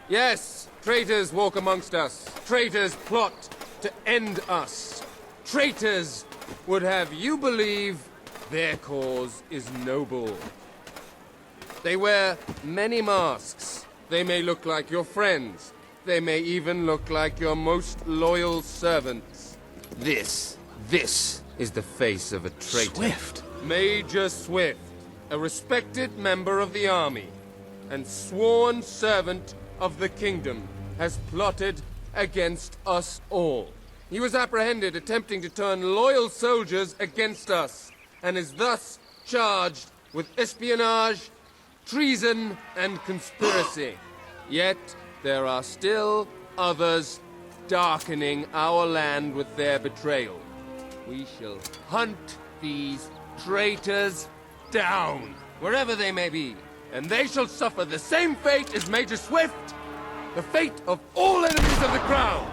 Yes, traitors walk amongst us. Traitors plot to end us. Traitors would have you believe their cause is noble. They wear many masks. They may look like your friends. They may even look like your most loyal servants. This is the face of a traitor. Swift. Major Swift, a respected member of the army and sworn servant of the kingdom, has plotted against us all. He was apprehended attempting to turn loyal soldiers against us, and is thus charged with espionage, treason, and conspiracy. Yet there are still others darkening our land with their betrayal. We shall hunt these traitors down, wherever they may be, and they shall suffer the same fate as Major Swift, the fate of all enemies of the crown.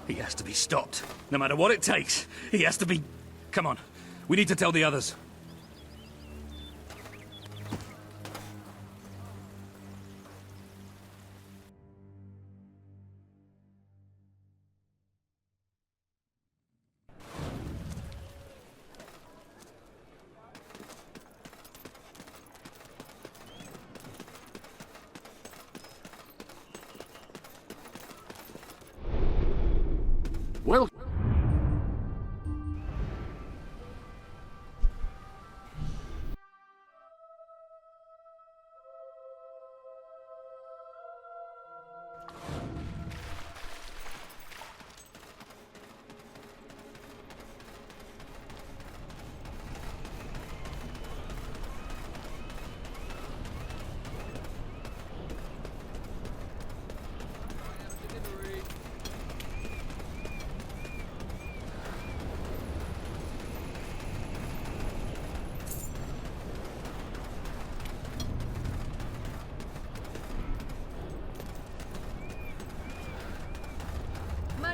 He has to be stopped. No matter what it takes, he has to be... Come on, we need to tell the others. Well,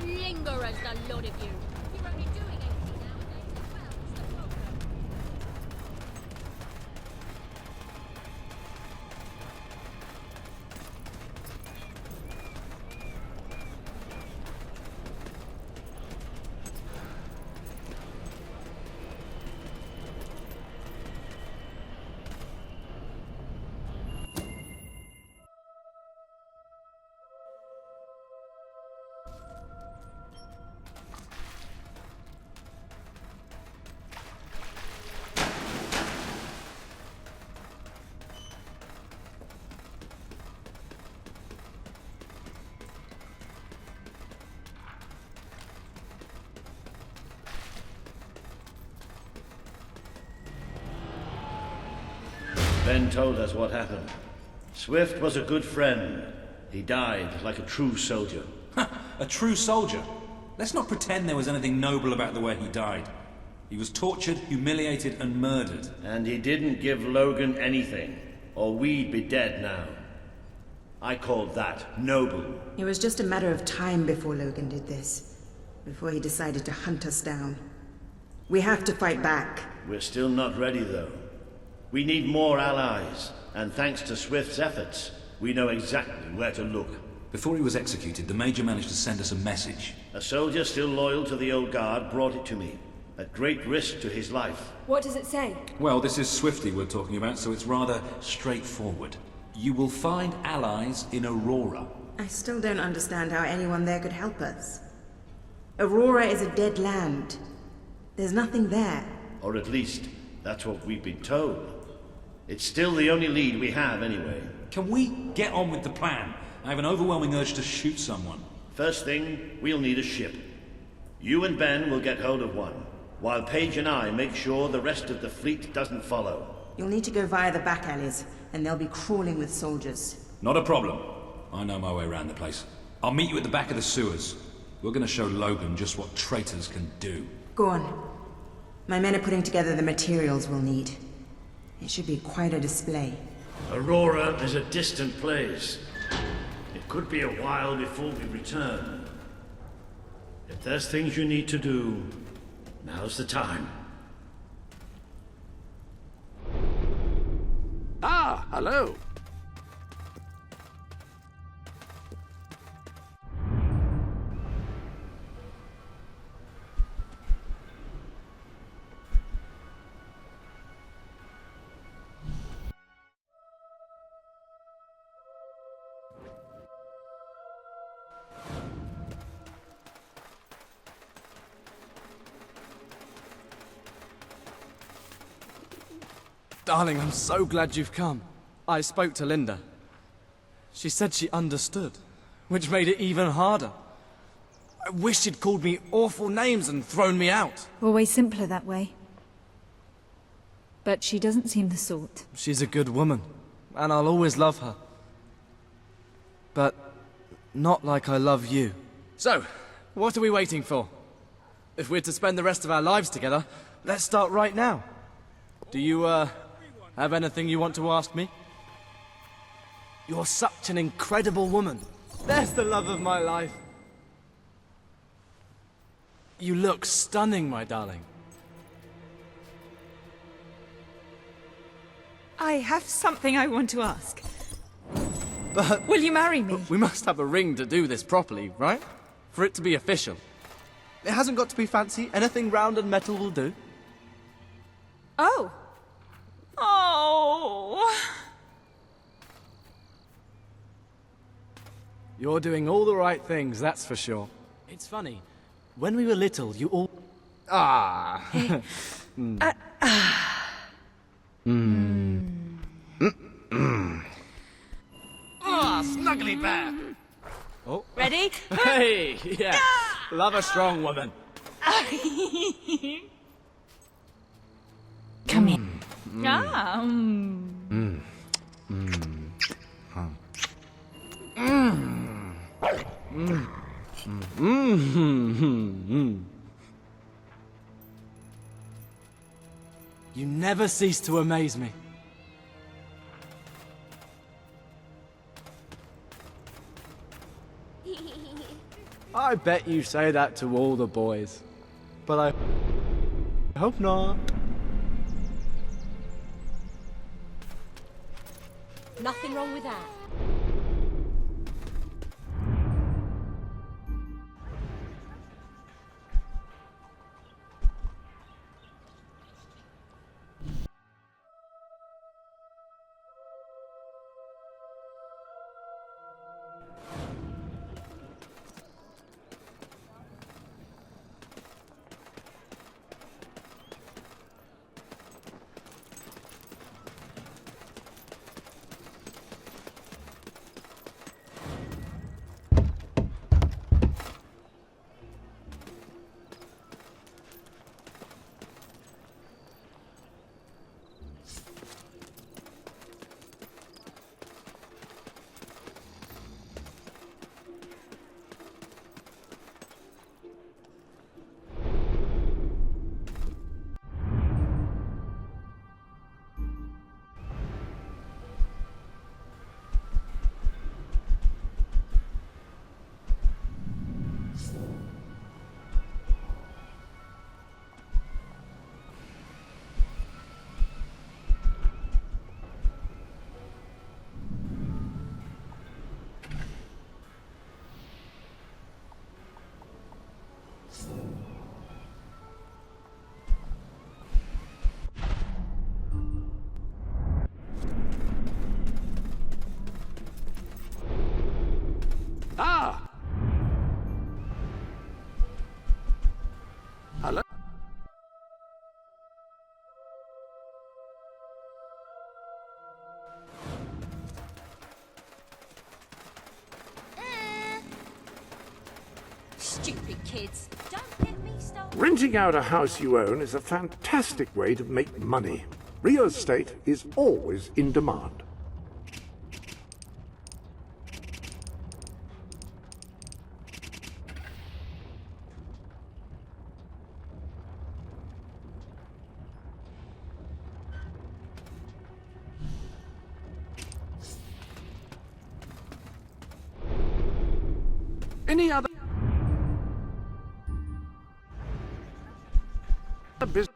Lingerers, the lot of you. You're only doing anything nowadays as well. It's the problem. Ben told us what happened. Swift was a good friend. He died like a true soldier. A true soldier? Let's not pretend there was anything noble about the way he died. He was tortured, humiliated, and murdered. And he didn't give Logan anything, or we'd be dead now. I called that noble. It was just a matter of time before Logan did this. Before he decided to hunt us down. We have to fight back. We're still not ready, though. We need more allies, and thanks to Swift's efforts, we know exactly where to look. Before he was executed, the Major managed to send us a message. A soldier still loyal to the old guard brought it to me, at great risk to his life. What does it say? Well, this is Swifty we're talking about, so it's rather straightforward. You will find allies in Aurora. I still don't understand how anyone there could help us. Aurora is a dead land. There's nothing there. Or at least, that's what we've been told. It's still the only lead we have, anyway. Can we get on with the plan? I have an overwhelming urge to shoot someone. First thing, we'll need a ship. You and Ben will get hold of one, while Paige and I make sure the rest of the fleet doesn't follow. You'll need to go via the back alleys, and they'll be crawling with soldiers. Not a problem. I know my way around the place. I'll meet you at the back of the sewers. We're gonna show Logan just what traitors can do. Go on. My men are putting together the materials we'll need. It should be quite a display. Aurora is a distant place. It could be a while before we return. If there's things you need to do, now's the time. Ah, hello. Darling, I'm so glad you've come. I spoke to Linda. She said she understood, which made it even harder. I wish she'd called me awful names and thrown me out. Always simpler that way. But she doesn't seem the sort. She's a good woman, and I'll always love her. But not like I love you. So, what are we waiting for? If we're to spend the rest of our lives together, let's start right now. Do you, have anything you want to ask me? You're such an incredible woman. There's the love of my life. You look stunning, my darling. I have something I want to ask. But... Will you marry me? We must have a ring to do this properly, right? For it to be official. It hasn't got to be fancy. Anything round and metal will do. Oh. Oh. You're doing all the right things, that's for sure. It's funny. When we were little, you all... Ah. Ah, snuggly bear. Oh. Ready? Hey, yeah. Love a strong woman. Come in. You never cease to amaze me. I I bet you say that to all the boys. But I hope not. Nothing wrong with that. Ah! Hello? Stupid kids. Don't get me started. Renting out a house you own is a fantastic way to make money. Real estate is always in demand. Any other business?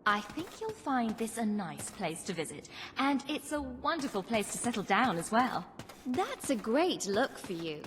I think you'll find this a nice place to visit, and it's a wonderful place to settle down as well. That's a great look for you.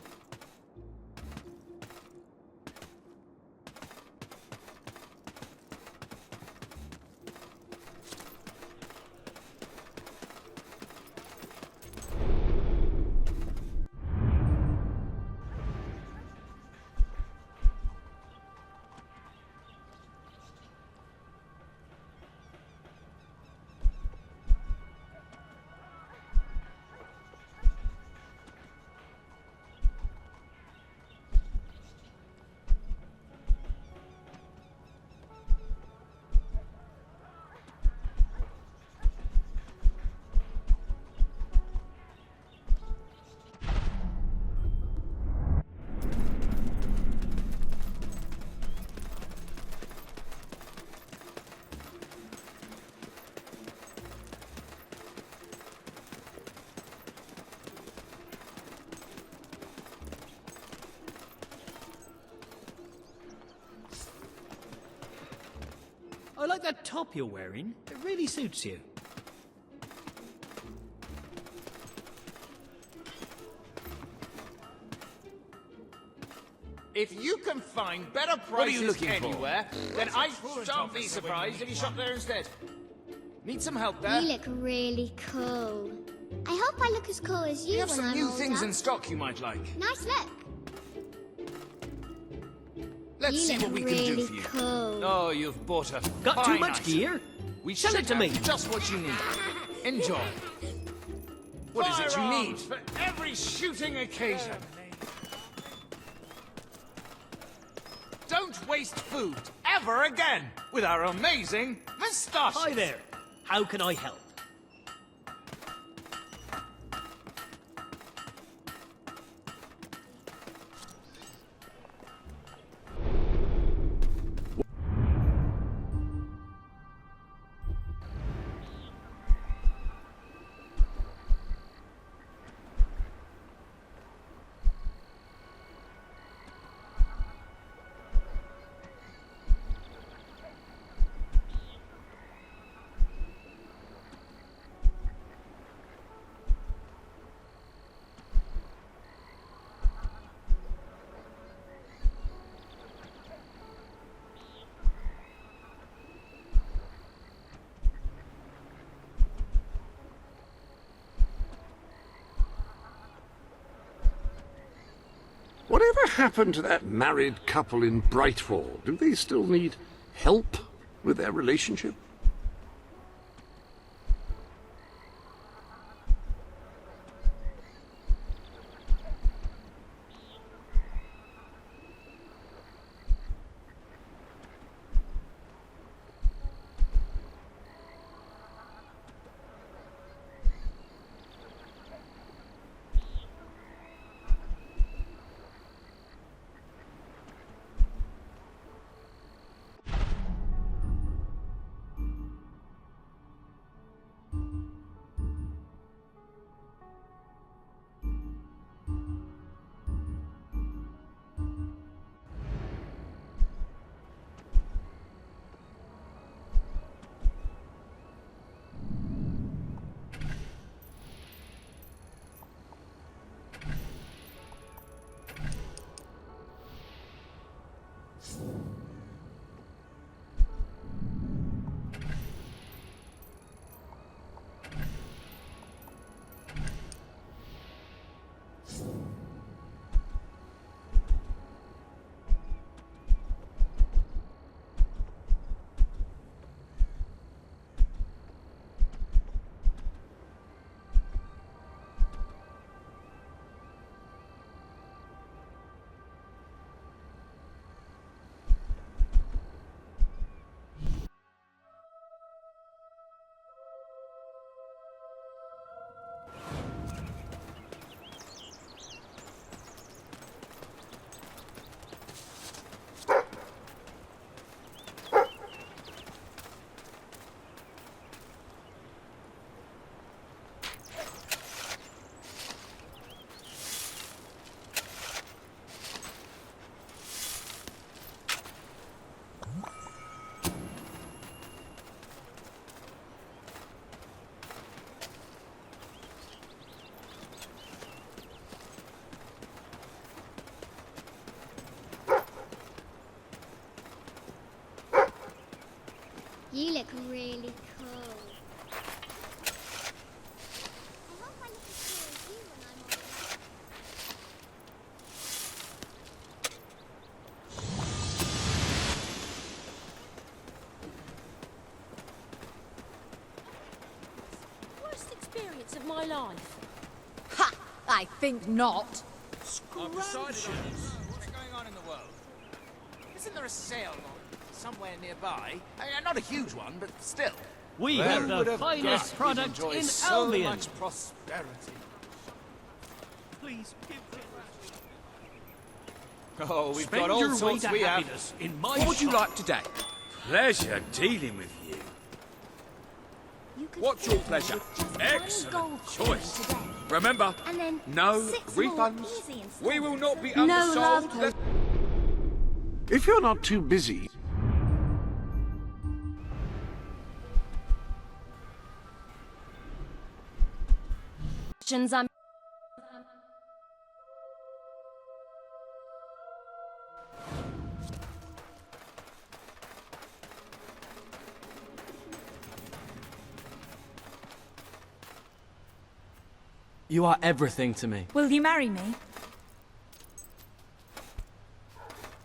I like that top you're wearing. It really suits you. If you can find better What are you prices looking for? anywhere, then I shan't be surprised if you shop there instead. Need some help there? You look really cool. I hope I look as cool as you We have when some I'm new older. things in stock you might like. Nice look. Let's You see look what we can do really for you. cool. Oh, you've bought a Got too fine much item. gear? We Sell should it to have me. just what you need. Enjoy. What is it you need? Firearms for every shooting occasion. Don't waste food ever again with our amazing moustaches. Hi there. How can I help? happened to that married couple in Brightfall? Do they still need help with their relationship? You look really cool. Worst experience of my life. Ha! I think not. I've decided on this. What's going on in the world? Isn't there a sale on somewhere nearby? Not a huge one, but still. We Where have would the have finest guessed product we'd enjoy in so Albion. much prosperity. Please give Oh, we've Spend got all your way sorts to we have. happiness in my What would you shop. like today? Pleasure dealing with you. What's your pleasure? Excellent choice. Remember, And then no 6 more refunds. easy instead. We will not be No love undersold. If you're not too busy, I'm You are everything to me. Will you marry me?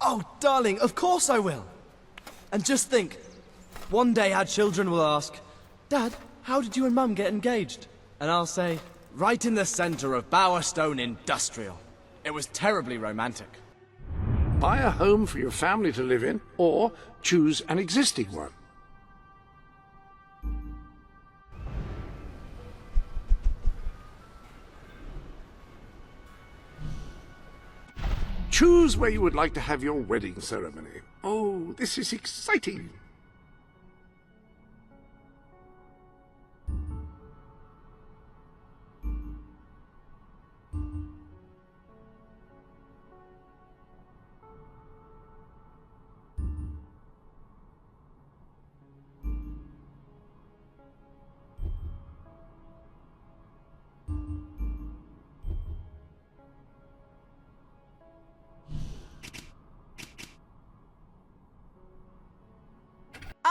Oh, darling, of course I will. And just think, one day our children will ask, Dad, how did you and Mum get engaged? And I'll say, right in the center of Bowerstone Industrial. It was terribly romantic. buy a home for your family to live in, or choose an existing one. Choose where you would like to have your wedding ceremony. Oh, this is exciting.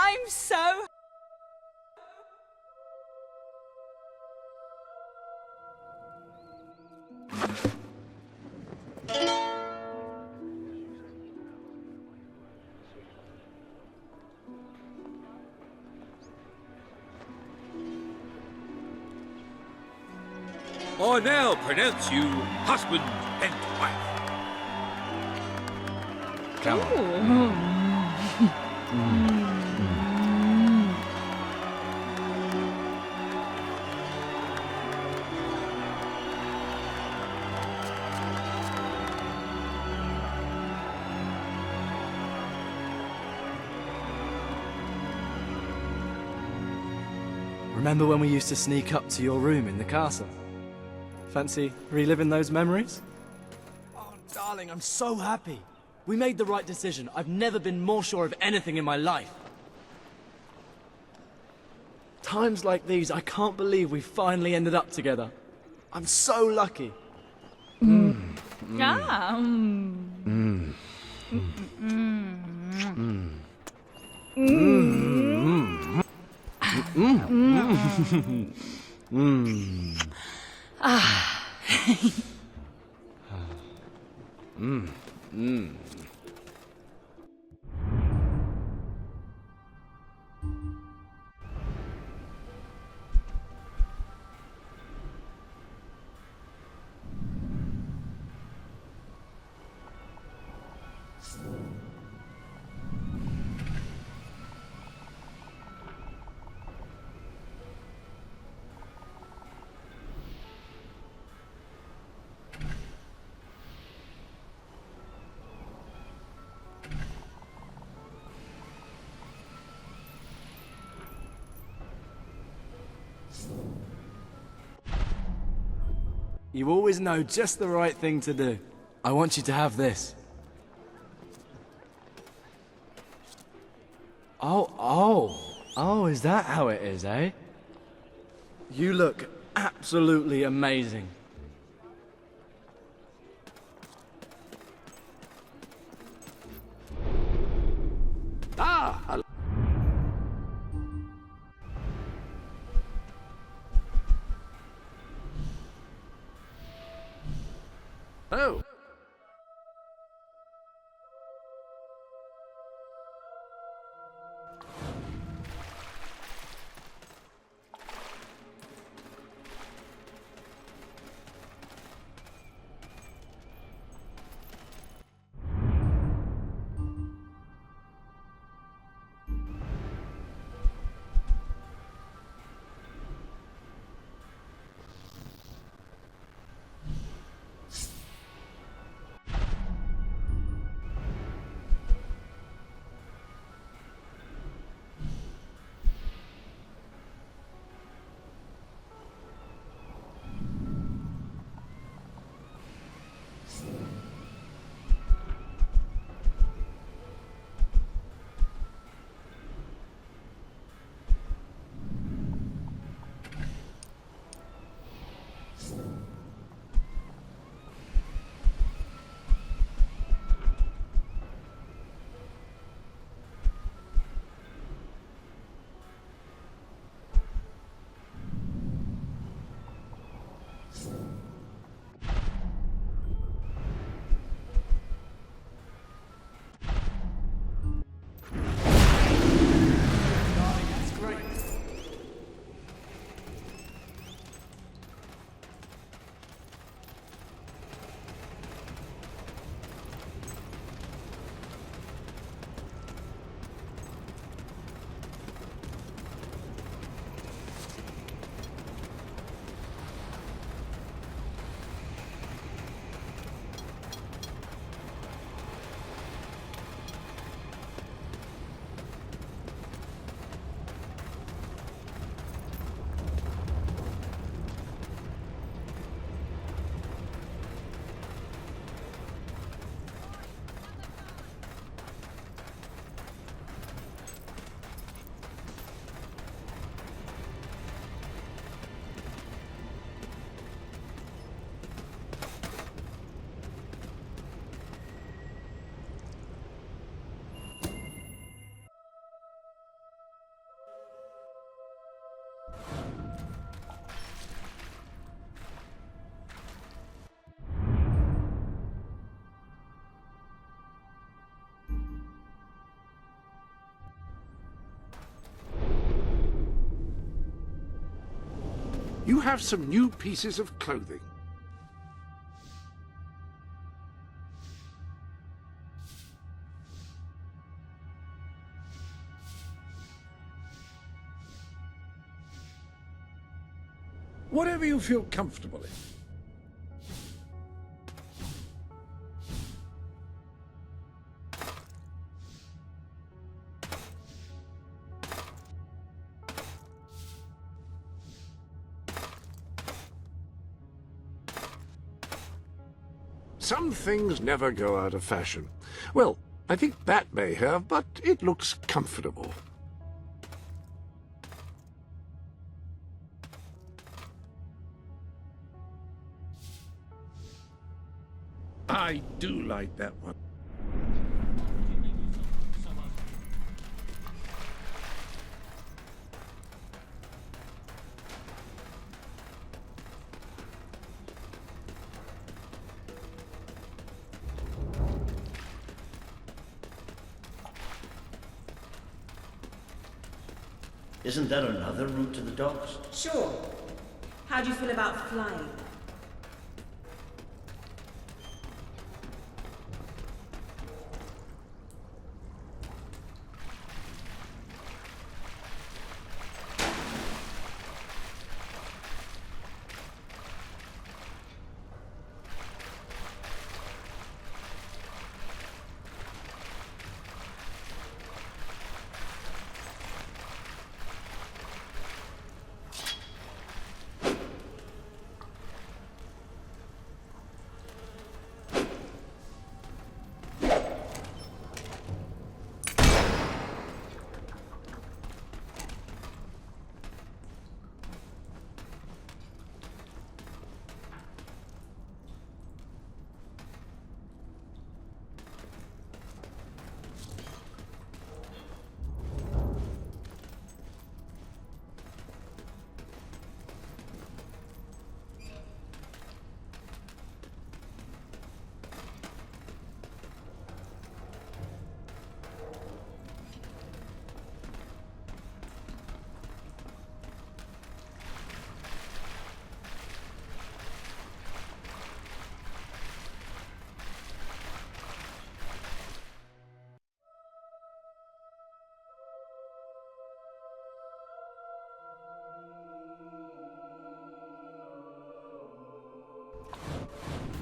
I'm so... I now pronounce you husband and wife. Come on. Remember when we used to sneak up to your room in the castle? Fancy reliving those memories? Oh, darling, I'm so happy. We made the right decision. I've never been more sure of anything in my life. Times like these, I can't believe we finally ended up together. I'm so lucky. You always know just the right thing to do. I want you to have this. Oh, is that how it is, eh? You look absolutely amazing. Ah! Oh. you have some new pieces of clothing. Whatever you feel comfortable in. Some things never go out of fashion. Well, I think that may have, but it looks comfortable. I do like that one. Isn't there another route to the docks? Sure. How do you feel about flying?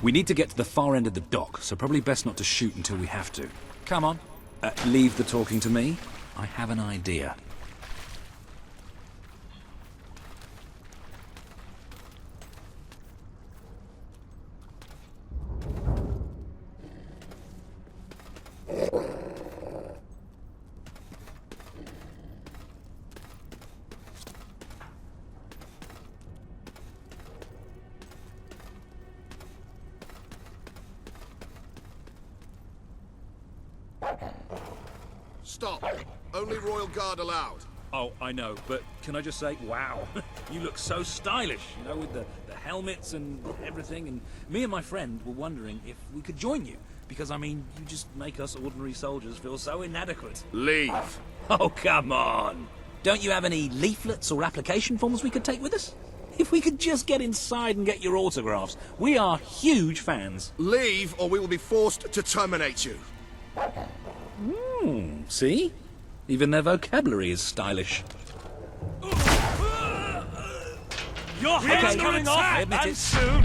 We need to get to the far end of the dock, so probably best not to shoot until we have to. Come on. Leave the talking to me. I have an idea. Stop. Only Royal Guard allowed. Oh, I know, but can I just say, wow, you look so stylish, you know, with the helmets and everything, and me and my friend were wondering if we could join you, because, I mean, you just make us ordinary soldiers feel so inadequate. Leave. Oh, come on. Don't you have any leaflets or application forms we could take with us? If we could just get inside and get your autographs. We are huge fans. Leave, or we will be forced to terminate you. See? Even their vocabulary is stylish. Your head's Okay, coming I off, admit and it. soon.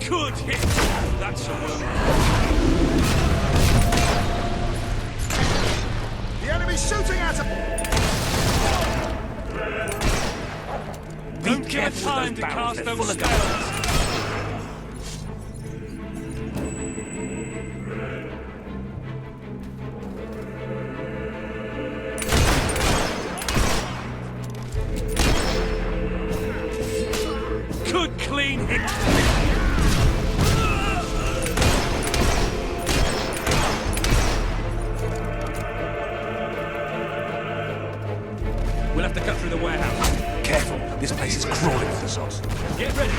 Good hit. That's a wound. The enemy's shooting at him! Don't give it time to cast those spells. Good clean hit. We'll have to cut through the warehouse. Careful, this place is crawling with the sauce. Get ready.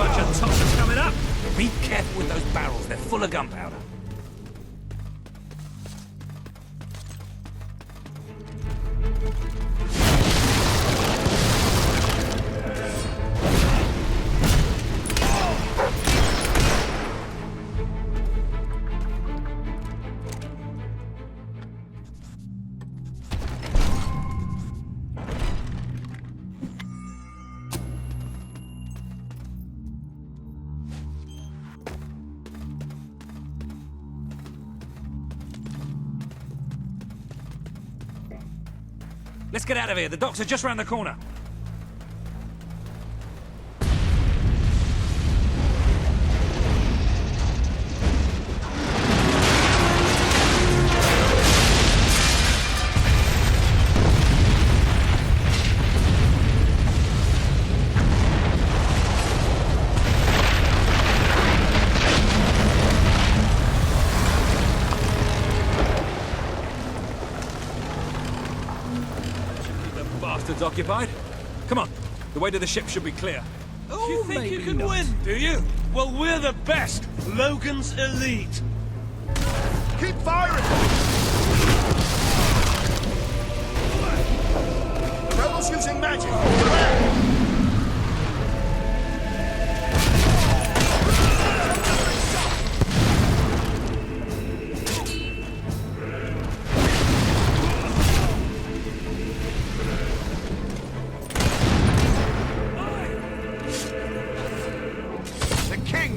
bunch of tossers coming up. Be careful with those barrels, they're full of gunpowder. Let's get out of here. The docks are just round the corner. Bastards occupied. Come on. The way to the ship should be clear. Oh, you think you maybe can not. win, do you? Well, we're the best. Logan's elite. Keep firing! The rebels using magic. Beware!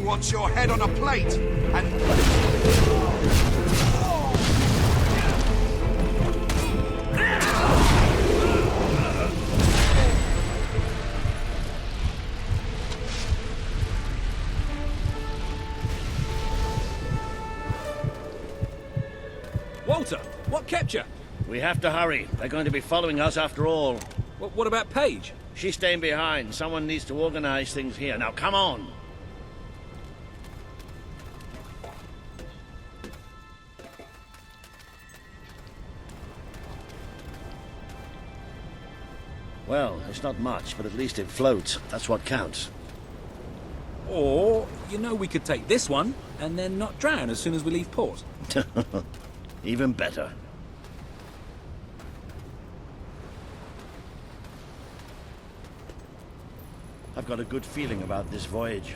Wants your head on a plate, and... Walter, what kept you? We have to hurry. They're going to be following us after all. What about Paige? She's staying behind. Someone needs to organize things here. Now, come on! Well, it's not much, but at least it floats. That's what counts. Or, you know, we could take this one and then not drown as soon as we leave port. Even better. I've got a good feeling about this voyage.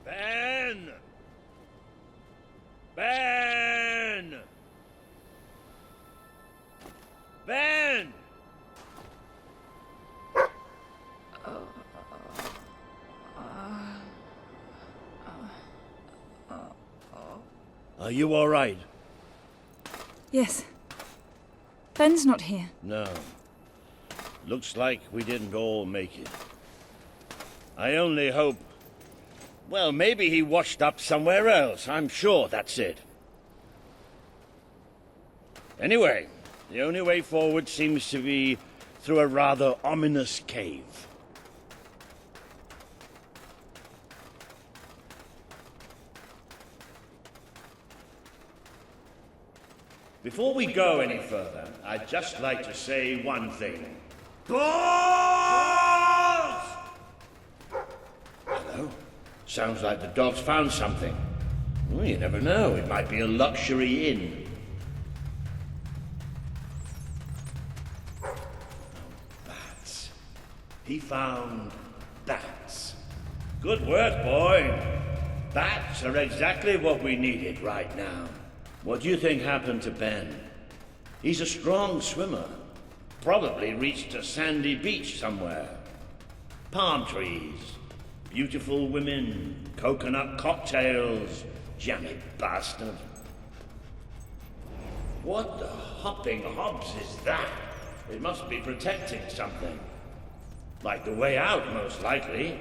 Ben! Ben! Ben! Are you all right? Yes. Ben's not here. No. Looks like we didn't all make it. I only hope... Well, maybe he washed up somewhere else. I'm sure that's it. Anyway, the only way forward seems to be through a rather ominous cave. Before we go any further, I'd just like to say one thing. God! Sounds like the dog's found something. Well, you never know. It might be a luxury inn. Bats. He found bats. Good work, boy. Bats are exactly what we needed right now. What do you think happened to Ben? He's a strong swimmer. Probably reached a sandy beach somewhere. Palm trees, beautiful women, coconut cocktails, jammy bastard. What the hopping hobs is that? It must be protecting something. Like the way out, most likely.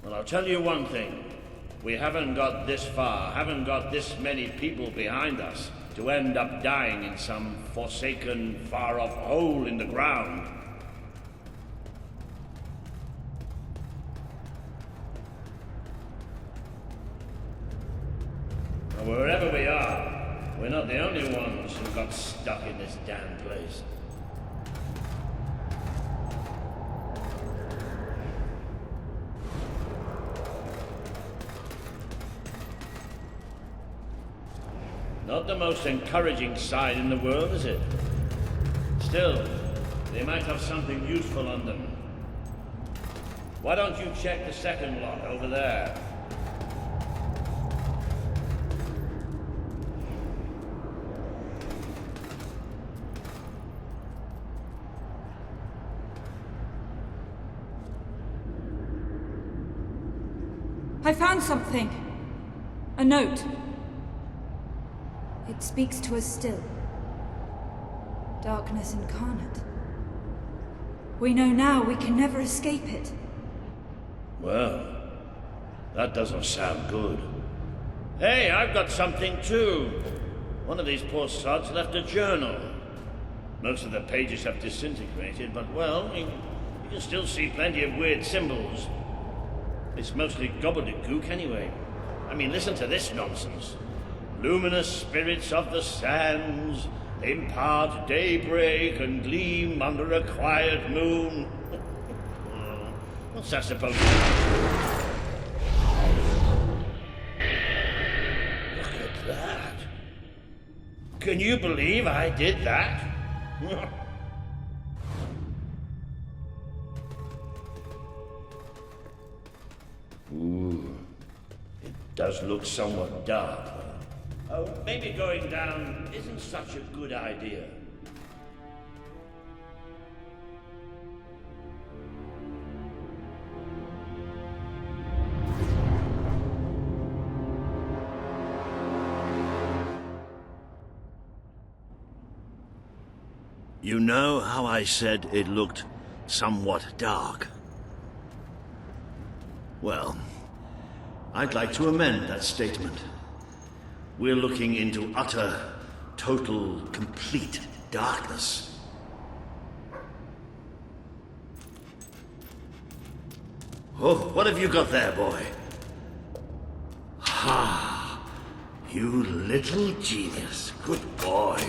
Well, I'll tell you one thing. We haven't got this far, haven't got this many people behind us to end up dying in some forsaken, far-off hole in the ground. Well, wherever we are, we're not the only ones who got stuck in this damn place. Not the most encouraging sight in the world, is it? Still, they might have something useful on them. Why don't you check the second lot over there? I found something. A note. It speaks to us still. Darkness incarnate. We know now we can never escape it. Well, that doesn't sound good. Hey, I've got something too. One of these poor sods left a journal. Most of the pages have disintegrated, but well, you can still see plenty of weird symbols. It's mostly gobbledygook anyway. I mean, listen to this nonsense. Luminous spirits of the sands impart daybreak and gleam under a quiet moon. What's that supposed to mean? Look at that. Can you believe I did that? Ooh, it does look somewhat dark. Oh, maybe going down isn't such a good idea. You know how I said it looked somewhat dark? Well, I'd like to amend that statement. We're looking into utter, total, complete darkness. Oh, what have you got there, boy? Ha! You little genius. Good boy.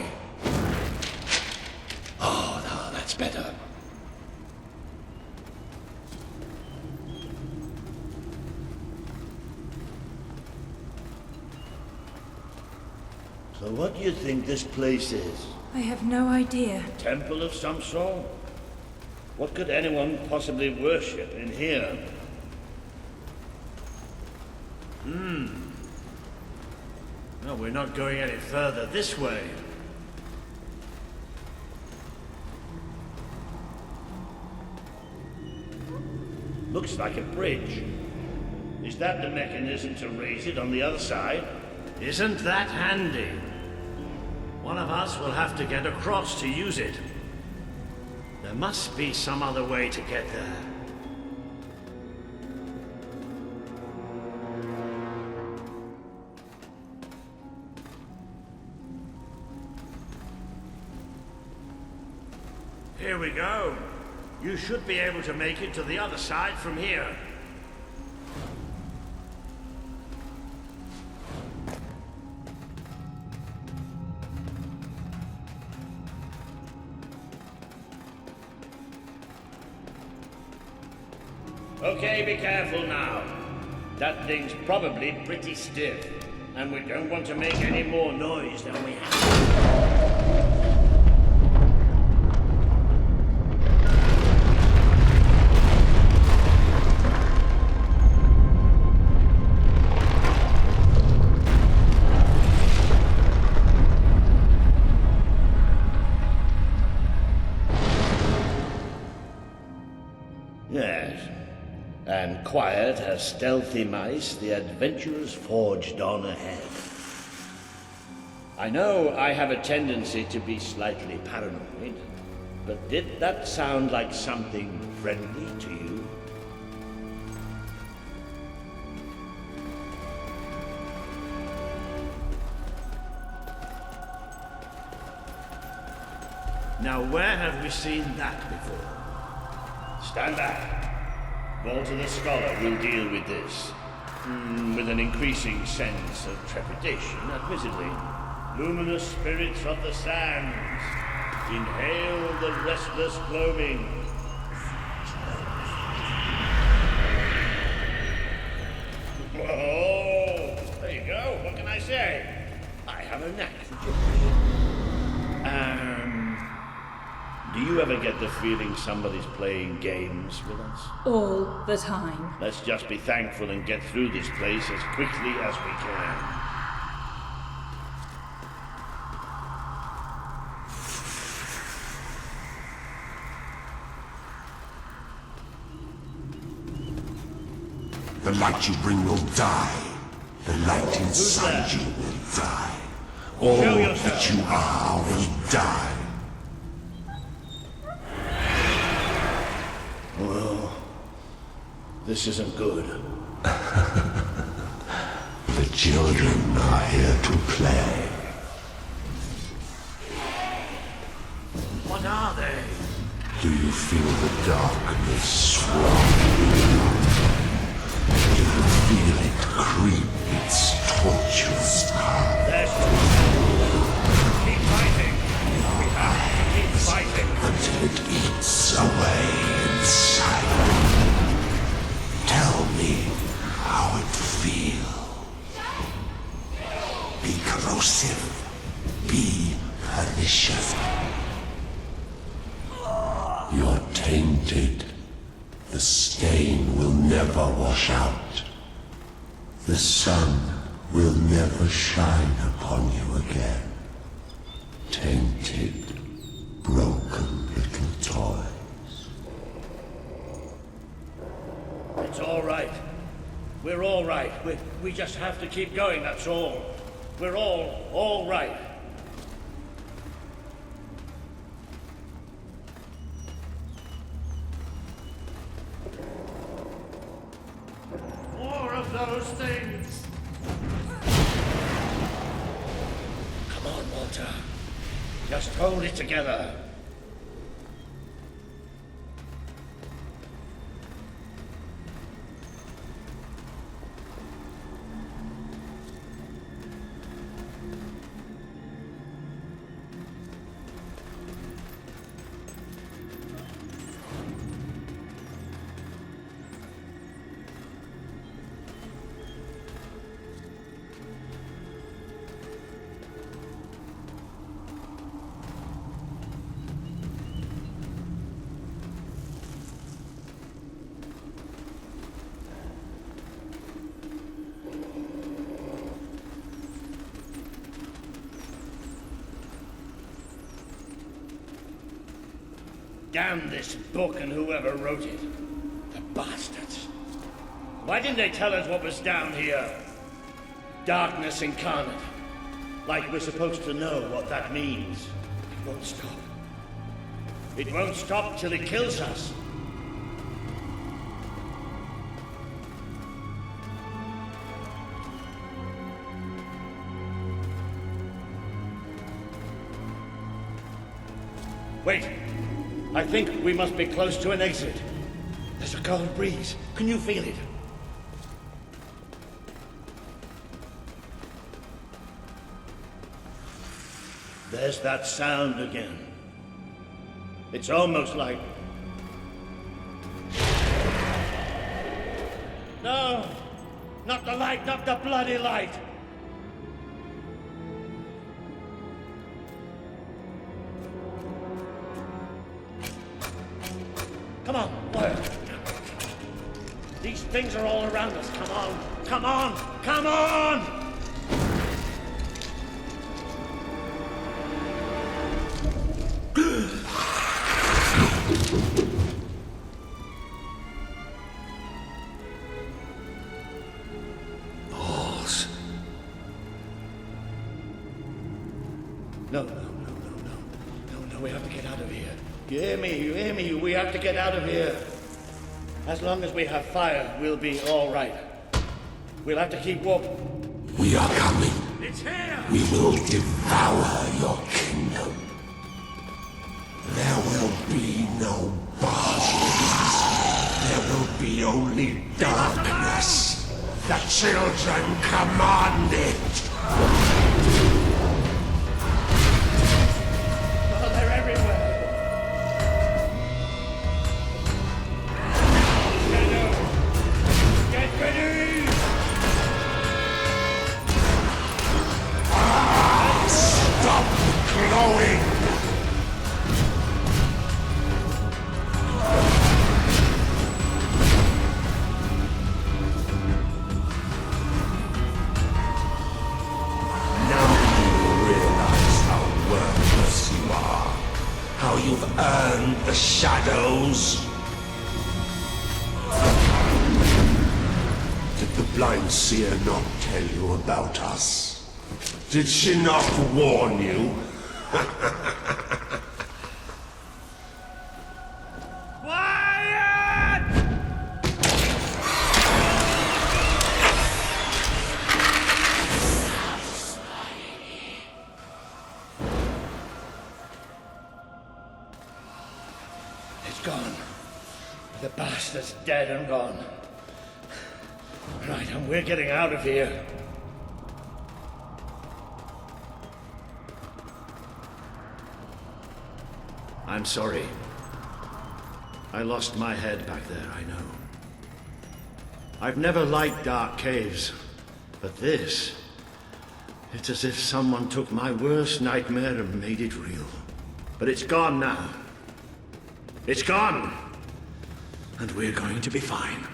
Oh, no, that's better. So what do you think this place is? I have no idea. Temple of some sort? What could anyone possibly worship in here? No, we're not going any further this way. Looks like a bridge. Is that the mechanism to raise it on the other side? Isn't that handy? One of us will have to get across to use it. There must be some other way to get there. Here we go. You should be able to make it to the other side from here. Okay, be careful now. That thing's probably pretty stiff, and we don't want to make any more noise than we have. Yes. And quiet as stealthy mice, the adventurers forged on ahead. I know I have a tendency to be slightly paranoid, but did that sound like something friendly to you? Now, where have we seen that before? Stand back. Walter the Scholar will deal with this. With an increasing sense of trepidation, admittedly. Luminous spirits of the sands, inhale the restless gloaming. Whoa! There you go. What can I say? I have a knack for gibberish. Do you ever get the feeling somebody's playing games with us? All the time. Let's just be thankful and get through this place as quickly as we can. The light you bring will die. The light inside you will die. All that you are will die. Well, this isn't good. The children are here to play. What are they? Do you feel the darkness swirling around? Do you feel it creep its tortuous path? There's too many. Keep fighting. We have to keep fighting. Until it eats away inside. Tell me how it feels. Be corrosive. Be pernicious. You're tainted. The stain will never wash out. The sun will never shine upon you again. Tainted, broken little toys. It's all right. We're all right. We just have to keep going, that's all. We're all right. More of those things. Come on, Walter. Just hold it together. Damn this book and whoever wrote it. The bastards. Why didn't they tell us what was down here? Darkness incarnate. Like we're supposed to know what that means. It won't stop. It won't stop till it kills us. Wait. I think we must be close to an exit. There's a cold breeze. Can you feel it? There's that sound again. It's almost like... No! Not the light, not the bloody light! Come on, Wyatt. These things are all around us. Come on, come on, come on! Balls. No, we have to get out of here. You hear me? We have to get out of here. As long as we have fire, we'll be all right. We'll have to keep warm. We are coming. It's here! We will devour your kingdom. There will be no bodies. There will be only darkness. The children command it. Oh, they're everywhere. Get ready! Stop glowing! How you've earned the shadows. Did the blind seer not tell you about us? Did she not warn you? It's gone. The bastard's dead and gone. Right, and we're getting out of here. I'm sorry. I lost my head back there, I know. I've never liked dark caves, but this... It's as if someone took my worst nightmare and made it real. But it's gone now. It's gone! And we're going to be fine.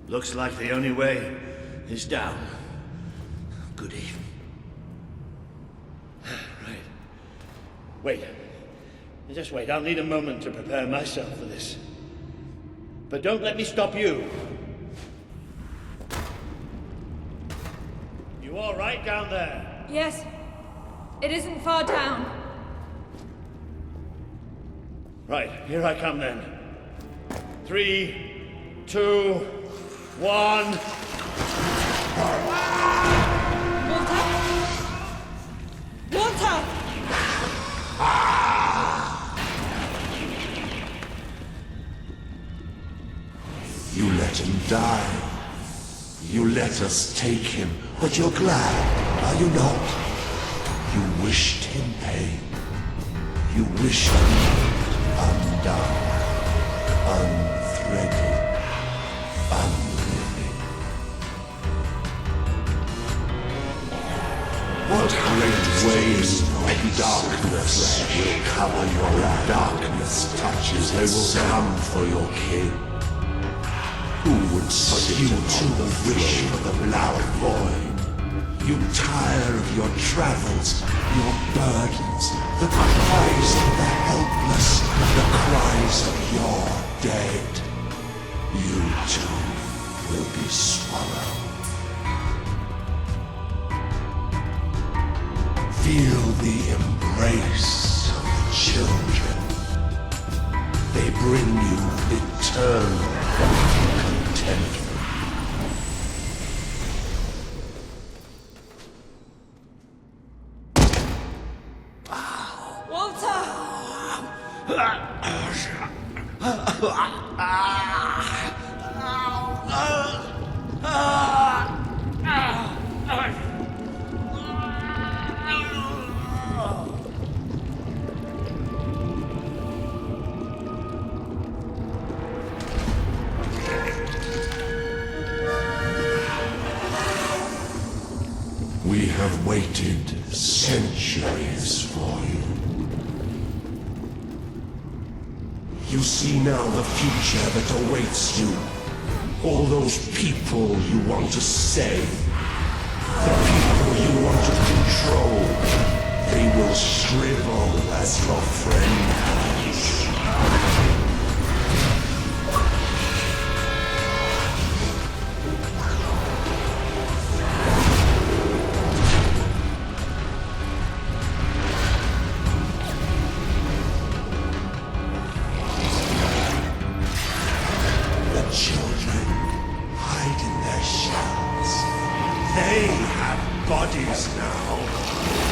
Looks like the only way is down. Goody. Right. Wait. Just wait. I'll need a moment to prepare myself for this. But don't let me stop you. You all right down there? Yes. It isn't far down. Right. Here I come then. 3, 2, 1. Water! You let him die. You let us take him, but you're glad, are you not? You wished him pain. You wished him undone, unthreaded, unliving. What great waves of darkness will cover your darkness touches they will come for your king. Who would put you to the wish for the black void? You tire of your travels, your burdens, the cries of the helpless, the cries of your dead. You too will be swallowed. Feel the embrace of the children. They bring you eternal contentment. centuries for you. You see now the future that awaits you. All those people you want to save. The people you want to control. They will shrivel as your friend has. They have bodies now.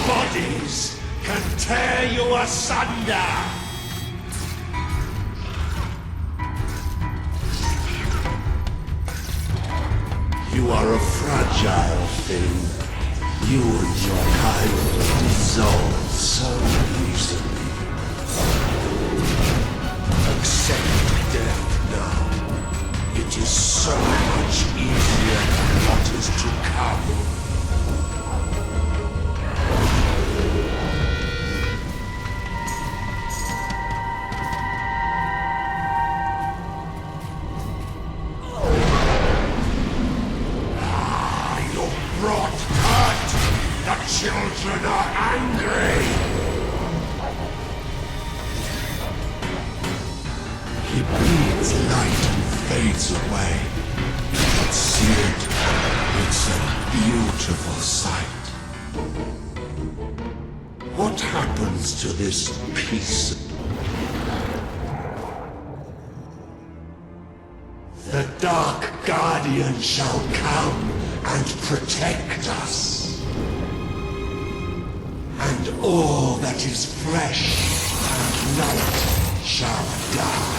Bodies can tear you asunder. You are a fragile thing. You and your kind will dissolve so easily. Accept death now. It is so much easier than what is to come. You're brought hurt. The children are angry. He bleeds light and fades away. But see it, it's a beautiful sight. What happens to this piece? The Dark Guardian shall come and protect us. And all that is flesh and light shall die.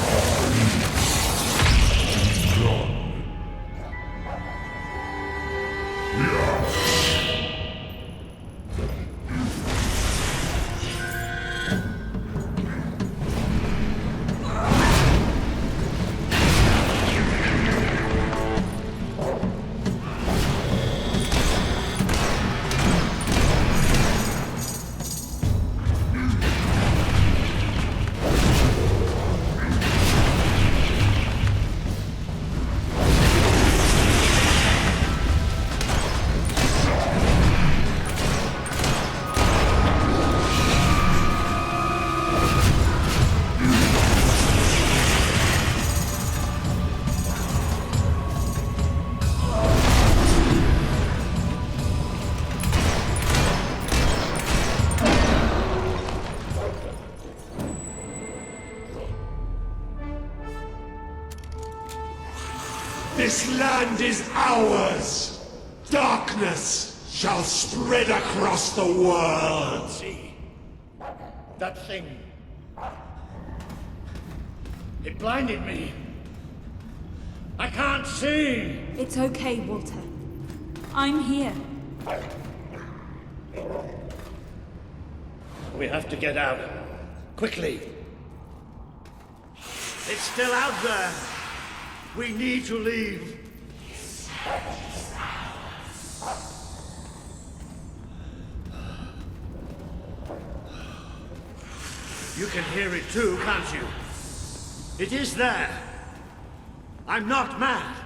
This land is ours! Darkness shall spread across the world! See? That thing. It blinded me. I can't see! It's okay, Walter. I'm here. We have to get out. Quickly. It's still out there. We need to leave. You can hear it too, can't you? It is there. I'm not mad.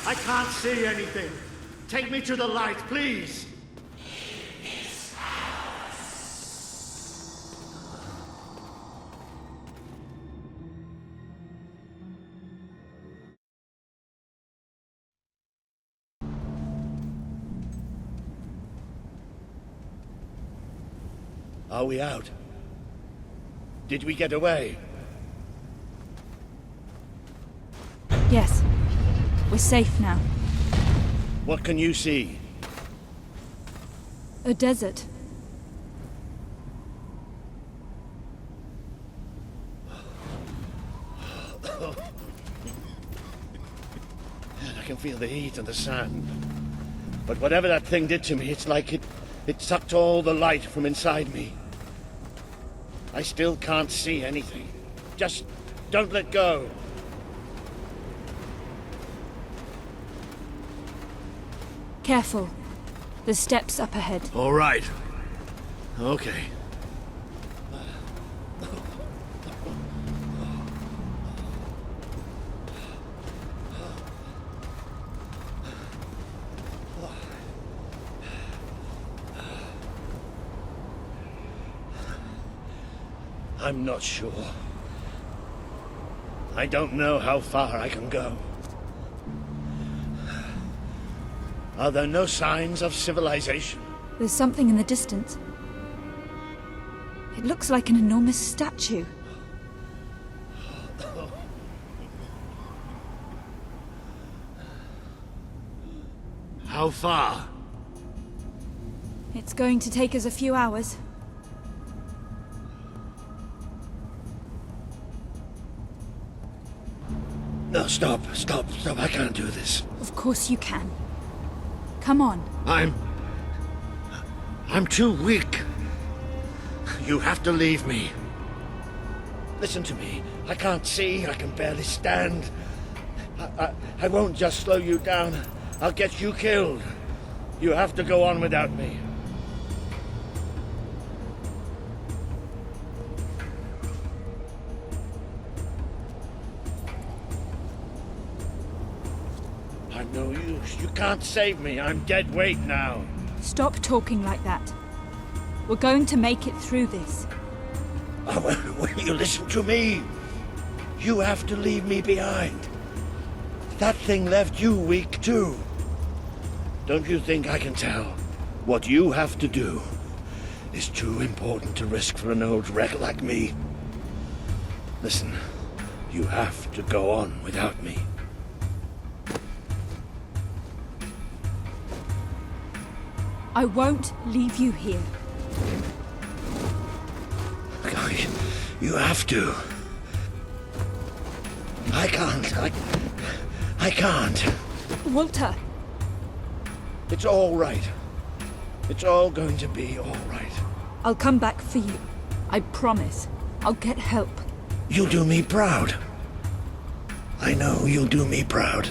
I can't see anything. Take me to the light, please. Are we out? Did we get away? Yes. We're safe now. What can you see? A desert. I can feel the heat and the sand. But whatever that thing did to me, it's like it sucked all the light from inside me. I still can't see anything. Just don't let go. Careful. The steps up ahead. All right. Okay. I'm not sure. I don't know how far I can go. Are there no signs of civilization? There's something in the distance. It looks like an enormous statue. How far? It's going to take us a few hours. No, stop. I can't do this. Of course you can. Come on. I'm too weak. You have to leave me. Listen to me. I can't see. I can barely stand. I won't just slow you down. I'll get you killed. You have to go on without me. I'm no use. You can't save me. I'm dead weight now. Stop talking like that. We're going to make it through this. Oh, will you listen to me? You have to leave me behind. That thing left you weak too. Don't you think I can tell? What you have to do is too important to risk for an old wreck like me. Listen, you have to go on without me. I won't leave you here. You have to. I can't. I can't. Walter! It's all right. It's all going to be all right. I'll come back for you. I promise. I'll get help. You'll do me proud. I know you'll do me proud.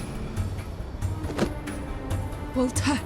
Walter!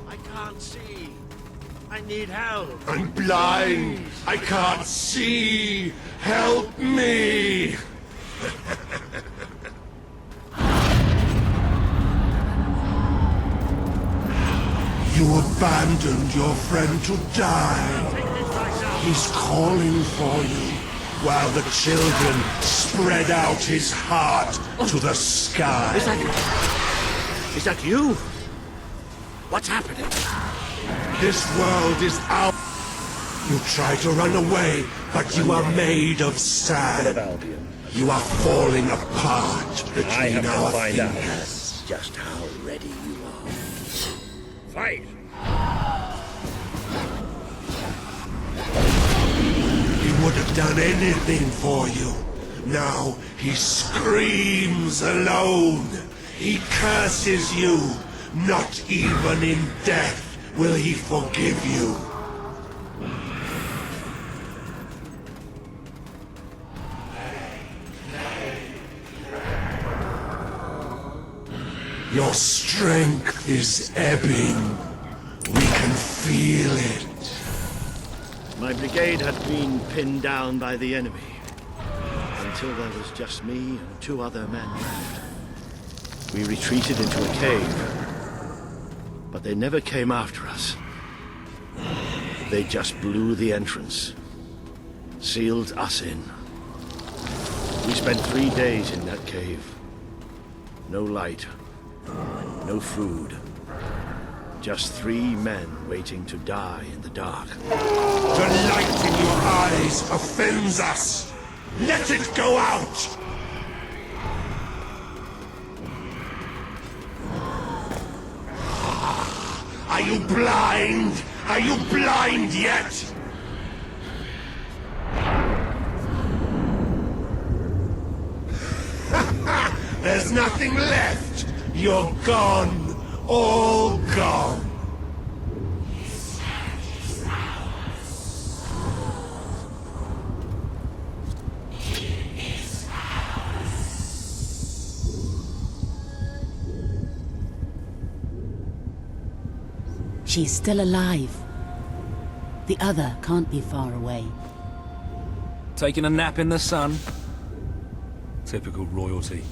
I can't see. I need help. I'm blind. I can't see. Help me. You abandoned your friend to die. He's calling for you, while the children spread out his heart to the sky. Is that you? What's happening? This world is out. You try to run away, but you are made of sand. You are falling apart between I have our to find out fingers. just how ready you are. Fight! would have done anything for you. Now he screams alone. He curses you. Not even in death will he forgive you. Your strength is ebbing. We can feel it. My brigade had been pinned down by the enemy, until there was just me and 2 other men left. We retreated into a cave, but they never came after us. They just blew the entrance, sealed us in. We spent 3 days in that cave. No light, no food. Just 3 men waiting to die in the dark. The light in your eyes offends us. Let it go out! Are you blind? Are you blind yet? There's nothing left. You're gone. All gone. She's still alive. The other can't be far away. Taking a nap in the sun? Typical royalty.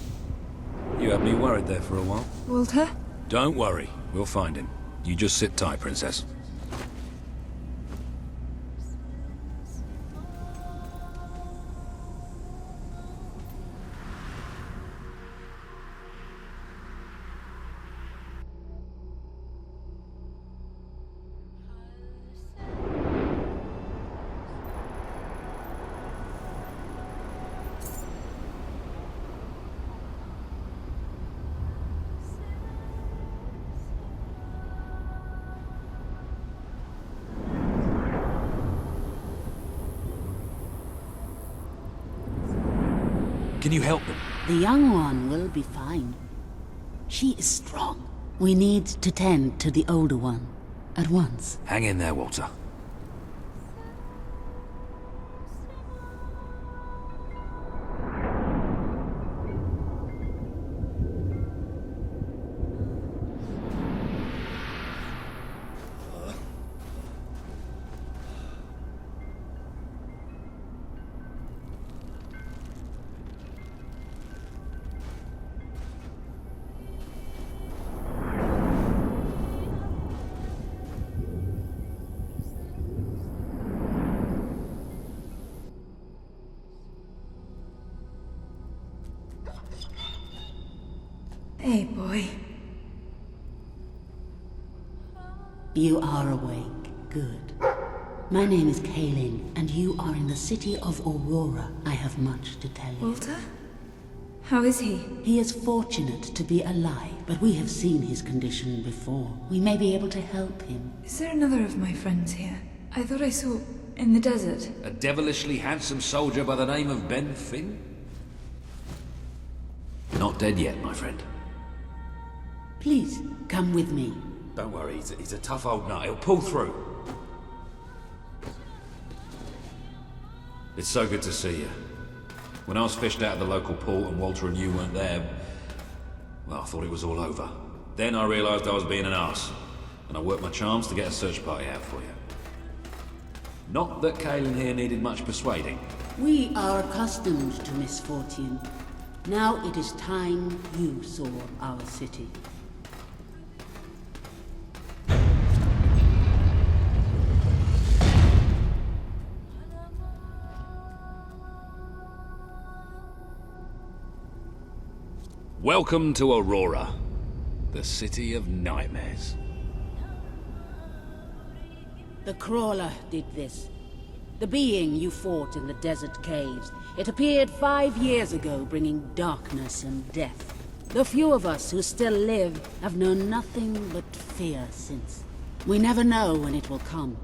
You had me worried there for a while. Walter? Don't worry, we'll find him. You just sit tight, Princess. Can you help them? The young one will be fine. She is strong. We need to tend to the older one at once. Hang in there, Walter. Hey, boy. You are awake. Good. My name is Kaelin, and you are in the city of Aurora. I have much to tell you. Walter? How is he? He is fortunate to be alive, but we have seen his condition before. We may be able to help him. Is there another of my friends here? I thought I saw in the desert. A devilishly handsome soldier by the name of Ben Finn? Not dead yet, my friend. Please, come with me. Don't worry, he's a tough old nut. He'll pull through. It's so good to see you. When I was fished out of the local port and Walter and you weren't there, well, I thought it was all over. Then I realized I was being an arse, and I worked my charms to get a search party out for you. Not that Kaelin here needed much persuading. We are accustomed to misfortune. Now it is time you saw our city. Welcome to Aurora, the city of nightmares. The Crawler did this. The being you fought in the desert caves. It appeared 5 years ago, bringing darkness and death. The few of us who still live have known nothing but fear since. We never know when it will come.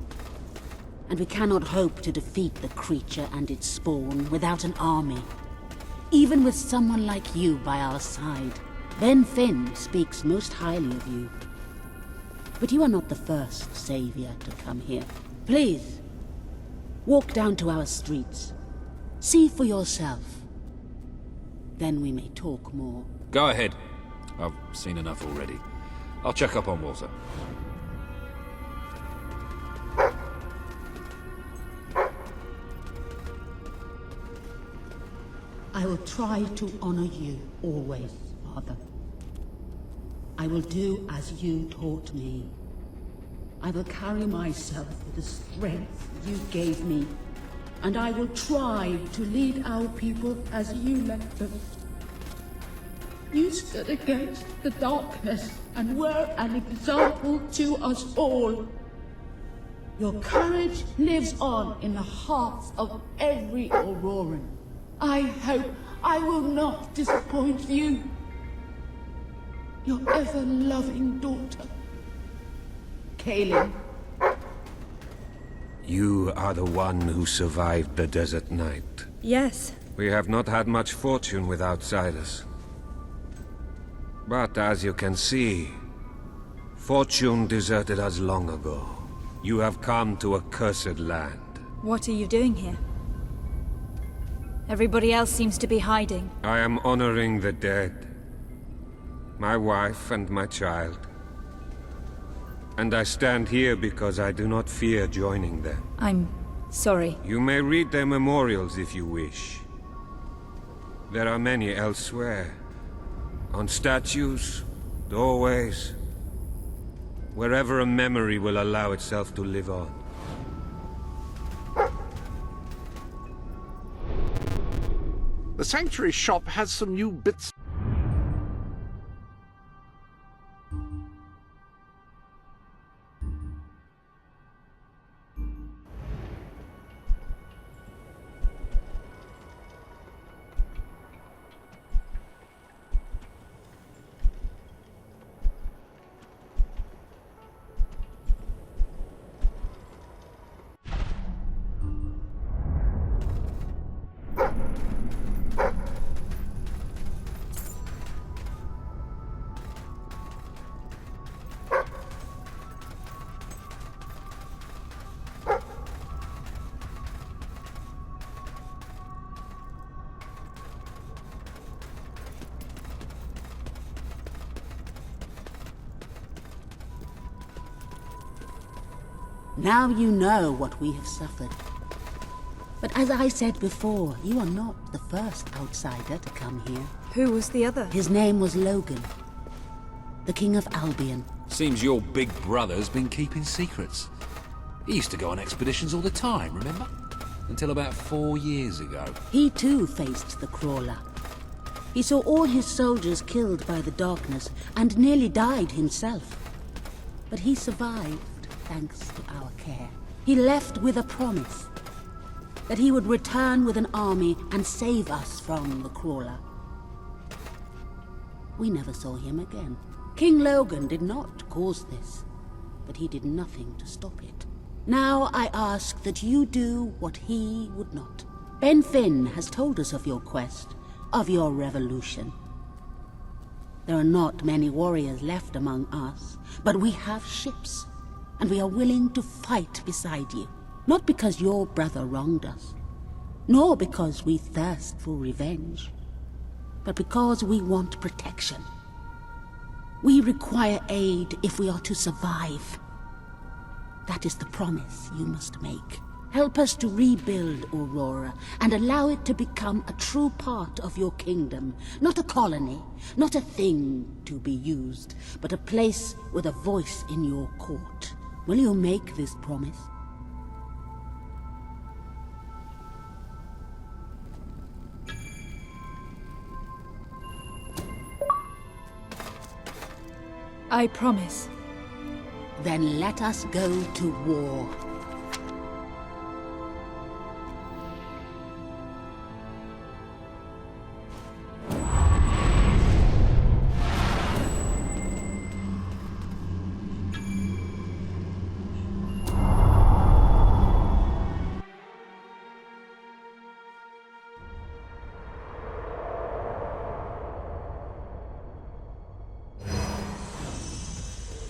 And we cannot hope to defeat the creature and its spawn without an army. Even with someone like you by our side, Ben Finn speaks most highly of you. But you are not the first savior to come here. Please, walk down to our streets. See for yourself. Then we may talk more. Go ahead. I've seen enough already. I'll check up on Walter. I will try to honor you always, Father. I will do as you taught me. I will carry myself with the strength you gave me, and I will try to lead our people as you led them. You stood against the darkness and were an example to us all. Your courage lives on in the hearts of every Auroran. I hope I will not disappoint you. Your ever-loving daughter, Kaelin. You are the one who survived the desert night. Yes. We have not had much fortune with outsiders. But as you can see, fortune deserted us long ago. You have come to a cursed land. What are you doing here? Everybody else seems to be hiding. I am honoring the dead. My wife and my child. And I stand here because I do not fear joining them. I'm sorry. You may read their memorials if you wish. There are many elsewhere. On statues, doorways, wherever a memory will allow itself to live on. The Sanctuary shop has some new bits. Now you know what we have suffered. But as I said before, you are not the first outsider to come here. Who was the other? His name was Logan, the King of Albion. Seems your big brother's been keeping secrets. He used to go on expeditions all the time, remember? Until about 4 years ago. He too faced the Crawler. He saw all his soldiers killed by the darkness and nearly died himself. But he survived thanks to our care. He left with a promise that he would return with an army and save us from the Crawler. We never saw him again. King Logan did not cause this, but he did nothing to stop it. Now I ask that you do what he would not. Ben Finn has told us of your quest, of your revolution. There are not many warriors left among us, but we have ships, and we are willing to fight beside you. Not because your brother wronged us, nor because we thirst for revenge, but because we want protection. We require aid if we are to survive. That is the promise you must make. Help us to rebuild Aurora and allow it to become a true part of your kingdom. Not a colony, not a thing to be used, but a place with a voice in your court. Will you make this promise? I promise. Then let us go to war.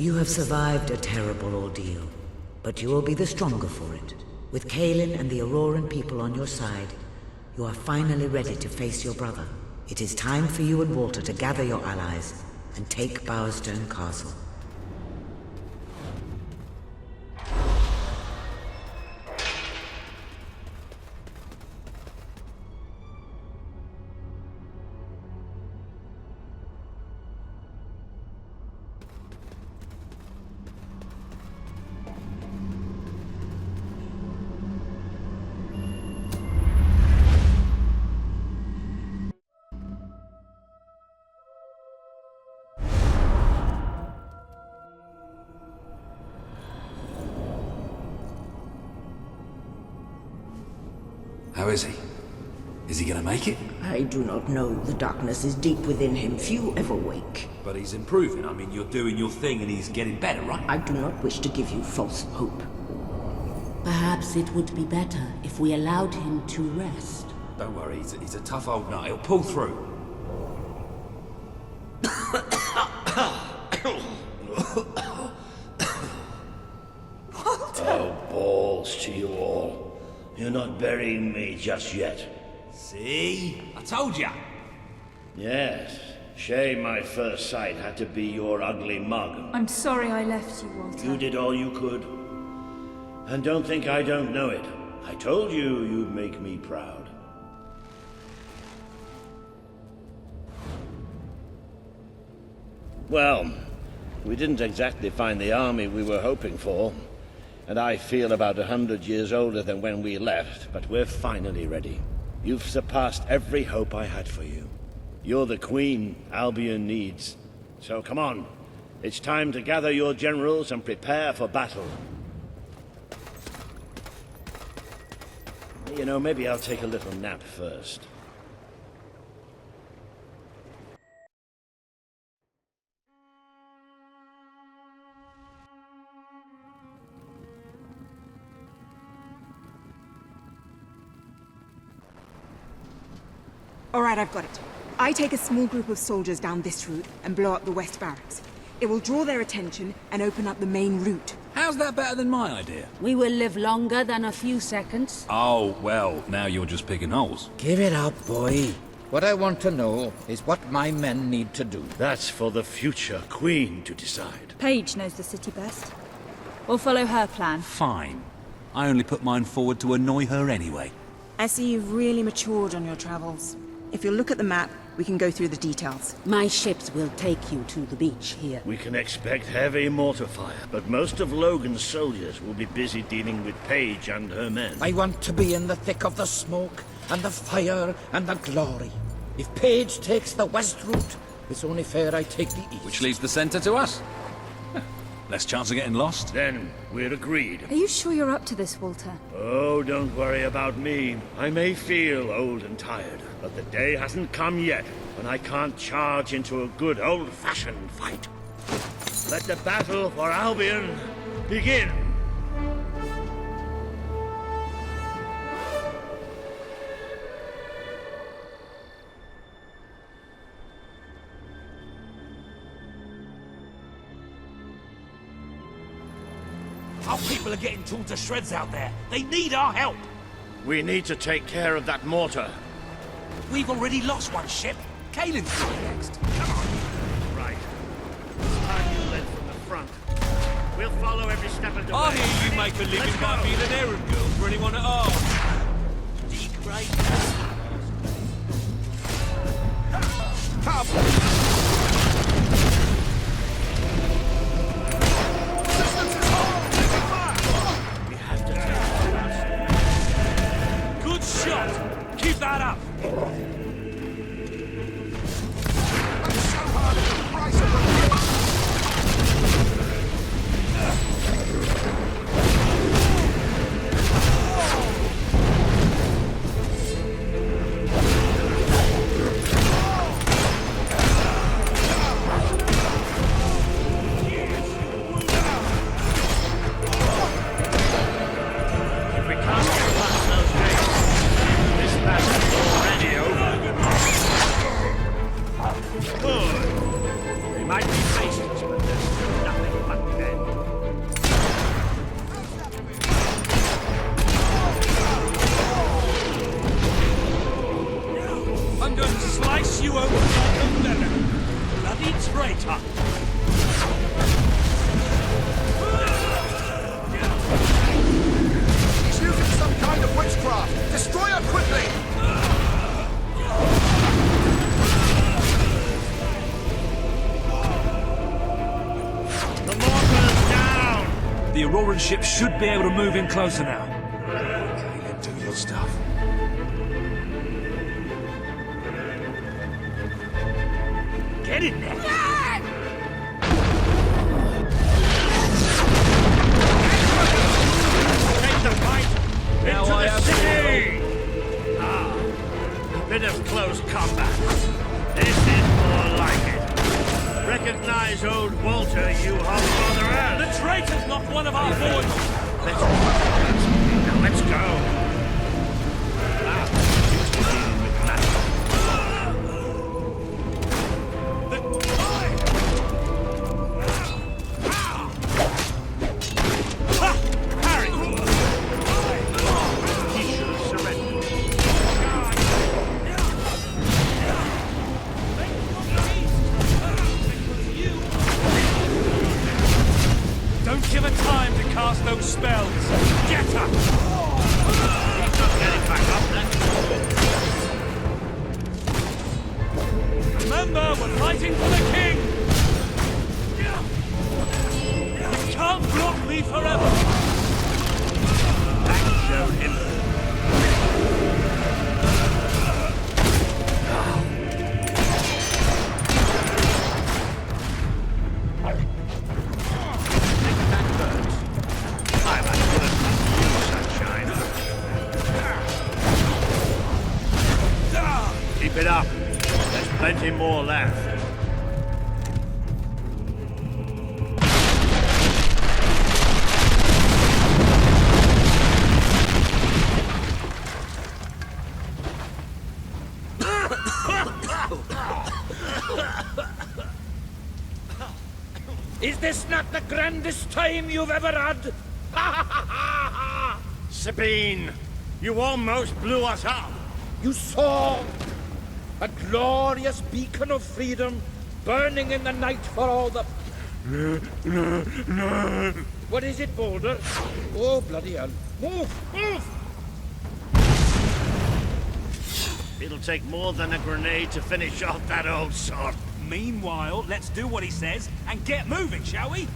You have survived a terrible ordeal, but you will be the stronger for it. With Kaelin and the Auroran people on your side, you are finally ready to face your brother. It is time for you and Walter to gather your allies and take Bowerstone Castle. How is he? Is he gonna make it? I do not know. The darkness is deep within him. Few ever wake. But he's improving. I mean, you're doing your thing and he's getting better, right? I do not wish to give you false hope. Perhaps it would be better if we allowed him to rest. Don't worry, he's a tough old nut. He'll pull through. Oh, balls to you all. You're not burying me just yet. See? I told ya! Yes. Shame my first sight had to be your ugly mug. I'm sorry I left you, Walter. You did all you could. And don't think I don't know it. I told you you'd make me proud. Well, we didn't exactly find the army we were hoping for. And I feel about 100 years older than when we left, but we're finally ready. You've surpassed every hope I had for you. You're the queen Albion needs. So come on. It's time to gather your generals and prepare for battle. You know, maybe I'll take a little nap first. All right, I've got it. I take a small group of soldiers down this route and blow up the west barracks. It will draw their attention and open up the main route. How's that better than my idea? We will live longer than a few seconds. Oh, well, now you're just picking holes. Give it up, boy. What I want to know is what my men need to do. That's for the future queen to decide. Paige knows the city best. We'll follow her plan. Fine. I only put mine forward to annoy her anyway. I see you've really matured on your travels. If you'll look at the map, we can go through the details. My ships will take you to the beach here. We can expect heavy mortar fire, but most of Logan's soldiers will be busy dealing with Paige and her men. I want to be in the thick of the smoke, and the fire, and the glory. If Paige takes the west route, it's only fair I take the east. Which leaves the center to us. Less chance of getting lost. Then we're agreed. Are you sure you're up to this, Walter? Oh, don't worry about me. I may feel old and tired, but the day hasn't come yet when I can't charge into a good old-fashioned fight. Let the battle for Albion begin. Our people are getting torn to shreds out there. They need our help. We need to take care of that mortar. We've already lost one ship. Kaelin's going next. Come on. Right. It's time you led from the front. We'll follow every step of the way. I hear you make a living by being an errand girl for anyone at all. Good shot! Keep that up! If we can't get past those gates, this battle's already over. Auroran ship should be able to move in closer now. Kaelin, do your stuff. Get in there! Take the fight Now into I the have city! Ah, a bit of close combat. This is more like it. Recognize old Walter, you Hogfather Earth. The traitor's not one of our boys! Now let's go. Ah, seems to be dealing with magic. Harry! He should have surrendered. Don't give her time to cast those spells! Get her! He's not getting back up then. Remember, we're fighting for the king! You can't block me forever! That showed him. I'm as good as you, sunshine. Keep it up. There's plenty more left. Is this not the grandest time you've ever had? Sabine, you almost blew us up. You saw a glorious beacon of freedom burning in the night for all the... What is it, Boulder? Oh, bloody hell. Move! Move! It'll take more than a grenade to finish off that old sod. Meanwhile, let's do what he says and get moving, shall we?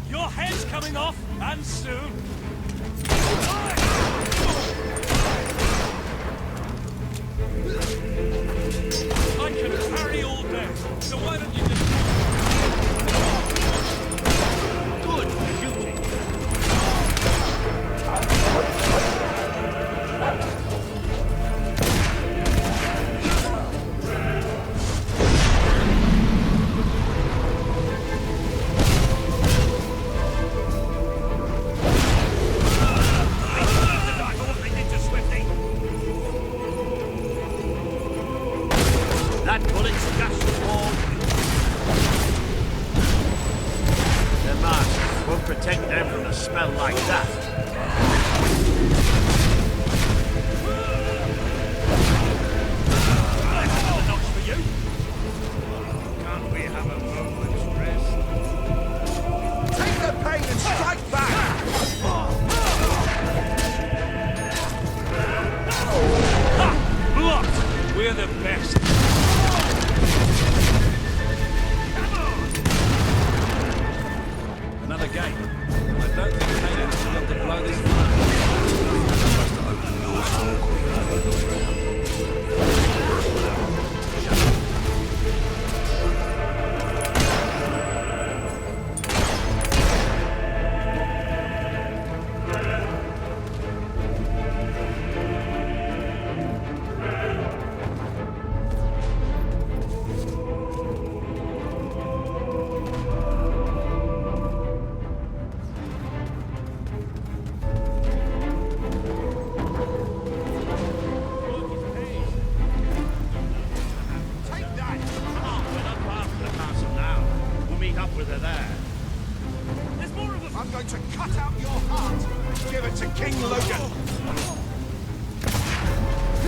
Your head's coming off, and soon. I can carry all day, so why don't you just... Good shooting. That bullet's just warm. Their masks won't protect them from a smell like that. Can't we have a moment's rest? Take the pain and strike back! Blocked! We're the best. Another game. I don't think Kaelin should be able to blow this one. Supposed to open doors for Take that! We're not far from the castle now. We'll meet up with her there. There's more of them! I'm going to cut out your heart and give it to King Logan!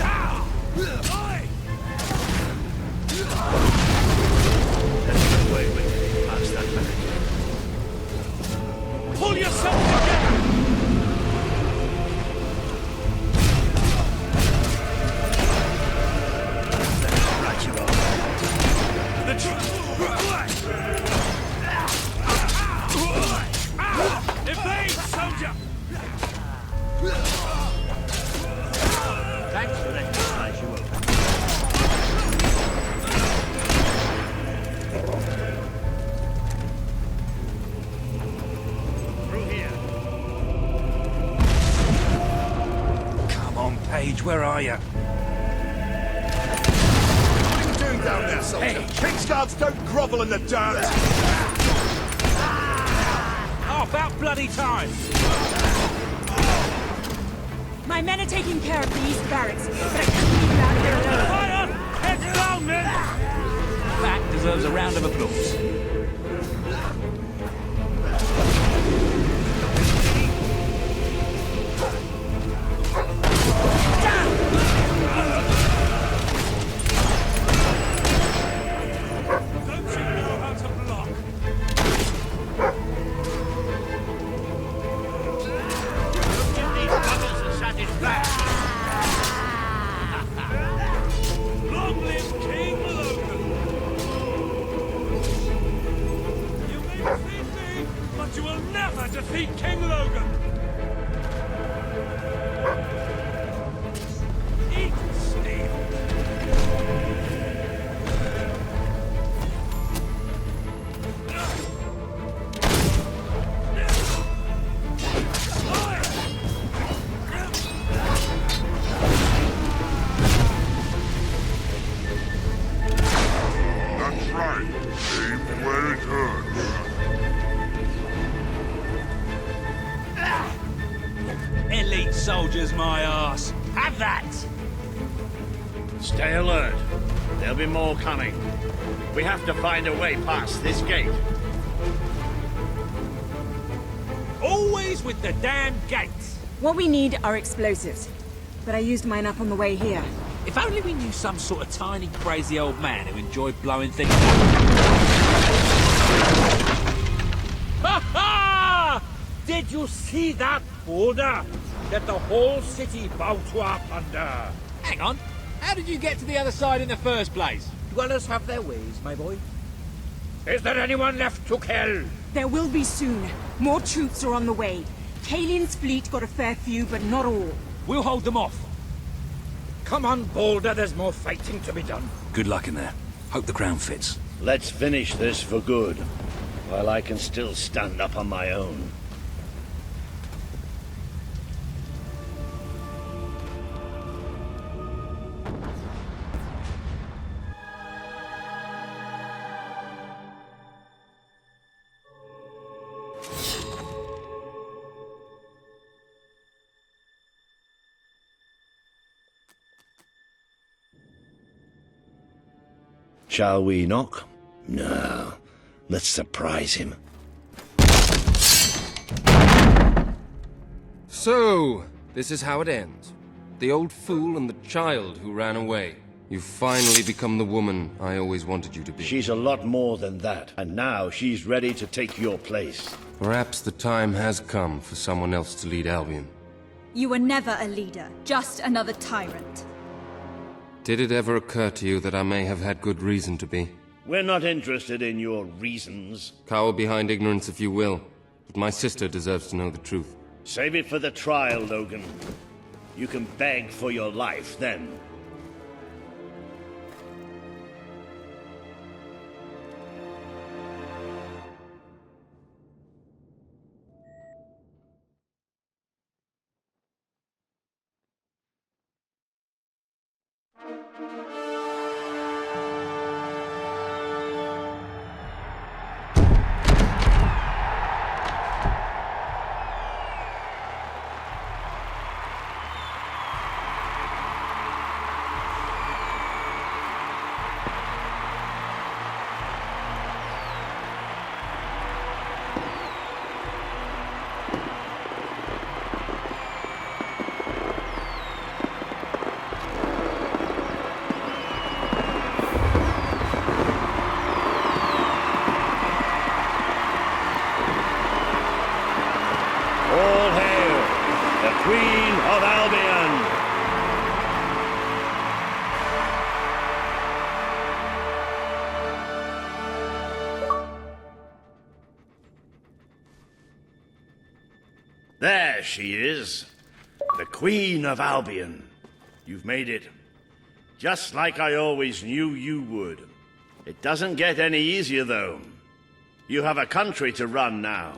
Ah! Oi! way we're getting past that barricade. Pull yourself together! Right you are. Evade, soldier! Thanks for letting me slice you open. Through here. Come on, Paige, where are you? What are you doing down there, soldier? Hey. Kingsguards don't grovel in the dirt! Oh, about bloody time! My men are taking care of the East Barracks, but I can't leave you out here alone. Fire! Heads down, men! That deserves a round of applause. Don't you know how to block? Give these buggers a satisfaction. Long live King Logan! You may defeat me, but you will never defeat King Logan! Eat steel! That's right. Aim where it hurts. Elite soldiers, my ass. Have that! Stay alert. There'll be more coming. We have to find a way past this gate. Always with the damn gates. What we need are explosives, but I used mine up on the way here. If only we knew some sort of tiny, crazy old man who enjoyed blowing things up. Ha ha! Did you see that boulder that the whole city bowed to up under? Hang on. How did you get to the other side in the first place? Dwellers have their ways, my boy. Is there anyone left to kill? There will be soon. More troops are on the way. Kalin's fleet got a fair few, but not all. We'll hold them off. Come on, Boulder, there's more fighting to be done. Good luck in there. Hope the crown fits. Let's finish this for good, while I can still stand up on my own. Shall we knock? No. Let's surprise him. So, this is how it ends. The old fool and the child who ran away. You've finally become the woman I always wanted you to be. She's a lot more than that, and now she's ready to take your place. Perhaps the time has come for someone else to lead Albion. You were never a leader, just another tyrant. Did it ever occur to you that I may have had good reason to be? We're not interested in your reasons. Cower behind ignorance if you will, but my sister deserves to know the truth. Save it for the trial, Logan. You can beg for your life then. Queen of Albion. There she is, the Queen of Albion. You've made it. Just like I always knew you would. It doesn't get any easier, though. You have a country to run now.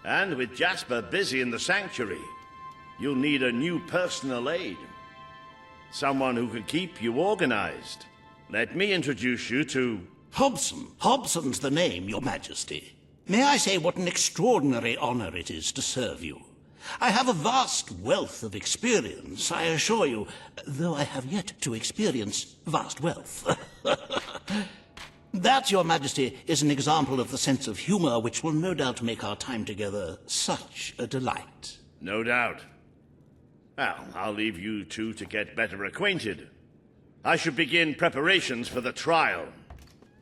And with Jasper busy in the sanctuary, you'll need a new personal aide. Someone who can keep you organized. Let me introduce you to... Hobson. Hobson's the name, Your Majesty. May I say what an extraordinary honor it is to serve you. I have a vast wealth of experience, I assure you, though I have yet to experience vast wealth. That, Your Majesty, is an example of the sense of humor which will no doubt make our time together such a delight. No doubt. Well, I'll leave you two to get better acquainted. I should begin preparations for the trial.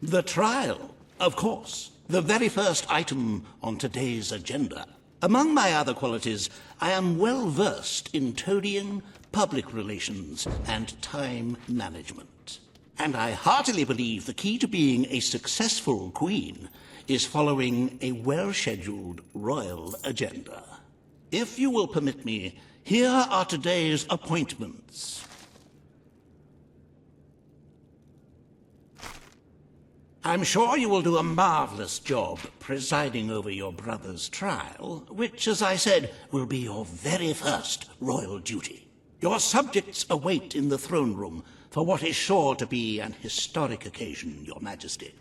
The trial, of course. The very first item on today's agenda. Among my other qualities, I am well versed in toadying, public relations, and time management. And I heartily believe the key to being a successful queen is following a well-scheduled royal agenda. If you will permit me, here are today's appointments. I'm sure you will do a marvelous job presiding over your brother's trial, which, as I said, will be your very first royal duty. Your subjects await in the throne room for what is sure to be an historic occasion, Your Majesty.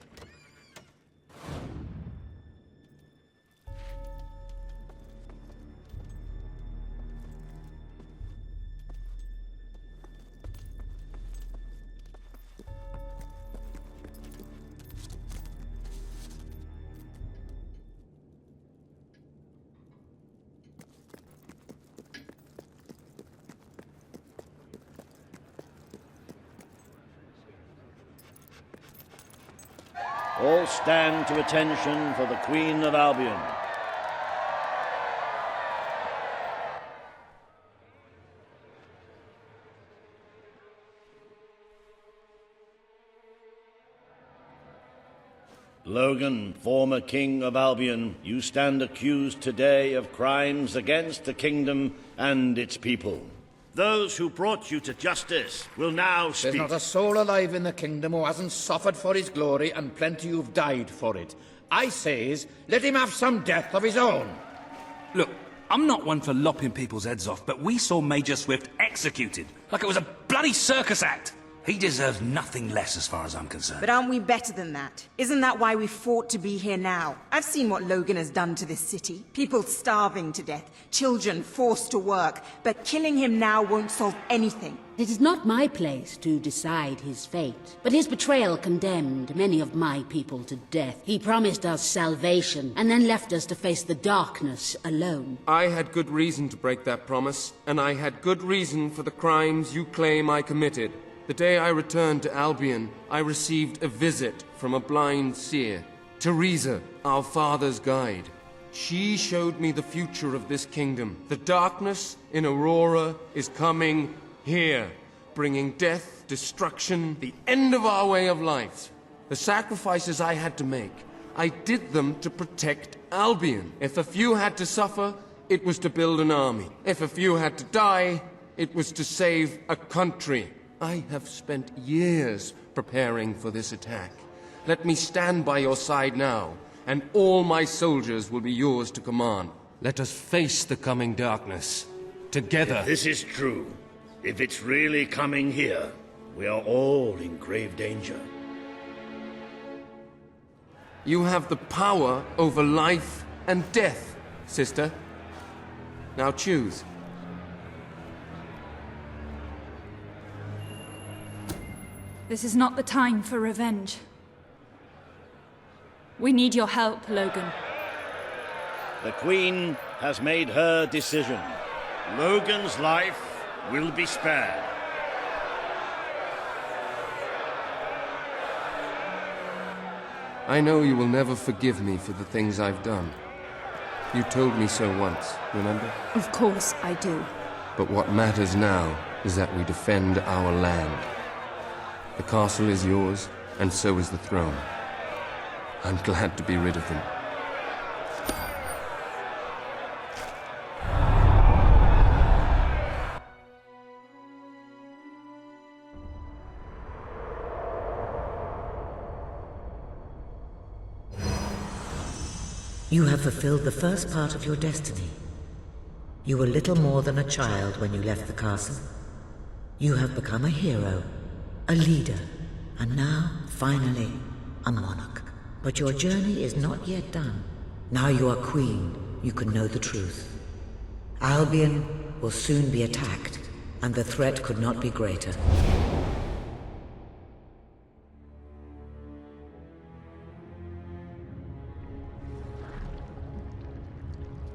All stand to attention for the Queen of Albion. Logan, former King of Albion, you stand accused today of crimes against the kingdom and its people. Those who brought you to justice will now speak. There's not a soul alive in the kingdom who hasn't suffered for his glory, and plenty who've died for it. I says, let him have some death of his own. Look, I'm not one for lopping people's heads off, but we saw Major Swift executed like it was a bloody circus act. He deserves nothing less as far as I'm concerned. But aren't we better than that? Isn't that why we fought to be here now? I've seen what Logan has done to this city. People starving to death, children forced to work, but killing him now won't solve anything. It is not my place to decide his fate, but his betrayal condemned many of my people to death. He promised us salvation, and then left us to face the darkness alone. I had good reason to break that promise, and I had good reason for the crimes you claim I committed. The day I returned to Albion, I received a visit from a blind seer, Teresa, our father's guide. She showed me the future of this kingdom. The darkness in Aurora is coming here, bringing death, destruction, the end of our way of life. The sacrifices I had to make, I did them to protect Albion. If a few had to suffer, it was to build an army. If a few had to die, it was to save a country. I have spent years preparing for this attack. Let me stand by your side now, and all my soldiers will be yours to command. Let us face the coming darkness, together. If this is true, if it's really coming here, we are all in grave danger. You have the power over life and death, sister. Now choose. This is not the time for revenge. We need your help, Logan. The Queen has made her decision. Logan's life will be spared. I know you will never forgive me for the things I've done. You told me so once, remember? Of course I do. But what matters now is that we defend our land. The castle is yours, and so is the throne. I'm glad to be rid of them. You have fulfilled the first part of your destiny. You were little more than a child when you left the castle. You have become a hero, a leader, and now, finally, a monarch. But your journey is not yet done. Now you are queen, you can know the truth. Albion will soon be attacked, and the threat could not be greater.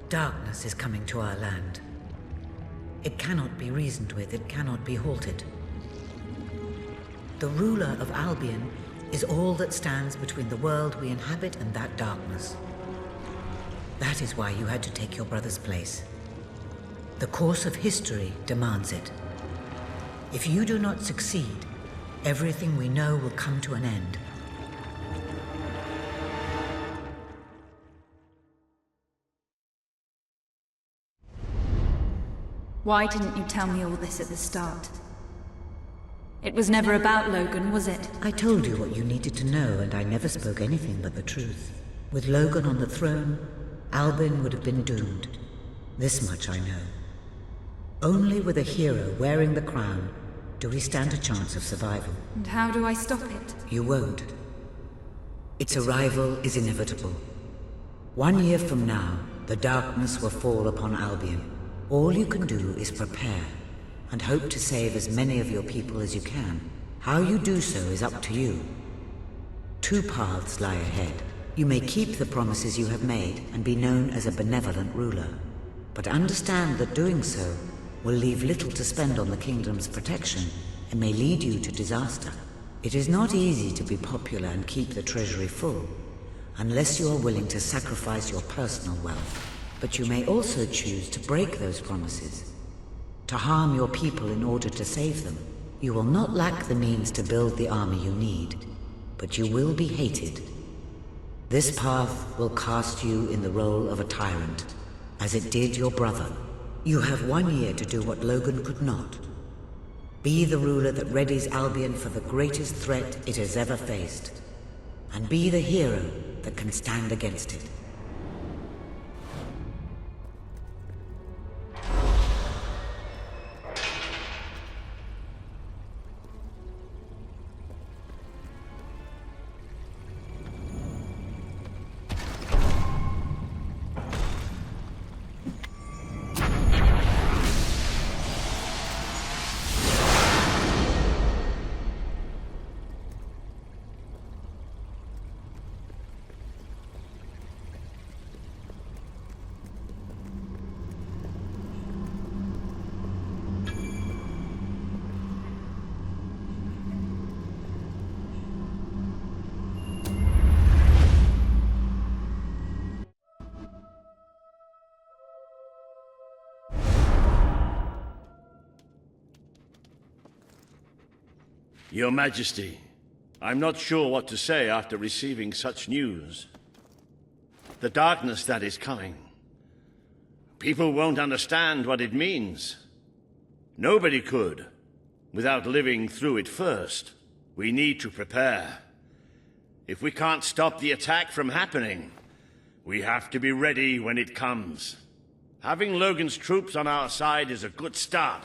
Darkness is coming to our land. It cannot be reasoned with, it cannot be halted. The ruler of Albion is all that stands between the world we inhabit and that darkness. That is why you had to take your brother's place. The course of history demands it. If you do not succeed, everything we know will come to an end. Why didn't you tell me all this at the start? It was never about Logan, was it? I told you what you needed to know, and I never spoke anything but the truth. With Logan on the throne, Albion would have been doomed. This much I know. Only with a hero wearing the crown do we stand a chance of survival. And how do I stop it? You won't. Its arrival is inevitable. 1 year from now, the darkness will fall upon Albion. All you can do is prepare, and hope to save as many of your people as you can. How you do so is up to you. 2 paths lie ahead. You may keep the promises you have made and be known as a benevolent ruler. But understand that doing so will leave little to spend on the kingdom's protection and may lead you to disaster. It is not easy to be popular and keep the treasury full, unless you are willing to sacrifice your personal wealth. But you may also choose to break those promises, to harm your people in order to save them. You will not lack the means to build the army you need, but you will be hated. This path will cast you in the role of a tyrant, as it did your brother. You have 1 year to do what Logan could not. Be the ruler that readies Albion for the greatest threat it has ever faced, and be the hero that can stand against it. Your Majesty, I'm not sure what to say after receiving such news. The darkness that is coming. People won't understand what it means. Nobody could, without living through it first. We need to prepare. If we can't stop the attack from happening, we have to be ready when it comes. Having Logan's troops on our side is a good start,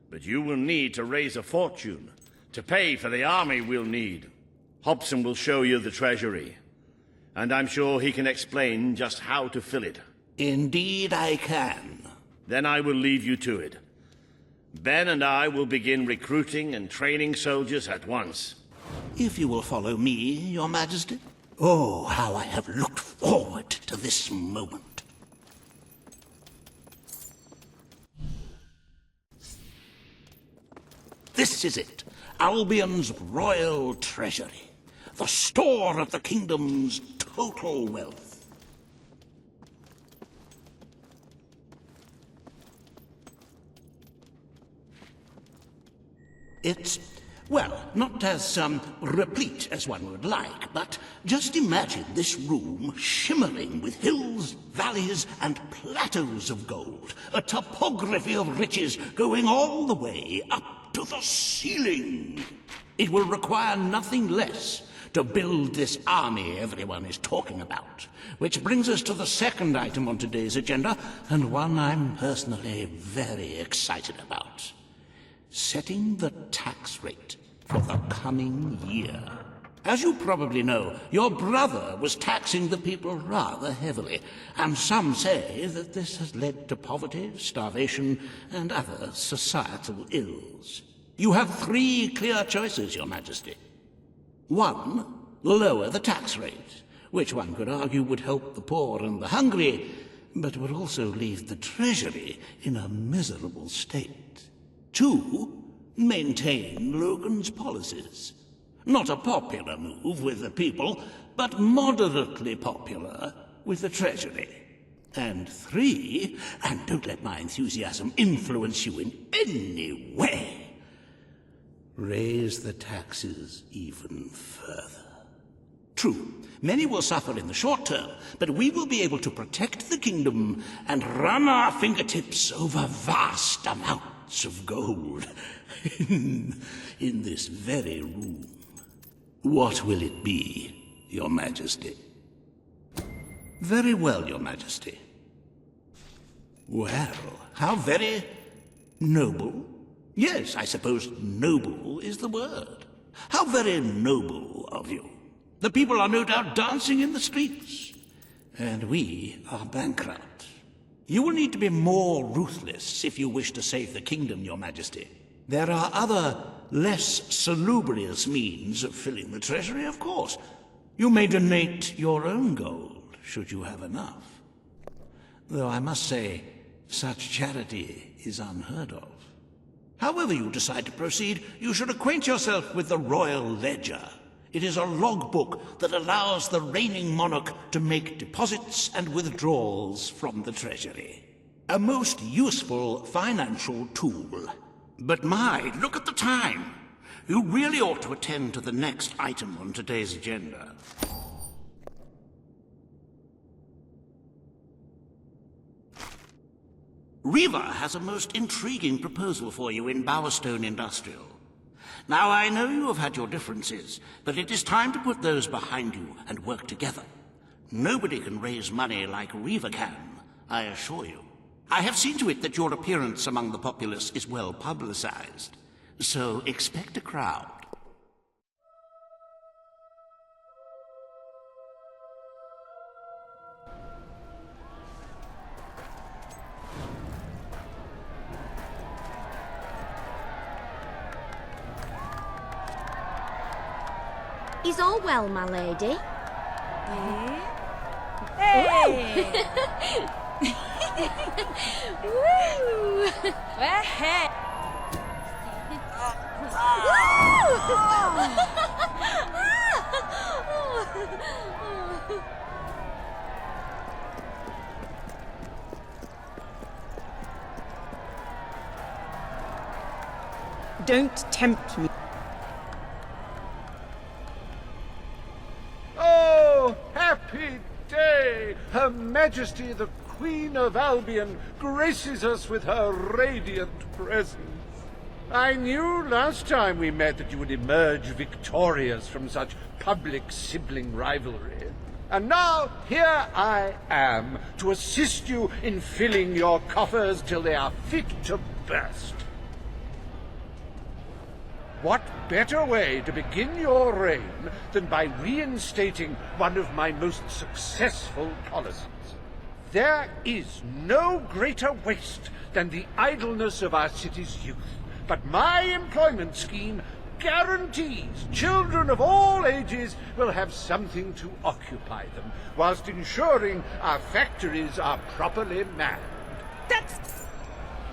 but you will need to raise a fortune to pay for the army we'll need. Hobson will show you the treasury, and I'm sure he can explain just how to fill it. Indeed I can. Then I will leave you to it. Ben and I will begin recruiting and training soldiers at once. If you will follow me, Your Majesty. Oh, how I have looked forward to this moment. This is it. Albion's royal treasury, the store of the kingdom's total wealth. It's, well, not as replete as one would like, but just imagine this room shimmering with hills, valleys, and plateaus of gold, a topography of riches going all the way up to the ceiling. It will require nothing less to build this army everyone is talking about. Which brings us to the second item on today's agenda, and one I'm personally very excited about. Setting the tax rate for the coming year. As you probably know, your brother was taxing the people rather heavily, and some say that this has led to poverty, starvation, and other societal ills. You have 3 clear choices, Your Majesty. 1, lower the tax rate, which one could argue would help the poor and the hungry, but would also leave the treasury in a miserable state. 2, maintain Logan's policies. Not a popular move with the people, but moderately popular with the treasury. And 3, and don't let my enthusiasm influence you in any way, raise the taxes even further. True, many will suffer in the short term, but we will be able to protect the kingdom and run our fingertips over vast amounts of gold in this very room. What will it be, Your Majesty? Very well, Your Majesty. Well, how very noble. Yes, I suppose noble is the word. How very noble of you. The people are no doubt dancing in the streets, and we are bankrupt. You will need to be more ruthless if you wish to save the kingdom, Your Majesty. There are other, less salubrious means of filling the treasury, of course. You may donate your own gold, should you have enough. Though I must say, such charity is unheard of. However you decide to proceed, you should acquaint yourself with the Royal Ledger. It is a logbook that allows the reigning monarch to make deposits and withdrawals from the treasury. A most useful financial tool. But my, look at the time. You really ought to attend to the next item on today's agenda. Riva has a most intriguing proposal for you in Bowerstone Industrial. Now, I know you have had your differences, but it is time to put those behind you and work together. Nobody can raise money like Riva can, I assure you. I have seen to it that your appearance among the populace is well publicized, so expect a crowd. Is all well, my lady? Hey! Woo! Hey! Don't tempt me. Oh, happy day! Her Majesty the Queen of Albion graces us with her radiant presence. I knew last time we met that you would emerge victorious from such public sibling rivalry. And now, here I am, to assist you in filling your coffers till they are fit to burst. What better way to begin your reign than by reinstating one of my most successful policies? There is no greater waste than the idleness of our city's youth, but my employment scheme guarantees children of all ages will have something to occupy them, whilst ensuring our factories are properly manned.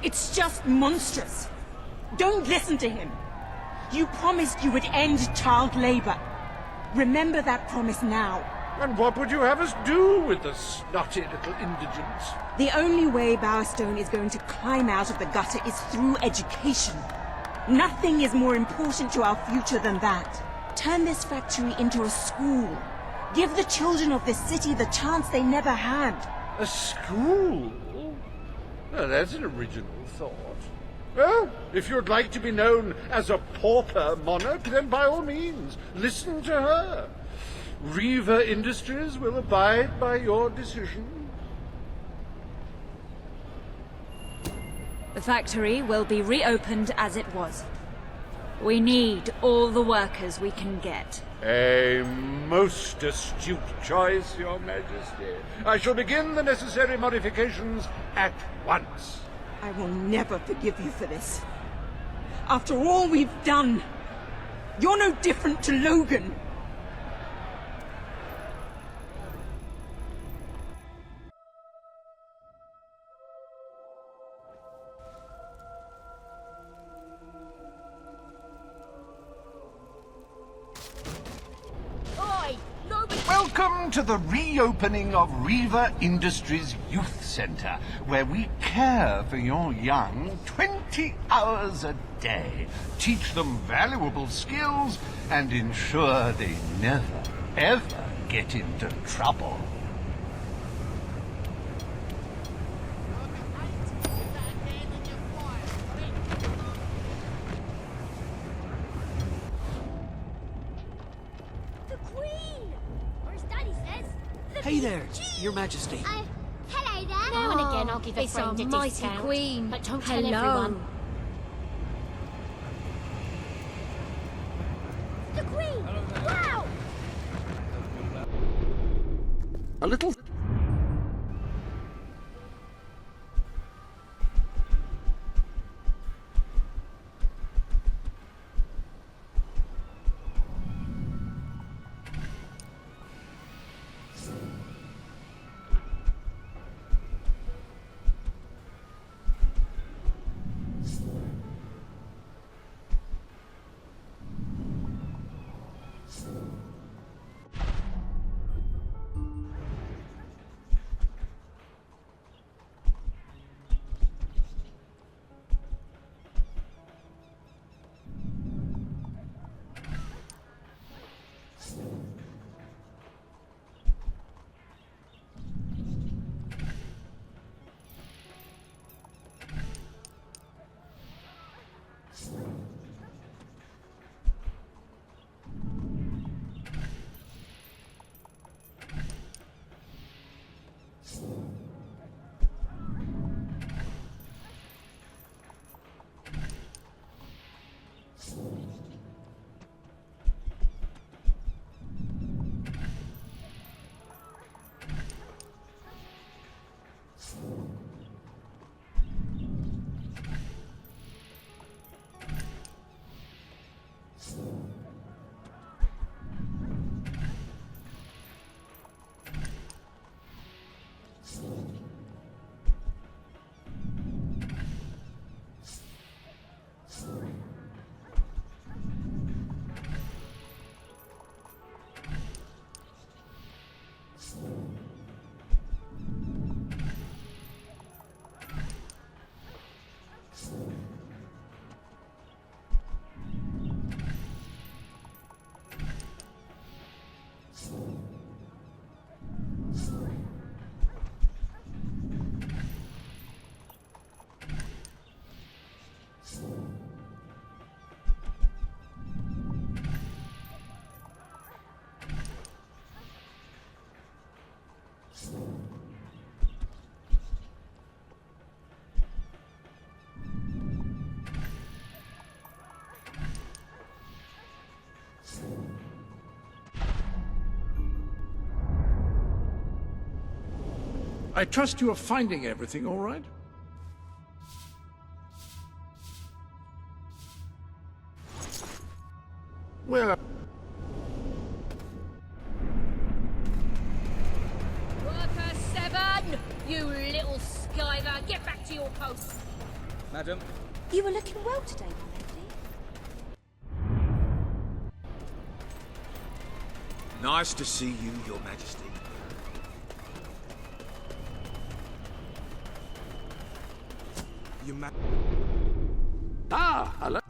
It's just monstrous. Don't listen to him. You promised you would end child labor. Remember that promise now. And what would you have us do with the snotty little indigents? The only way Bowerstone is going to climb out of the gutter is through education. Nothing is more important to our future than that. Turn this factory into a school. Give the children of this city the chance they never had. A school? Well, that's an original thought. Well, if you'd like to be known as a pauper monarch, then by all means, listen to her. Reaver Industries will abide by your decision. The factory will be reopened as it was. We need all the workers we can get. A most astute choice, Your Majesty. I shall begin the necessary modifications at once. I will never forgive you for this. After all we've done, you're no different to Logan. Welcome to the reopening of Reaver Industries Youth Centre, where we care for your young 20 hours a day, teach them valuable skills, and ensure they never, ever get into trouble. Hey there, Your Majesty. Hello there. Now and again I'll give a friend a mighty discount. Queen. But don't tell everyone. The Queen! Wow! A little... I trust you are finding everything all right? Well... Worker 7! You little skiver! Get back to your post! Madam? You were looking well today, my lady. Nice to see you, Your Majesty. Ah, hello.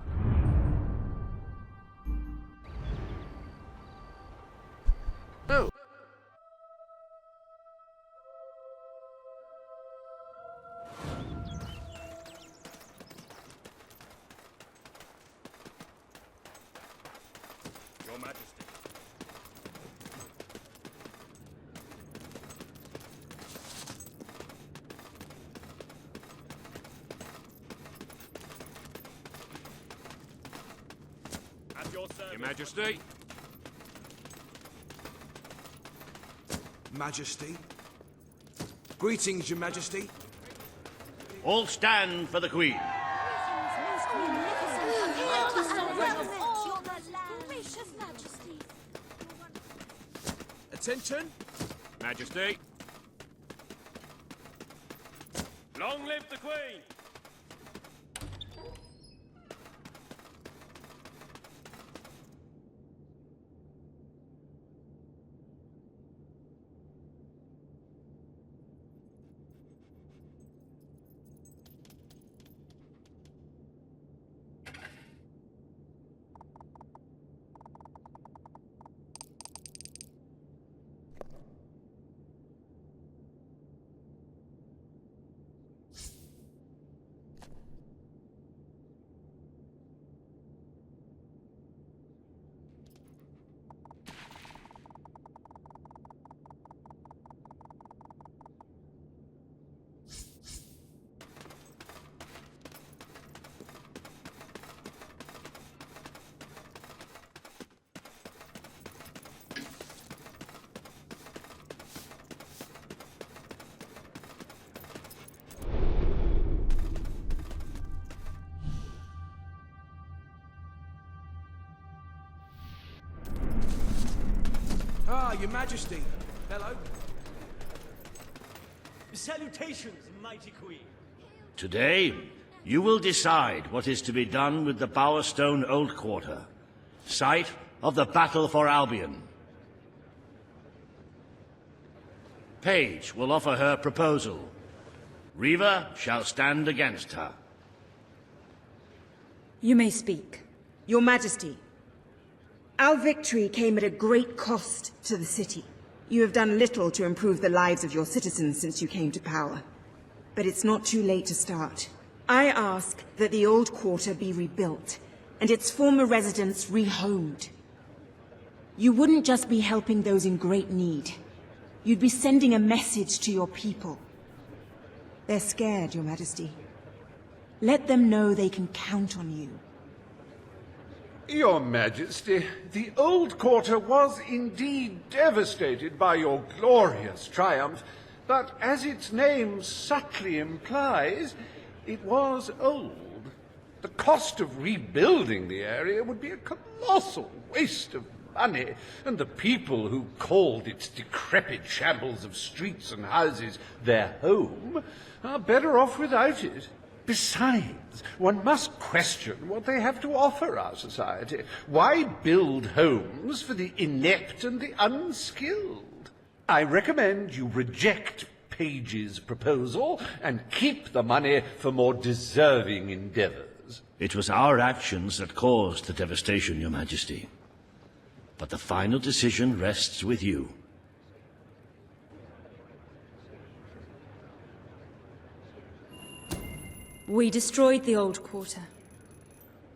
Your Majesty. Majesty. Greetings, Your Majesty. All stand for the Queen. Attention. Majesty. Long live the Queen! Ah, Your Majesty. Hello. Salutations, mighty Queen. Today, you will decide what is to be done with the Bowerstone Old Quarter, site of the Battle for Albion. Paige will offer her proposal. Reaver shall stand against her. You may speak. Your Majesty, our victory came at a great cost to the city. You have done little to improve the lives of your citizens since you came to power. But it's not too late to start. I ask that the old quarter be rebuilt, and its former residents rehomed. You wouldn't just be helping those in great need. You'd be sending a message to your people. They're scared, Your Majesty. Let them know they can count on you. Your Majesty, the old quarter was indeed devastated by your glorious triumph, but as its name subtly implies, it was old. The cost of rebuilding the area would be a colossal waste of money, and the people who called its decrepit shambles of streets and houses their home are better off without it. Besides, one must question what they have to offer our society. Why build homes for the inept and the unskilled? I recommend you reject Paige's proposal and keep the money for more deserving endeavors. It was our actions that caused the devastation, Your Majesty. But the final decision rests with you. We destroyed the old quarter.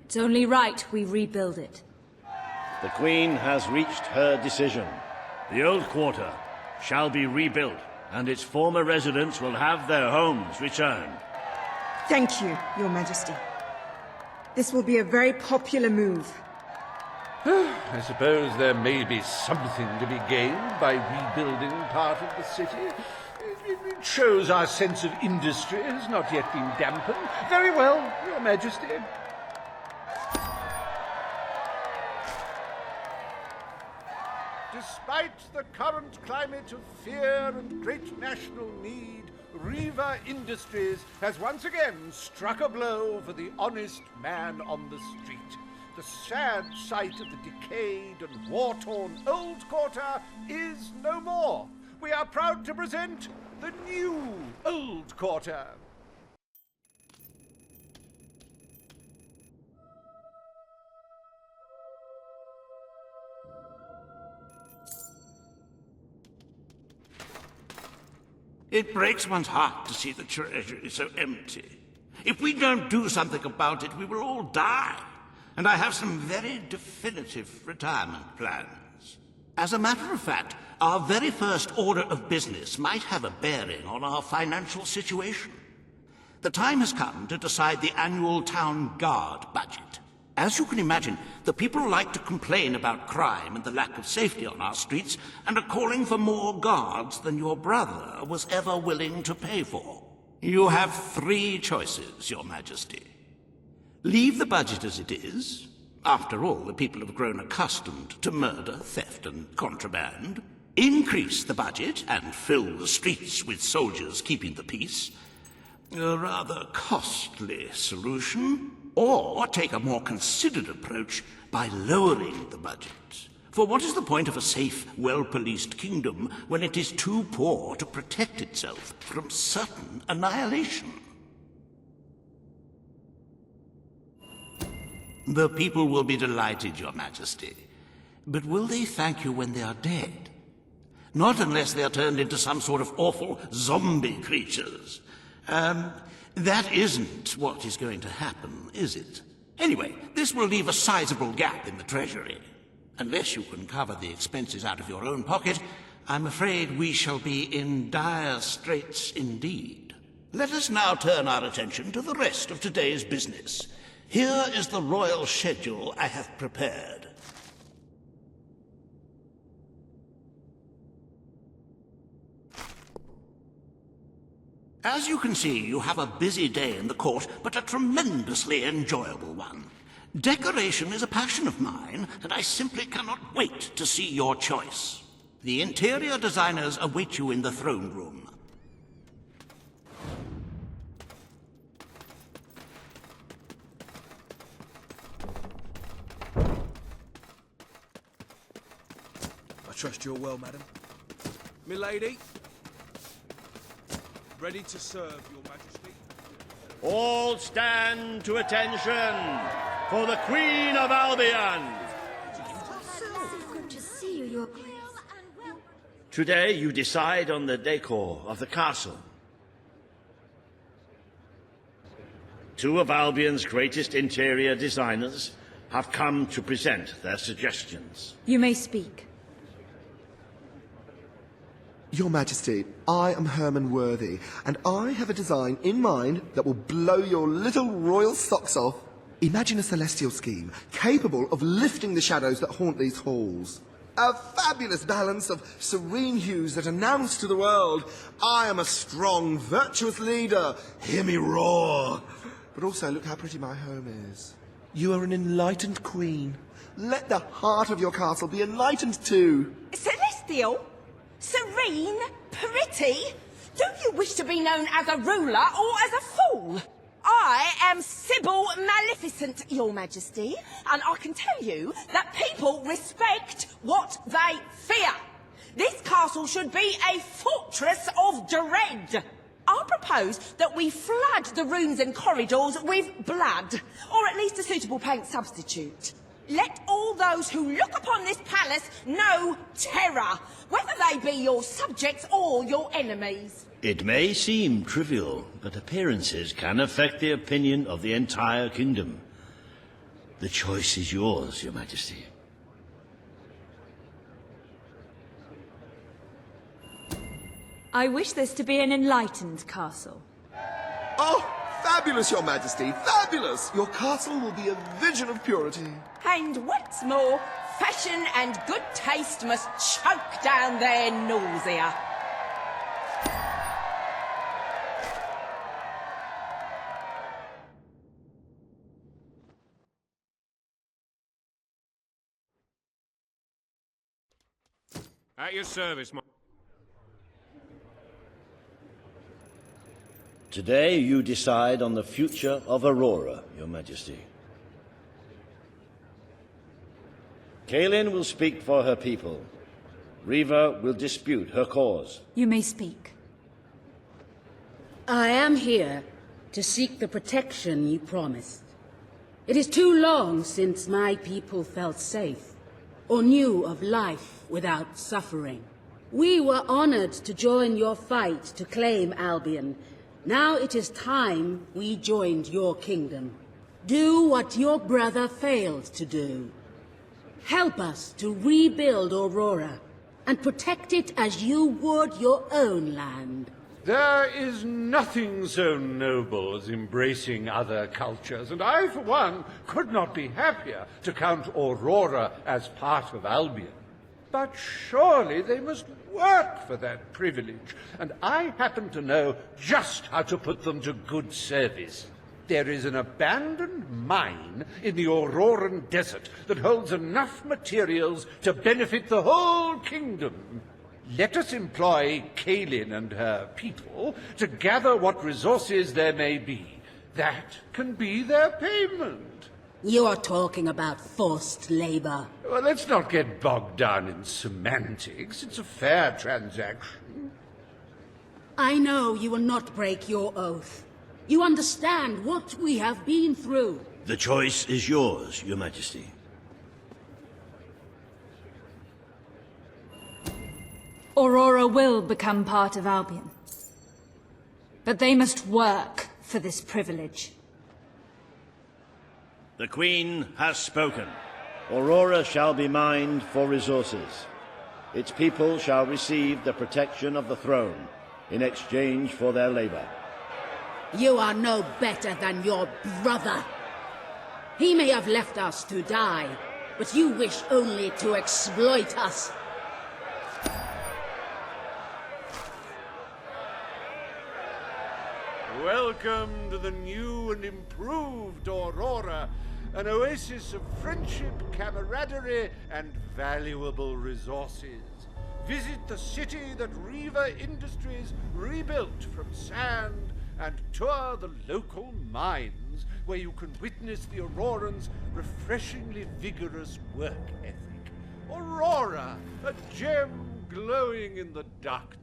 It's only right we rebuild it. The Queen has reached her decision. The old quarter shall be rebuilt, and its former residents will have their homes returned. Thank you, Your Majesty. This will be a very popular move. I suppose there may be something to be gained by rebuilding part of the city. It shows our sense of industry has not yet been dampened. Very well, Your Majesty. Despite the current climate of fear and great national need, Reaver Industries has once again struck a blow for the honest man on the street. The sad sight of the decayed and war-torn old quarter is no more. We are proud to present the new old quarter. It breaks one's heart to see the treasury so empty. If we don't do something about it, we will all die. And I have some very definitive retirement plans. As a matter of fact, our very first order of business might have a bearing on our financial situation. The time has come to decide the annual town guard budget. As you can imagine, the people like to complain about crime and the lack of safety on our streets, and are calling for more guards than your brother was ever willing to pay for. You have 3 choices, Your Majesty. Leave the budget as it is. After all, the people have grown accustomed to murder, theft, and contraband. Increase the budget and fill the streets with soldiers keeping the peace. A rather costly solution. Or take a more considered approach by lowering the budget. For what is the point of a safe, well-policed kingdom when it is too poor to protect itself from certain annihilation? The people will be delighted, Your Majesty. But will they thank you when they are dead? Not unless they are turned into some sort of awful zombie creatures. That isn't what is going to happen, is it? Anyway, this will leave a sizable gap in the treasury. Unless you can cover the expenses out of your own pocket, I'm afraid we shall be in dire straits indeed. Let us now turn our attention to the rest of today's business. Here is the royal schedule I have prepared. As you can see, you have a busy day in the court, but a tremendously enjoyable one. Decoration is a passion of mine, and I simply cannot wait to see your choice. The interior designers await you in the throne room. I trust you're well, madam. Milady? Ready to serve, Your Majesty. All stand to attention for the Queen of Albion. Good to see you, Your Grace. Today you decide on the decor of the castle. 2 of Albion's greatest interior designers have come to present their suggestions. You may speak. Your Majesty, I am Herman Worthy, and I have a design in mind that will blow your little royal socks off. Imagine a celestial scheme capable of lifting the shadows that haunt these halls. A fabulous balance of serene hues that announce to the world, I am a strong, virtuous leader. Hear me roar. But also, look how pretty my home is. You are an enlightened queen. Let the heart of your castle be enlightened too. Celestial? Serene? Pretty? Do you wish to be known as a ruler or as a fool? I am Sybil Maleficent, Your Majesty, and I can tell you that people respect what they fear. This castle should be a fortress of dread. I propose that we flood the rooms and corridors with blood, or at least a suitable paint substitute. Let all those who look upon this palace know terror, whether they be your subjects or your enemies. It may seem trivial, but appearances can affect the opinion of the entire kingdom. The choice is yours, Your Majesty. I wish this to be an enlightened castle. Oh, fabulous, Your Majesty, fabulous! Your castle will be a vision of purity. And what's more, fashion and good taste must choke down their nausea. At your service, my... Today you decide on the future of Aurora, Your Majesty. Kaelin will speak for her people. Riva will dispute her cause. You may speak. I am here to seek the protection you promised. It is too long since my people felt safe, or knew of life without suffering. We were honored to join your fight to claim Albion. Now it is time we joined your kingdom. Do what your brother failed to do. Help us to rebuild Aurora, and protect it as you would your own land. There is nothing so noble as embracing other cultures, and I, for one, could not be happier to count Aurora as part of Albion. But surely they must work for that privilege, and I happen to know just how to put them to good service. There is an abandoned mine in the Auroran desert that holds enough materials to benefit the whole kingdom. Let us employ Kaelin and her people to gather what resources there may be. That can be their payment. You're talking about forced labor. Well, let's not get bogged down in semantics. It's a fair transaction. I know you will not break your oath. You understand what we have been through. The choice is yours, Your Majesty. Aurora will become part of Albion. But they must work for this privilege. The Queen has spoken. Aurora shall be mined for resources. Its people shall receive the protection of the throne in exchange for their labor. You are no better than your brother. He may have left us to die, but you wish only to exploit us. Welcome to the new and improved Aurora, an oasis of friendship, camaraderie, and valuable resources. Visit the city that Reaver Industries rebuilt from sand and tour the local mines, where you can witness the Aurorans' refreshingly vigorous work ethic. Aurora, a gem glowing in the darkness.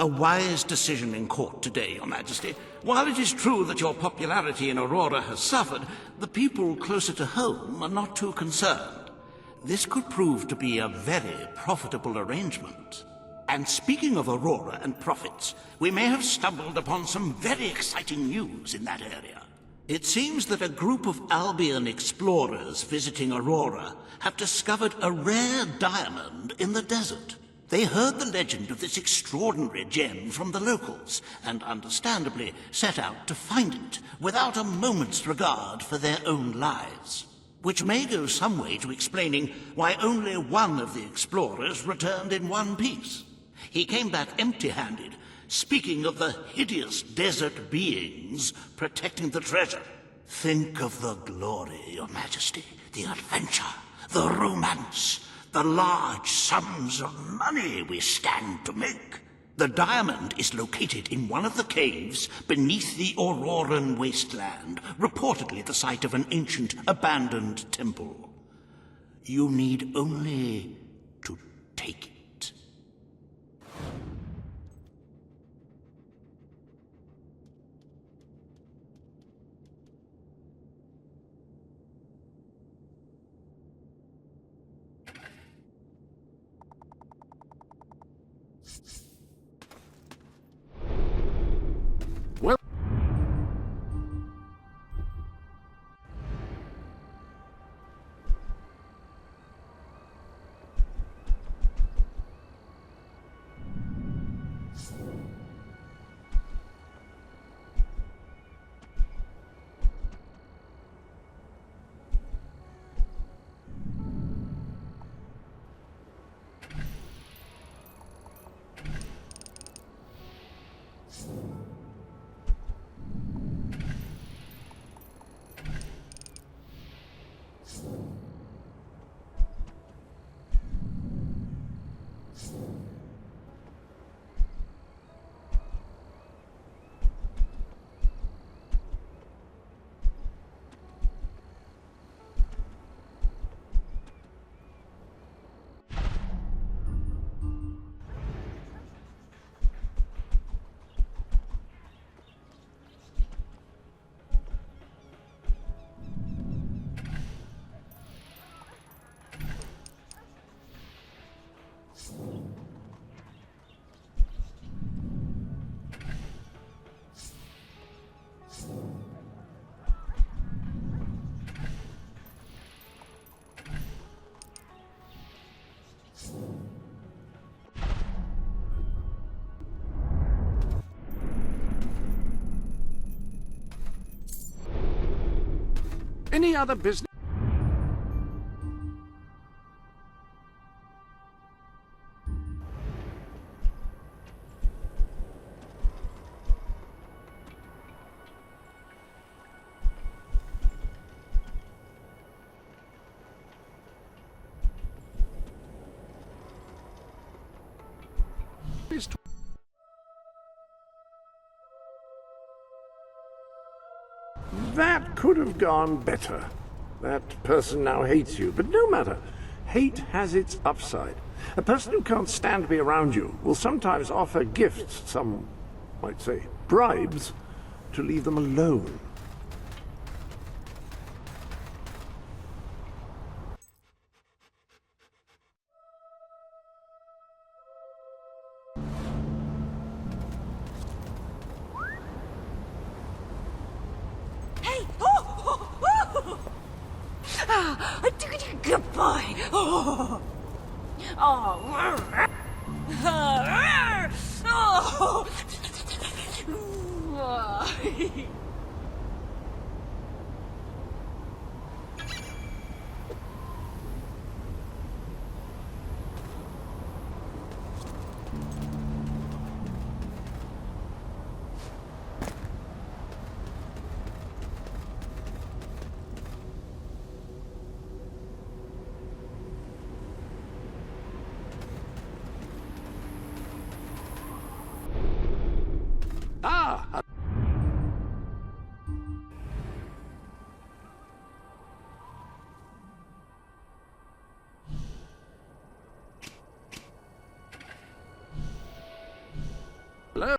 A wise decision in court today, Your Majesty. While it is true that your popularity in Aurora has suffered, the people closer to home are not too concerned. This could prove to be a very profitable arrangement. And speaking of Aurora and profits, we may have stumbled upon some very exciting news in that area. It seems that a group of Albion explorers visiting Aurora have discovered a rare diamond in the desert. They heard the legend of this extraordinary gem from the locals, and understandably set out to find it, without a moment's regard for their own lives. Which may go some way to explaining why only one of the explorers returned in one piece. He came back empty-handed, speaking of the hideous desert beings protecting the treasure. Think of the glory, Your Majesty, the adventure, the romance, the large sums of money we stand to make. The diamond is located in one of the caves beneath the Auroran wasteland, reportedly the site of an ancient, abandoned temple. You need only to take it. Any other business? That could have gone better. That person now hates you, but no matter. Hate has its upside. A person who can't stand to be around you will sometimes offer gifts, some might say bribes, to leave them alone. Goodbye. Oh. Ah! Hello?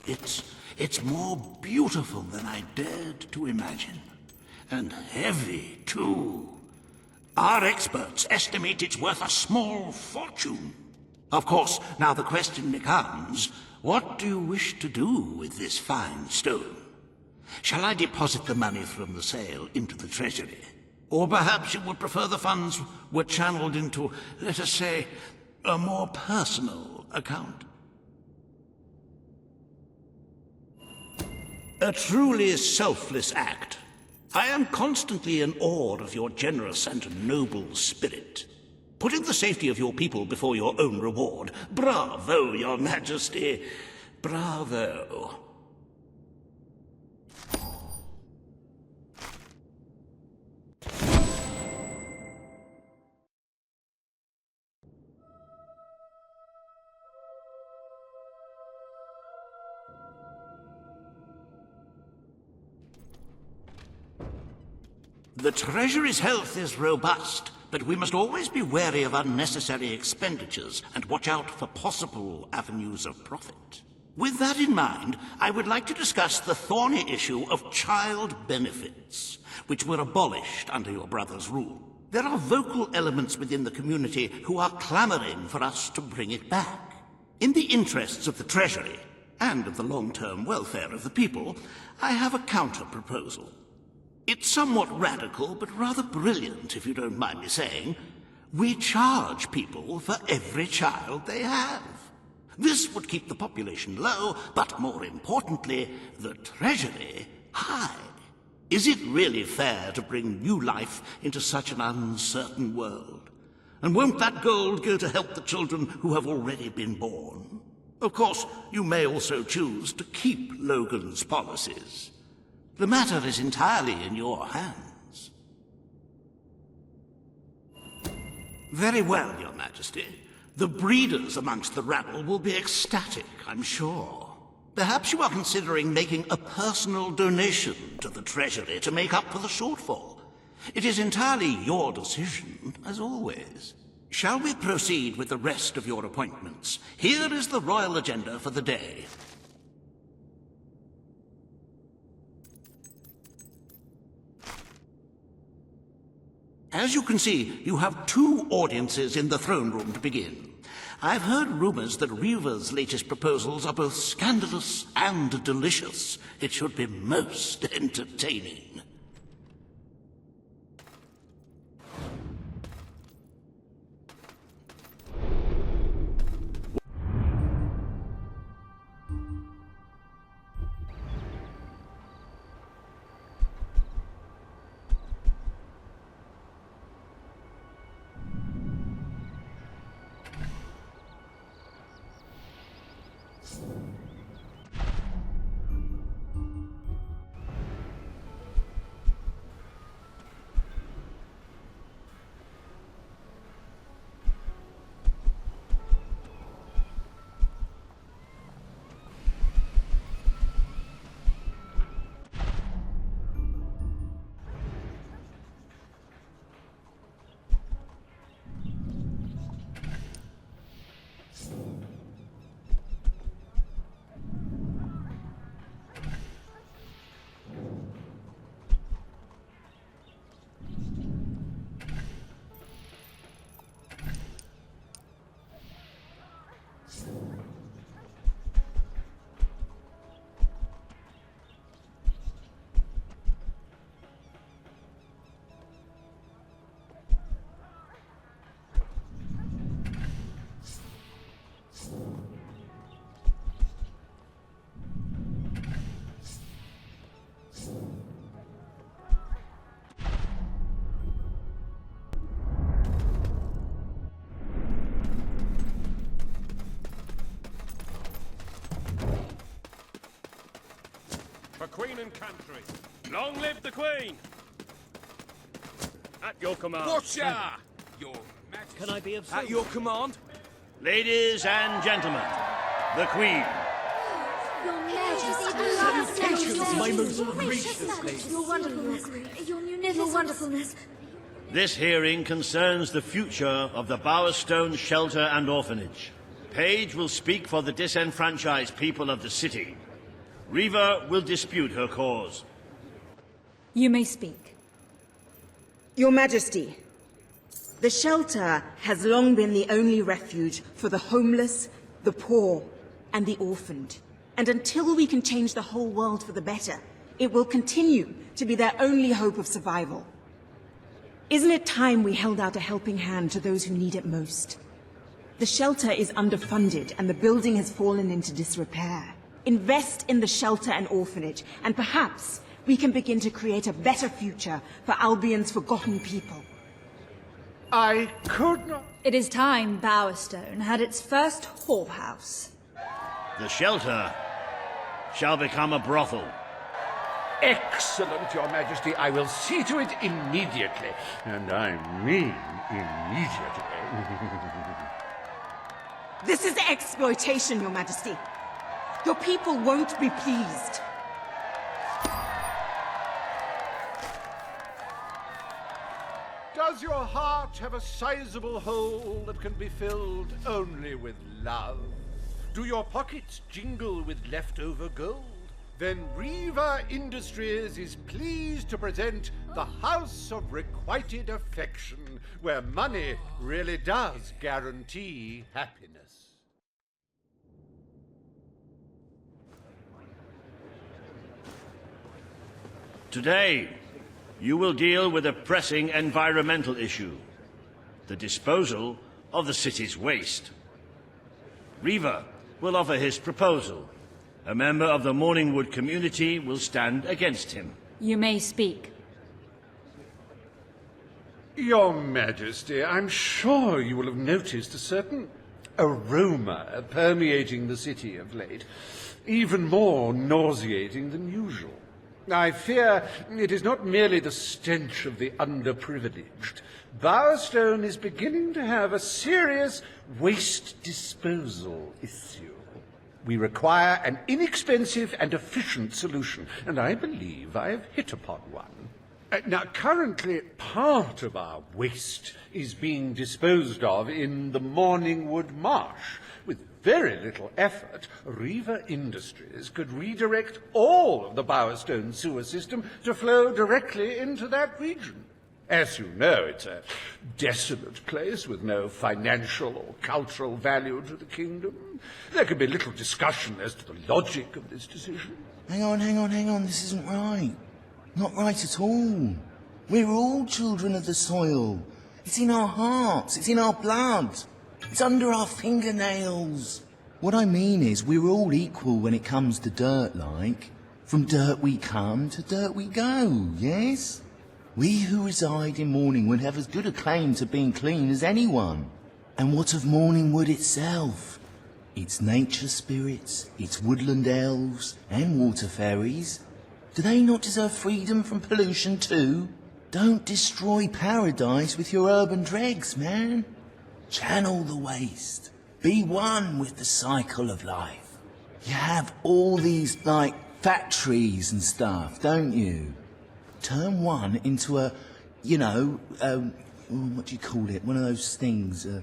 It's more beautiful than I dared to imagine. And heavy, too. Our experts estimate it's worth a small fortune. Of course, now the question becomes, what do you wish to do with this fine stone? Shall I deposit the money from the sale into the treasury? Or perhaps you would prefer the funds were channeled into, let us say, a more personal account? A truly selfless act. I am constantly in awe of your generous and noble spirit. Putting the safety of your people before your own reward. Bravo, Your Majesty. Bravo. The Treasury's health is robust, but we must always be wary of unnecessary expenditures and watch out for possible avenues of profit. With that in mind, I would like to discuss the thorny issue of child benefits, which were abolished under your brother's rule. There are vocal elements within the community who are clamoring for us to bring it back. In the interests of the Treasury, and of the long-term welfare of the people, I have a counter-proposal. It's somewhat radical, but rather brilliant, if you don't mind me saying. We charge people for every child they have. This would keep the population low, but more importantly, the Treasury high. Is it really fair to bring new life into such an uncertain world? And won't that gold go to help the children who have already been born? Of course, you may also choose to keep Logan's policies. The matter is entirely in your hands. Very well, Your Majesty. The breeders amongst the rabble will be ecstatic, I'm sure. Perhaps you are considering making a personal donation to the Treasury to make up for the shortfall. It is entirely your decision, as always. Shall we proceed with the rest of your appointments? Here is the royal agenda for the day. As you can see, you have 2 audiences in the throne room to begin. I've heard rumors that Reaver's latest proposals are both scandalous and delicious. It should be most entertaining. For Queen and country. Long live the Queen! At your command. Watcher! Your Majesty. Can I be of At your command? Ladies and gentlemen, the Queen. Your Majesty, Salutations, my most gracious lady. Your wonderfulness, your wonderfulness. This hearing concerns the future of the Bowerstone Shelter and Orphanage. Page will speak for the disenfranchised people of the city. Riva will dispute her cause. You may speak. Your Majesty, the shelter has long been the only refuge for the homeless, the poor, and the orphaned. And until we can change the whole world for the better, it will continue to be their only hope of survival. Isn't it time we held out a helping hand to those who need it most? The shelter is underfunded and the building has fallen into disrepair. Invest in the shelter and orphanage, and perhaps we can begin to create a better future for Albion's forgotten people. I could not... It is time Bowerstone had its first whorehouse. The shelter shall become a brothel. Excellent, Your Majesty. I will see to it immediately. And I mean immediately. This is exploitation, Your Majesty. Your people won't be pleased. Does your heart have a sizable hole that can be filled only with love? Do your pockets jingle with leftover gold? Then Riva Industries is pleased to present the House of Requited Affection, where money really does guarantee happiness. Today, you will deal with a pressing environmental issue, the disposal of the city's waste. Riva will offer his proposal. A member of the Morningwood community will stand against him. You may speak. Your Majesty, I'm sure you will have noticed a certain aroma permeating the city of late, even more nauseating than usual. I fear it is not merely the stench of the underprivileged. Bowerstone is beginning to have a serious waste disposal issue. We require an inexpensive and efficient solution, and I believe I have hit upon one. Now, currently, part of our waste is being disposed of in the Morningwood Marsh. With very little effort, Riva Industries could redirect all of the Bowerstone sewer system to flow directly into that region. As you know, it's a desolate place with no financial or cultural value to the kingdom. There can be little discussion as to the logic of this decision. Hang on, this isn't right. Not right at all. We're all children of the soil. It's in our hearts, it's in our blood. It's under our fingernails. What I mean is, we're all equal when it comes to dirt, like. From dirt we come, to dirt we go, yes? We who reside in Morningwood have as good a claim to being clean as anyone. And what of Morningwood itself? Its nature spirits, its woodland elves, and water fairies. Do they not deserve freedom from pollution too? Don't destroy paradise with your urban dregs, man. Channel the waste. Be one with the cycle of life. You have all these, like, factories and stuff, don't you? Turn one into a, what do you call it? One of those things, a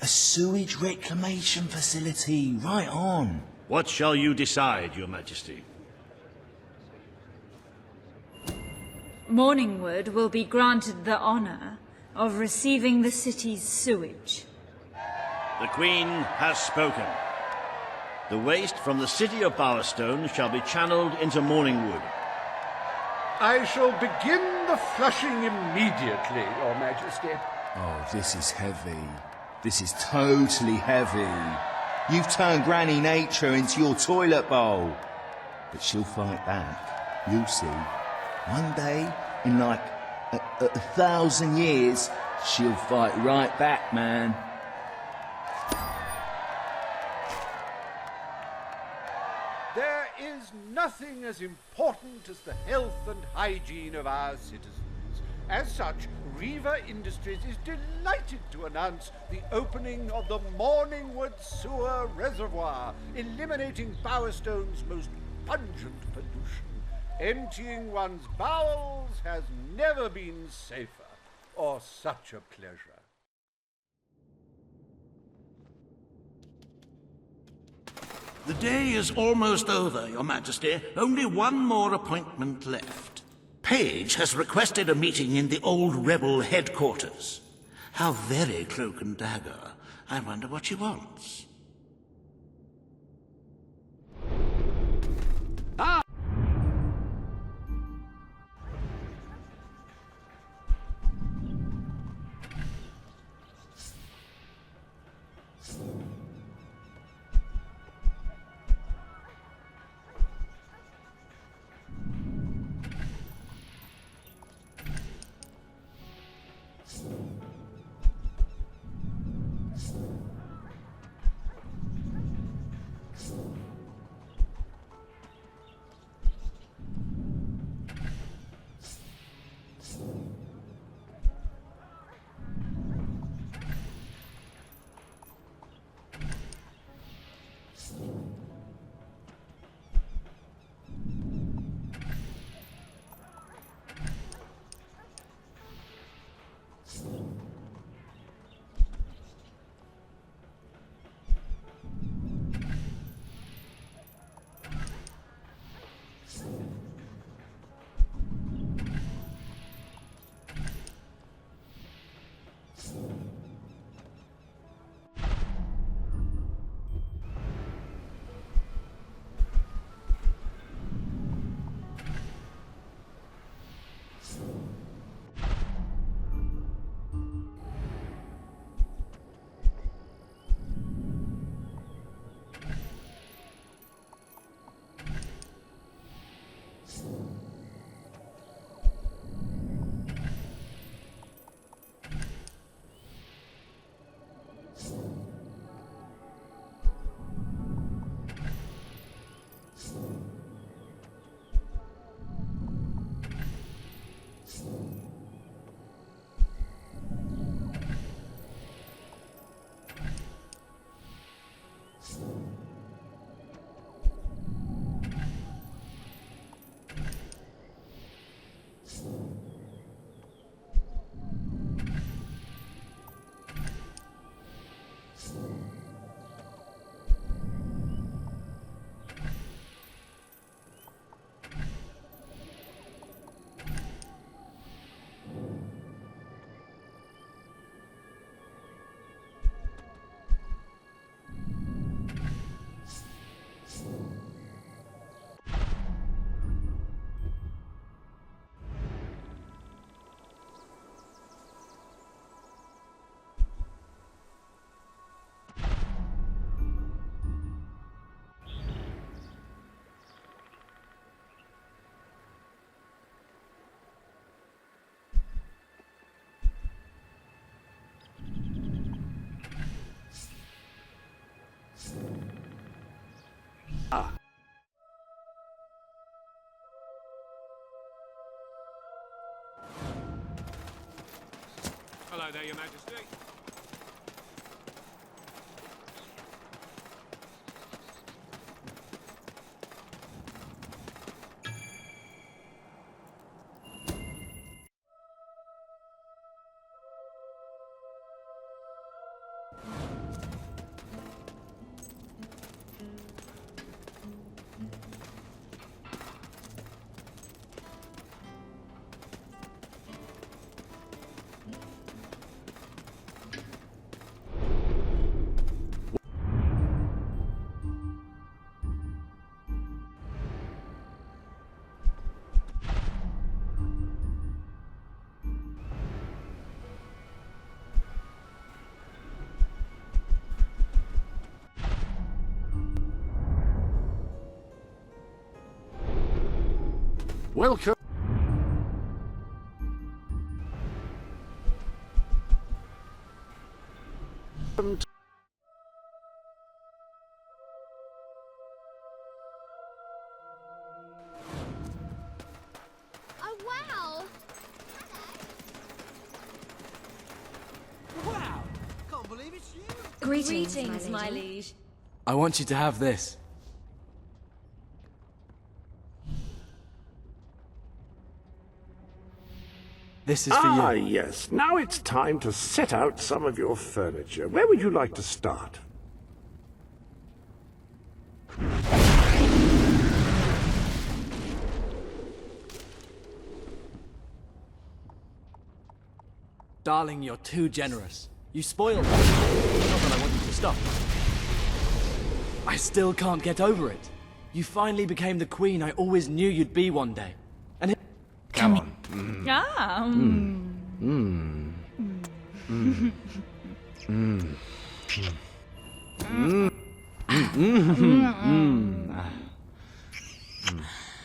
sewage reclamation facility. Right on. What shall you decide, Your Majesty? Morningwood will be granted the honor of receiving the city's sewage. The Queen has spoken. The waste from the city of Bowerstone shall be channeled into Morningwood. I shall begin the flushing immediately, Your Majesty. Oh, this is heavy. This is totally heavy. You've turned Granny Nature into your toilet bowl. But she'll fight back. You'll see. One day, in like a 1,000 years, she'll fight right back, man. There is nothing as important as the health and hygiene of our citizens. As such, Riva Industries is delighted to announce the opening of the Morningwood Sewer Reservoir, eliminating Bowerstone's most pungent pollution. Emptying one's bowels has never been safer, or such a pleasure. The day is almost over, Your Majesty. Only one more appointment left. Page has requested a meeting in the old rebel headquarters. How very cloak and dagger. I wonder what she wants. Hello there, Your Majesty. Welcome. Oh, wow! Wow! Can't believe it's you! Greetings, my liege. I want you to have this. This is for you. Ah, yes. Now it's time to set out some of your furniture. Where would you like to start? Darling, you're too generous. You spoiled me. Not that I want you to stop. I still can't get over it. You finally became the queen I always knew you'd be one day. And Come on.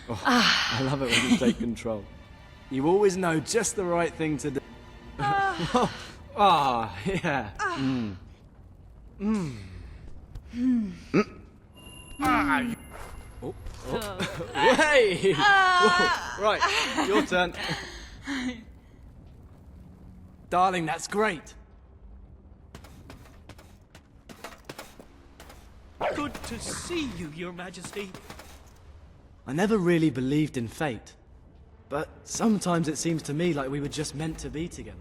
Oh, I love it when you take control. You always know just the right thing to do. Yeah. Hey! Whoa. Right, your turn. Darling, that's great. Good to see you, Your Majesty. I never really believed in fate, but sometimes it seems to me like we were just meant to be together.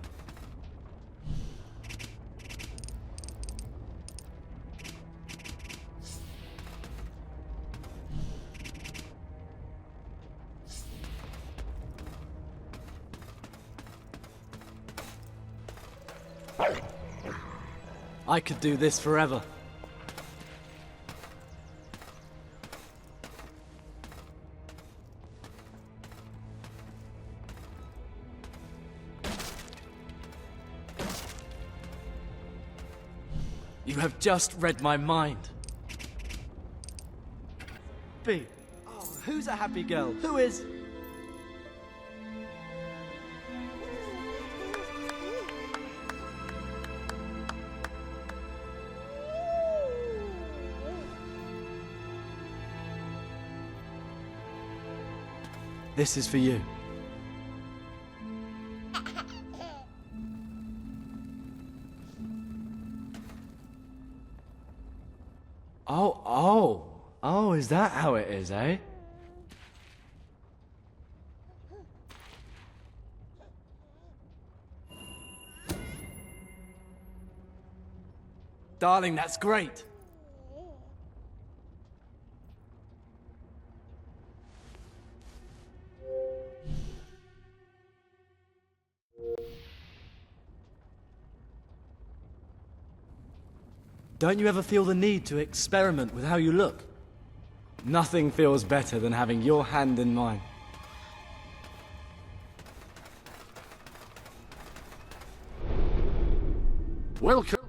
I could do this forever. You have just read my mind. B. Oh, who's a happy girl? Who is? This is for you. Oh, is that how it is, eh? Darling, that's great. Don't you ever feel the need to experiment with how you look? Nothing feels better than having your hand in mine. Welcome.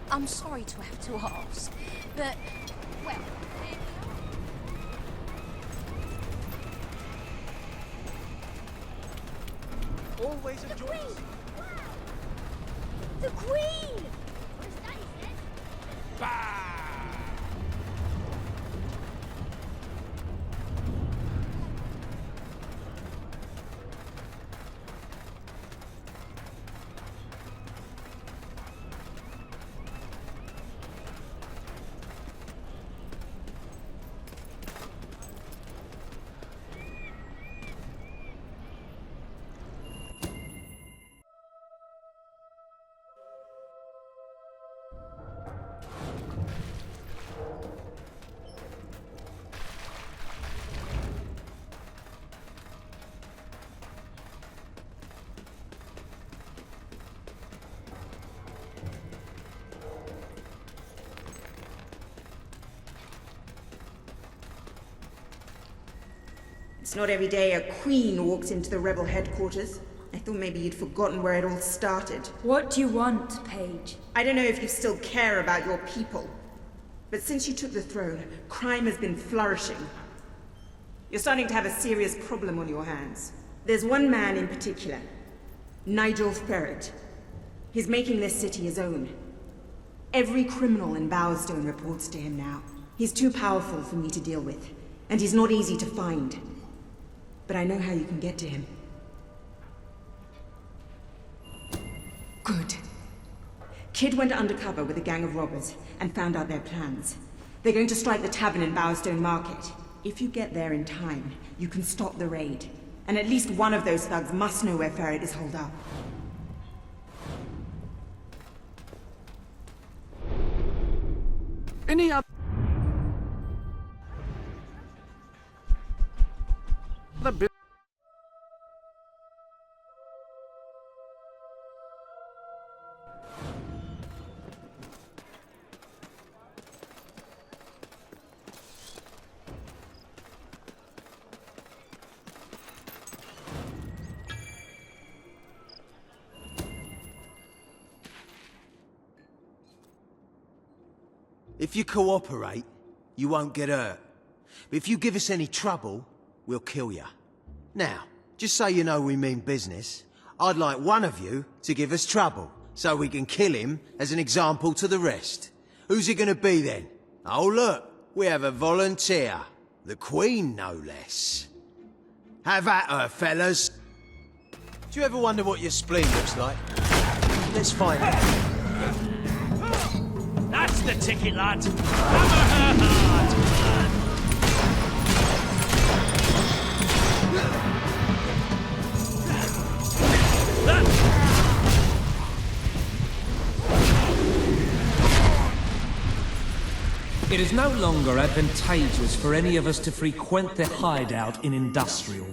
I'm sorry to have to ask, but, well... Always a joy. The Queen! It's not every day a queen walks into the rebel headquarters. I thought maybe you'd forgotten where it all started. What do you want, Paige? I don't know if you still care about your people, but since you took the throne, crime has been flourishing. You're starting to have a serious problem on your hands. There's one man in particular, Nigel Ferret. He's making this city his own. Every criminal in Bowerstone reports to him now. He's too powerful for me to deal with, and he's not easy to find. But I know how you can get to him. Good. Kid went undercover with a gang of robbers and found out their plans. They're going to strike the tavern in Bowerstone Market. If you get there in time, you can stop the raid. And at least one of those thugs must know where Ferret is holed up. Any other bit? If you cooperate, you won't get hurt. But if you give us any trouble, we'll kill you. Now, just so you know we mean business, I'd like one of you to give us trouble, so we can kill him as an example to the rest. Who's it gonna be then? Oh look, we have a volunteer. The Queen, no less. Have at her, fellas. Do you ever wonder what your spleen looks like? Let's find out. That's the ticket, lad. Hammer her hard. It is no longer advantageous for any of us to frequent the hideout in Industrial.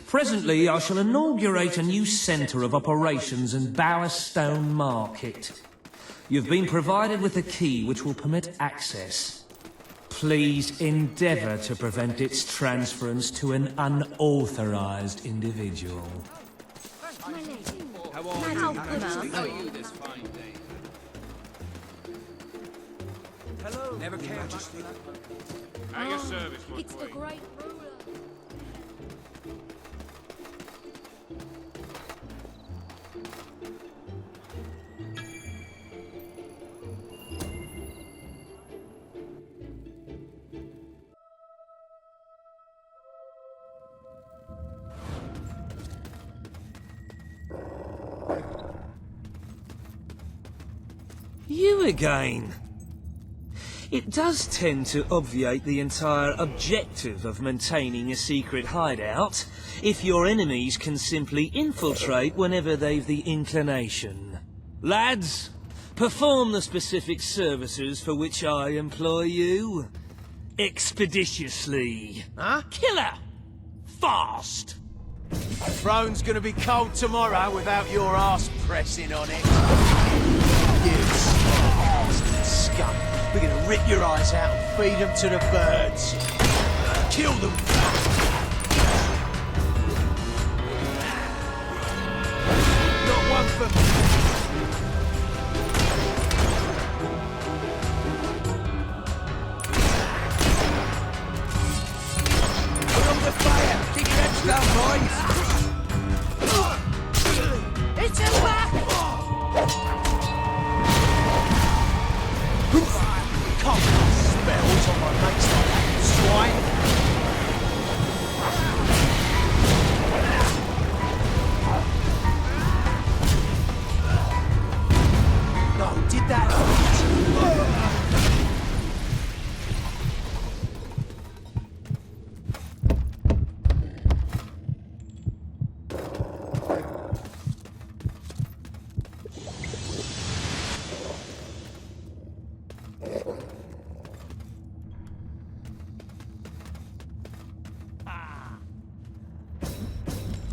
Presently, I shall inaugurate a new centre of operations in Bowerstone Market. You've been provided with a key which will permit access. Please endeavour to prevent its transference to an unauthorised individual. How are you this fine day? Hello. Never came. At your service, my It's the queen. great ruler. You again. It does tend to obviate the entire objective of maintaining a secret hideout, if your enemies can simply infiltrate whenever they've the inclination. Lads, perform the specific services for which I employ you. Expeditiously. Huh? Killer! Fast! The throne's gonna be cold tomorrow without your ass pressing on it. You scum. We're gonna rip your eyes out and feed them to the birds. Kill them! Not one for me. Put on the fire! Keep your heads down, boys! It's a back! Can't cast spells on my mates like that, swine! No, did that hurt?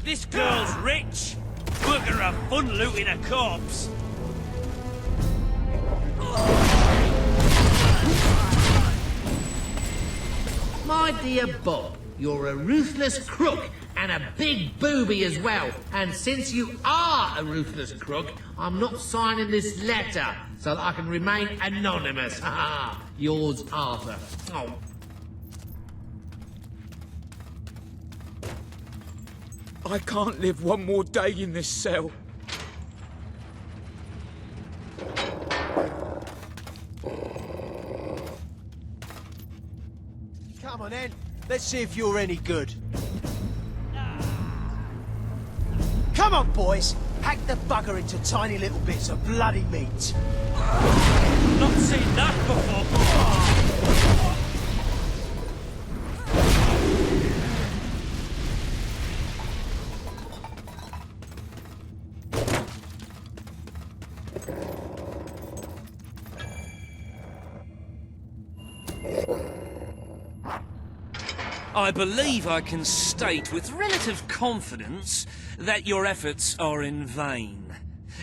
This girl's rich. We're gonna have fun looting a corpse. My dear Bob, you're a ruthless crook and a big booby as well. And since you are a ruthless crook, I'm not signing this letter so that I can remain anonymous. Ha! Yours, Arthur. Oh. I can't live one more day in this cell. Come on then, let's see if you're any good. Come on, boys! Hack the bugger into tiny little bits of bloody meat. Not seen that before. I believe I can state with relative confidence that your efforts are in vain.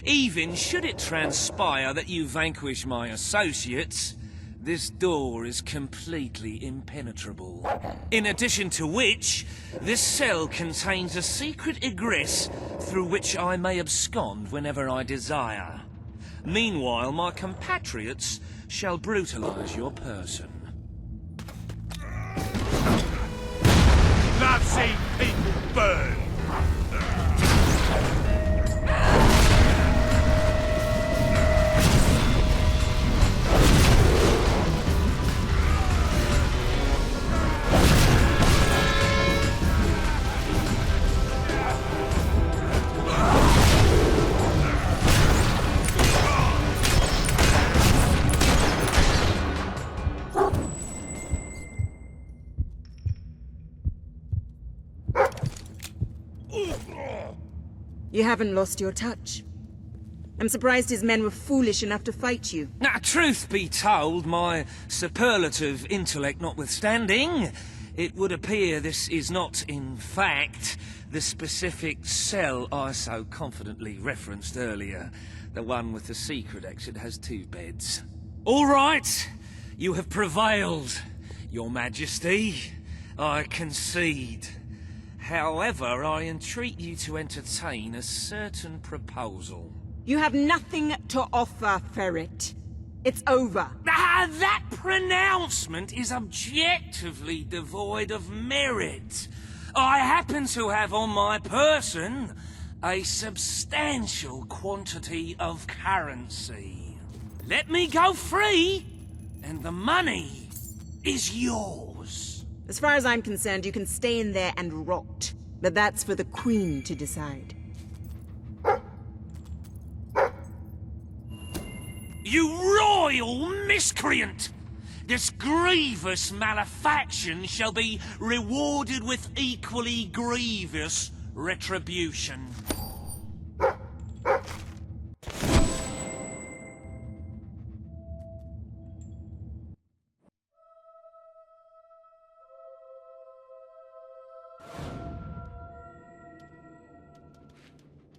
Even should it transpire that you vanquish my associates, this door is completely impenetrable. In addition to which, this cell contains a secret egress through which I may abscond whenever I desire. Meanwhile, my compatriots shall brutalize your person. Love seeing people burn! You haven't lost your touch. I'm surprised his men were foolish enough to fight you. Now, truth be told, my superlative intellect notwithstanding, it would appear this is not, in fact, the specific cell I so confidently referenced earlier. The one with the secret exit has 2 beds. All right, you have prevailed, Your Majesty. I concede. However, I entreat you to entertain a certain proposal. You have nothing to offer, Ferret. It's over. Ah, that pronouncement is objectively devoid of merit. I happen to have on my person a substantial quantity of currency. Let me go free, and the money is yours. As far as I'm concerned, you can stay in there and rot. But that's for the Queen to decide. You royal miscreant! This grievous malefaction shall be rewarded with equally grievous retribution.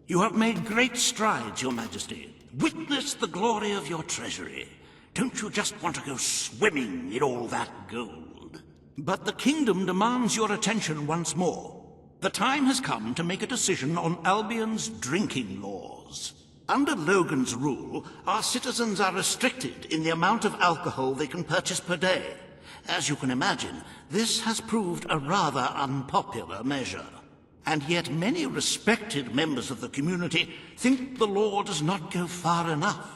You have made great strides, Your Majesty. Witness the glory of your treasury. Don't you just want to go swimming in all that gold? But the kingdom demands your attention once more. The time has come to make a decision on Albion's drinking laws. Under Logan's rule, our citizens are restricted in the amount of alcohol they can purchase per day. As you can imagine, this has proved a rather unpopular measure. And yet many respected members of the community think the law does not go far enough.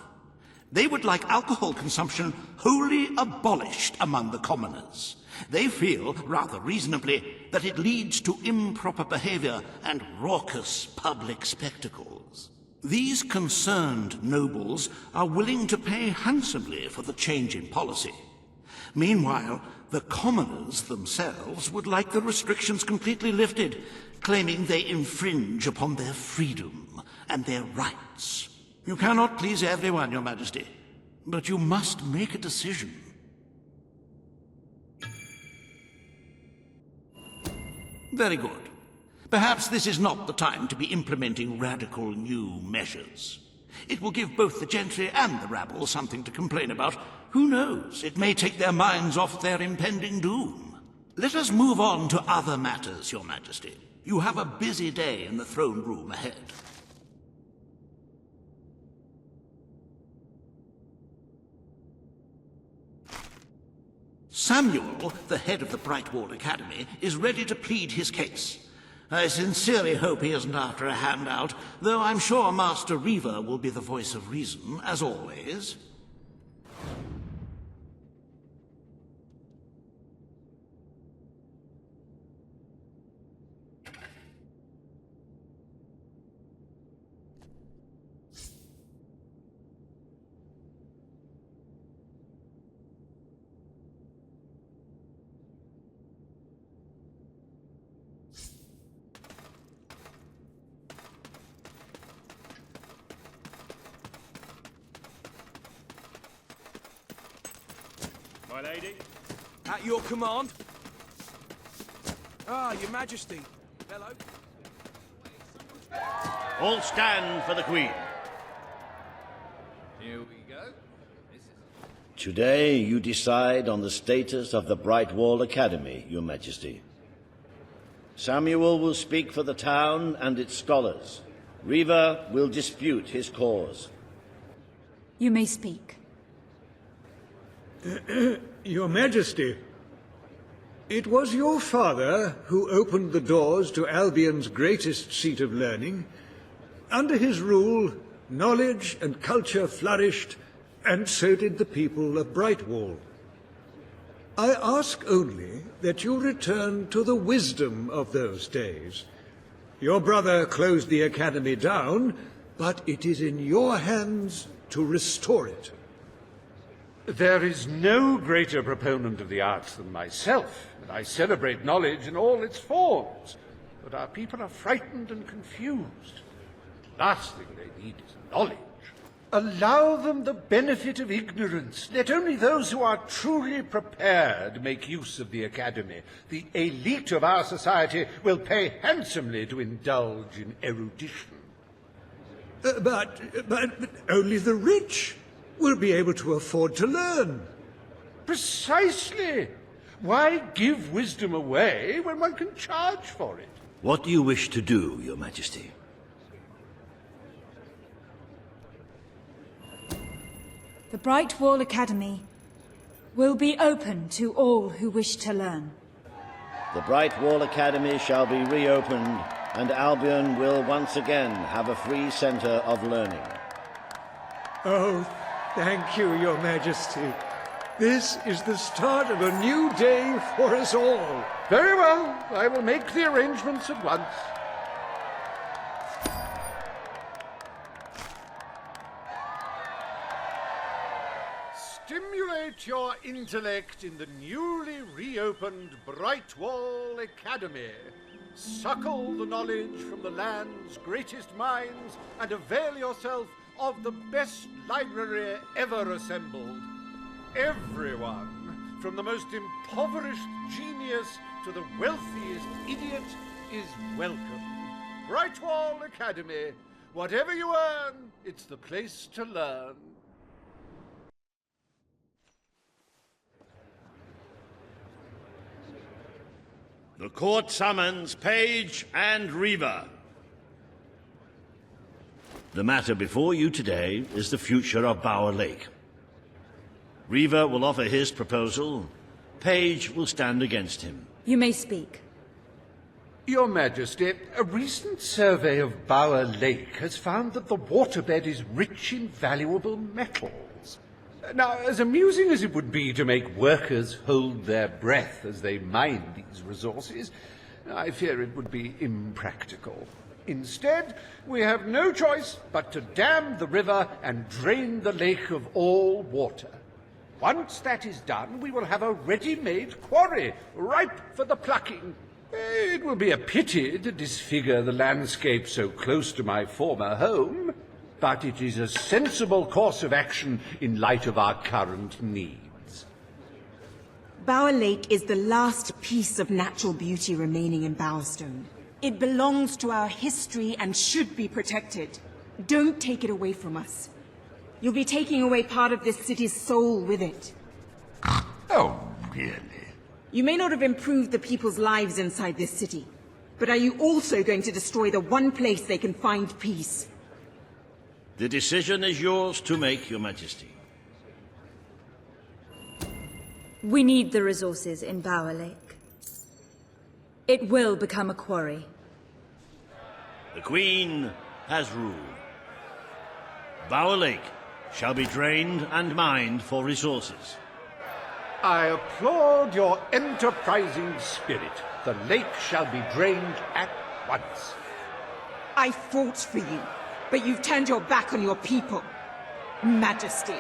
They would like alcohol consumption wholly abolished among the commoners. They feel, rather reasonably, that it leads to improper behavior and raucous public spectacles. These concerned nobles are willing to pay handsomely for the change in policy. Meanwhile, the commoners themselves would like the restrictions completely lifted, claiming they infringe upon their freedom and their rights. You cannot please everyone, Your Majesty, but you must make a decision. Very good. Perhaps this is not the time to be implementing radical new measures. It will give both the gentry and the rabble something to complain about. Who knows? It may take their minds off their impending doom. Let us move on to other matters, Your Majesty. You have a busy day in the throne room ahead. Samuel, the head of the Brightwall Academy, is ready to plead his case. I sincerely hope he isn't after a handout, though I'm sure Master Reaver will be the voice of reason, as always. My lady? At your command. Ah, Your Majesty. Hello. All stand for the Queen. Here we go. Today you decide on the status of the Brightwall Academy, Your Majesty. Samuel will speak for the town and its scholars. Riva will dispute his cause. You may speak. Your Majesty, it was your father who opened the doors to Albion's greatest seat of learning. Under his rule, knowledge and culture flourished, and so did the people of Brightwall. I ask only that you return to the wisdom of those days. Your brother closed the academy down, but it is in your hands to restore it. There is no greater proponent of the arts than myself, and I celebrate knowledge in all its forms. But our people are frightened and confused. The last thing they need is knowledge. Allow them the benefit of ignorance. Let only those who are truly prepared make use of the academy. The elite of our society will pay handsomely to indulge in erudition. But only the rich will be able to afford to learn. Precisely. Why give wisdom away when one can charge for it? What do you wish to do, Your Majesty? The Brightwall Academy will be open to all who wish to learn. The Brightwall Academy shall be reopened, and Albion will once again have a free centre of learning. Oh, thank you, Your Majesty. This is the start of a new day for us all. Very well. I will make the arrangements at once. Stimulate your intellect in the newly reopened Brightwall Academy. Suckle the knowledge from the land's greatest minds and avail yourself of the best library ever assembled. Everyone, from the most impoverished genius to the wealthiest idiot, is welcome. Brightwall Academy. Whatever you earn, it's the place to learn. The court summons Page and Riva. The matter before you today is the future of Bower Lake. Riva will offer his proposal. Page will stand against him. You may speak. Your Majesty, a recent survey of Bower Lake has found that the waterbed is rich in valuable metals. Now, as amusing as it would be to make workers hold their breath as they mine these resources, I fear it would be impractical. Instead, we have no choice but to dam the river and drain the lake of all water. Once that is done, we will have a ready-made quarry, ripe for the plucking. It will be a pity to disfigure the landscape so close to my former home, but it is a sensible course of action in light of our current needs. Bower Lake is the last piece of natural beauty remaining in Bowerstone. It belongs to our history and should be protected. Don't take it away from us. You'll be taking away part of this city's soul with it. Oh, really? You may not have improved the people's lives inside this city, but are you also going to destroy the one place they can find peace? The decision is yours to make, Your Majesty. We need the resources in Bower Lake. It will become a quarry. The Queen has ruled. Bower Lake shall be drained and mined for resources. I applaud your enterprising spirit. The lake shall be drained at once. I fought for you, but you've turned your back on your people. Majesty.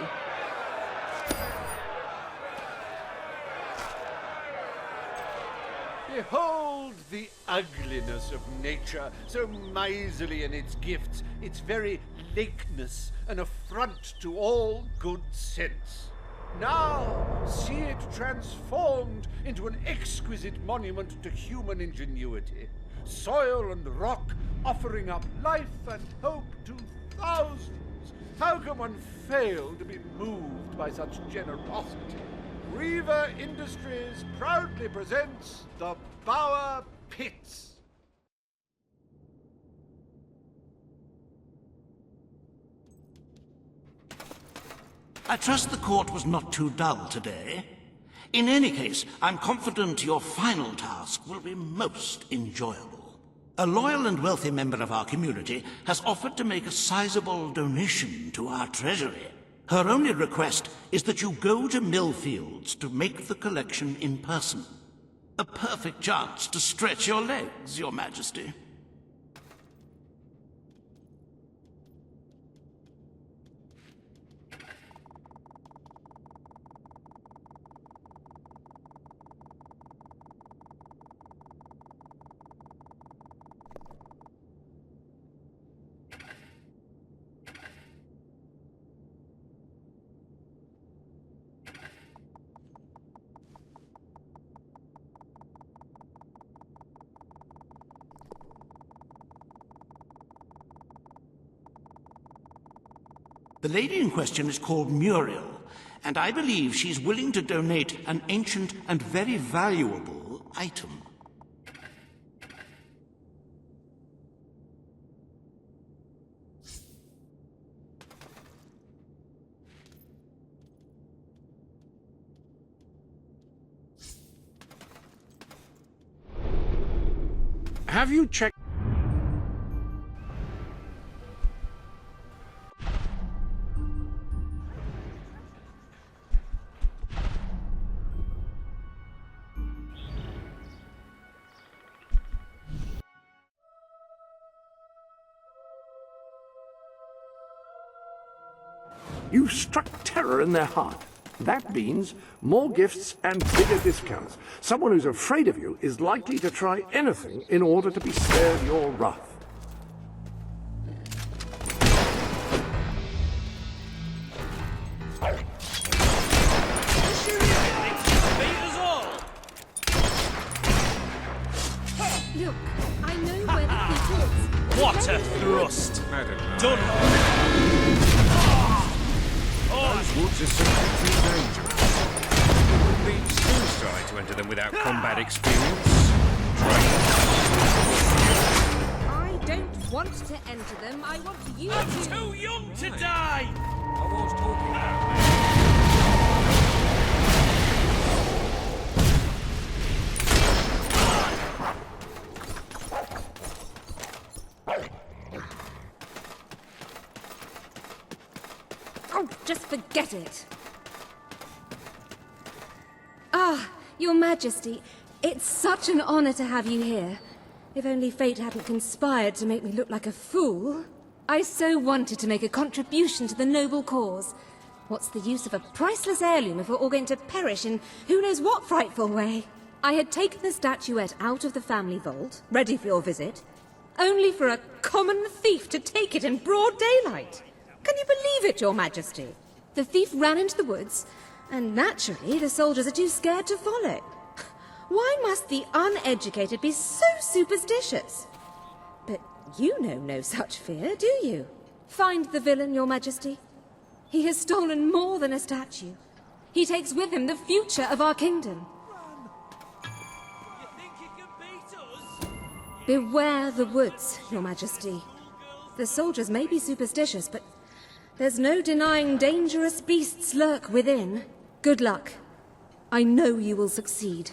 Behold the ugliness of nature, so miserly in its gifts, its very lakeness, an affront to all good sense. Now, see it transformed into an exquisite monument to human ingenuity. Soil and rock offering up life and hope to thousands. How can one fail to be moved by such generosity? Reaver Industries proudly presents the Bower Pits. I trust the court was not too dull today. In any case, I'm confident your final task will be most enjoyable. A loyal and wealthy member of our community has offered to make a sizable donation to our treasury. Her only request is that you go to Millfields to make the collection in person. A perfect chance to stretch your legs, Your Majesty. The lady in question is called Muriel, and I believe she's willing to donate an ancient and very valuable item. Have you checked? You struck terror in their heart. That means more gifts and bigger discounts. Someone who's afraid of you is likely to try anything in order to be spared your wrath. Look, I know where the thief is. What a thrust! Done! Those woods are simply too dangerous. It would be suicide to enter them without combat experience. I don't want to enter them. I want you I'm to. too young to die! I was talking about Oh, just forget it. Ah, Your Majesty, it's such an honor to have you here. If only fate hadn't conspired to make me look like a fool. I so wanted to make a contribution to the noble cause. What's the use of a priceless heirloom if we're all going to perish in who knows what frightful way? I had taken the statuette out of the family vault, ready for your visit, only for a common thief to take it in broad daylight. Can you believe it, Your Majesty? The thief ran into the woods, and naturally the soldiers are too scared to follow. Why must the uneducated be so superstitious? But you know no such fear, do you? Find the villain, Your Majesty. He has stolen more than a statue. He takes with him the future of our kingdom. Beware the woods, Your Majesty. The soldiers may be superstitious, but there's no denying dangerous beasts lurk within. Good luck. I know you will succeed.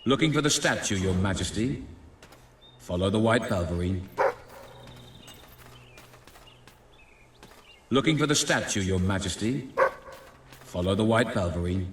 Looking for the statue, Your Majesty. Follow the white Balverine. Looking for the statue, Your Majesty. Follow the white Balverine.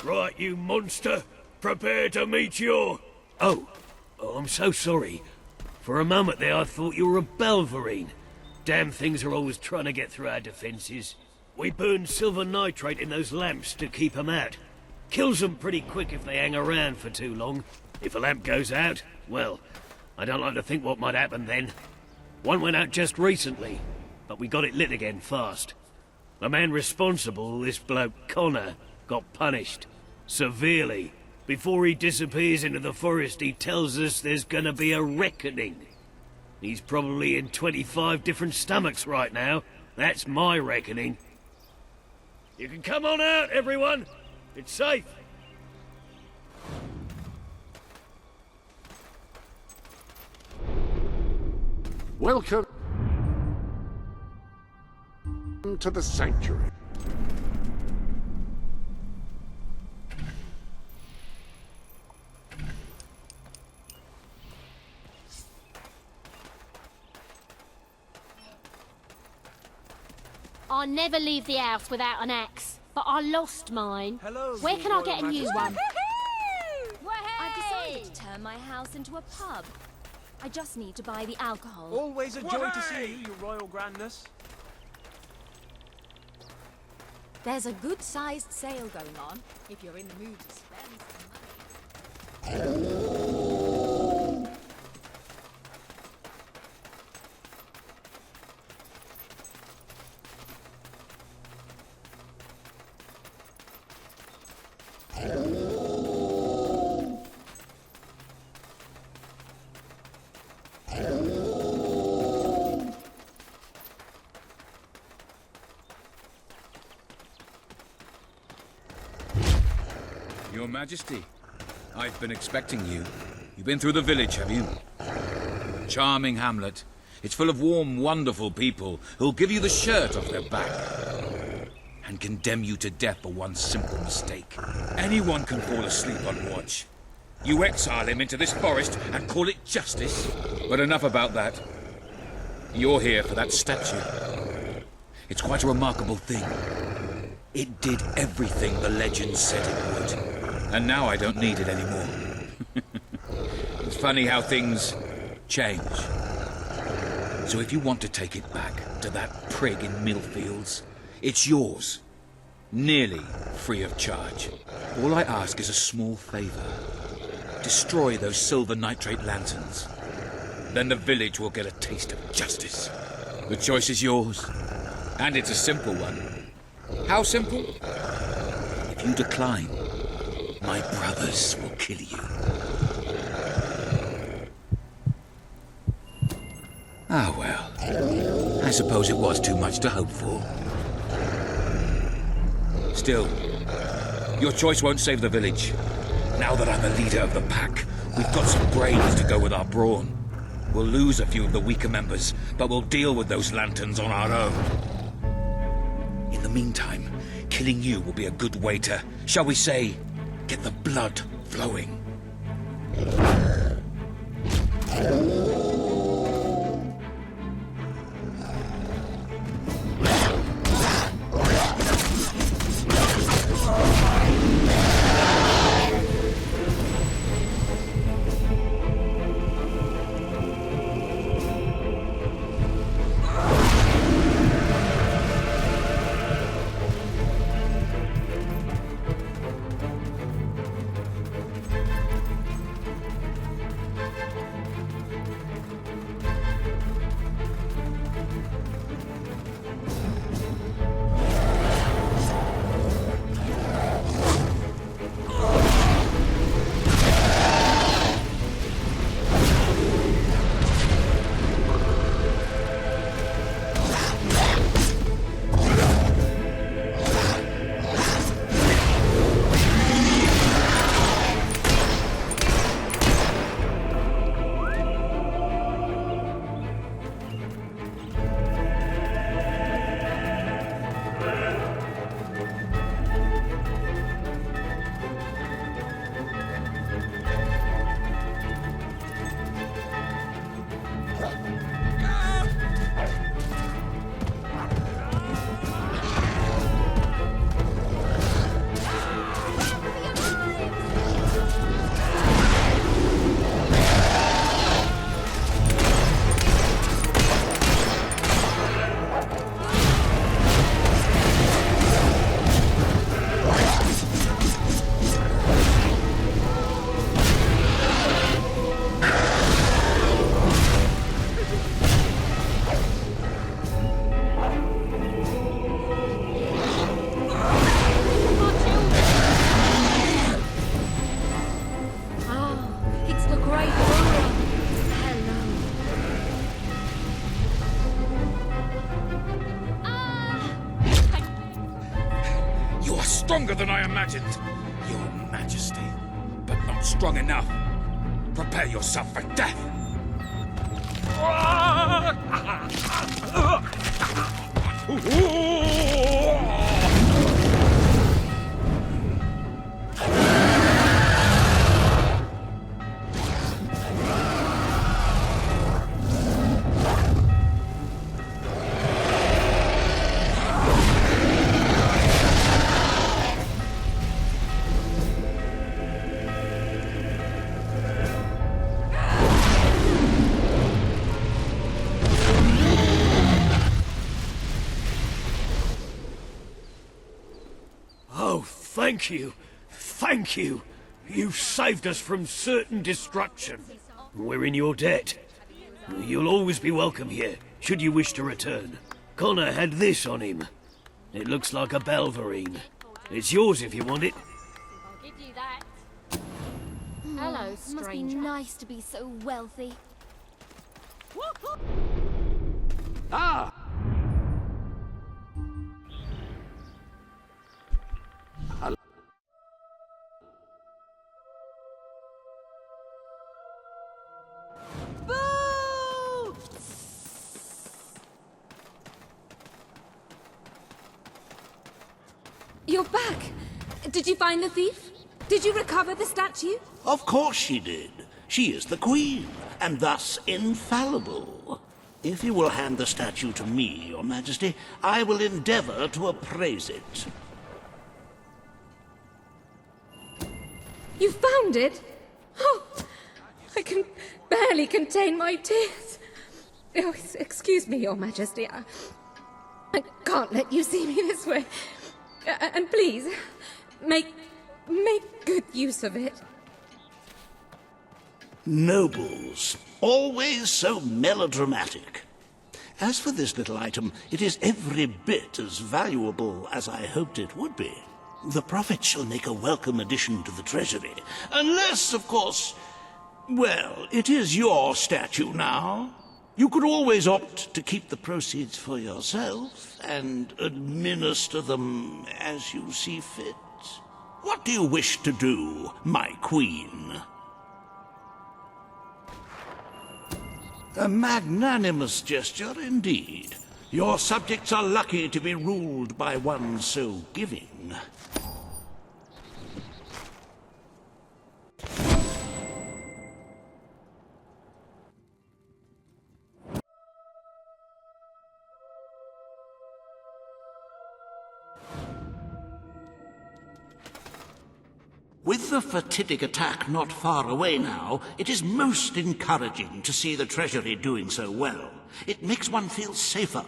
Right, you monster. Prepare to meet your... Oh, I'm so sorry. For a moment there, I thought you were a Balverine. Damn things are always trying to get through our defences. We burn silver nitrate in those lamps to keep them out. Kills them pretty quick if they hang around for too long. If a lamp goes out, well, I don't like to think what might happen then. One went out just recently, but we got it lit again fast. The man responsible, this bloke Connor, got punished. Severely. Before he disappears into the forest, he tells us there's gonna be a reckoning. He's probably in 25 different stomachs right now. That's my reckoning. You can come on out, everyone. It's safe. Welcome to the sanctuary. I never leave the house without an axe, but I lost mine. Hello, where can I get a new one? I've decided to turn my house into a pub. I just need to buy the alcohol. Always a joy to see you, Your Royal Grandness. There's a good-sized sale going on, if you're in the mood to spend some money. Your Majesty, I've been expecting you. You've been through the village, have you? Charming hamlet. It's full of warm, wonderful people who'll give you the shirt off their back and condemn you to death for one simple mistake. Anyone can fall asleep on watch. You exile him into this forest and call it justice. But enough about that. You're here for that statue. It's quite a remarkable thing. It did everything the legend said it would. And now I don't need it anymore. It's funny how things change. So if you want to take it back to that prig in Millfields, it's yours. Nearly free of charge. All I ask is a small favor. Destroy those silver nitrate lanterns. Then the village will get a taste of justice. The choice is yours. And it's a simple one. How simple? If you decline, my brothers will kill you. Ah, well. I suppose it was too much to hope for. Still, your choice won't save the village. Now that I'm the leader of the pack, we've got some brains to go with our brawn. We'll lose a few of the weaker members, but we'll deal with those lanterns on our own. In the meantime, killing you will be a good way to, shall we say, get the blood flowing. Stronger than I imagined, Your Majesty, but not strong enough. Prepare yourself for death. Thank you. Thank you. You saved us from certain destruction. We're in your debt. You'll always be welcome here, should you wish to return. Connor had this on him. It looks like a Belverine. It's yours if you want it. I'll give you that. Hello, stranger. Must be nice to be so wealthy. Ah! You're back! Did you find the thief? Did you recover the statue? Of course she did. She is the Queen, and thus infallible. If you will hand the statue to me, Your Majesty, I will endeavor to appraise it. You found it? Oh, I can barely contain my tears. Oh, excuse me, Your Majesty. I can't let you see me this way. And please, make good use of it. Nobles, always so melodramatic. As for this little item, it is every bit as valuable as I hoped it would be. The profits shall make a welcome addition to the treasury. Unless, of course, well, it is your statue now. You could always opt to keep the proceeds for yourself and administer them as you see fit. What do you wish to do, my queen? A magnanimous gesture indeed. Your subjects are lucky to be ruled by one so giving. With the fatidic attack not far away now, it is most encouraging to see the Treasury doing so well. It makes one feel safer.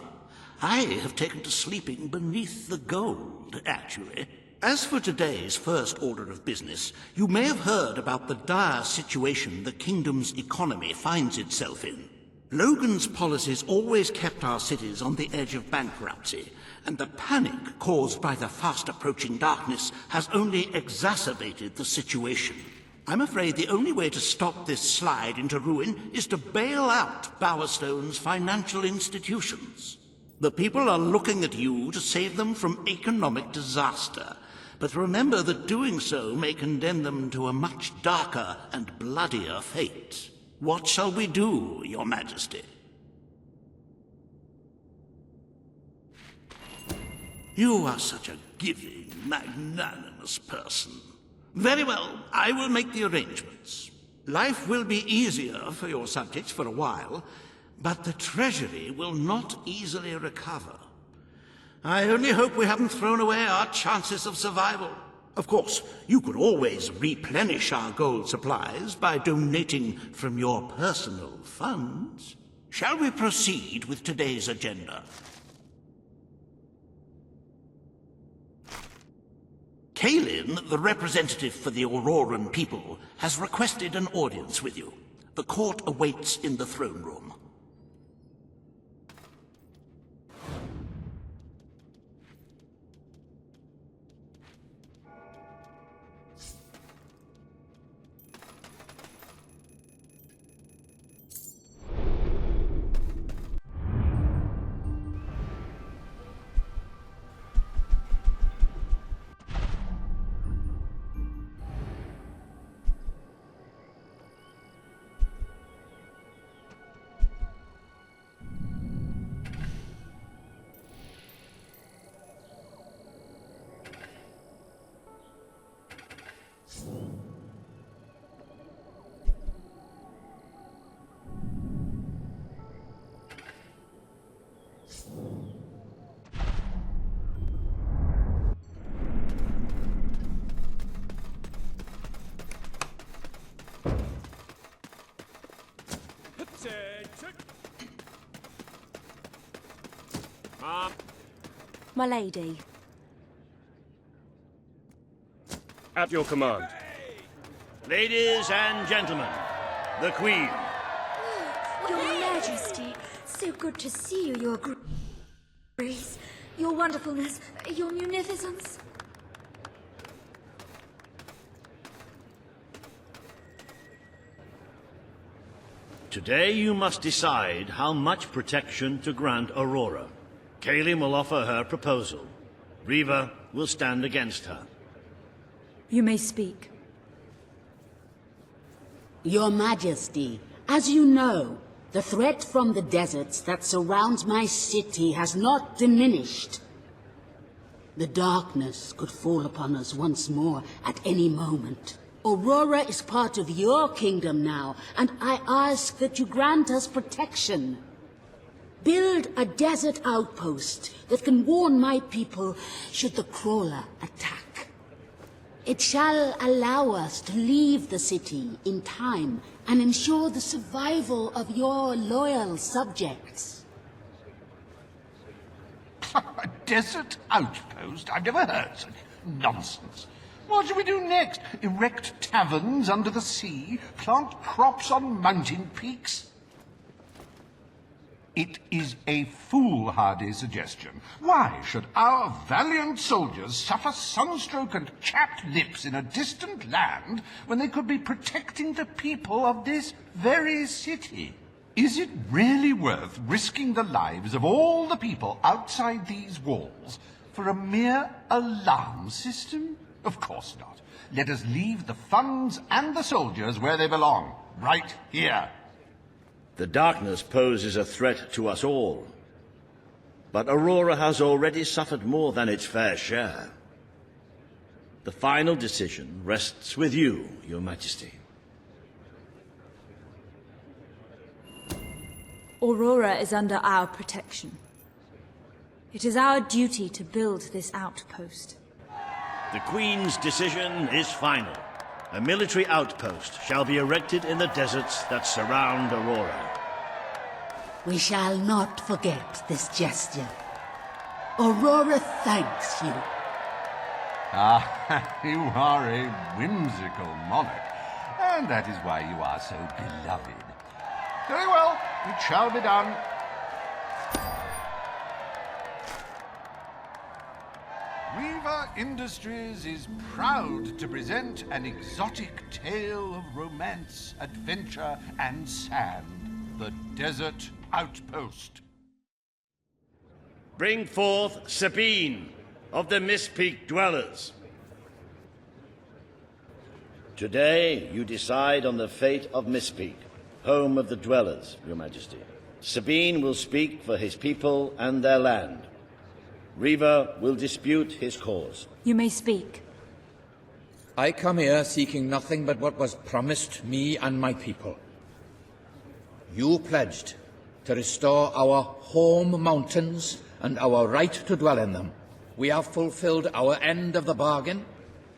I have taken to sleeping beneath the gold, actually. As for today's first order of business, you may have heard about the dire situation the kingdom's economy finds itself in. Logan's policies always kept our cities on the edge of bankruptcy, and the panic caused by the fast-approaching darkness has only exacerbated the situation. I'm afraid the only way to stop this slide into ruin is to bail out Bowerstone's financial institutions. The people are looking at you to save them from economic disaster, but remember that doing so may condemn them to a much darker and bloodier fate. What shall we do, Your Majesty? You are such a giving, magnanimous person. Very well, I will make the arrangements. Life will be easier for your subjects for a while, but the Treasury will not easily recover. I only hope we haven't thrown away our chances of survival. Of course, you could always replenish our gold supplies by donating from your personal funds. Shall we proceed with today's agenda? Kalin, the representative for the Auroran people, has requested an audience with you. The court awaits in the throne room. My lady. At your command. Ladies and gentlemen, the Queen. Your Majesty, so good to see you, Your Grace, Your Wonderfulness, Your Munificence. Today you must decide how much protection to grant Aurora. Kalin will offer her proposal. Riva will stand against her. You may speak. Your Majesty, as you know, the threat from the deserts that surrounds my city has not diminished. The darkness could fall upon us once more at any moment. Aurora is part of your kingdom now, and I ask that you grant us protection. Build a desert outpost that can warn my people should the crawler attack. It shall allow us to leave the city in time and ensure the survival of your loyal subjects. A desert outpost? I've never heard such nonsense. What shall we do next? Erect taverns under the sea? Plant crops on mountain peaks? It is a foolhardy suggestion. Why should our valiant soldiers suffer sunstroke and chapped lips in a distant land when they could be protecting the people of this very city? Is it really worth risking the lives of all the people outside these walls for a mere alarm system? Of course not. Let us leave the funds and the soldiers where they belong, right here. The darkness poses a threat to us all. But Aurora has already suffered more than its fair share. The final decision rests with you, Your Majesty. Aurora is under our protection. It is our duty to build this outpost. The Queen's decision is final. A military outpost shall be erected in the deserts that surround Aurora. We shall not forget this gesture. Aurora thanks you. Ah, you are a whimsical monarch, and that is why you are so beloved. Very well, it shall be done. Reaver Industries is proud to present an exotic tale of romance, adventure, and sand. The Desert Outpost. Bring forth Sabine of the Mist Peak Dwellers. Today, you decide on the fate of Mist Peak, home of the Dwellers, Your Majesty. Sabine will speak for his people and their land. Reaver will dispute his cause. You may speak. I come here seeking nothing but what was promised me and my people. You pledged to restore our home mountains and our right to dwell in them. We have fulfilled our end of the bargain.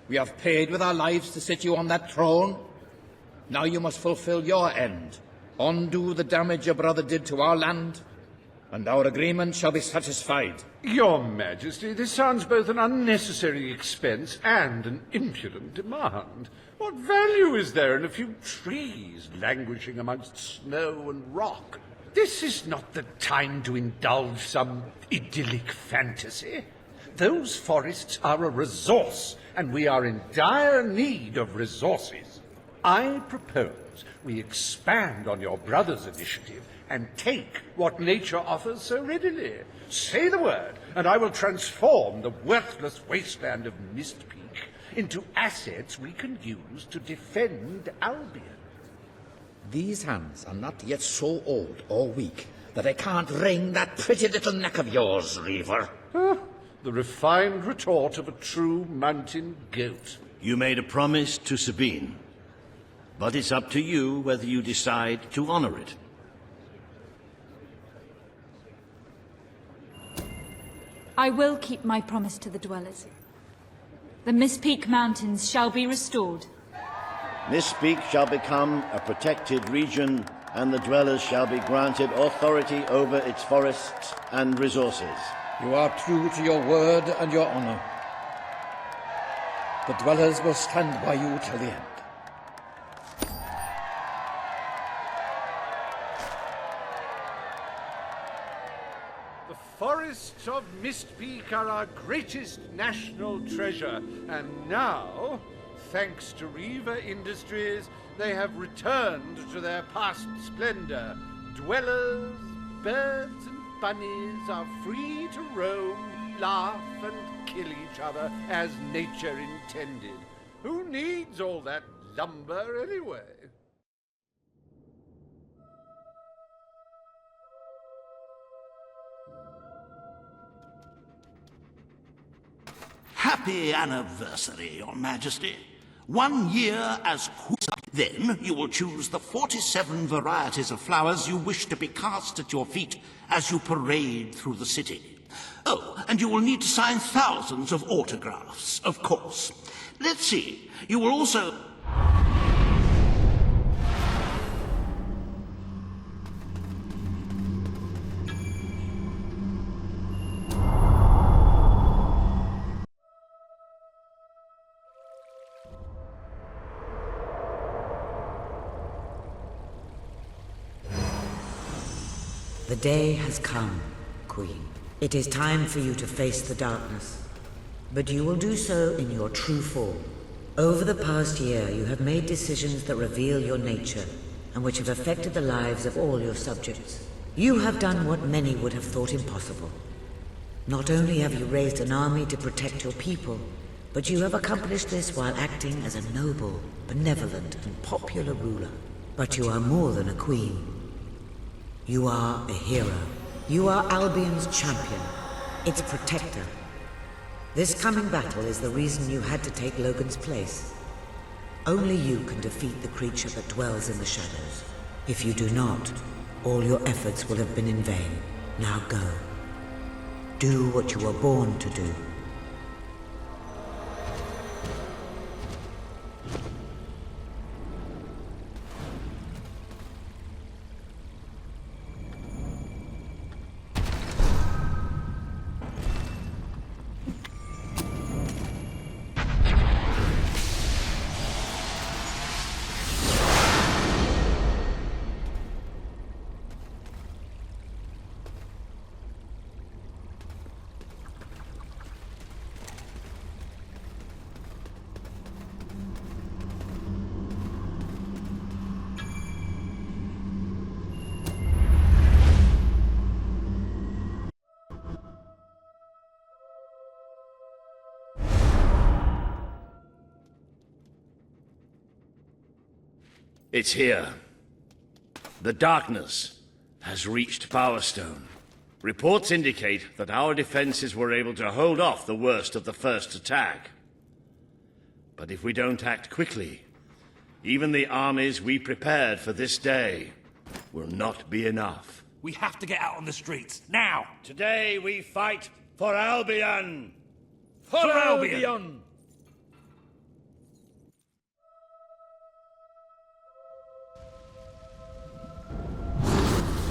We have paid with our lives to sit you on that throne. Now you must fulfill your end. Undo the damage your brother did to our land, and our agreement shall be satisfied. Your Majesty, this sounds both an unnecessary expense and an impudent demand. What value is there in a few trees languishing amongst snow and rock? This is not the time to indulge some idyllic fantasy. Those forests are a resource, and we are in dire need of resources. I propose we expand on your brother's initiative and take what nature offers so readily. Say the word, and I will transform the worthless wasteland of Mist Peak into assets we can use to defend Albion. These hands are not yet so old or weak that I can't wring that pretty little neck of yours, Reaver. The refined retort of a true mountain goat. You made a promise to Sabine, but it's up to you whether you decide to honor it. I will keep my promise to the Dwellers. The Mist Peak Mountains shall be restored. Mist Peak shall become a protected region, and the Dwellers shall be granted authority over its forests and resources. You are true to your word and your honor. The Dwellers will stand by you till the end. The forests of Mist Peak are our greatest national treasure, and now, thanks to Reaver Industries, they have returned to their past splendor. Dwellers, birds, and bunnies are free to roam, laugh, and kill each other as nature intended. Who needs all that lumber anyway? Happy anniversary, Your Majesty. 1 year as queen. Then you will choose the 47 varieties of flowers you wish to be cast at your feet as you parade through the city. Oh, and you will need to sign thousands of autographs, of course. Let's see, you will also... The day has come, Queen. It is time for you to face the darkness. But you will do so in your true form. Over the past year, you have made decisions that reveal your nature, and which have affected the lives of all your subjects. You have done what many would have thought impossible. Not only have you raised an army to protect your people, but you have accomplished this while acting as a noble, benevolent, and popular ruler. But you are more than a queen. You are a hero. You are Albion's champion, its protector. This coming battle is the reason you had to take Logan's place. Only you can defeat the creature that dwells in the shadows. If you do not, all your efforts will have been in vain. Now go. Do what you were born to do. It's here. The darkness has reached Power Stone. Reports indicate that our defenses were able to hold off the worst of the first attack. But if we don't act quickly, even the armies we prepared for this day will not be enough. We have to get out on the streets, now! Today we fight for Albion! For Albion!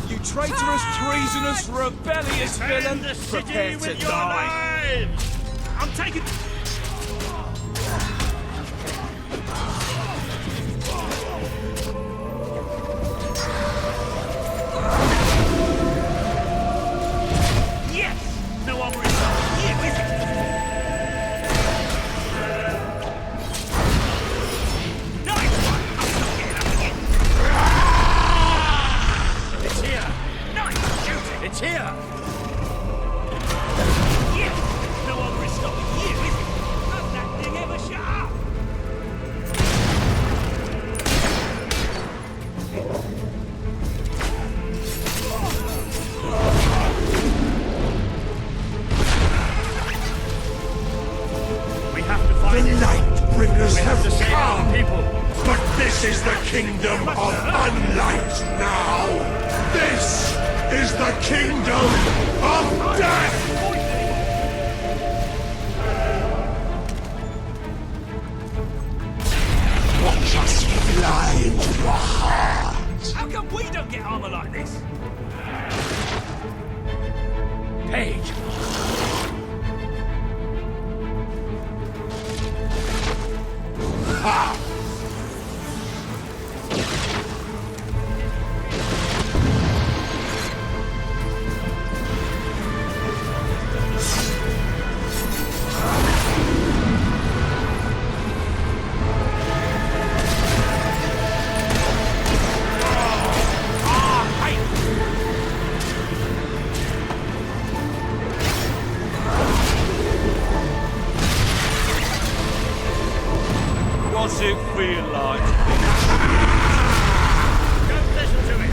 You traitorous, treasonous, rebellious villain! Prepare to die! I'm taking... Yes! No one will stop you, is it? Nice one! I'm not getting up again! It's here! Nice! Shoot it! It's here! Yes! No one will stop you, is it? Does that thing ever shut up? We have to find The it. Lightbringers We have to save our come! people. But this is the kingdom of unlight now! This is the kingdom of death! Watch us fly into your heart! How come we don't get armor like this? Page! Ha! What's it feel like? Don't listen to it!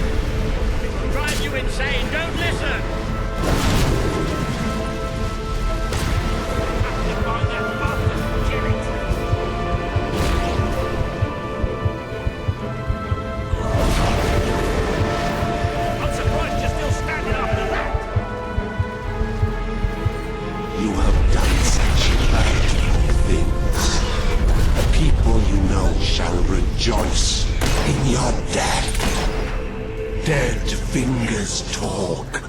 It will drive you insane! Don't listen! Have to find that bastard and kill it. I'm surprised you're still standing after that. You have done such frightful things. The people you know shall rejoice in your death. Dead fingers talk.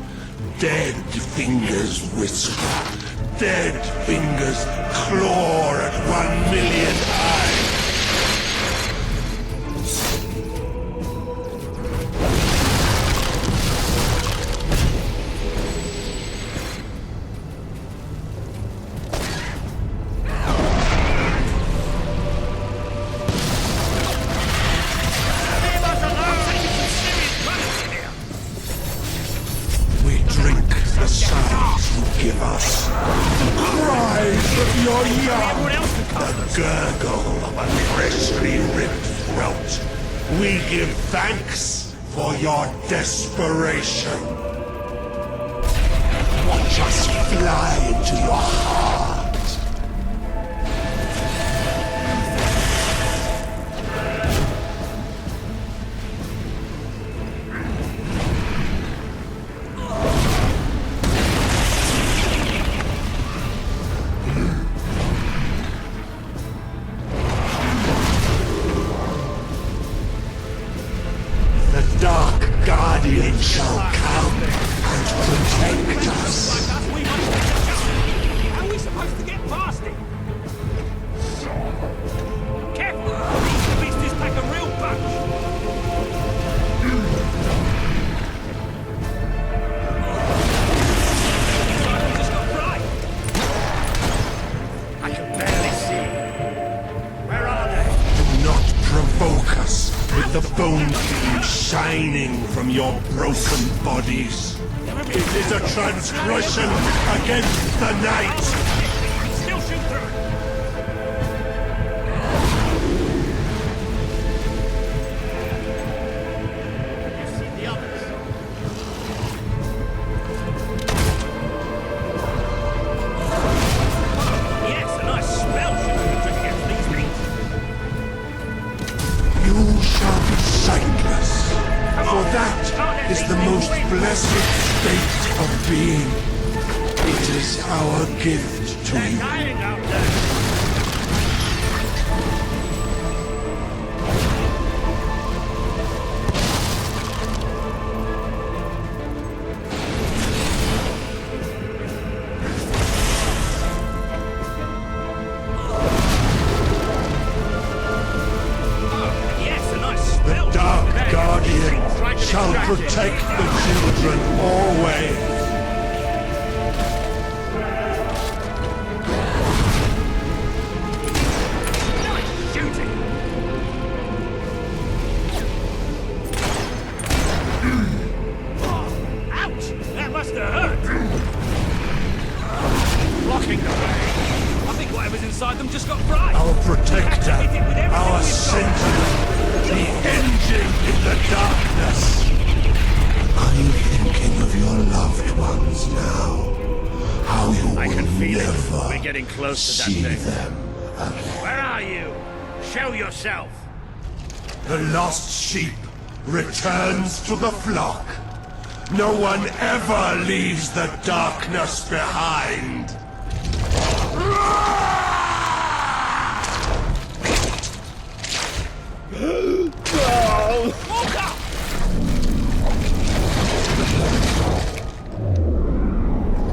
Dead fingers whisper. Dead fingers claw at 1,000,000 eyes. We drink the sighs you give us, the cries of your young, the gurgle of a freshly ripped throat. We give thanks for your desperation. Watch us fly into your heart. The Dark Guardian shall come and protect us. How are we supposed to get past it? Careful! These beasties pack a real punch! Simon just got right! I can barely see. Where are they? Do not provoke us with the bone beam shining from your broken bodies. It is a transgression against the night. Still shoot through! blessed state of being. It is our gift to you. Dying out there. The Dark Guardian shall protect the children always. Ouch! That must have hurt! Blocking the way. I think whatever's inside them just got fried. Our protector, our sentinel, the engine in the darkness. Are you thinking of your loved ones now? How you I will can feel never it. We're getting close to see that thing. them again. Where are you? Show yourself. The lost sheep returns to the flock. No one ever leaves the darkness behind.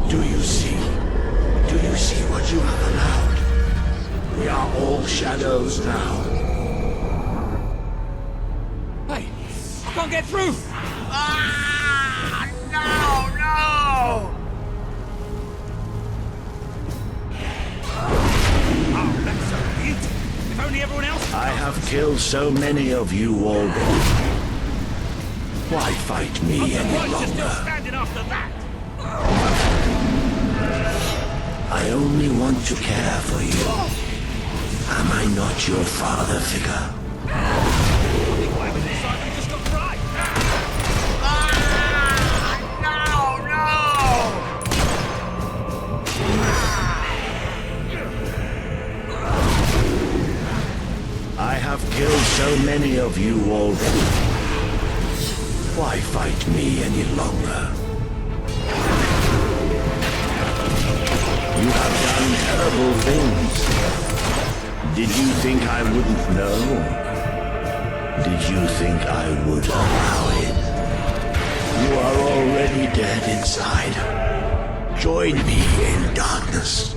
Do you see? Do you see what you have allowed? We are all shadows now. Hey, I can't get through! Oh, that's so beautiful. If only everyone else... I have killed so many of you already. Why fight me I'm any surprised you're still longer? standing after that. I only want to care for you. Am I not your father figure? I think whatever's inside them just got fried. I have killed so many of you already. Why fight me any longer? You have done terrible things. Did you think I wouldn't know? Did you think I would allow it? You are already dead inside. Join me in darkness.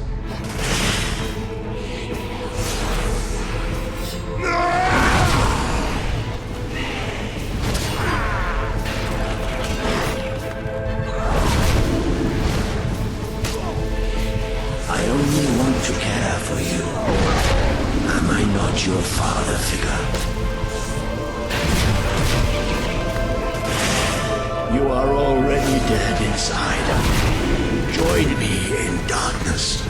I only want to care for you. Am I not your father figure? You are already dead inside. Join me in darkness.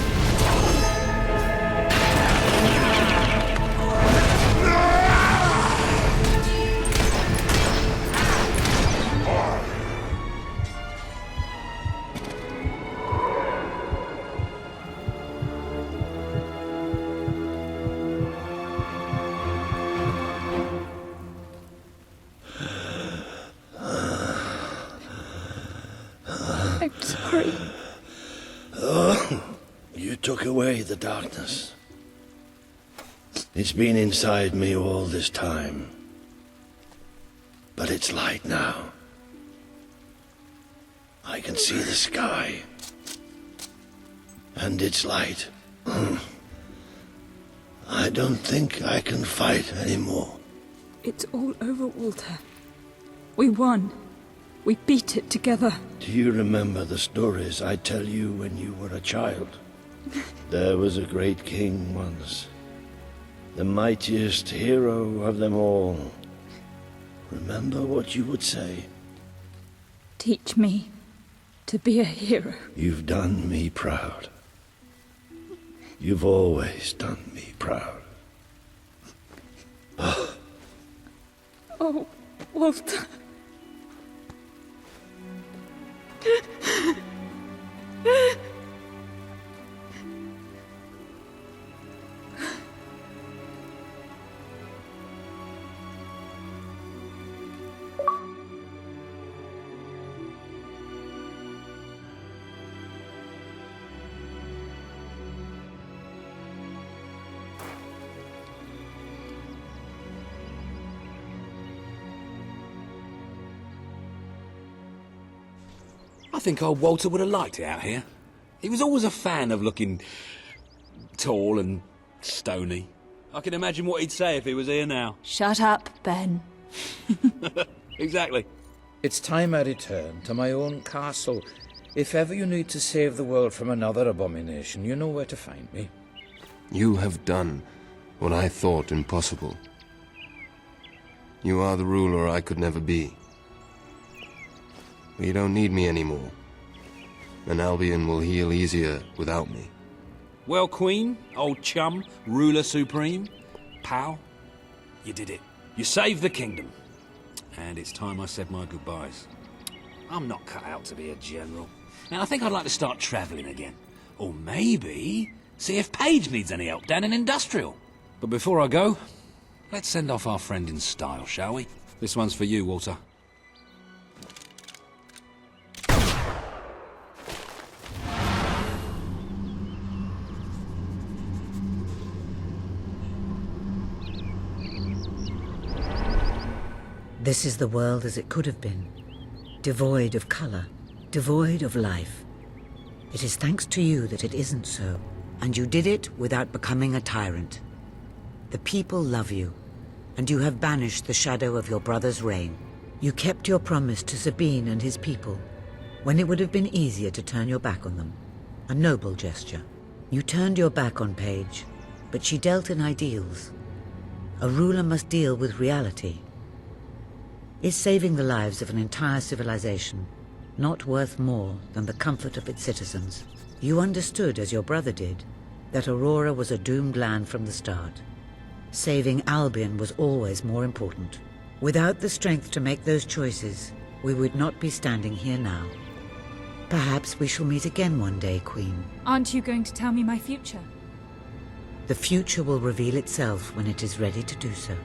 I'm sorry. Oh, you took away the darkness. It's been inside me all this time. But it's light now. I can see the sky. And it's light. I don't think I can fight anymore. It's all over, Walter. We won. We beat it together. Do you remember the stories I tell you when you were a child? There was a great king once. The mightiest hero of them all. Remember what you would say? Teach me to be a hero. You've done me proud. You've always done me proud. Oh, Walter. think old Walter would have liked it out here. He was always a fan of looking tall and stony. I can imagine what he'd say if he was here now. Shut up, Ben. Exactly. It's time I return to my own castle. If ever you need to save the world from another abomination, you know where to find me. You have done what I thought impossible. You are the ruler I could never be. But you don't need me anymore. And Albion will heal easier without me. Well, Queen, old chum, ruler supreme, pal, you did it. You saved the kingdom. And it's time I said my goodbyes. I'm not cut out to be a general. Now, I think I'd like to start travelling again. Or maybe see if Paige needs any help down in Industrial. But before I go, let's send off our friend in style, shall we? This one's for you, Walter. This is the world as it could have been, devoid of color, devoid of life. It is thanks to you that it isn't so, and you did it without becoming a tyrant. The people love you, and you have banished the shadow of your brother's reign. You kept your promise to Sabine and his people, when it would have been easier to turn your back on them. A noble gesture. You turned your back on Paige, but she dealt in ideals. A ruler must deal with reality. Is saving the lives of an entire civilization not worth more than the comfort of its citizens? You understood, as your brother did, that Aurora was a doomed land from the start. Saving Albion was always more important. Without the strength to make those choices, we would not be standing here now. Perhaps we shall meet again one day, Queen. Aren't you going to tell me my future? The future will reveal itself when it is ready to do so.